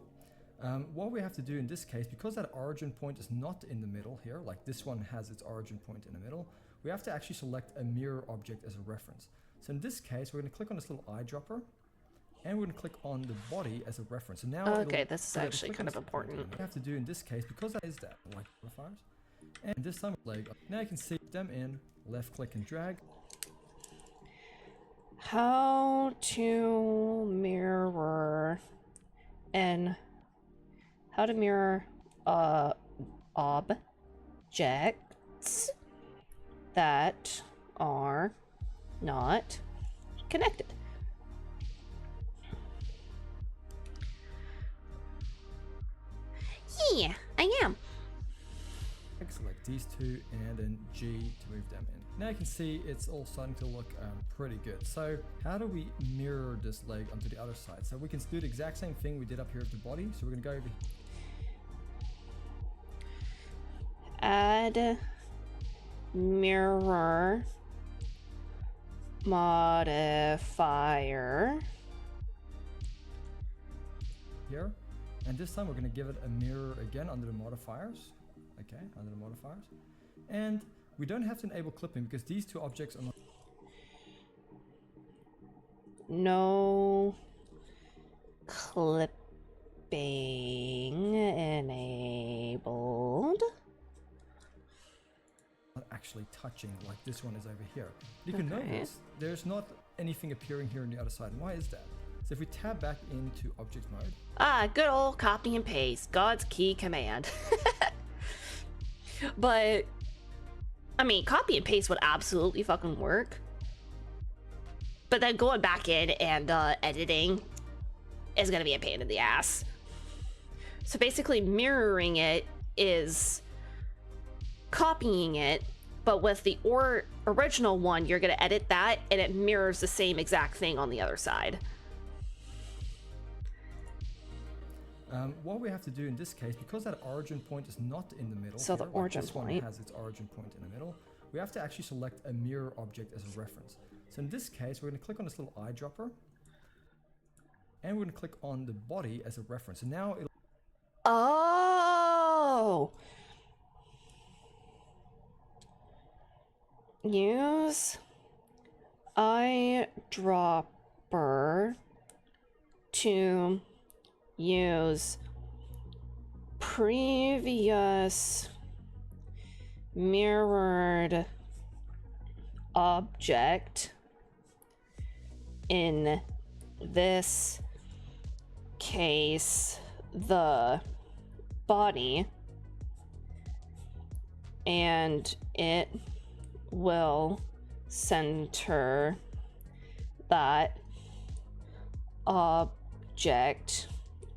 what we have to do in this case, because that origin point is not in the middle here, like this one has its origin point in the middle, we have to actually select a mirror object as a reference. So in this case, we're going to click on this little eyedropper, and we're going to click on the body as a reference. And now okay, this is actually kind of important. What we have to do in this case, because that is that, like modifiers, And this time leg. Now you can see them in, left click and drag. How to mirror and how to mirror objects that are not connected. Yeah, I am. Select these two and then G to move them in. Now you can see it's all starting to look pretty good. So how do we mirror this leg onto the other side? So we can do the exact same thing we did up here with the body. So we're gonna go over here. Add mirror modifier Here. And this time we're gonna give it a mirror again under the modifiers. Okay, under the modifiers. And we don't have to enable clipping because these two objects are not. no clipping enabled. Not actually touching like this one is over here. You can notice there's not anything appearing here on the other side. And why is that? So if we tab back into object mode. Ah, good old copy and paste. God's key command. But, I mean, copy and paste would absolutely fucking work. But then going back in and editing is going to be a pain in the ass. So basically mirroring it is copying it, but with the original one, you're going to edit that and it mirrors the same exact thing on the other side. What we have to do in this case, because that origin point is not in the middle, so the origin this point one has its origin point in the middle, we have to actually select a mirror object as a reference. So in this case, we're going to click on this little eyedropper, and we're going to click on the body as a reference. So now it'll... Oh! Use eyedropper to use previous mirrored object, in this case the body, and it will center that object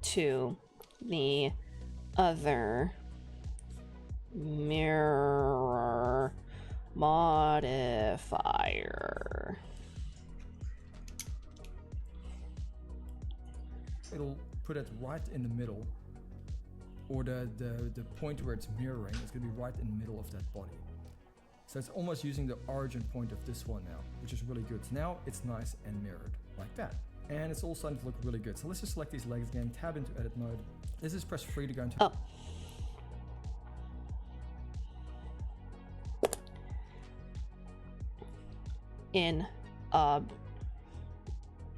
to the other mirror modifier. It'll put it right in the middle, or the point where it's mirroring is going to be right in the middle of that body. So it's almost using the origin point of this one now, which is really good. So now it's nice and mirrored like that. And it's all starting to look really good. So let's just select these legs again, tab into edit mode. Let's just press free to go into... Oh. In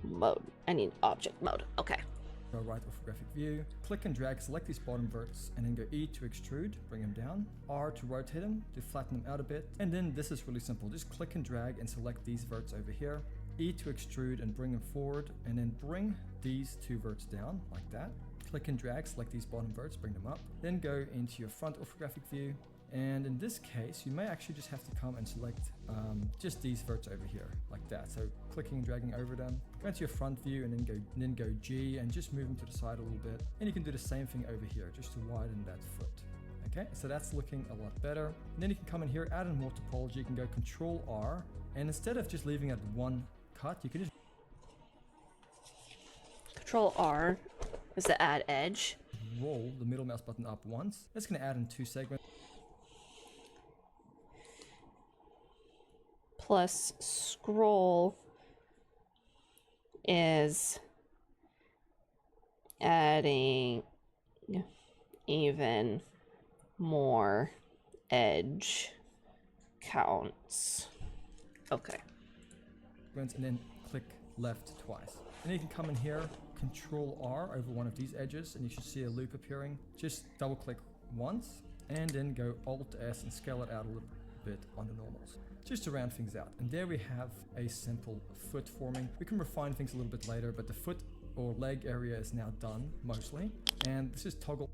mode. I need object mode. Okay. Go right orthographic view, click and drag, select these bottom verts, and then go E to extrude, bring them down, R to rotate them, to flatten them out a bit, and then this is really simple. Just click and drag and select these verts over here, E to extrude and bring them forward, and then bring these two verts down like that. Click and drag, select these bottom verts, bring them up, then go into your front orthographic view, and in this case, you may actually just have to come and select just these verts over here, like that. So clicking and dragging over them, go into your front view and then go G and just move them to the side a little bit. And you can do the same thing over here, just to widen that foot. Okay, so that's looking a lot better. And then you can come in here, add in more topology. You can go Control R, and instead of just leaving it one cut, you can just Control R is to add edge. Roll the middle mouse button up once. That's going to add in 2 segments. Plus scroll is adding even more edge counts. Okay. And then click left twice. And you can come in here, Control R over one of these edges, and you should see a loop appearing. Just double click once, and then go Alt S and scale it out a little bit on the normals, just to round things out. And there we have a simple foot forming. We can refine things a little bit later, but the foot or leg area is now done mostly. And this is toggle.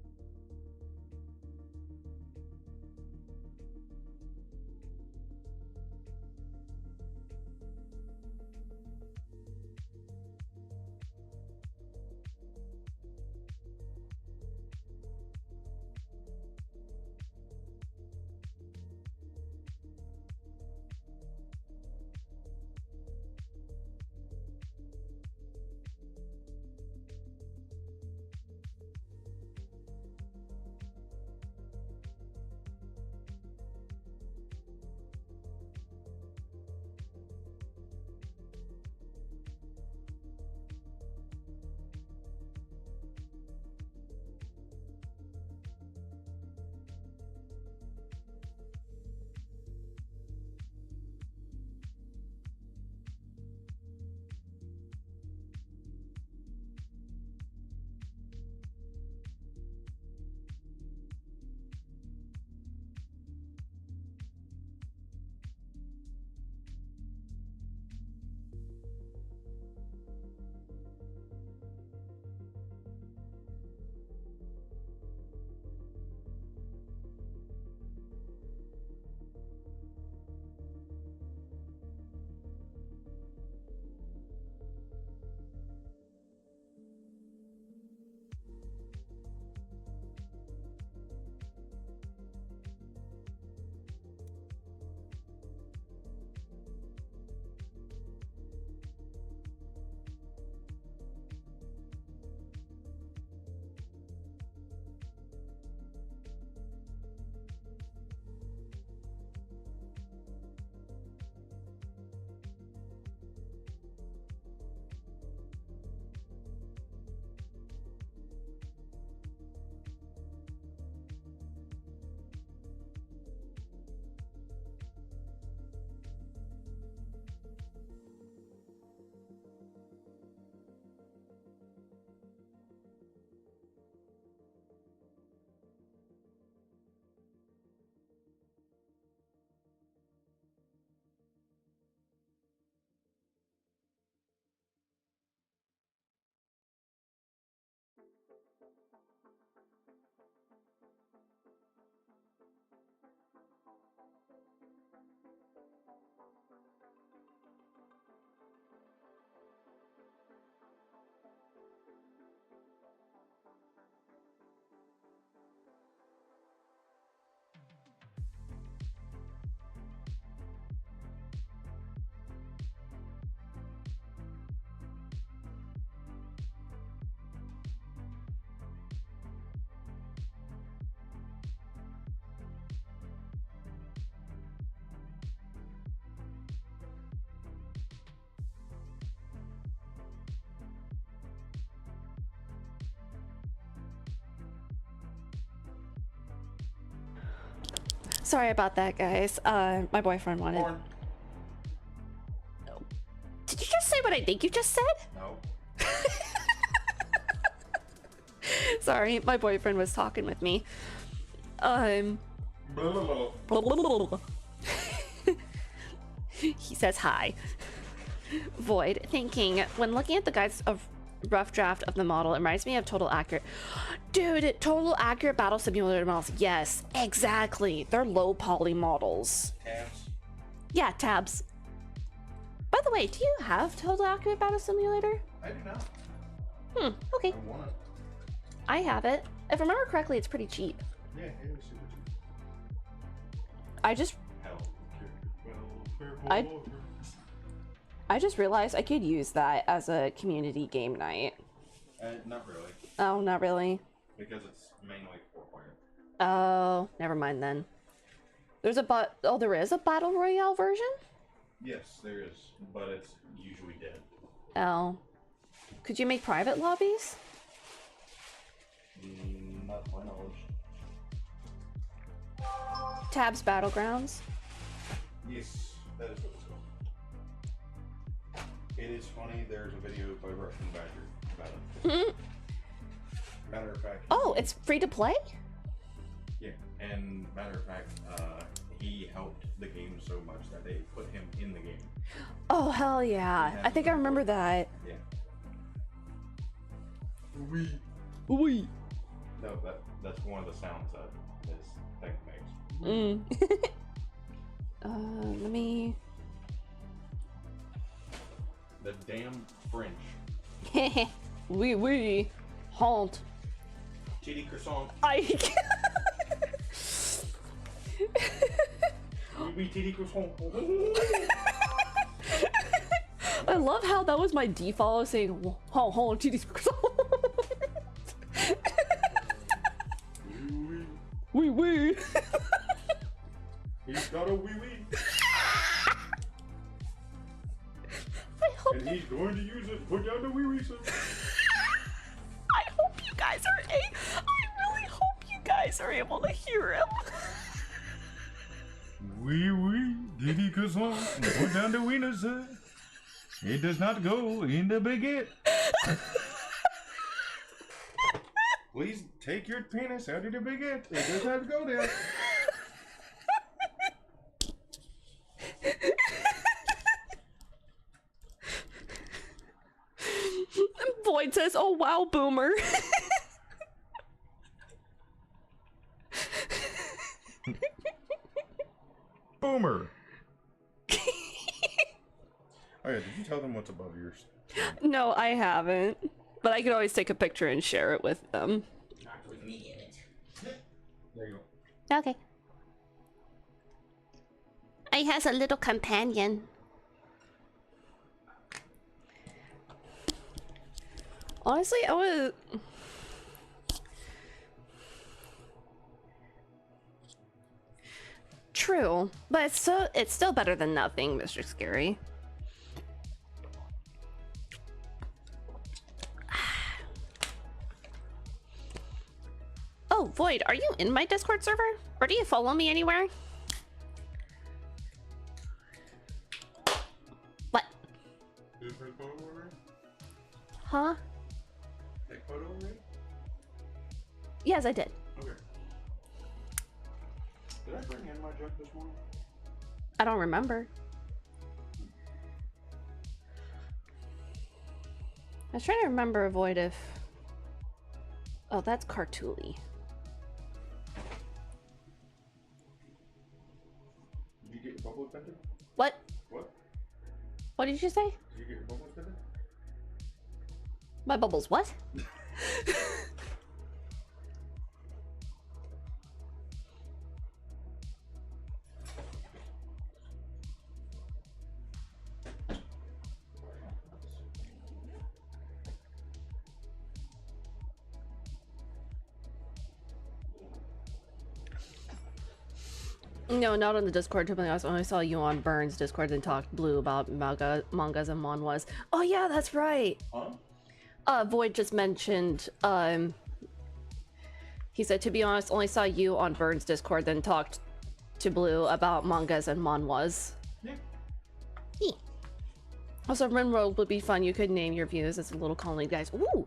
Sorry about that, guys. My boyfriend wanted. Porn. Did you just say what I think you just said? No. Sorry, my boyfriend was talking with me. He says hi. Void, thinking, when looking at the guides of rough draft of the model, it reminds me of Total Accurate. Dude, Total Accurate Battle Simulator models. Yes, exactly. They're low poly models. Tabs. Yeah, tabs. By the way, do you have Total Accurate Battle Simulator? I do not. Okay. I want it. I have it. If I remember correctly, it's pretty cheap. Yeah, it was super cheap. I just realized I could use that as a community game night. Not really. Oh, not really. Because it's mainly 4-player. Oh, never mind then. There's a there is a battle royale version? Yes, there is, but it's usually dead. Oh. Could you make private lobbies? Not to my knowledge. Tabs Battlegrounds? Yes, that is what it's called. It is funny, there's a video by Russian Badger about it. Matter of fact. Oh, it's free to play? Yeah, And matter of fact, he helped the game so much that they put him in the game. Oh, hell yeah. I think I remember that. Yeah. Wee. No, that's one of the sounds that this thing makes. Let me... The damn French. Oui. Haunt. Titty croissant. Oui, titty croissant. I love how that was my default saying haunt titties croissant. Oui. He's got a wee wee. And he's going to use it. Put down the wee wee, sir. I hope you guys are I really hope you guys are able to hear him. Oui, Diddy croissant. Put down the wiener, sir. It does not go in the baguette. Please take your penis out of the baguette. It does not go there. Boyd says, "Oh wow, boomer." Boomer. Oh yeah, did you tell them what's above yours? No, I haven't. But I could always take a picture and share it with them. Not with me in it. There you go. Okay. He has a little companion. Honestly, I was... True, but it's still better than nothing, Mr. Scary. Oh, Void, are you in my Discord server? Or do you follow me anywhere? What? Did you take photo already? Huh? Take photo already? Yes, I did. Okay. Did I bring in my junk this morning? I don't remember. I was trying to remember, Void, if... Oh, that's Cartuli. Did you get your bubble offended? What? What? What did you say? Did you get your bubble offended? My bubbles what? No, not on the Discord. To be honest, I only saw you on Burns' Discord and talked blue about mangas and manhwas. Oh yeah, that's right. Huh? Void just mentioned, he said, to be honest, only saw you on Burns' Discord, then talked to Blue about mangas and manhwas. Yeah. Also, RimWorld would be fun. You could name your views as a little colony, guys. Ooh!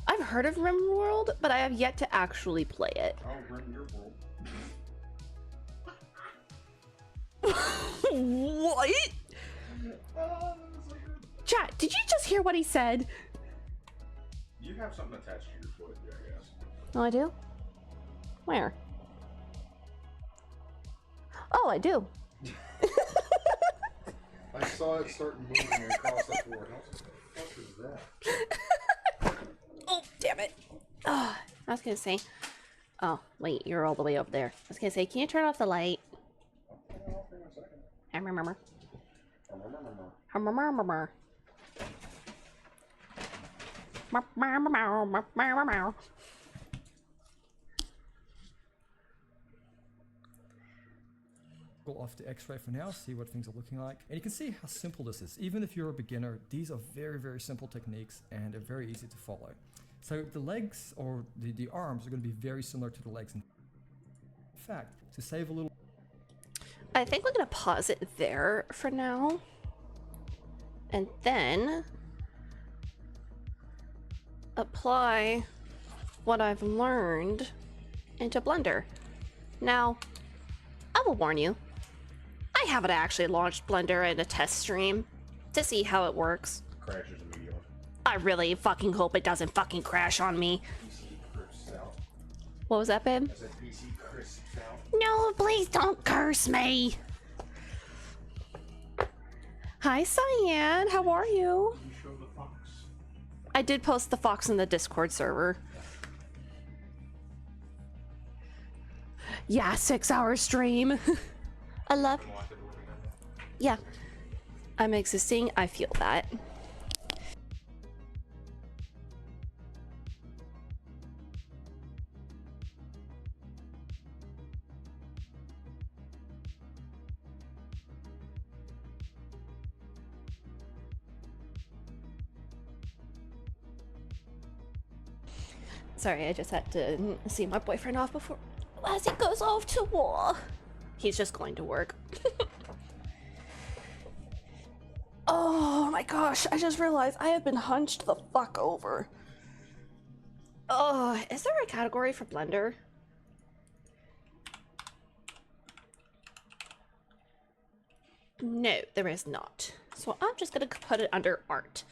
I've heard of RimWorld, but I have yet to actually play it. I'll run your world. What? Chat, did you just hear what he said? You have something attached to your foot, I guess. Oh, I do? Where? Oh, I do. I saw it start moving across the floor. What the fuck is that? Oh, damn it. Oh, I was gonna say. Oh, wait, you're all the way up there. I was gonna say, can you turn off the light? I remember. Go off the X-ray for now, see what things are looking like. And you can see how simple this is. Even if you're a beginner, these are very, very simple techniques and they're very easy to follow. So the legs or the arms are going to be very similar to the legs. In fact, to save a little... I think we're gonna pause it there for now. And then apply what I've learned into Blender. Now, I will warn you, I haven't actually launched Blender in a test stream to see how it works. Crashes immediately. I really fucking hope it doesn't fucking crash on me. PC crisps out. What was that, babe? I said PC crisps out. No, please don't curse me. Hi, Cyan. How are you? You showed the fox. I did post the fox in the Discord server. Yeah, 6-hour stream. I love. Yeah, I'm existing. I feel that. Sorry, I just had to see my boyfriend off before as he goes off to war. He's just going to work. Oh my gosh, I just realized I have been hunched the fuck over. Oh, is there a category for Blender? No, there is not. So I'm just gonna put it under art.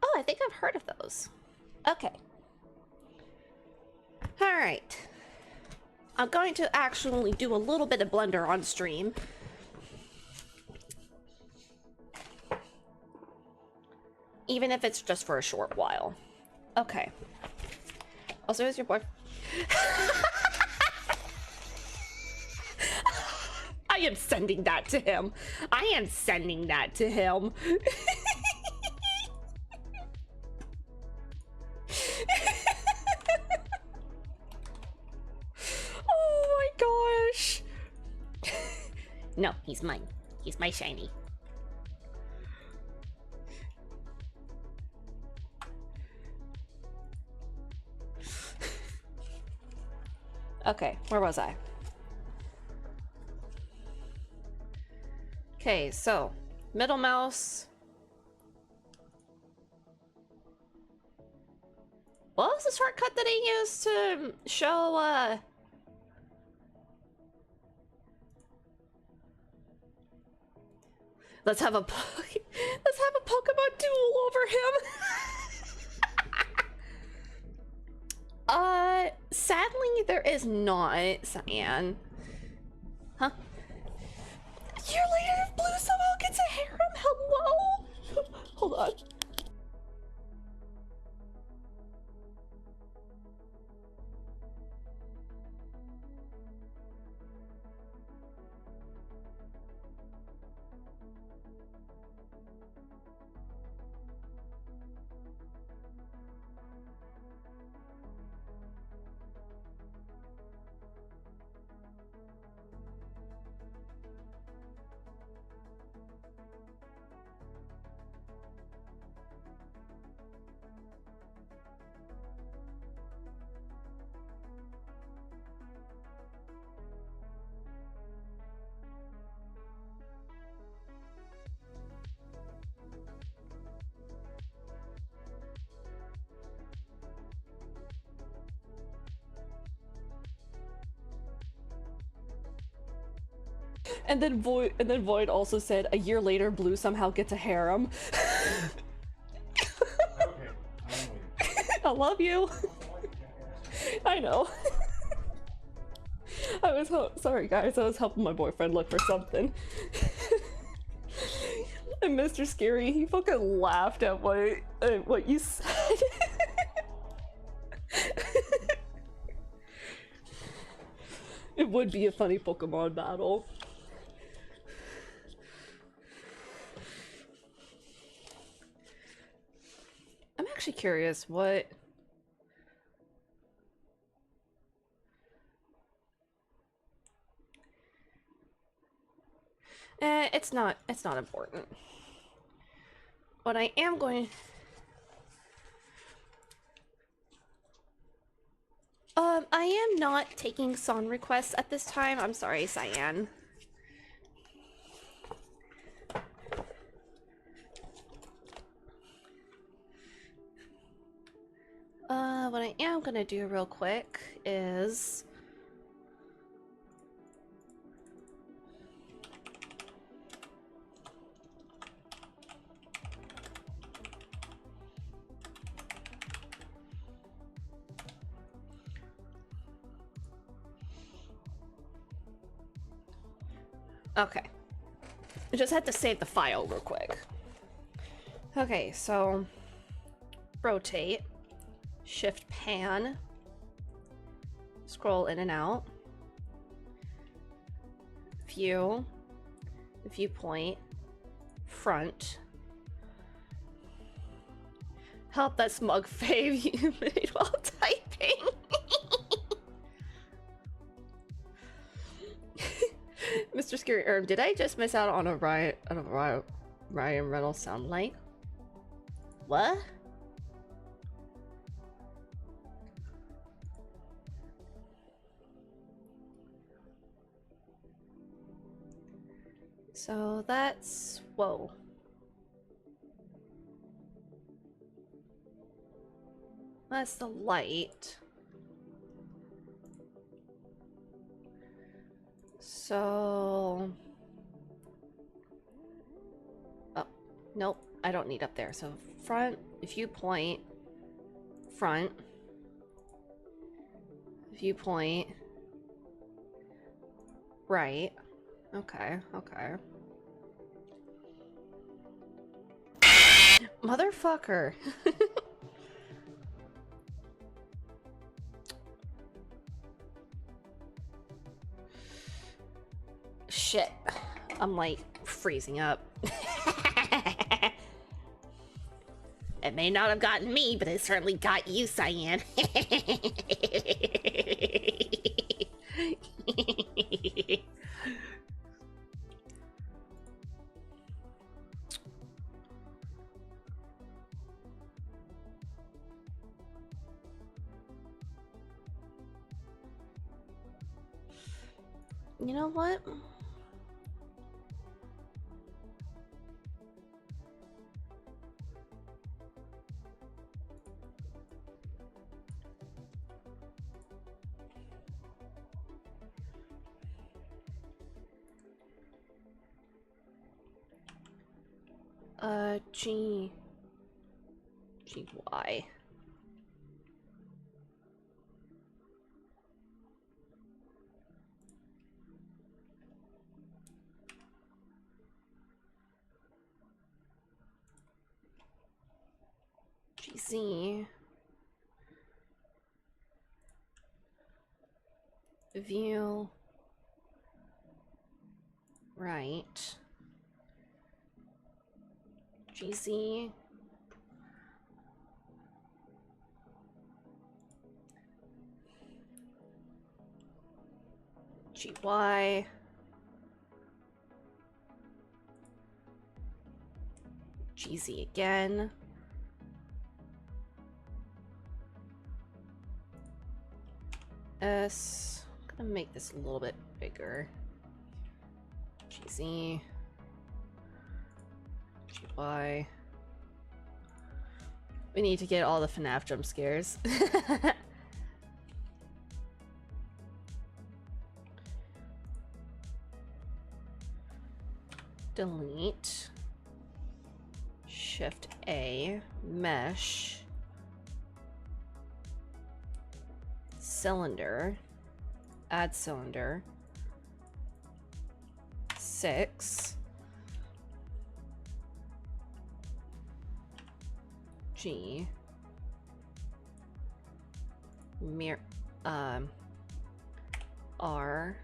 Oh, I think I've heard of those. Okay. Alright. I'm going to actually do a little bit of Blender on stream. Even if it's just for a short while. Okay. Also, is your boy... I am sending that to him. I am sending that to him. Oh my gosh. No, he's mine. He's my shiny. Okay, where was I? Okay, so middle mouse. What was the shortcut that he used to show, Let's have a Pokemon duel over him. Sadly there is not, Cyan. Huh? Year later, if Blue somehow gets a harem, hello? Hold on. And then Void also said a year later Blue somehow gets a harem. I love you. I know. I was sorry guys, I was helping my boyfriend look for something. And Mr. Scary, he fucking laughed at what you said. It would be a funny Pokemon battle. I'm actually curious what... it's not important. What I am going... I am not taking song requests at this time. I'm sorry, Cyan. I am gonna do real quick is okay. I just had to save the file real quick. Okay, so rotate, shift pan, scroll in and out, view, viewpoint, front. Help that smug fave you made while typing. Mr. Scary Herb, did I just miss out on a Ryan Reynolds sound like? What? So that's... whoa. That's the light. So... oh, nope. I don't need up there. So front, viewpoint, front, viewpoint, right. Okay, okay. Motherfucker. Shit. I'm like freezing up. It may not have gotten me, but it certainly got you, Cyan. You know what? GY. GZ. View. Right. GZ. GY. GZ again. S. I'm gonna make this a little bit bigger. GZ. GY. We need to get all the FNAF jump scares. Delete. Shift A. Mesh. Cylinder. Add cylinder. 6. G. R.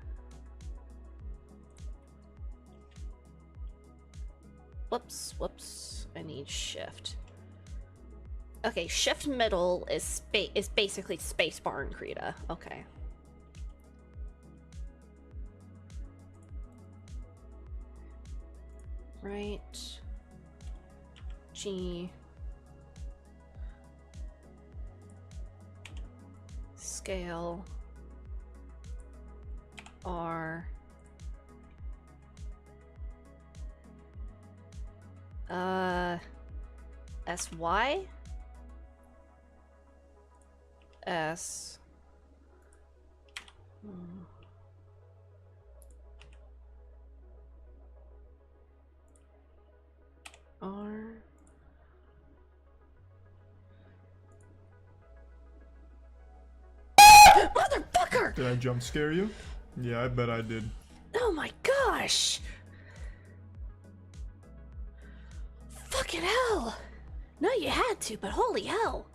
Whoops. I need shift. Okay, shift middle is basically spacebar in Krita. Okay. Right. G. Scale. R. SY? S. R. Motherfucker! Did I jump scare you? Yeah, I bet I did. Oh my gosh! Fucking hell! No, you had to, but holy hell!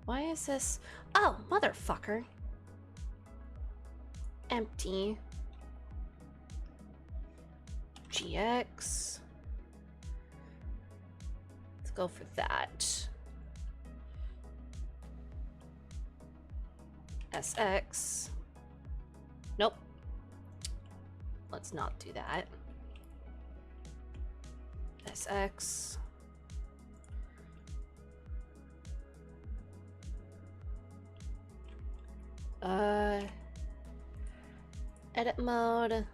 Why is this? Oh, motherfucker. Empty. GX. Let's go for that. SX. Nope. Let's not do that. SX. Edit mode.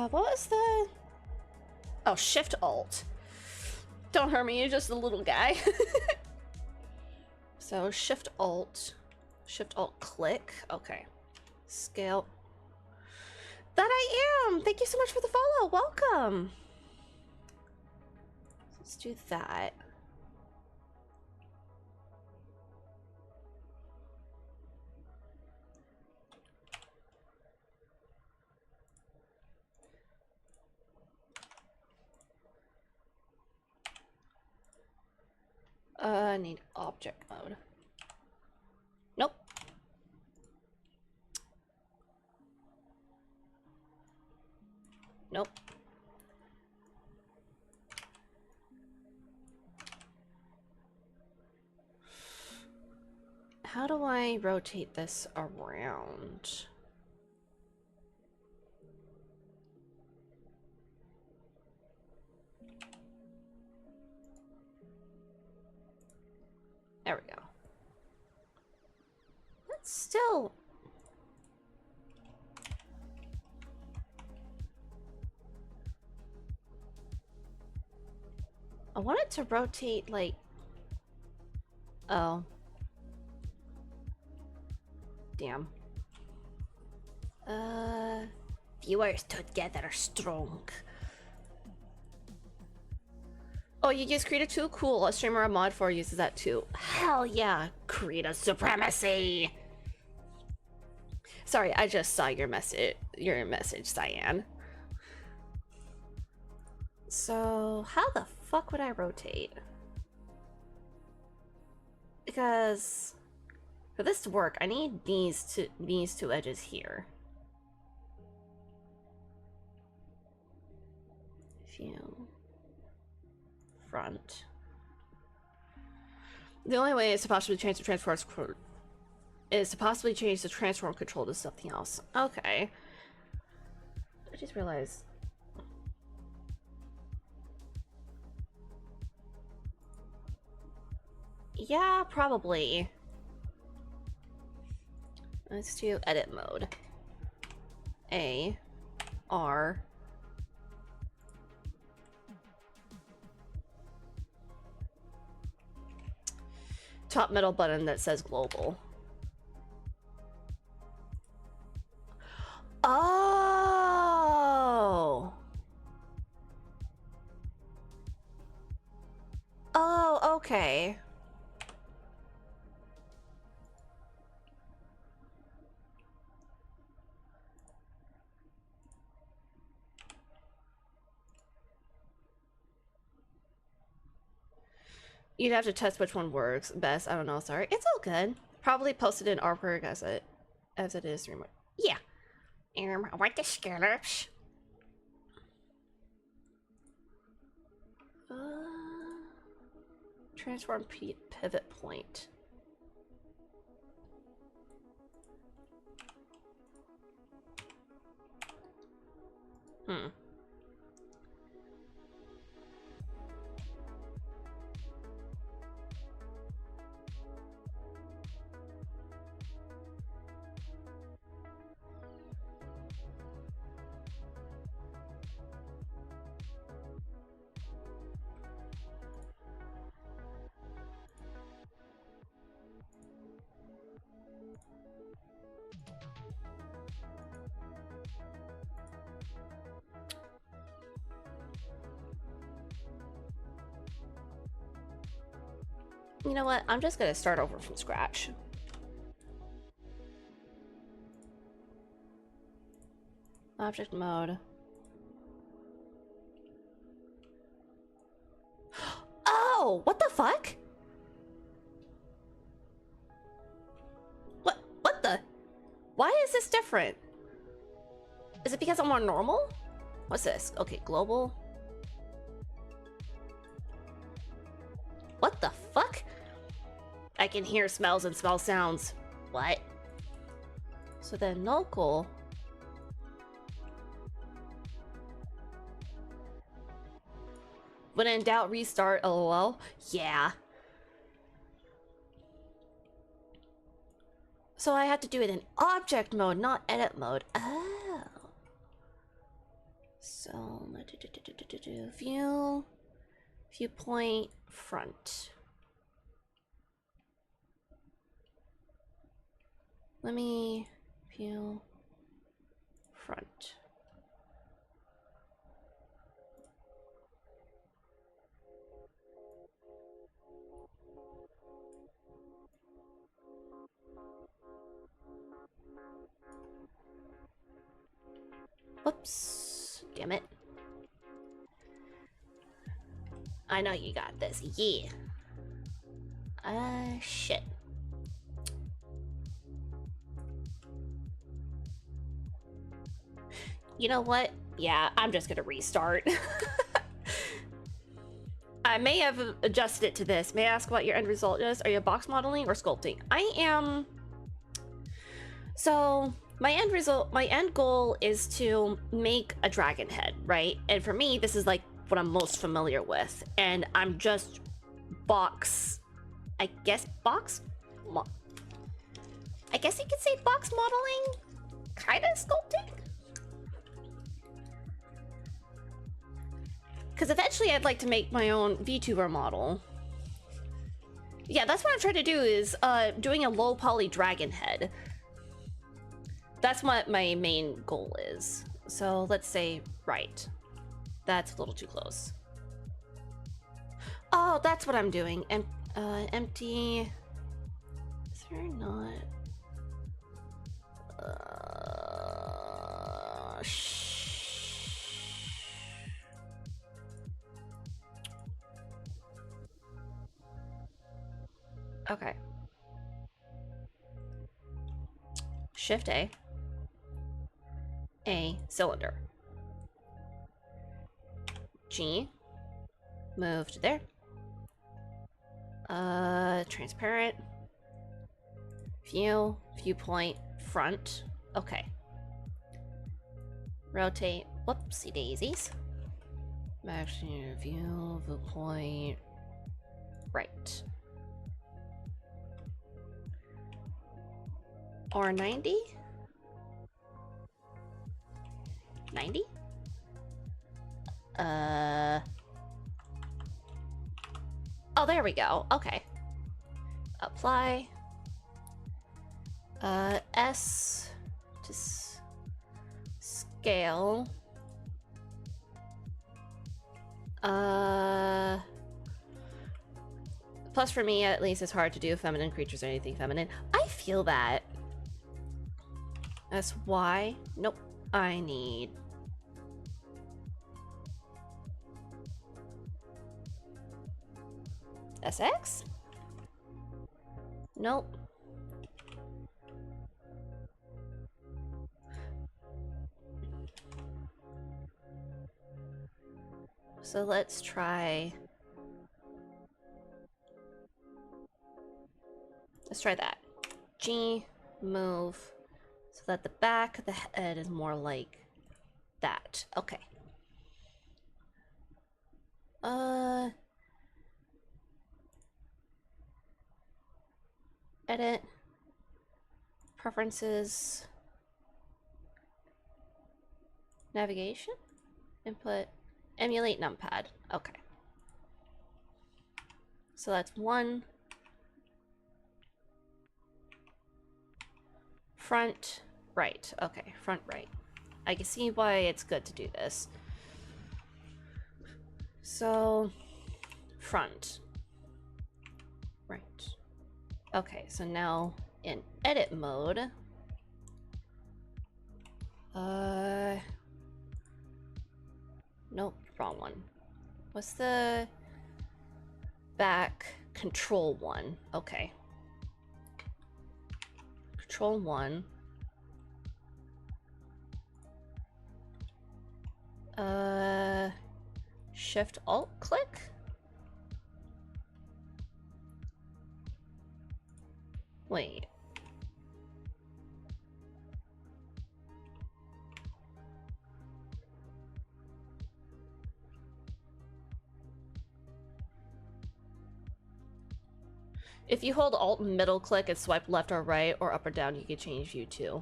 What was the... Oh, Shift Alt. Don't hurt me, you're just a little guy. So, Shift Alt. Shift Alt click. Okay. Scale. That I am! Thank you so much for the follow. Welcome! Let's do that. I need object mode. Nope. Nope. How do I rotate this around? There we go. That's still... I want it to rotate like... Oh. Damn. Viewers together strong. Oh, you use Creator 2? Cool. A streamer a mod 4 uses that too. Hell yeah. Creator supremacy. Sorry, I just saw your message, Cyan. So, how the fuck would I rotate? Because for this to work, I need these two edges here. View. Front. The only way is to possibly change the transform control to something else. Okay. I just realized. Yeah, probably. Let's do edit mode. A, R. Top middle button that says global. Oh. Oh, okay. You'd have to test which one works best. I don't know. Sorry, it's all good. Probably posted in artwork as it is. Yeah. I want the scallops. Transform pivot point. You know what? I'm just gonna start over from scratch. Object mode. Oh, what the fuck? What the? Why is this different? Is it because I'm more normal? What's this? Okay, global. What the fuck? I can hear smells and smell sounds. What? So then local. When in doubt, restart, lol. Yeah. So I have to do it in object mode, not edit mode. Oh. So, view, viewpoint, front. Let me view, front. Whoops. Damn it. I know you got this. Yeah. Shit. You know what? Yeah, I'm just gonna restart. I may have adjusted it to this. May I ask what your end result is? Are you box modeling or sculpting? I am... So, my end goal is to make a dragon head, right? And for me, this is like what I'm most familiar with. And I'm just I guess you could say box modeling? Kinda sculpting? Because eventually I'd like to make my own VTuber model. Yeah, that's what I'm trying to do, is doing a low poly dragon head. That's what my main goal is. So let's say right. That's a little too close. Oh, that's what I'm doing. Empty. Is there not? Okay. Shift A. A cylinder. G. Move to there. Transparent. View. Viewpoint. Front. Okay. Rotate. Whoopsie daisies. Maximum view. Viewpoint. Right. Or 90? 90? Oh, there we go. Okay. Apply. S to scale. Plus for me, at least, it's hard to do feminine creatures or anything feminine. I feel that. SY. Nope. I need... SX? Nope. So let's try... Let's try that. G, move, so that the back of the head is more like that. Okay. Edit. Preferences. Navigation. Input. Emulate numpad. Okay. So that's one. Front, right. Okay, front, right. I can see why it's good to do this. So, front. Right. Okay, so now in edit mode. Nope, wrong one. What's the back control one? Okay. Control 1. Shift Alt click? Wait. If you hold Alt and middle click and swipe left or right or up or down, you can change view too.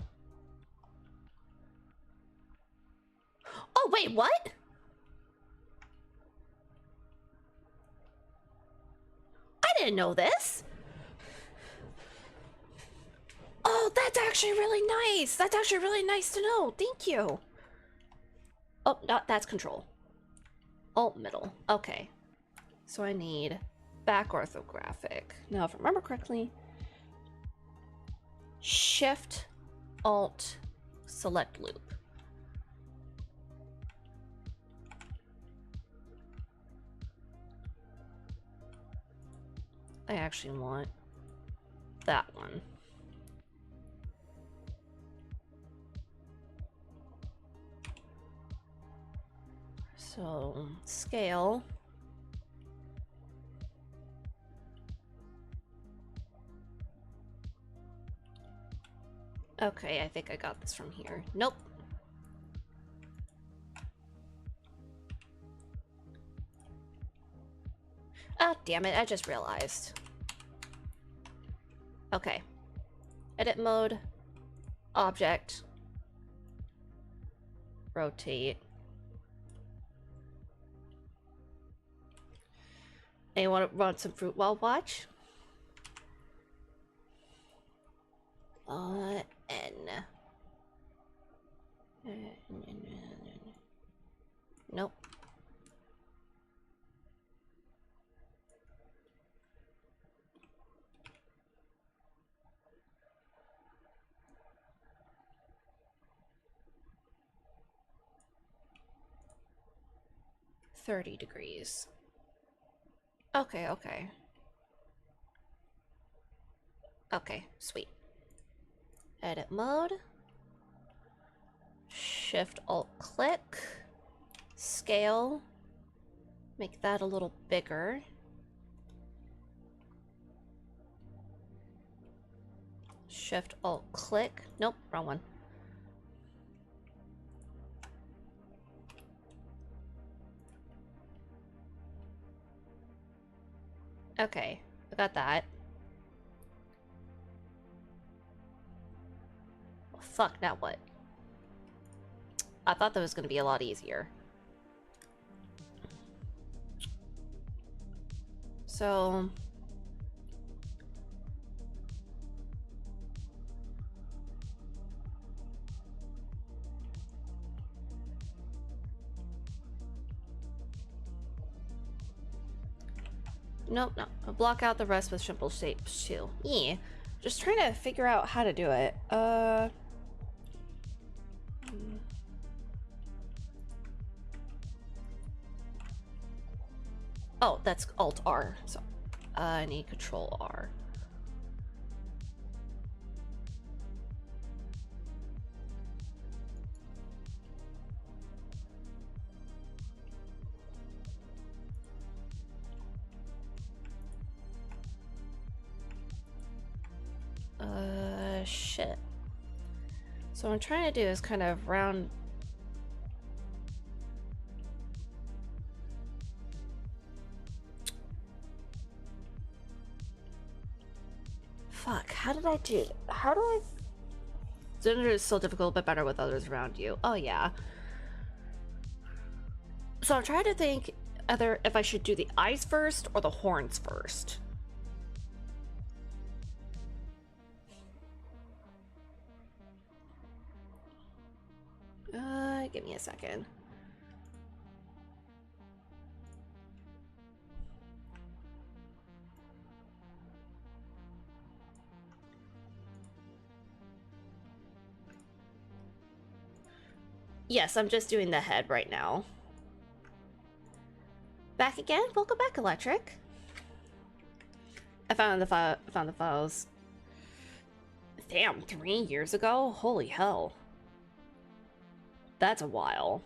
Oh, wait, what? I didn't know this. Oh, that's actually really nice. That's actually really nice to know. Thank you. Oh, no, that's control. Alt middle. Okay. So I need back orthographic. Now, if I remember correctly, Shift Alt select loop. I actually want that one. So, scale. Okay, I think I got this from here. Nope. Oh, damn it, I just realized. Okay. Edit mode. Object. Rotate. Anyone want some fruit while watch? N. Nope. $30. Okay, okay. Okay, sweet. Edit mode. Shift Alt click. Scale. Make that a little bigger. Shift Alt click. Nope, wrong one. Okay, I got that. Well, fuck, now what? I thought that was gonna be a lot easier. So... Nope, no. I'll block out the rest with simple shapes too. Yeah. Just trying to figure out how to do it. Oh, that's Alt R. So I need Control R. Shit. So what I'm trying to do is kind of round... Fuck, how did I do that? How do I... Dinner is still difficult, but better with others around you. Oh, yeah. So I'm trying to think either if I should do the eyes first or the horns first. Give me a second. Yes, I'm just doing the head right now. Back again? Welcome back, Electric. I found the files. Damn, 3 years ago? Holy hell. That's a while.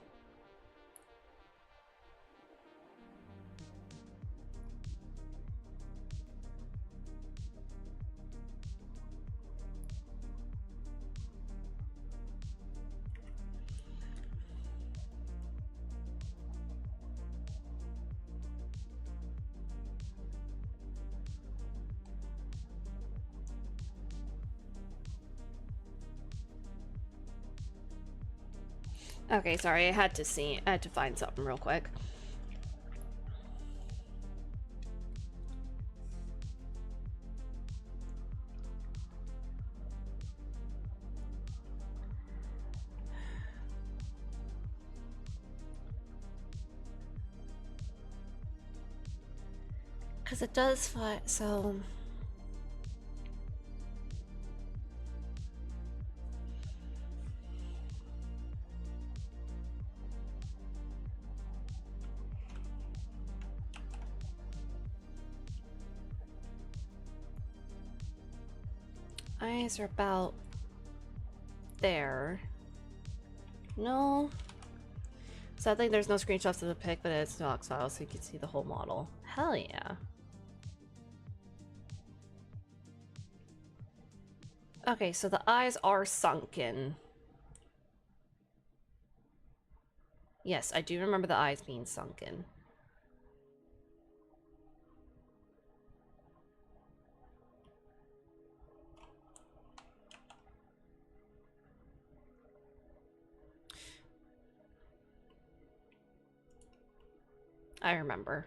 Okay, sorry, I had to find something real quick. Because it does so... Eyes are about there. No. Sadly, there's no screenshots of the pic, but it's docs file, so you can see the whole model. Hell yeah. Okay, so the eyes are sunken. Yes, I do remember the eyes being sunken. I remember.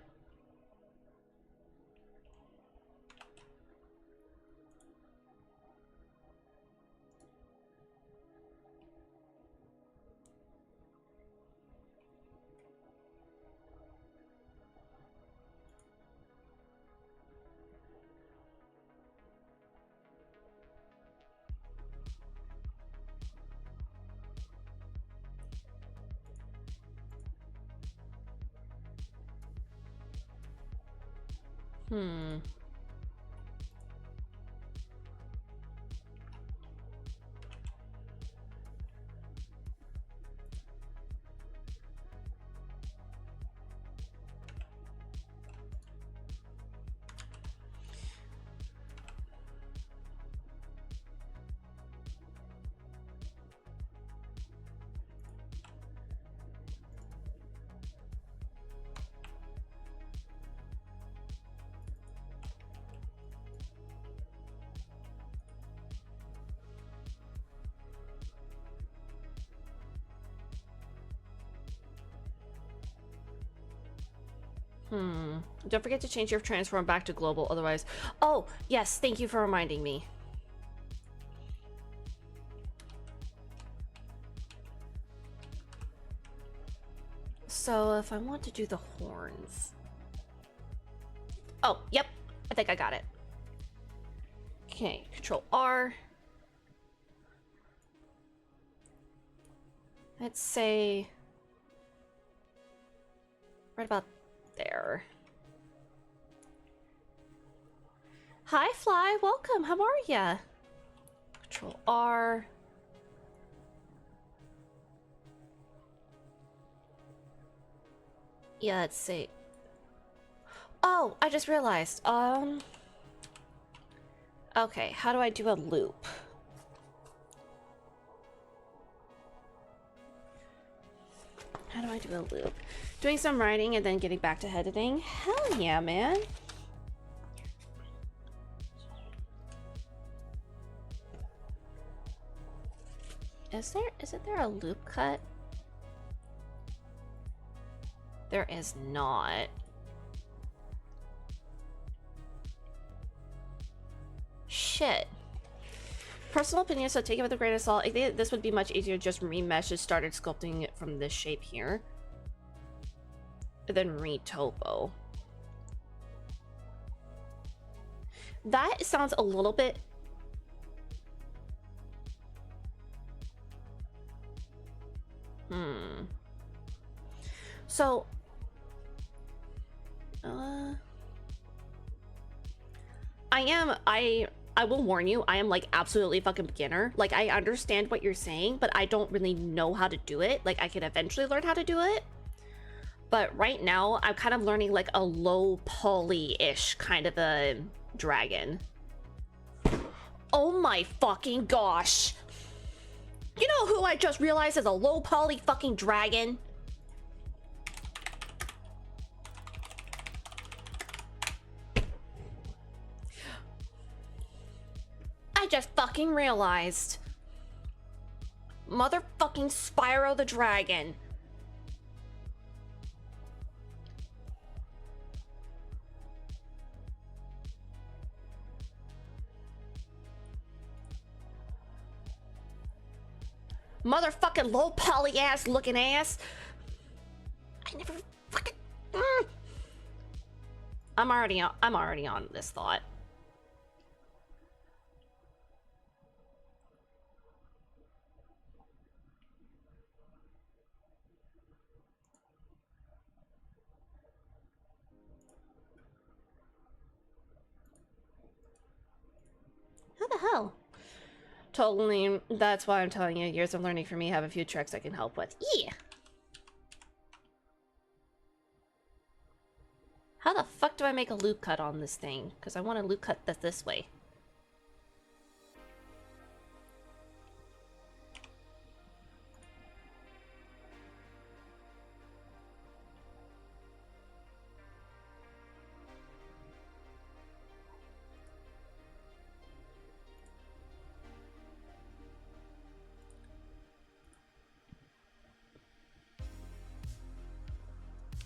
Hmm. Don't forget to change your transform back to global, otherwise... Oh, yes, thank you for reminding me. So, if I want to do the horns... Oh, yep, I think I got it. Okay, Control R. Let's say... right about there. Hi, Fly. Welcome. How are ya? Control R. Yeah, let's see. Oh, I just realized. Okay, how do I do a loop? How do I do a loop? Doing some writing and then getting back to editing? Hell yeah, man. Isn't there a loop cut? There is not. Shit. Personal opinion, so take it with a grain of salt. I think this would be much easier to just remesh and started sculpting it from this shape here. And then re-topo. That sounds a little bit... So, I will warn you, I am like absolutely fucking beginner. Like, I understand what you're saying, but I don't really know how to do it. Like, I could eventually learn how to do it. But right now, I'm kind of learning like a low poly-ish kind of a dragon. Oh my fucking gosh. You know who I just realized is a low poly fucking dragon? I just fucking realized. Motherfucking Spyro the Dragon. Motherfucking low poly ass looking ass. I never fucking. I'm already on this thought. How the hell? Totally, that's why I'm telling you, years of learning for me have a few tricks I can help with. Yeah! How the fuck do I make a loop cut on this thing? Because I want to loop cut this way.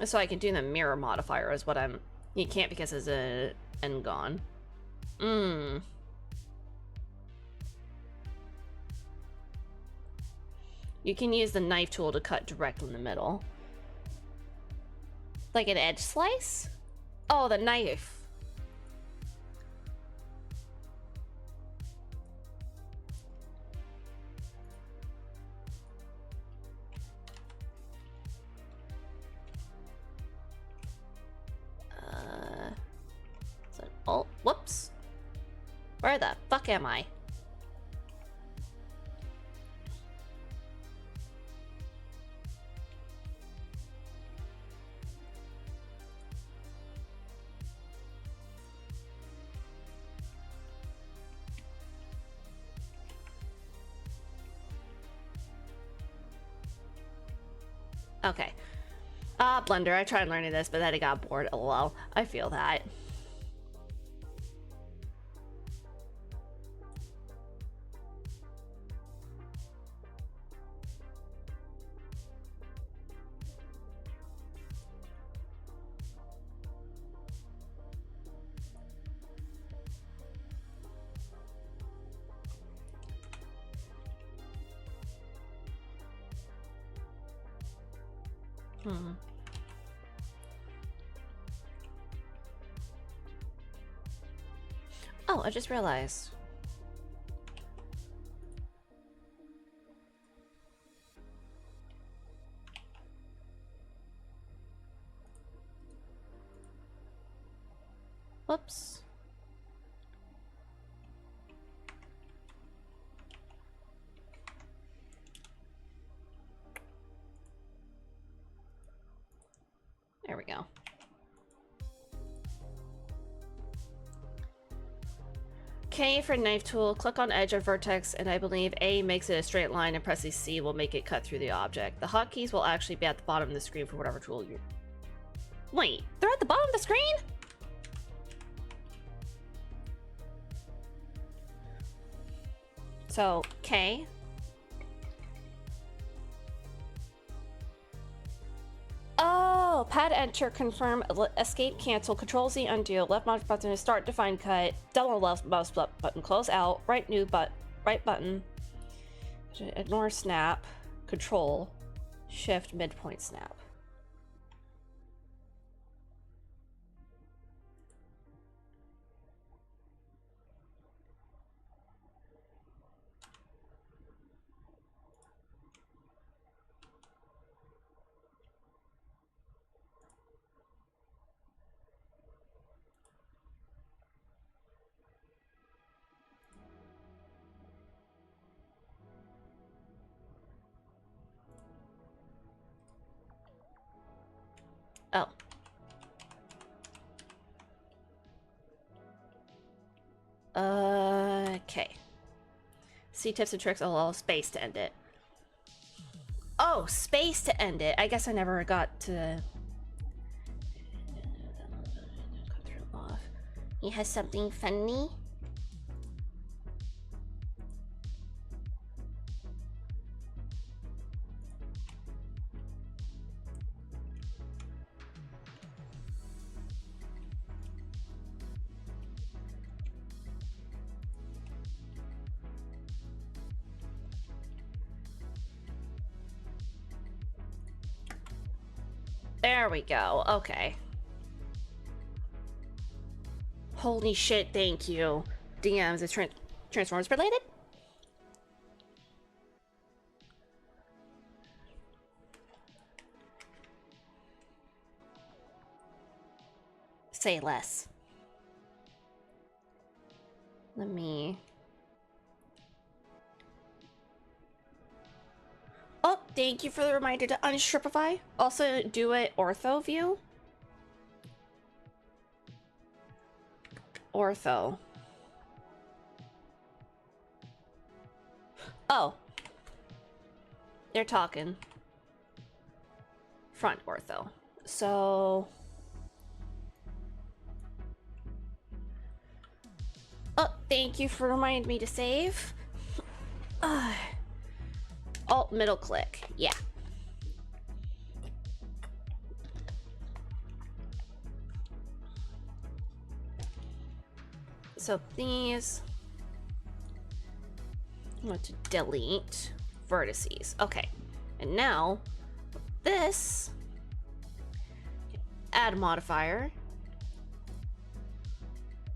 So I can do the mirror modifier is what I'm... You can't because it's a end gone. You can use the knife tool to cut direct in the middle. Like an edge slice? Oh, the knife. Oh, whoops. Where the fuck am I? Okay. Blender, I tried learning this, but then I got bored. LOL. I feel that. Oh, I just realized. Whoops. There we go. K for knife tool, click on edge or vertex, and I believe A makes it a straight line and pressing C will make it cut through the object. The hotkeys will actually be at the bottom of the screen for whatever tool you... Wait, they're at the bottom of the screen? So, K. Oh, pad enter, confirm, escape, cancel, control Z, undo, left mouse button to start, define, cut, double left mouse button, close out, right button, ignore snap, control, shift, midpoint snap. Oh. Okay. See tips and tricks. Oh, space to end it. Oh, space to end it. I guess I never got to... He has something funny. There we go. Okay. Holy shit, thank you. DMs is Transformers related? Say less. Let me... Oh, thank you for the reminder to unstripify. Also, do it ortho view. Ortho. Oh. They're talking. Front ortho. So... Oh, thank you for reminding me to save. Alt middle click. Yeah. So these... I want to delete vertices. Okay. And now, this... Add modifier.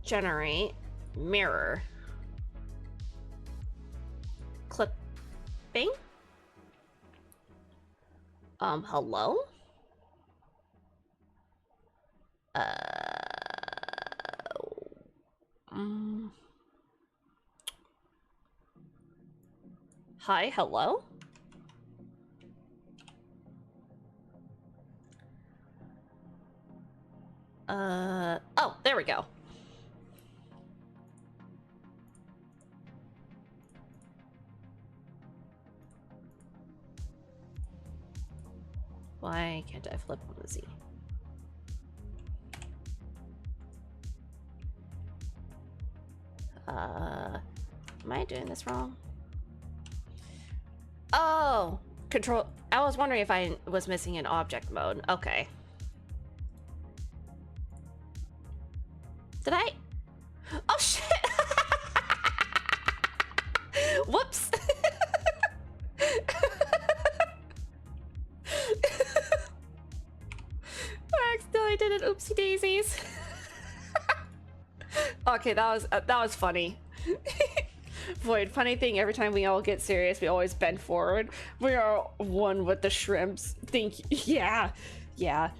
Generate. Mirror. Clipping. Hello? Hi, hello? Oh, there we go. Why can't I flip on the Z? Am I doing this wrong? Oh, control. I was wondering if I was missing an object mode. Okay. Did I? Oh shit! Whoops! I accidentally did it. Oopsie daisies. Okay, that was funny. Void, funny thing, every time we all get serious, we always bend forward. We are one with the shrimps. Thank you. Yeah. Yeah.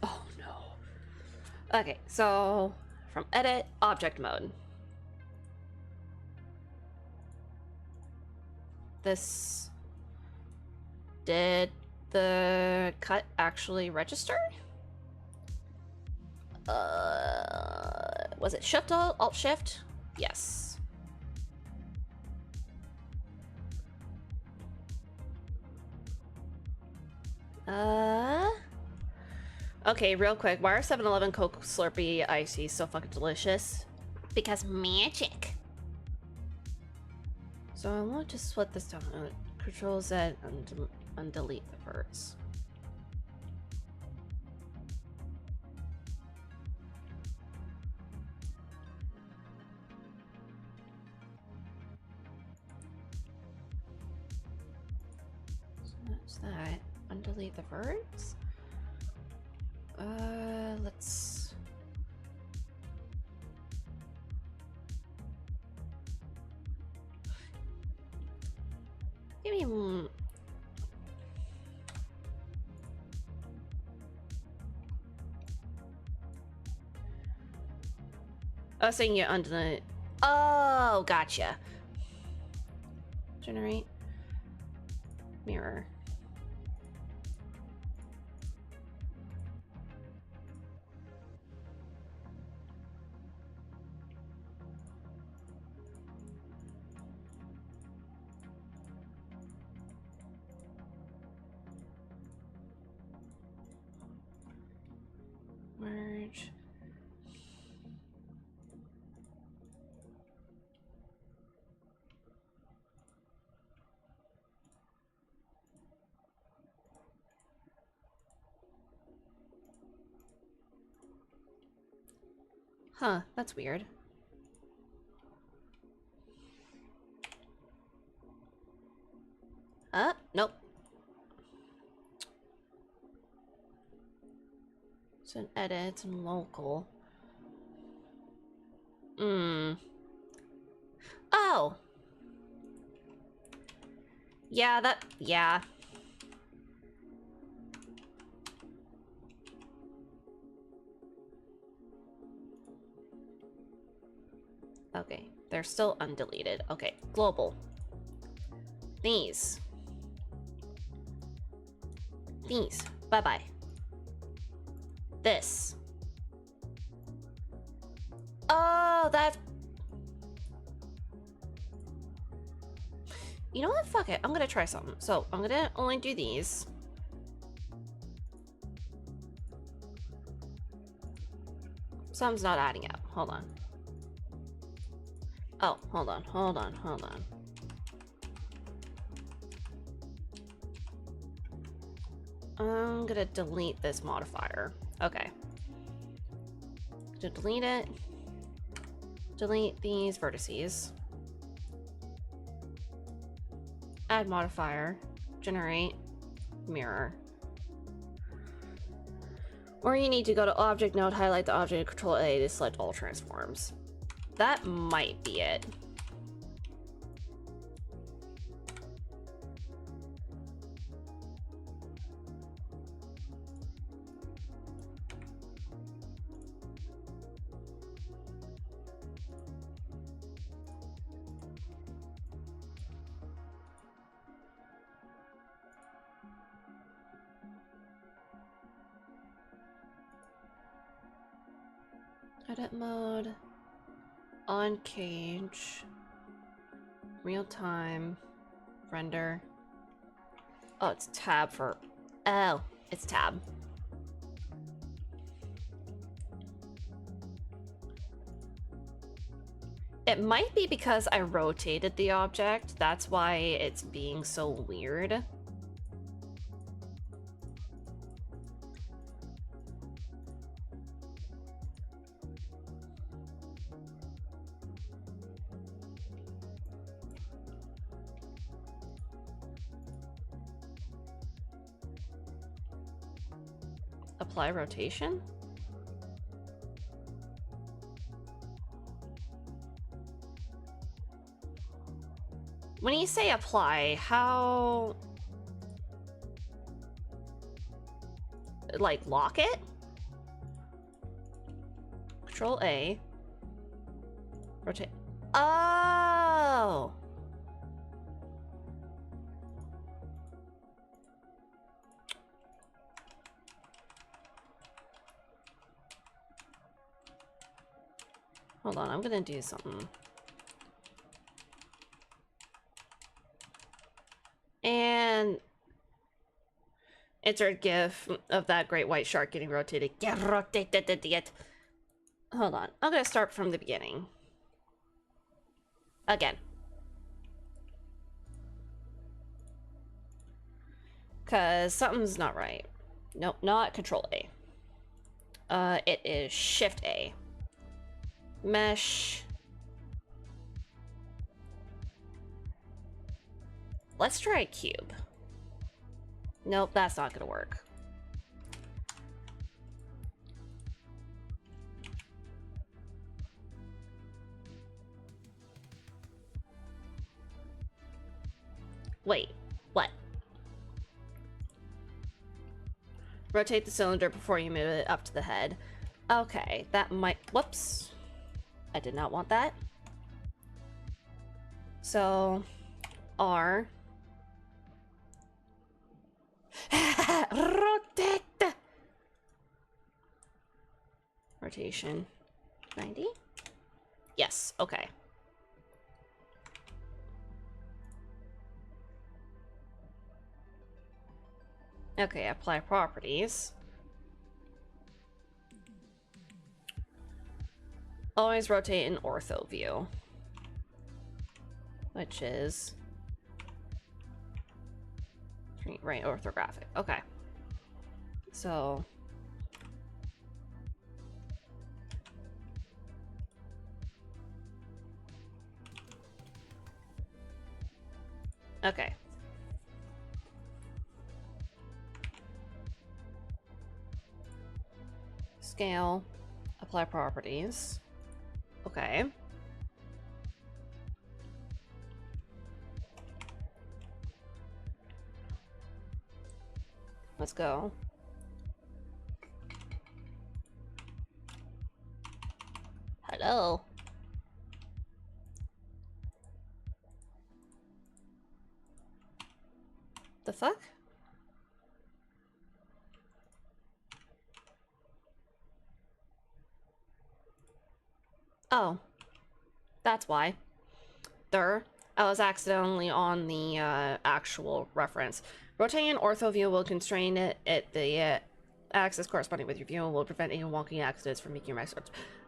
Oh no. Okay, so from edit, object mode. This... Did the cut actually register? Was it Shift Alt Shift? Yes. Okay, real quick. Why are 7-Eleven Coke Slurpee Icy so fucking delicious? Because magic. So I want to split this down. Control Z and delete the birds. So that's that. Undelete the birds. Let's... Give me... I was saying you under the. Oh, gotcha. Generate mirror. Merge. Huh, that's weird. Nope. It's an edit and local. Oh! Yeah. Okay, they're still undeleted. Okay, global. These. Bye-bye. This. Oh, that's... You know what? Fuck it. I'm gonna try something. So, I'm gonna only do these. Something's not adding up. Hold on. Oh, hold on. I'm gonna delete this modifier. Okay. To delete it. Delete these vertices. Add modifier. Generate. Mirror. Or you need to go to object node, highlight the object, control A to select all transforms. That might be it. Edit mode, on cage, real time, render. Oh, it's tab for, oh, it's tab. It might be because I rotated the object, that's why it's being so weird. Apply rotation? When you say apply, how... Like, lock it? Control A. Rotate. Oh! Hold on, I'm gonna do something. And insert GIF of that great white shark getting rotated. Get rotated. Hold on, I'm gonna start from the beginning. Again. Cause something's not right. Nope, not Control A. It is Shift A. Mesh. Let's try cube. Nope, that's not gonna work. Wait, what? Rotate the cylinder before you move it up to the head. Okay, that might... Whoops. I did not want that. So, R. Rotate! Rotation 90? Yes, okay. Okay, apply properties. Always rotate in ortho view. Which is... right, orthographic. Okay. So... okay. Scale. Apply properties. Okay. Let's go. Hello. The fuck? Oh. That's why. I was accidentally on the actual reference. Rotating an ortho view will constrain it at the axis corresponding with your view and will prevent any wonky accidents from making your max.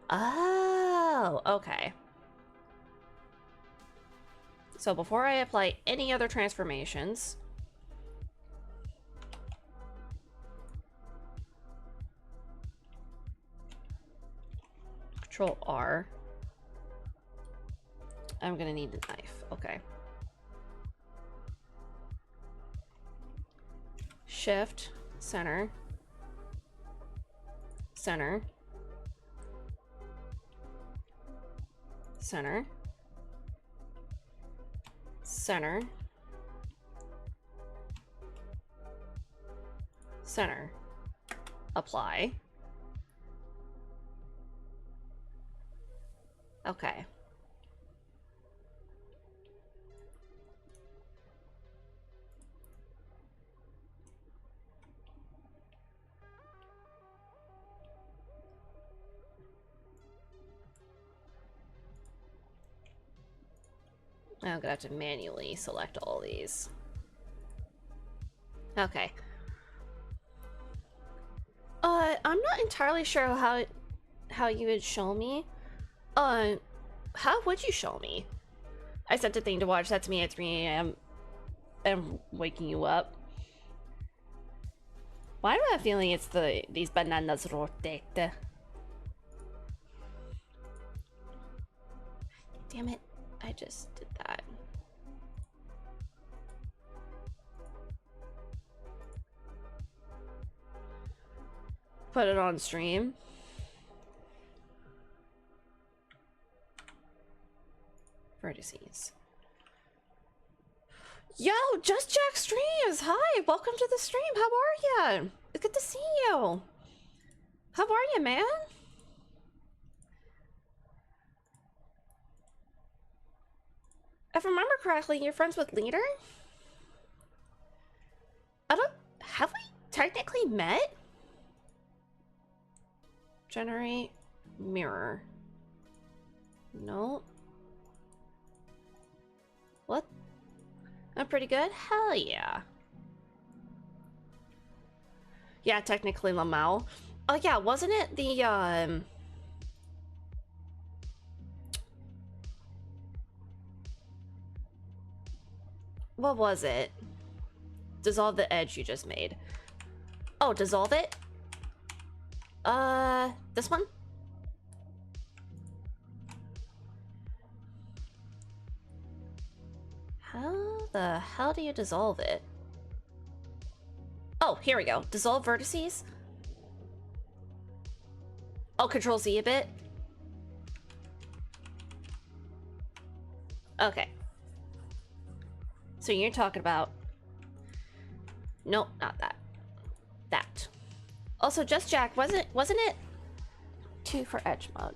Oh, okay. So before I apply any other transformations, Control R. I'm gonna need a knife. Okay. Shift, center, center, center, center, center, apply. Okay. I'm gonna have to manually select all these. Okay. I'm not entirely sure how you would show me. How would you show me? I sent a thing to watch that to me at 3 a.m. and waking you up. Why do I have a feeling it's these bananas rotate? Damn it. I just did that. Put it on stream. Vertices. Yo, Just Jack streams! Hi, welcome to the stream. How are ya? It's good to see you. How are you, man? If I remember correctly, you're friends with Leader? Have we technically met? Generate mirror. No. What? I'm pretty good? Hell yeah. Yeah, technically Lamau. Oh yeah, wasn't it the, what was it? Dissolve the edge you just made. Oh, dissolve it? This one? How the hell do you dissolve it? Oh, here we go. Dissolve vertices? Oh, Control Z a bit? Okay. So you're talking about... Nope, not that. That. Also, Just Jack, wasn't it 2 for edge mode?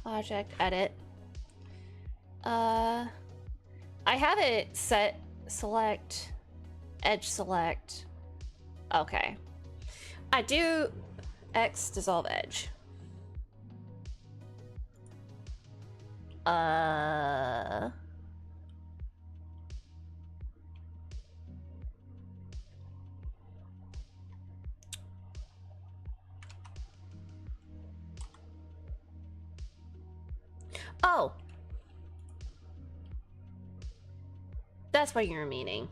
Project, edit. I have it set, select, edge select. Okay. I do X dissolve edge. Oh! That's what you're meaning.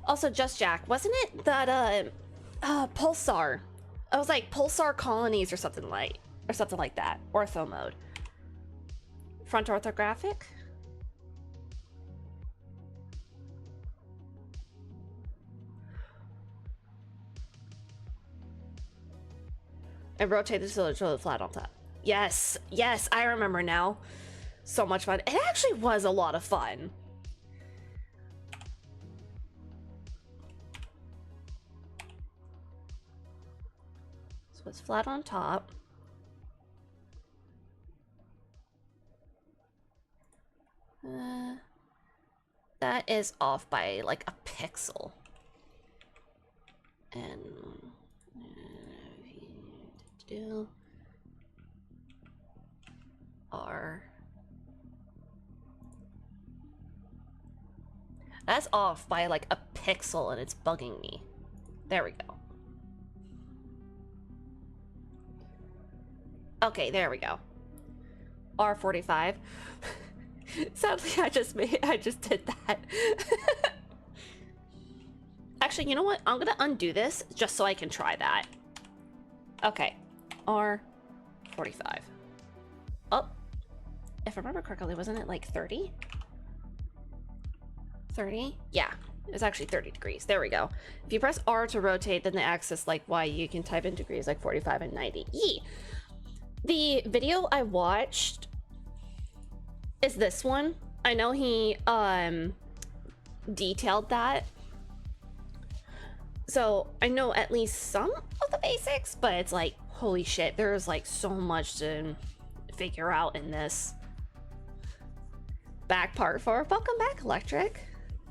Also, Just Jack, wasn't it that, Pulsar? It was like Pulsar Colonies or something like that. Ortho mode. Front orthographic? And rotate the cylinder to the flat on top. Yes, yes, I remember now. So much fun. It actually was a lot of fun. So it's flat on top. That is off by like a pixel. And do R. That's off by like a pixel and it's bugging me. There we go. Okay, there we go. R45. Sadly, I just did that. Actually, you know what? I'm gonna undo this just so I can try that. Okay, R45. Oh, if I remember correctly, wasn't it like 30? 30? Yeah, it's actually 30 degrees. There we go. If you press R to rotate, then the axis like Y, you can type in degrees like 45 and 90. Yee! The video I watched is this one. I know he detailed that. So I know at least some of the basics, but it's like, holy shit, there's like so much to figure out in this. Back part 4. Welcome back, Electric.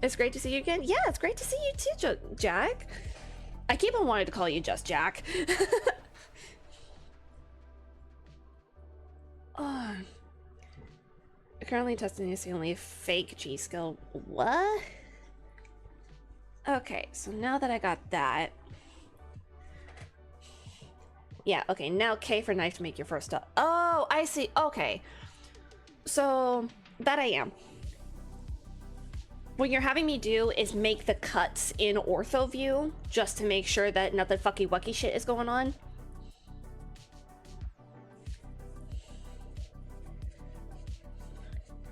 It's great to see you again. Yeah, it's great to see you too, Jack. I keep on wanting to call you just Jack. Currently testing is the only fake G skill. What? Okay, so now that I got that. Yeah, okay, now K for knife to make your first step. Oh, I see. Okay. So, that I am. What you're having me do is make the cuts in ortho view just to make sure that nothing fucky wucky shit is going on.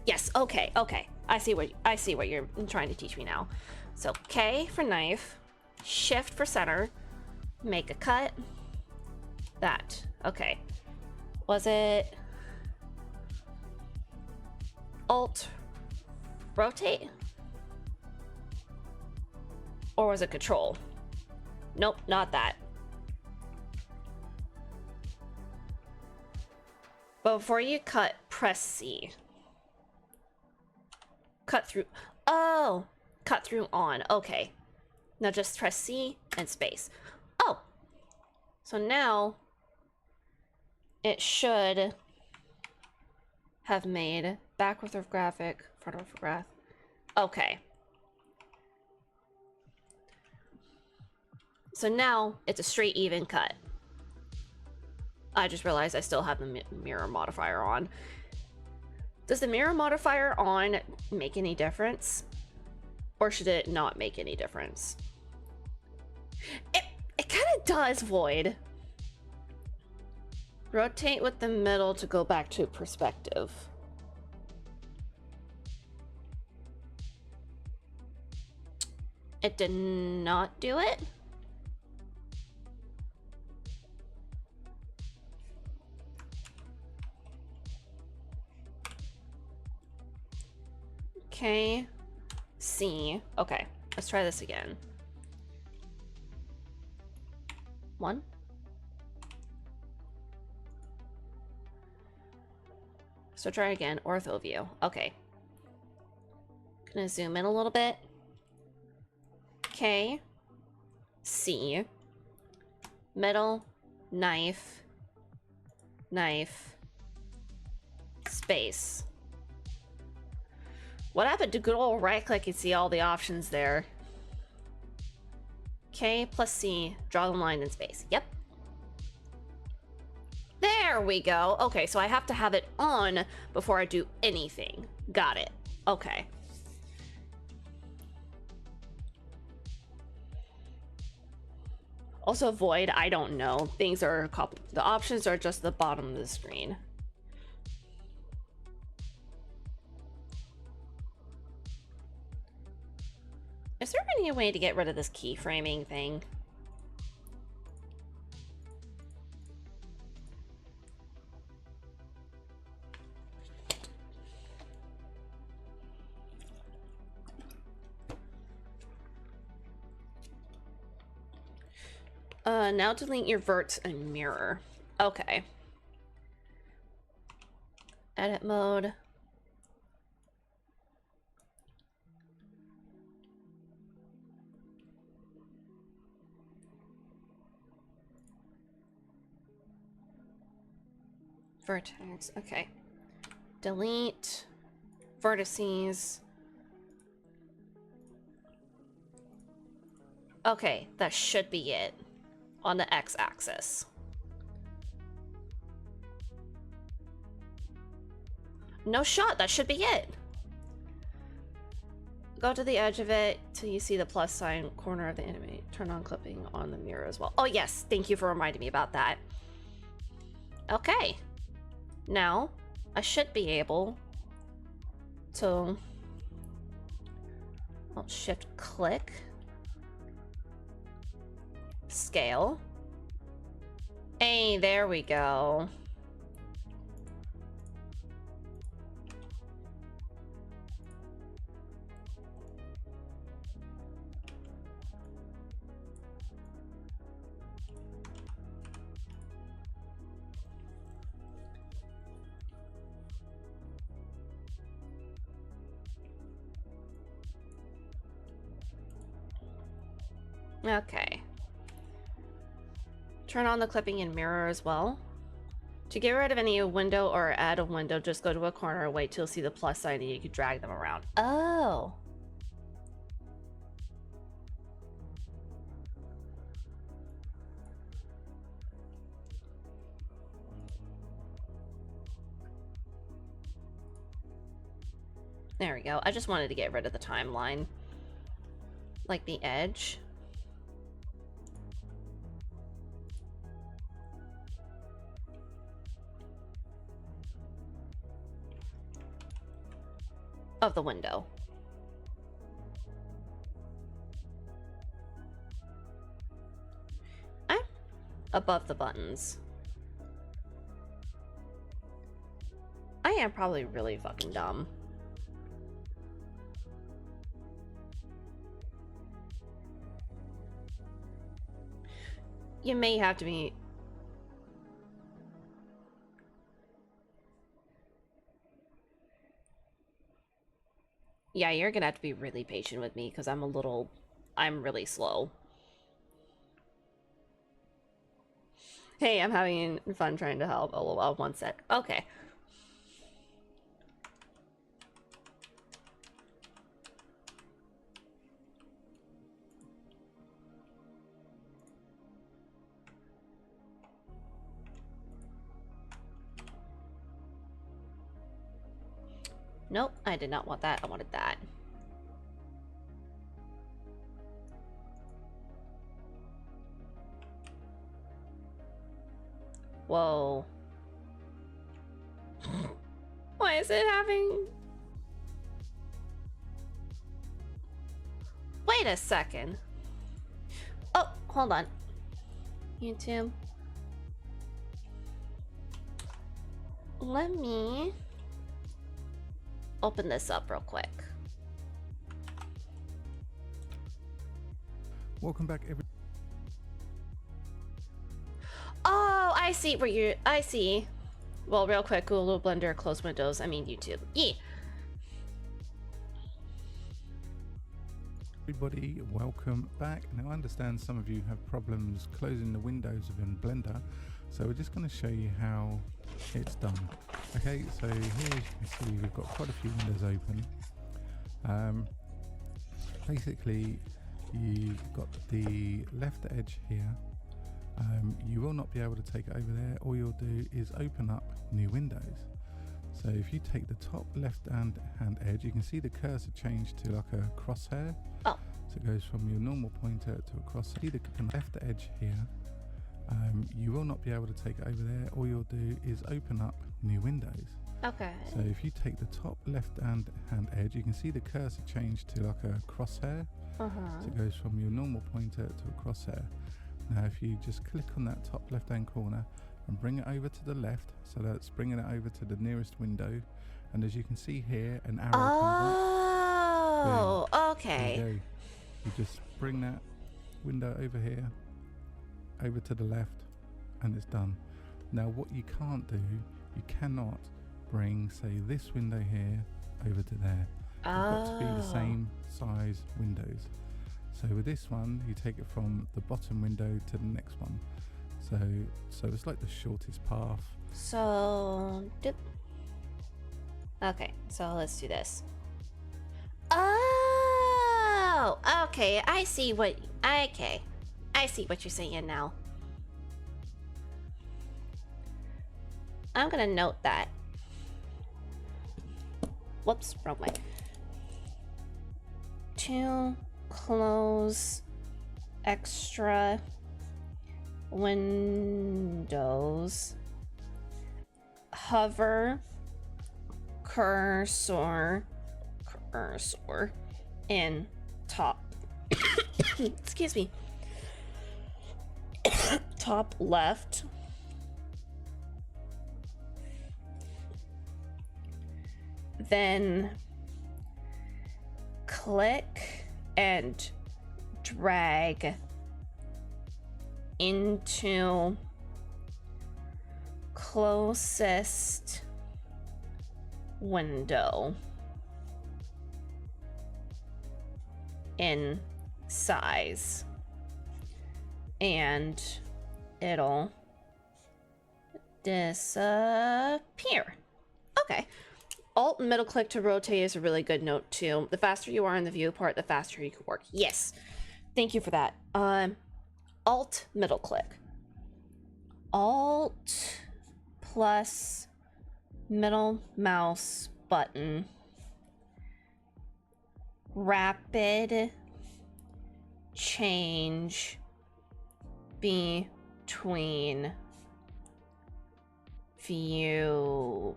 Yes, okay, okay. I see what you're trying to teach me now. So K for knife, shift for center, make a cut. That. Okay. Was it Alt rotate? Or was it Control? Nope, not that. But before you cut, press C. Cut through. Oh, cut through on. Okay. Now just press C and space. Oh. So now it should have made back orthographic, front orthograph. Okay. So now it's a straight even cut. I just realized I still have the mirror modifier on. Does the mirror modifier on make any difference? Or should it not make any difference? It kind of does, Void. Rotate with the middle to go back to perspective. It did not do it? Okay. C. Okay, let's try this again. 1. So try again. Ortho view. Okay. Gonna zoom in a little bit. K. C. Middle. Knife. Knife. Space. What happened to good old right click and see all the options there? K plus C. Draw the line in space. Yep. There we go. Okay, so I have to have it on before I do anything. Got it. Okay. Also, void, I don't know. Things are the options are just the bottom of the screen. Is there any way to get rid of this keyframing thing? Now delete your verts and mirror. Okay. Edit mode. Vertex, okay. Delete vertices. Okay, that should be it on the x-axis. No shot, that should be it. Go to the edge of it till you see the plus sign corner of the enemy. Turn on clipping on the mirror as well. Oh yes, thank you for reminding me about that. Okay. Now, I should be able to shift click, scale. Hey, there we go. Okay. Turn on the clipping and mirror as well. To get rid of any window or add a window, just go to a corner, wait till you see the plus sign, and you can drag them around. Oh. There we go. I just wanted to get rid of the timeline. Like the edge. Of the window. Above the buttons. I am probably really fucking dumb. You may have to be... Yeah, you're gonna have to be really patient with me because I'm really slow. Hey, I'm having fun trying to help. Oh, 1 sec. Okay. Nope, I did not want that. I wanted that. Whoa. Why is it having... Wait a second. Oh, hold on. YouTube. Let me open this up real quick. Welcome back, I see where you're. I see. Well, real quick, Google Blender, close windows. I mean YouTube. Yeah. Everybody, welcome back. Now I understand some of you have problems closing the windows within Blender, so we're just going to show you how it's done. Okay, so here you can see we've got quite a few windows open. Basically, you've got the left edge here. You will not be able to take it over there. All you'll do is open up new windows. So if you take the top left hand edge, you can see the cursor change to like a crosshair. Oh. So it goes from your normal pointer to a crosshair. See the left edge here. You will not be able to take it over there. All you'll do is open up new windows. Okay. So if you take the top left hand edge, you can see the cursor change to like a crosshair. So it goes from your normal pointer to a crosshair. Now if you just click on that top left hand corner and bring it over to the left, so that's bringing it over to the nearest window, and as you can see here, an arrow comes up. Oh, okay. There you go. You just bring that window over here, over to the left, and it's done. Now what you can't do, you cannot bring, say, this window here over to there. They've got to be the same size windows. So with this one, you take it from the bottom window to the next one. So it's like the shortest path. So, okay, so let's do this. Oh, okay, I see what you're saying now. I'm gonna note that. Whoops, wrong way. To close extra windows, hover cursor in top excuse me, top left, then click and drag into closest window in size, and it'll disappear. Okay. Alt middle click to rotate is a really good note too. The faster you are in the viewport, the faster you can work. Yes. Thank you for that. Alt middle click. Alt plus middle mouse button. Rapid change between viewports.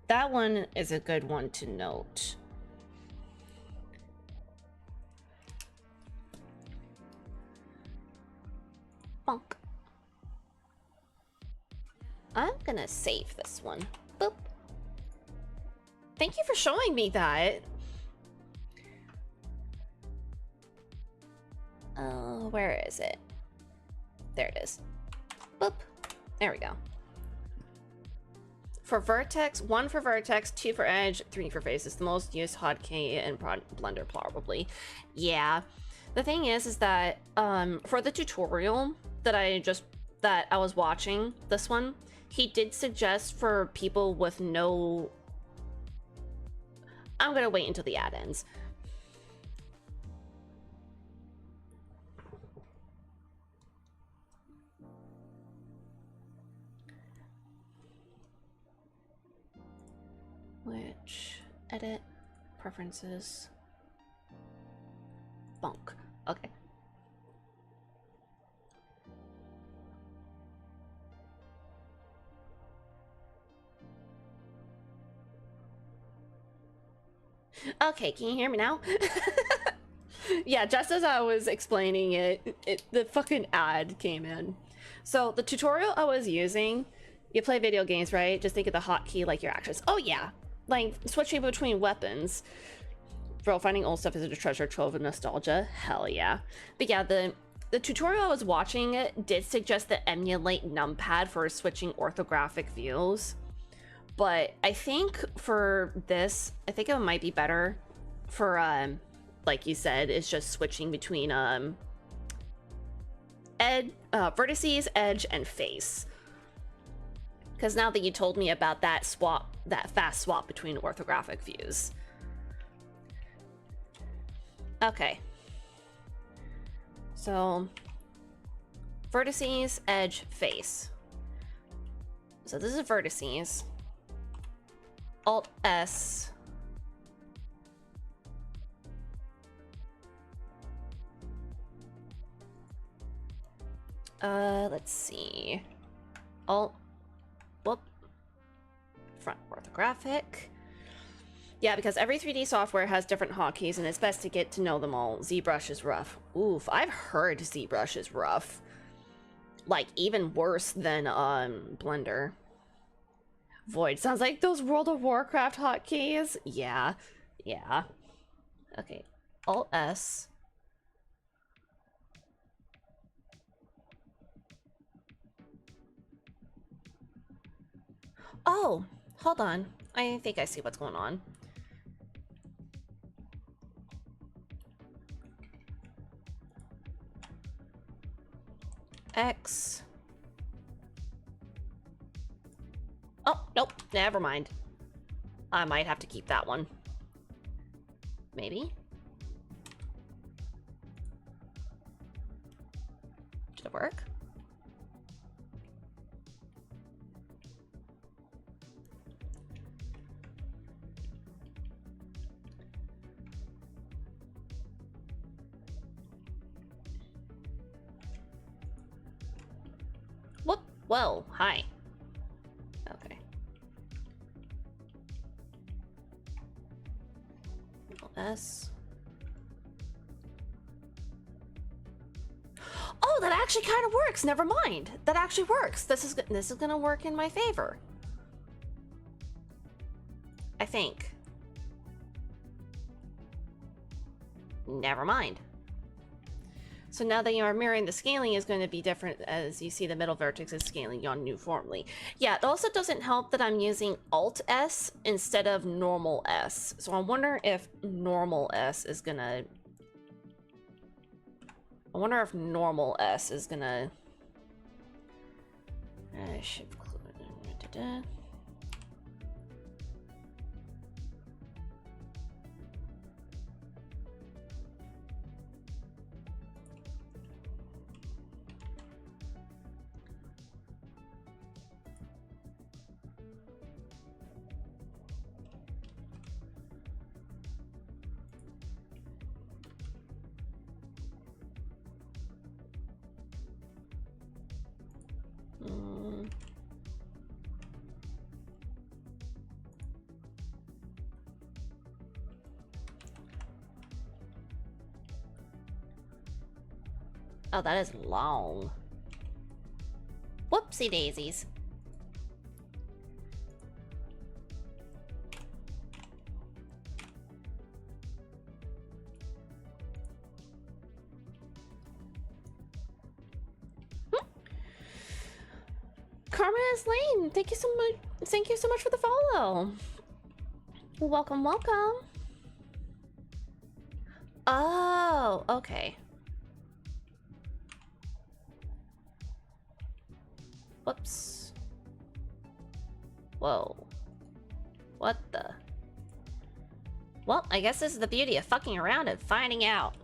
That one is a good one to note. Bonk. I'm gonna save this one. Boop. Thank you for showing me that. Oh, where is it? There it is. Boop. There we go. For vertex, 1 for vertex, 2 for edge, 3 for face. It's the most used hotkey in Blender, probably. Yeah. The thing is that for the tutorial that I was watching, this one, he did suggest for people with no. I'm gonna wait until the ad ends. Which edit preferences bonk. Okay. Okay, can you hear me now? Yeah, just as I was explaining it, the fucking ad came in. So the tutorial I was using, you play video games, right? Just think of the hotkey like your actions. Oh yeah, like switching between weapons. Bro, finding old stuff is a treasure trove of nostalgia. Hell yeah. But yeah, the the tutorial I was watching did suggest to emulate numpad for switching orthographic views, but I think for this, I think it might be better for like you said, is just switching between vertices, edge, and face. Because now that you told me about that swap, that fast swap between orthographic views. Okay. So, vertices, edge, face. So this is vertices. Alt S. Let's see. Alt, whoop. Front orthographic. Yeah, because every 3D software has different hotkeys, and it's best to get to know them all. ZBrush is rough. Oof, I've heard ZBrush is rough. Like, even worse than, Blender. Void sounds like those World of Warcraft hotkeys. Yeah, yeah. Okay, Alt S. Oh, hold on. I think I see what's going on. X. Oh, nope, never mind. I might have to keep that one. Maybe? Did it work? Whoop, whoa, hi. Okay. S. Oh, that actually kind of works. Never mind. That actually works. This is gonna work in my favor. I think. Never mind. So now that you are mirroring, the scaling is going to be different as you see the middle vertex is scaling uniformly. Yeah, it also doesn't help that I'm using Alt S instead of normal S. So I wonder if normal S is gonna... I wonder if normal S is gonna... Oh, that is long. Whoopsie daisies. Karma is Lane. Thank you so much. Thank you so much for the follow. Welcome, welcome. Oh, okay. Whoops. Whoa. What the? Well, I guess this is the beauty of fucking around and finding out.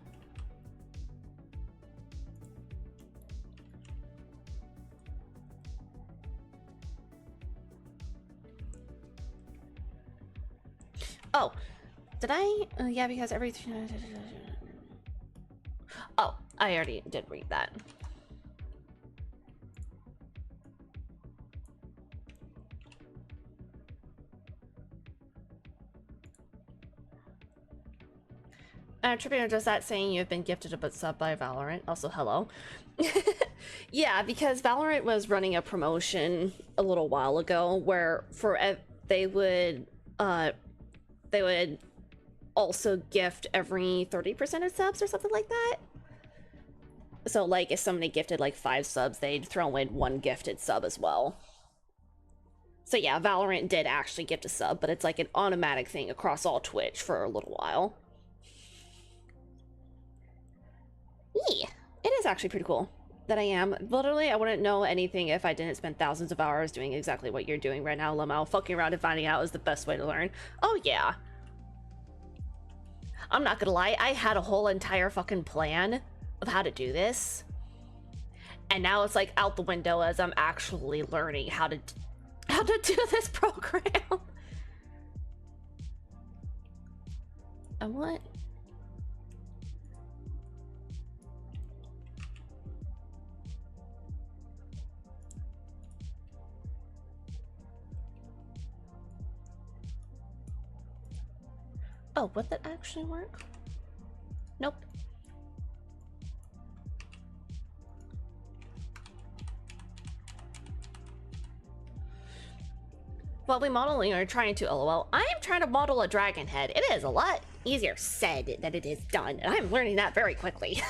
Oh, did I? Yeah, because everything. Oh, I already did read that. Tribune, does that saying you've been gifted a sub by Valorant? Also, hello. Yeah, because Valorant was running a promotion a little while ago where they would also gift every 30% of subs or something like that. So, like, if somebody gifted, like, 5 subs, they'd throw in 1 gifted sub as well. So yeah, Valorant did actually gift a sub, but it's like an automatic thing across all Twitch for a little while. Yeah, it is actually pretty cool that I am. Literally, I wouldn't know anything if I didn't spend thousands of hours doing exactly what you're doing right now, Lamau. Fucking around and finding out is the best way to learn. Oh yeah. I'm not gonna lie, I had a whole entire fucking plan of how to do this. And now it's like out the window as I'm actually learning how to do this program. And what? Oh, would that actually work? Nope. While we modeling are trying to LOL, I am trying to model a dragon head. It is a lot easier said than it is done, and I'm learning that very quickly.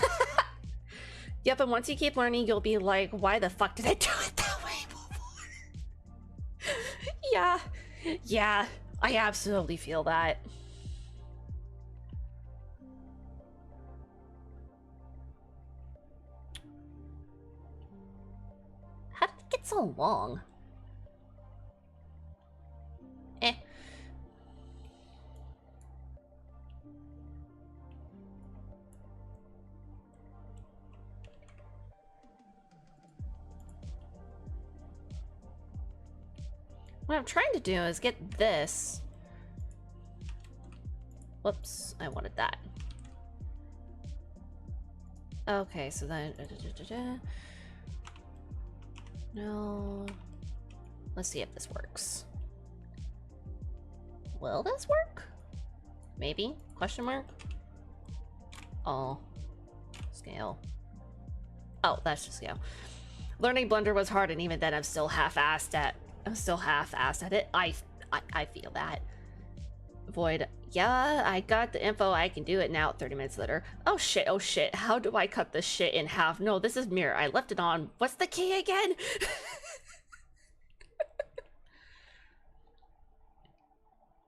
Yep, and once you keep learning, you'll be like, why the fuck did I do it that way before? Yeah, I absolutely feel that. How did it get so long? Eh. What I'm trying to do is get this. Whoops, I wanted that. Okay, so then... No... Let's see if this works. Will this work? Maybe? Question mark? Oh. Scale. Oh, that's just scale. Learning Blender was hard, and even then I'm still half-assed at it. I feel that. Void. Yeah, I got the info. I can do it now. 30 minutes later. Oh shit, oh shit. How do I cut this shit in half? No, this is mirror. I left it on. What's the key again?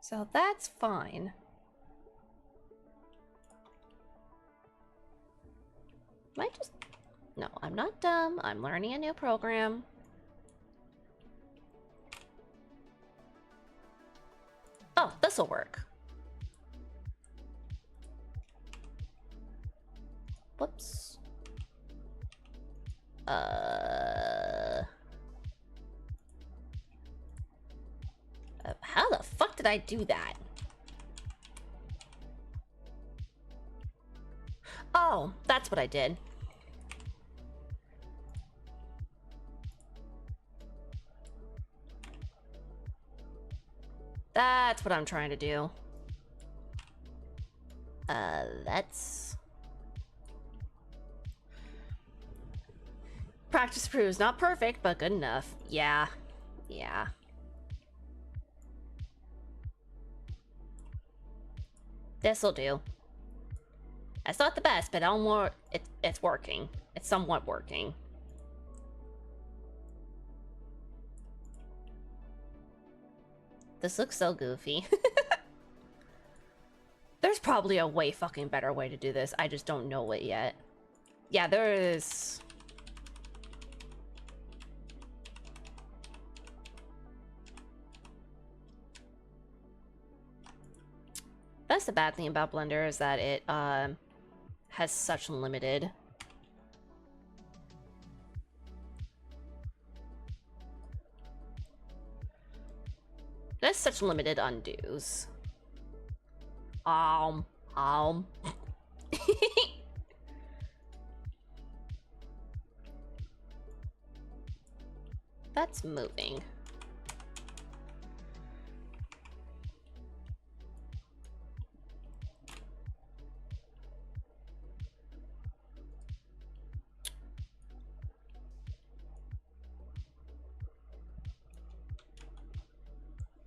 So that's fine. Am I just... No, I'm not dumb. I'm learning a new program. Oh, this'll work. Whoops. How the fuck did I do that? Oh, that's what I did. That's what I'm trying to do. That's... Practice proves not perfect, but good enough. Yeah. Yeah. This'll do. It's not the best, but it's working. It's somewhat working. This looks so goofy. There's probably a way fucking better way to do this. I just don't know it yet. Yeah, there is. That's the bad thing about Blender, is that it has such limited... There's such limited undos. That's moving.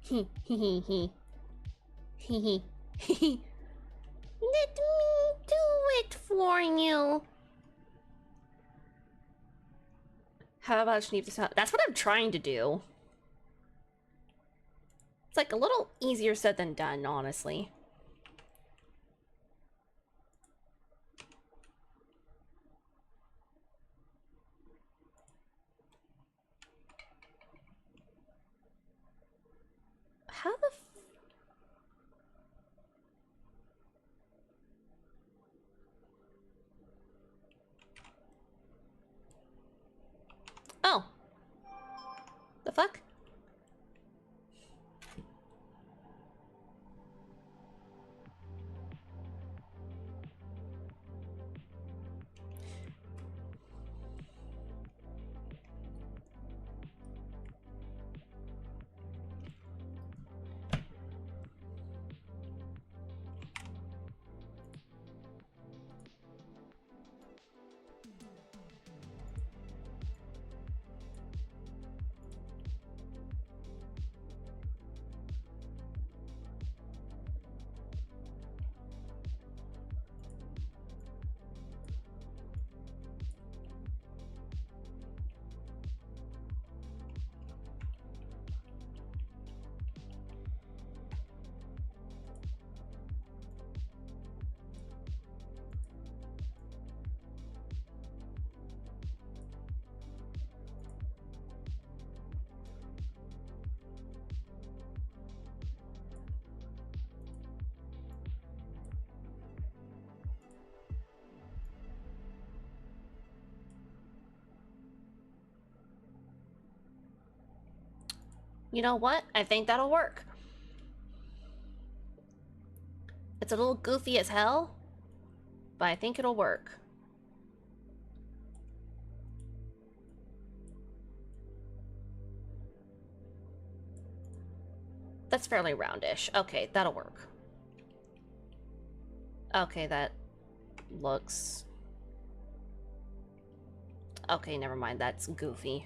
Let me do it for you. How about Schneep the sound? That's what I'm trying to do. It's like a little easier said than done, honestly. How the Oh. The fuck? You know what? I think that'll work. It's a little goofy as hell, but I think it'll work. That's fairly roundish. Okay, that'll work. Okay, that looks... Okay, never mind. That's goofy.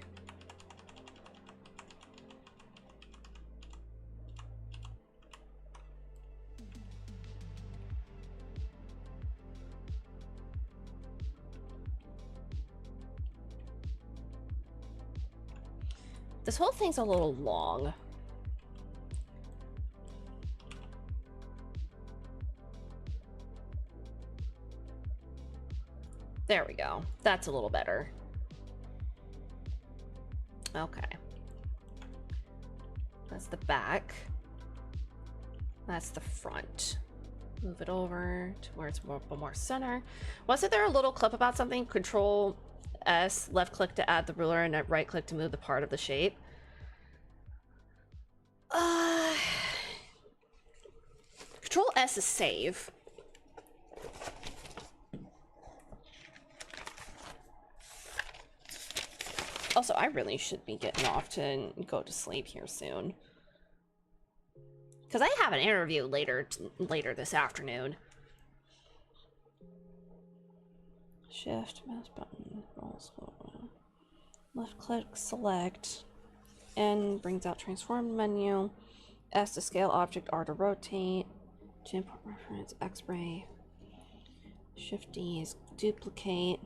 This whole thing's a little long. There we go. That's a little better. Okay. That's the back. That's the front. Move it over to where it's more center. Wasn't there a little clip about something? Control S, left click to add the ruler, and right click to move the part of the shape. Control S is save. Also, I really should be getting off to go to sleep here soon. Because I have an interview later this afternoon. Shift, mouse button, roll, scroll, left click, select, N brings out transform menu, S to scale object, R to rotate, to import reference, X-ray, Shift D is duplicate,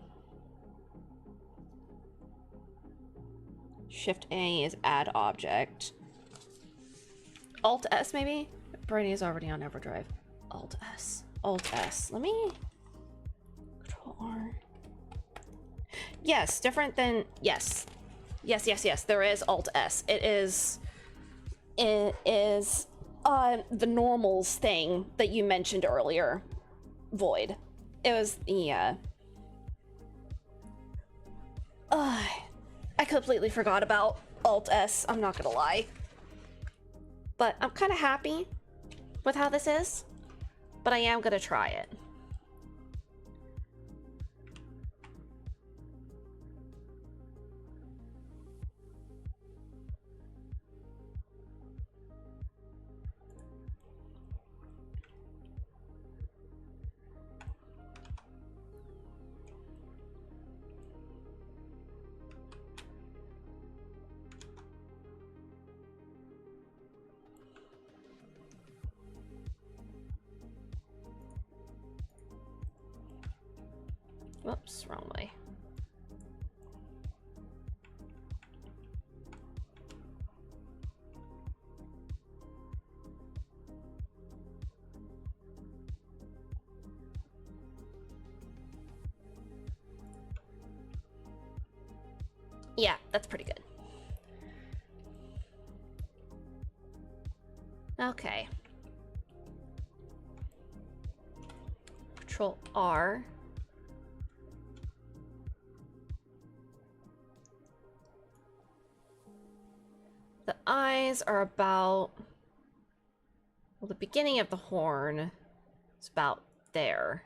Shift A is add object, Alt S maybe? Brady is already on EverDrive. Alt S. Alt S. Let me... Control R. Yes, different than... Yes. Yes. There is Alt S. It is the normals thing that you mentioned earlier. Void. It was the, I completely forgot about Alt S. I'm not gonna lie. But I'm kind of happy with how this is, but I am gonna try it. Whoops, wrong way. Yeah, that's pretty good. Okay. Control R. The eyes are about... Well, the beginning of the horn is about there.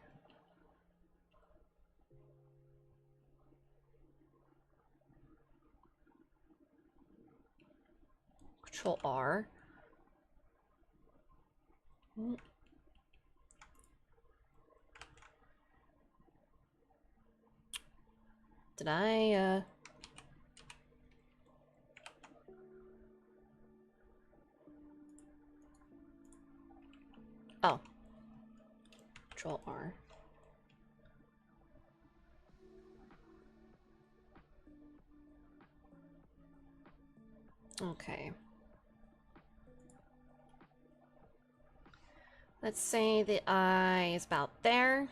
Control R. Did I, Oh. Control R. Okay. Let's say the eye is about there.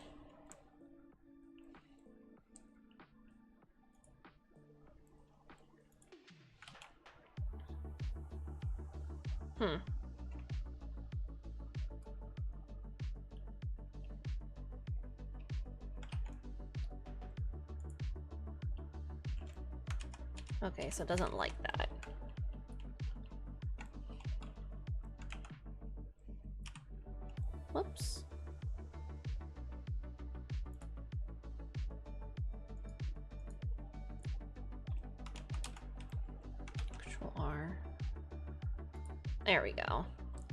Hmm. Okay, so it doesn't like that. Whoops. Control R. There we go.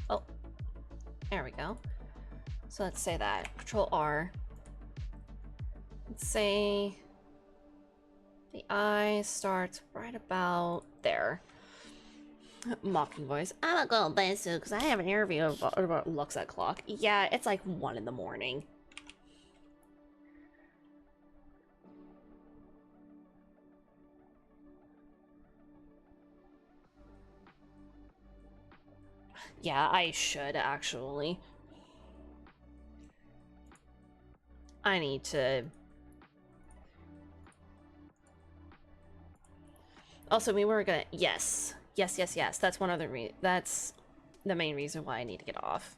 Oh, there we go. So let's say that. Control R. Let's say the eye starts right about there. Mocking voice. I'm gonna go to bed soon because I have an interview about looks at clock. Yeah, it's like 1 in the morning. Yeah, I should actually. I need to. Also, we were gonna. Yes. Yes, yes, yes. That's one other that's the main reason why I need to get off.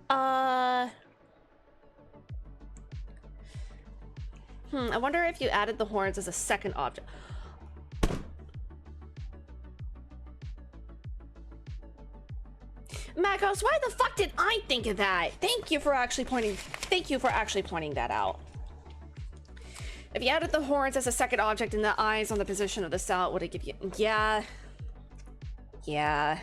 I wonder if you added the horns as a second object. Macos, why the fuck did I think of that? Thank you for actually pointing that out. If you added the horns as a second object and the eyes on the position of the cell, would it give you... Yeah. Yeah.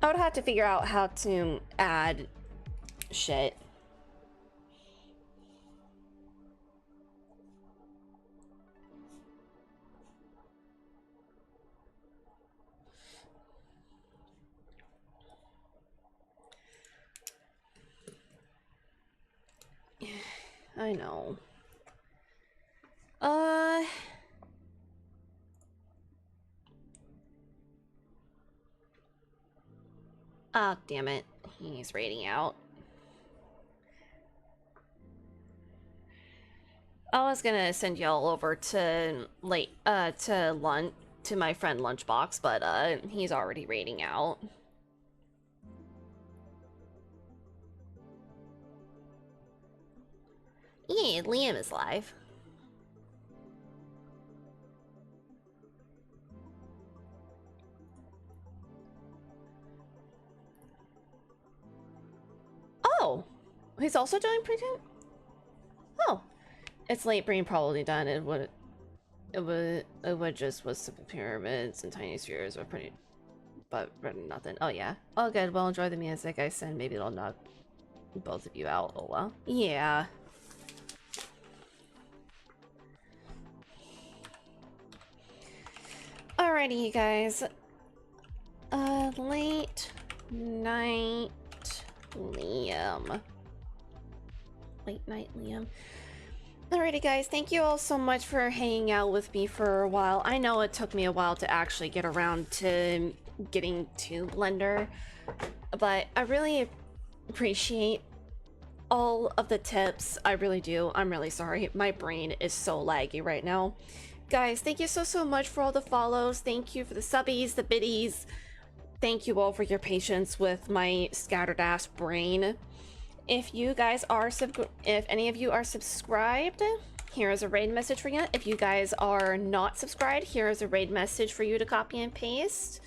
I would have to figure out how to add shit. I know. Oh, damn it. He's raiding out. I was gonna send y'all over to to my friend Lunchbox, but he's already raiding out. Yeah, Liam is live. Oh, he's also doing pre-game? Oh, it's late brain probably done. It would just was simple pyramids and tiny spheres are pretty, but nothing. Oh yeah. Oh good. Well, enjoy the music I send. Maybe it'll knock both of you out. Oh well. Yeah. Alrighty, you guys. Late night Liam. Late night Liam. Alrighty, guys. Thank you all so much for hanging out with me for a while. I know it took me a while to actually get around to getting to Blender, but I really appreciate all of the tips. I really do. I'm really sorry. My brain is so laggy right now. Guys, thank you so much for all the follows. Thank you for the subbies, the biddies. Thank you all for your patience with my scattered ass brain. If you guys are if any of you are subscribed, here is a raid message for you. If you guys are not subscribed, here is a raid message for you to copy and paste.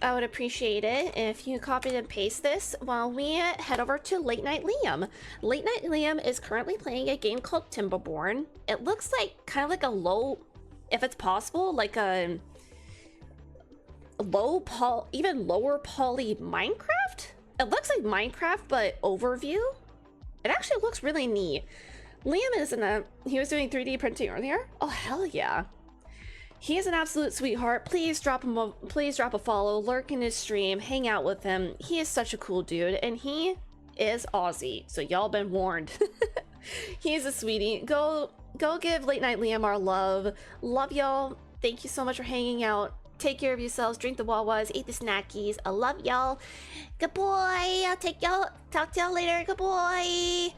I would appreciate it if you copied and paste this while we head over to Late Night Liam. Late Night Liam is currently playing a game called Timberborn. It looks like kind of like a low, if it's possible, like a even lower poly Minecraft? It looks like Minecraft, but overview. It actually looks really neat. Liam is he was doing 3D printing earlier. Oh, hell yeah. He is an absolute sweetheart. Please drop a follow, lurk in his stream, hang out with him. He is such a cool dude, and he is Aussie, so y'all been warned. He's a sweetie. Go give Late Night Liam our love. Love y'all. Thank you so much for hanging out. Take care of yourselves, drink the Wawas, eat the snackies. I love y'all. Good boy. I'll talk to y'all later. Good boy.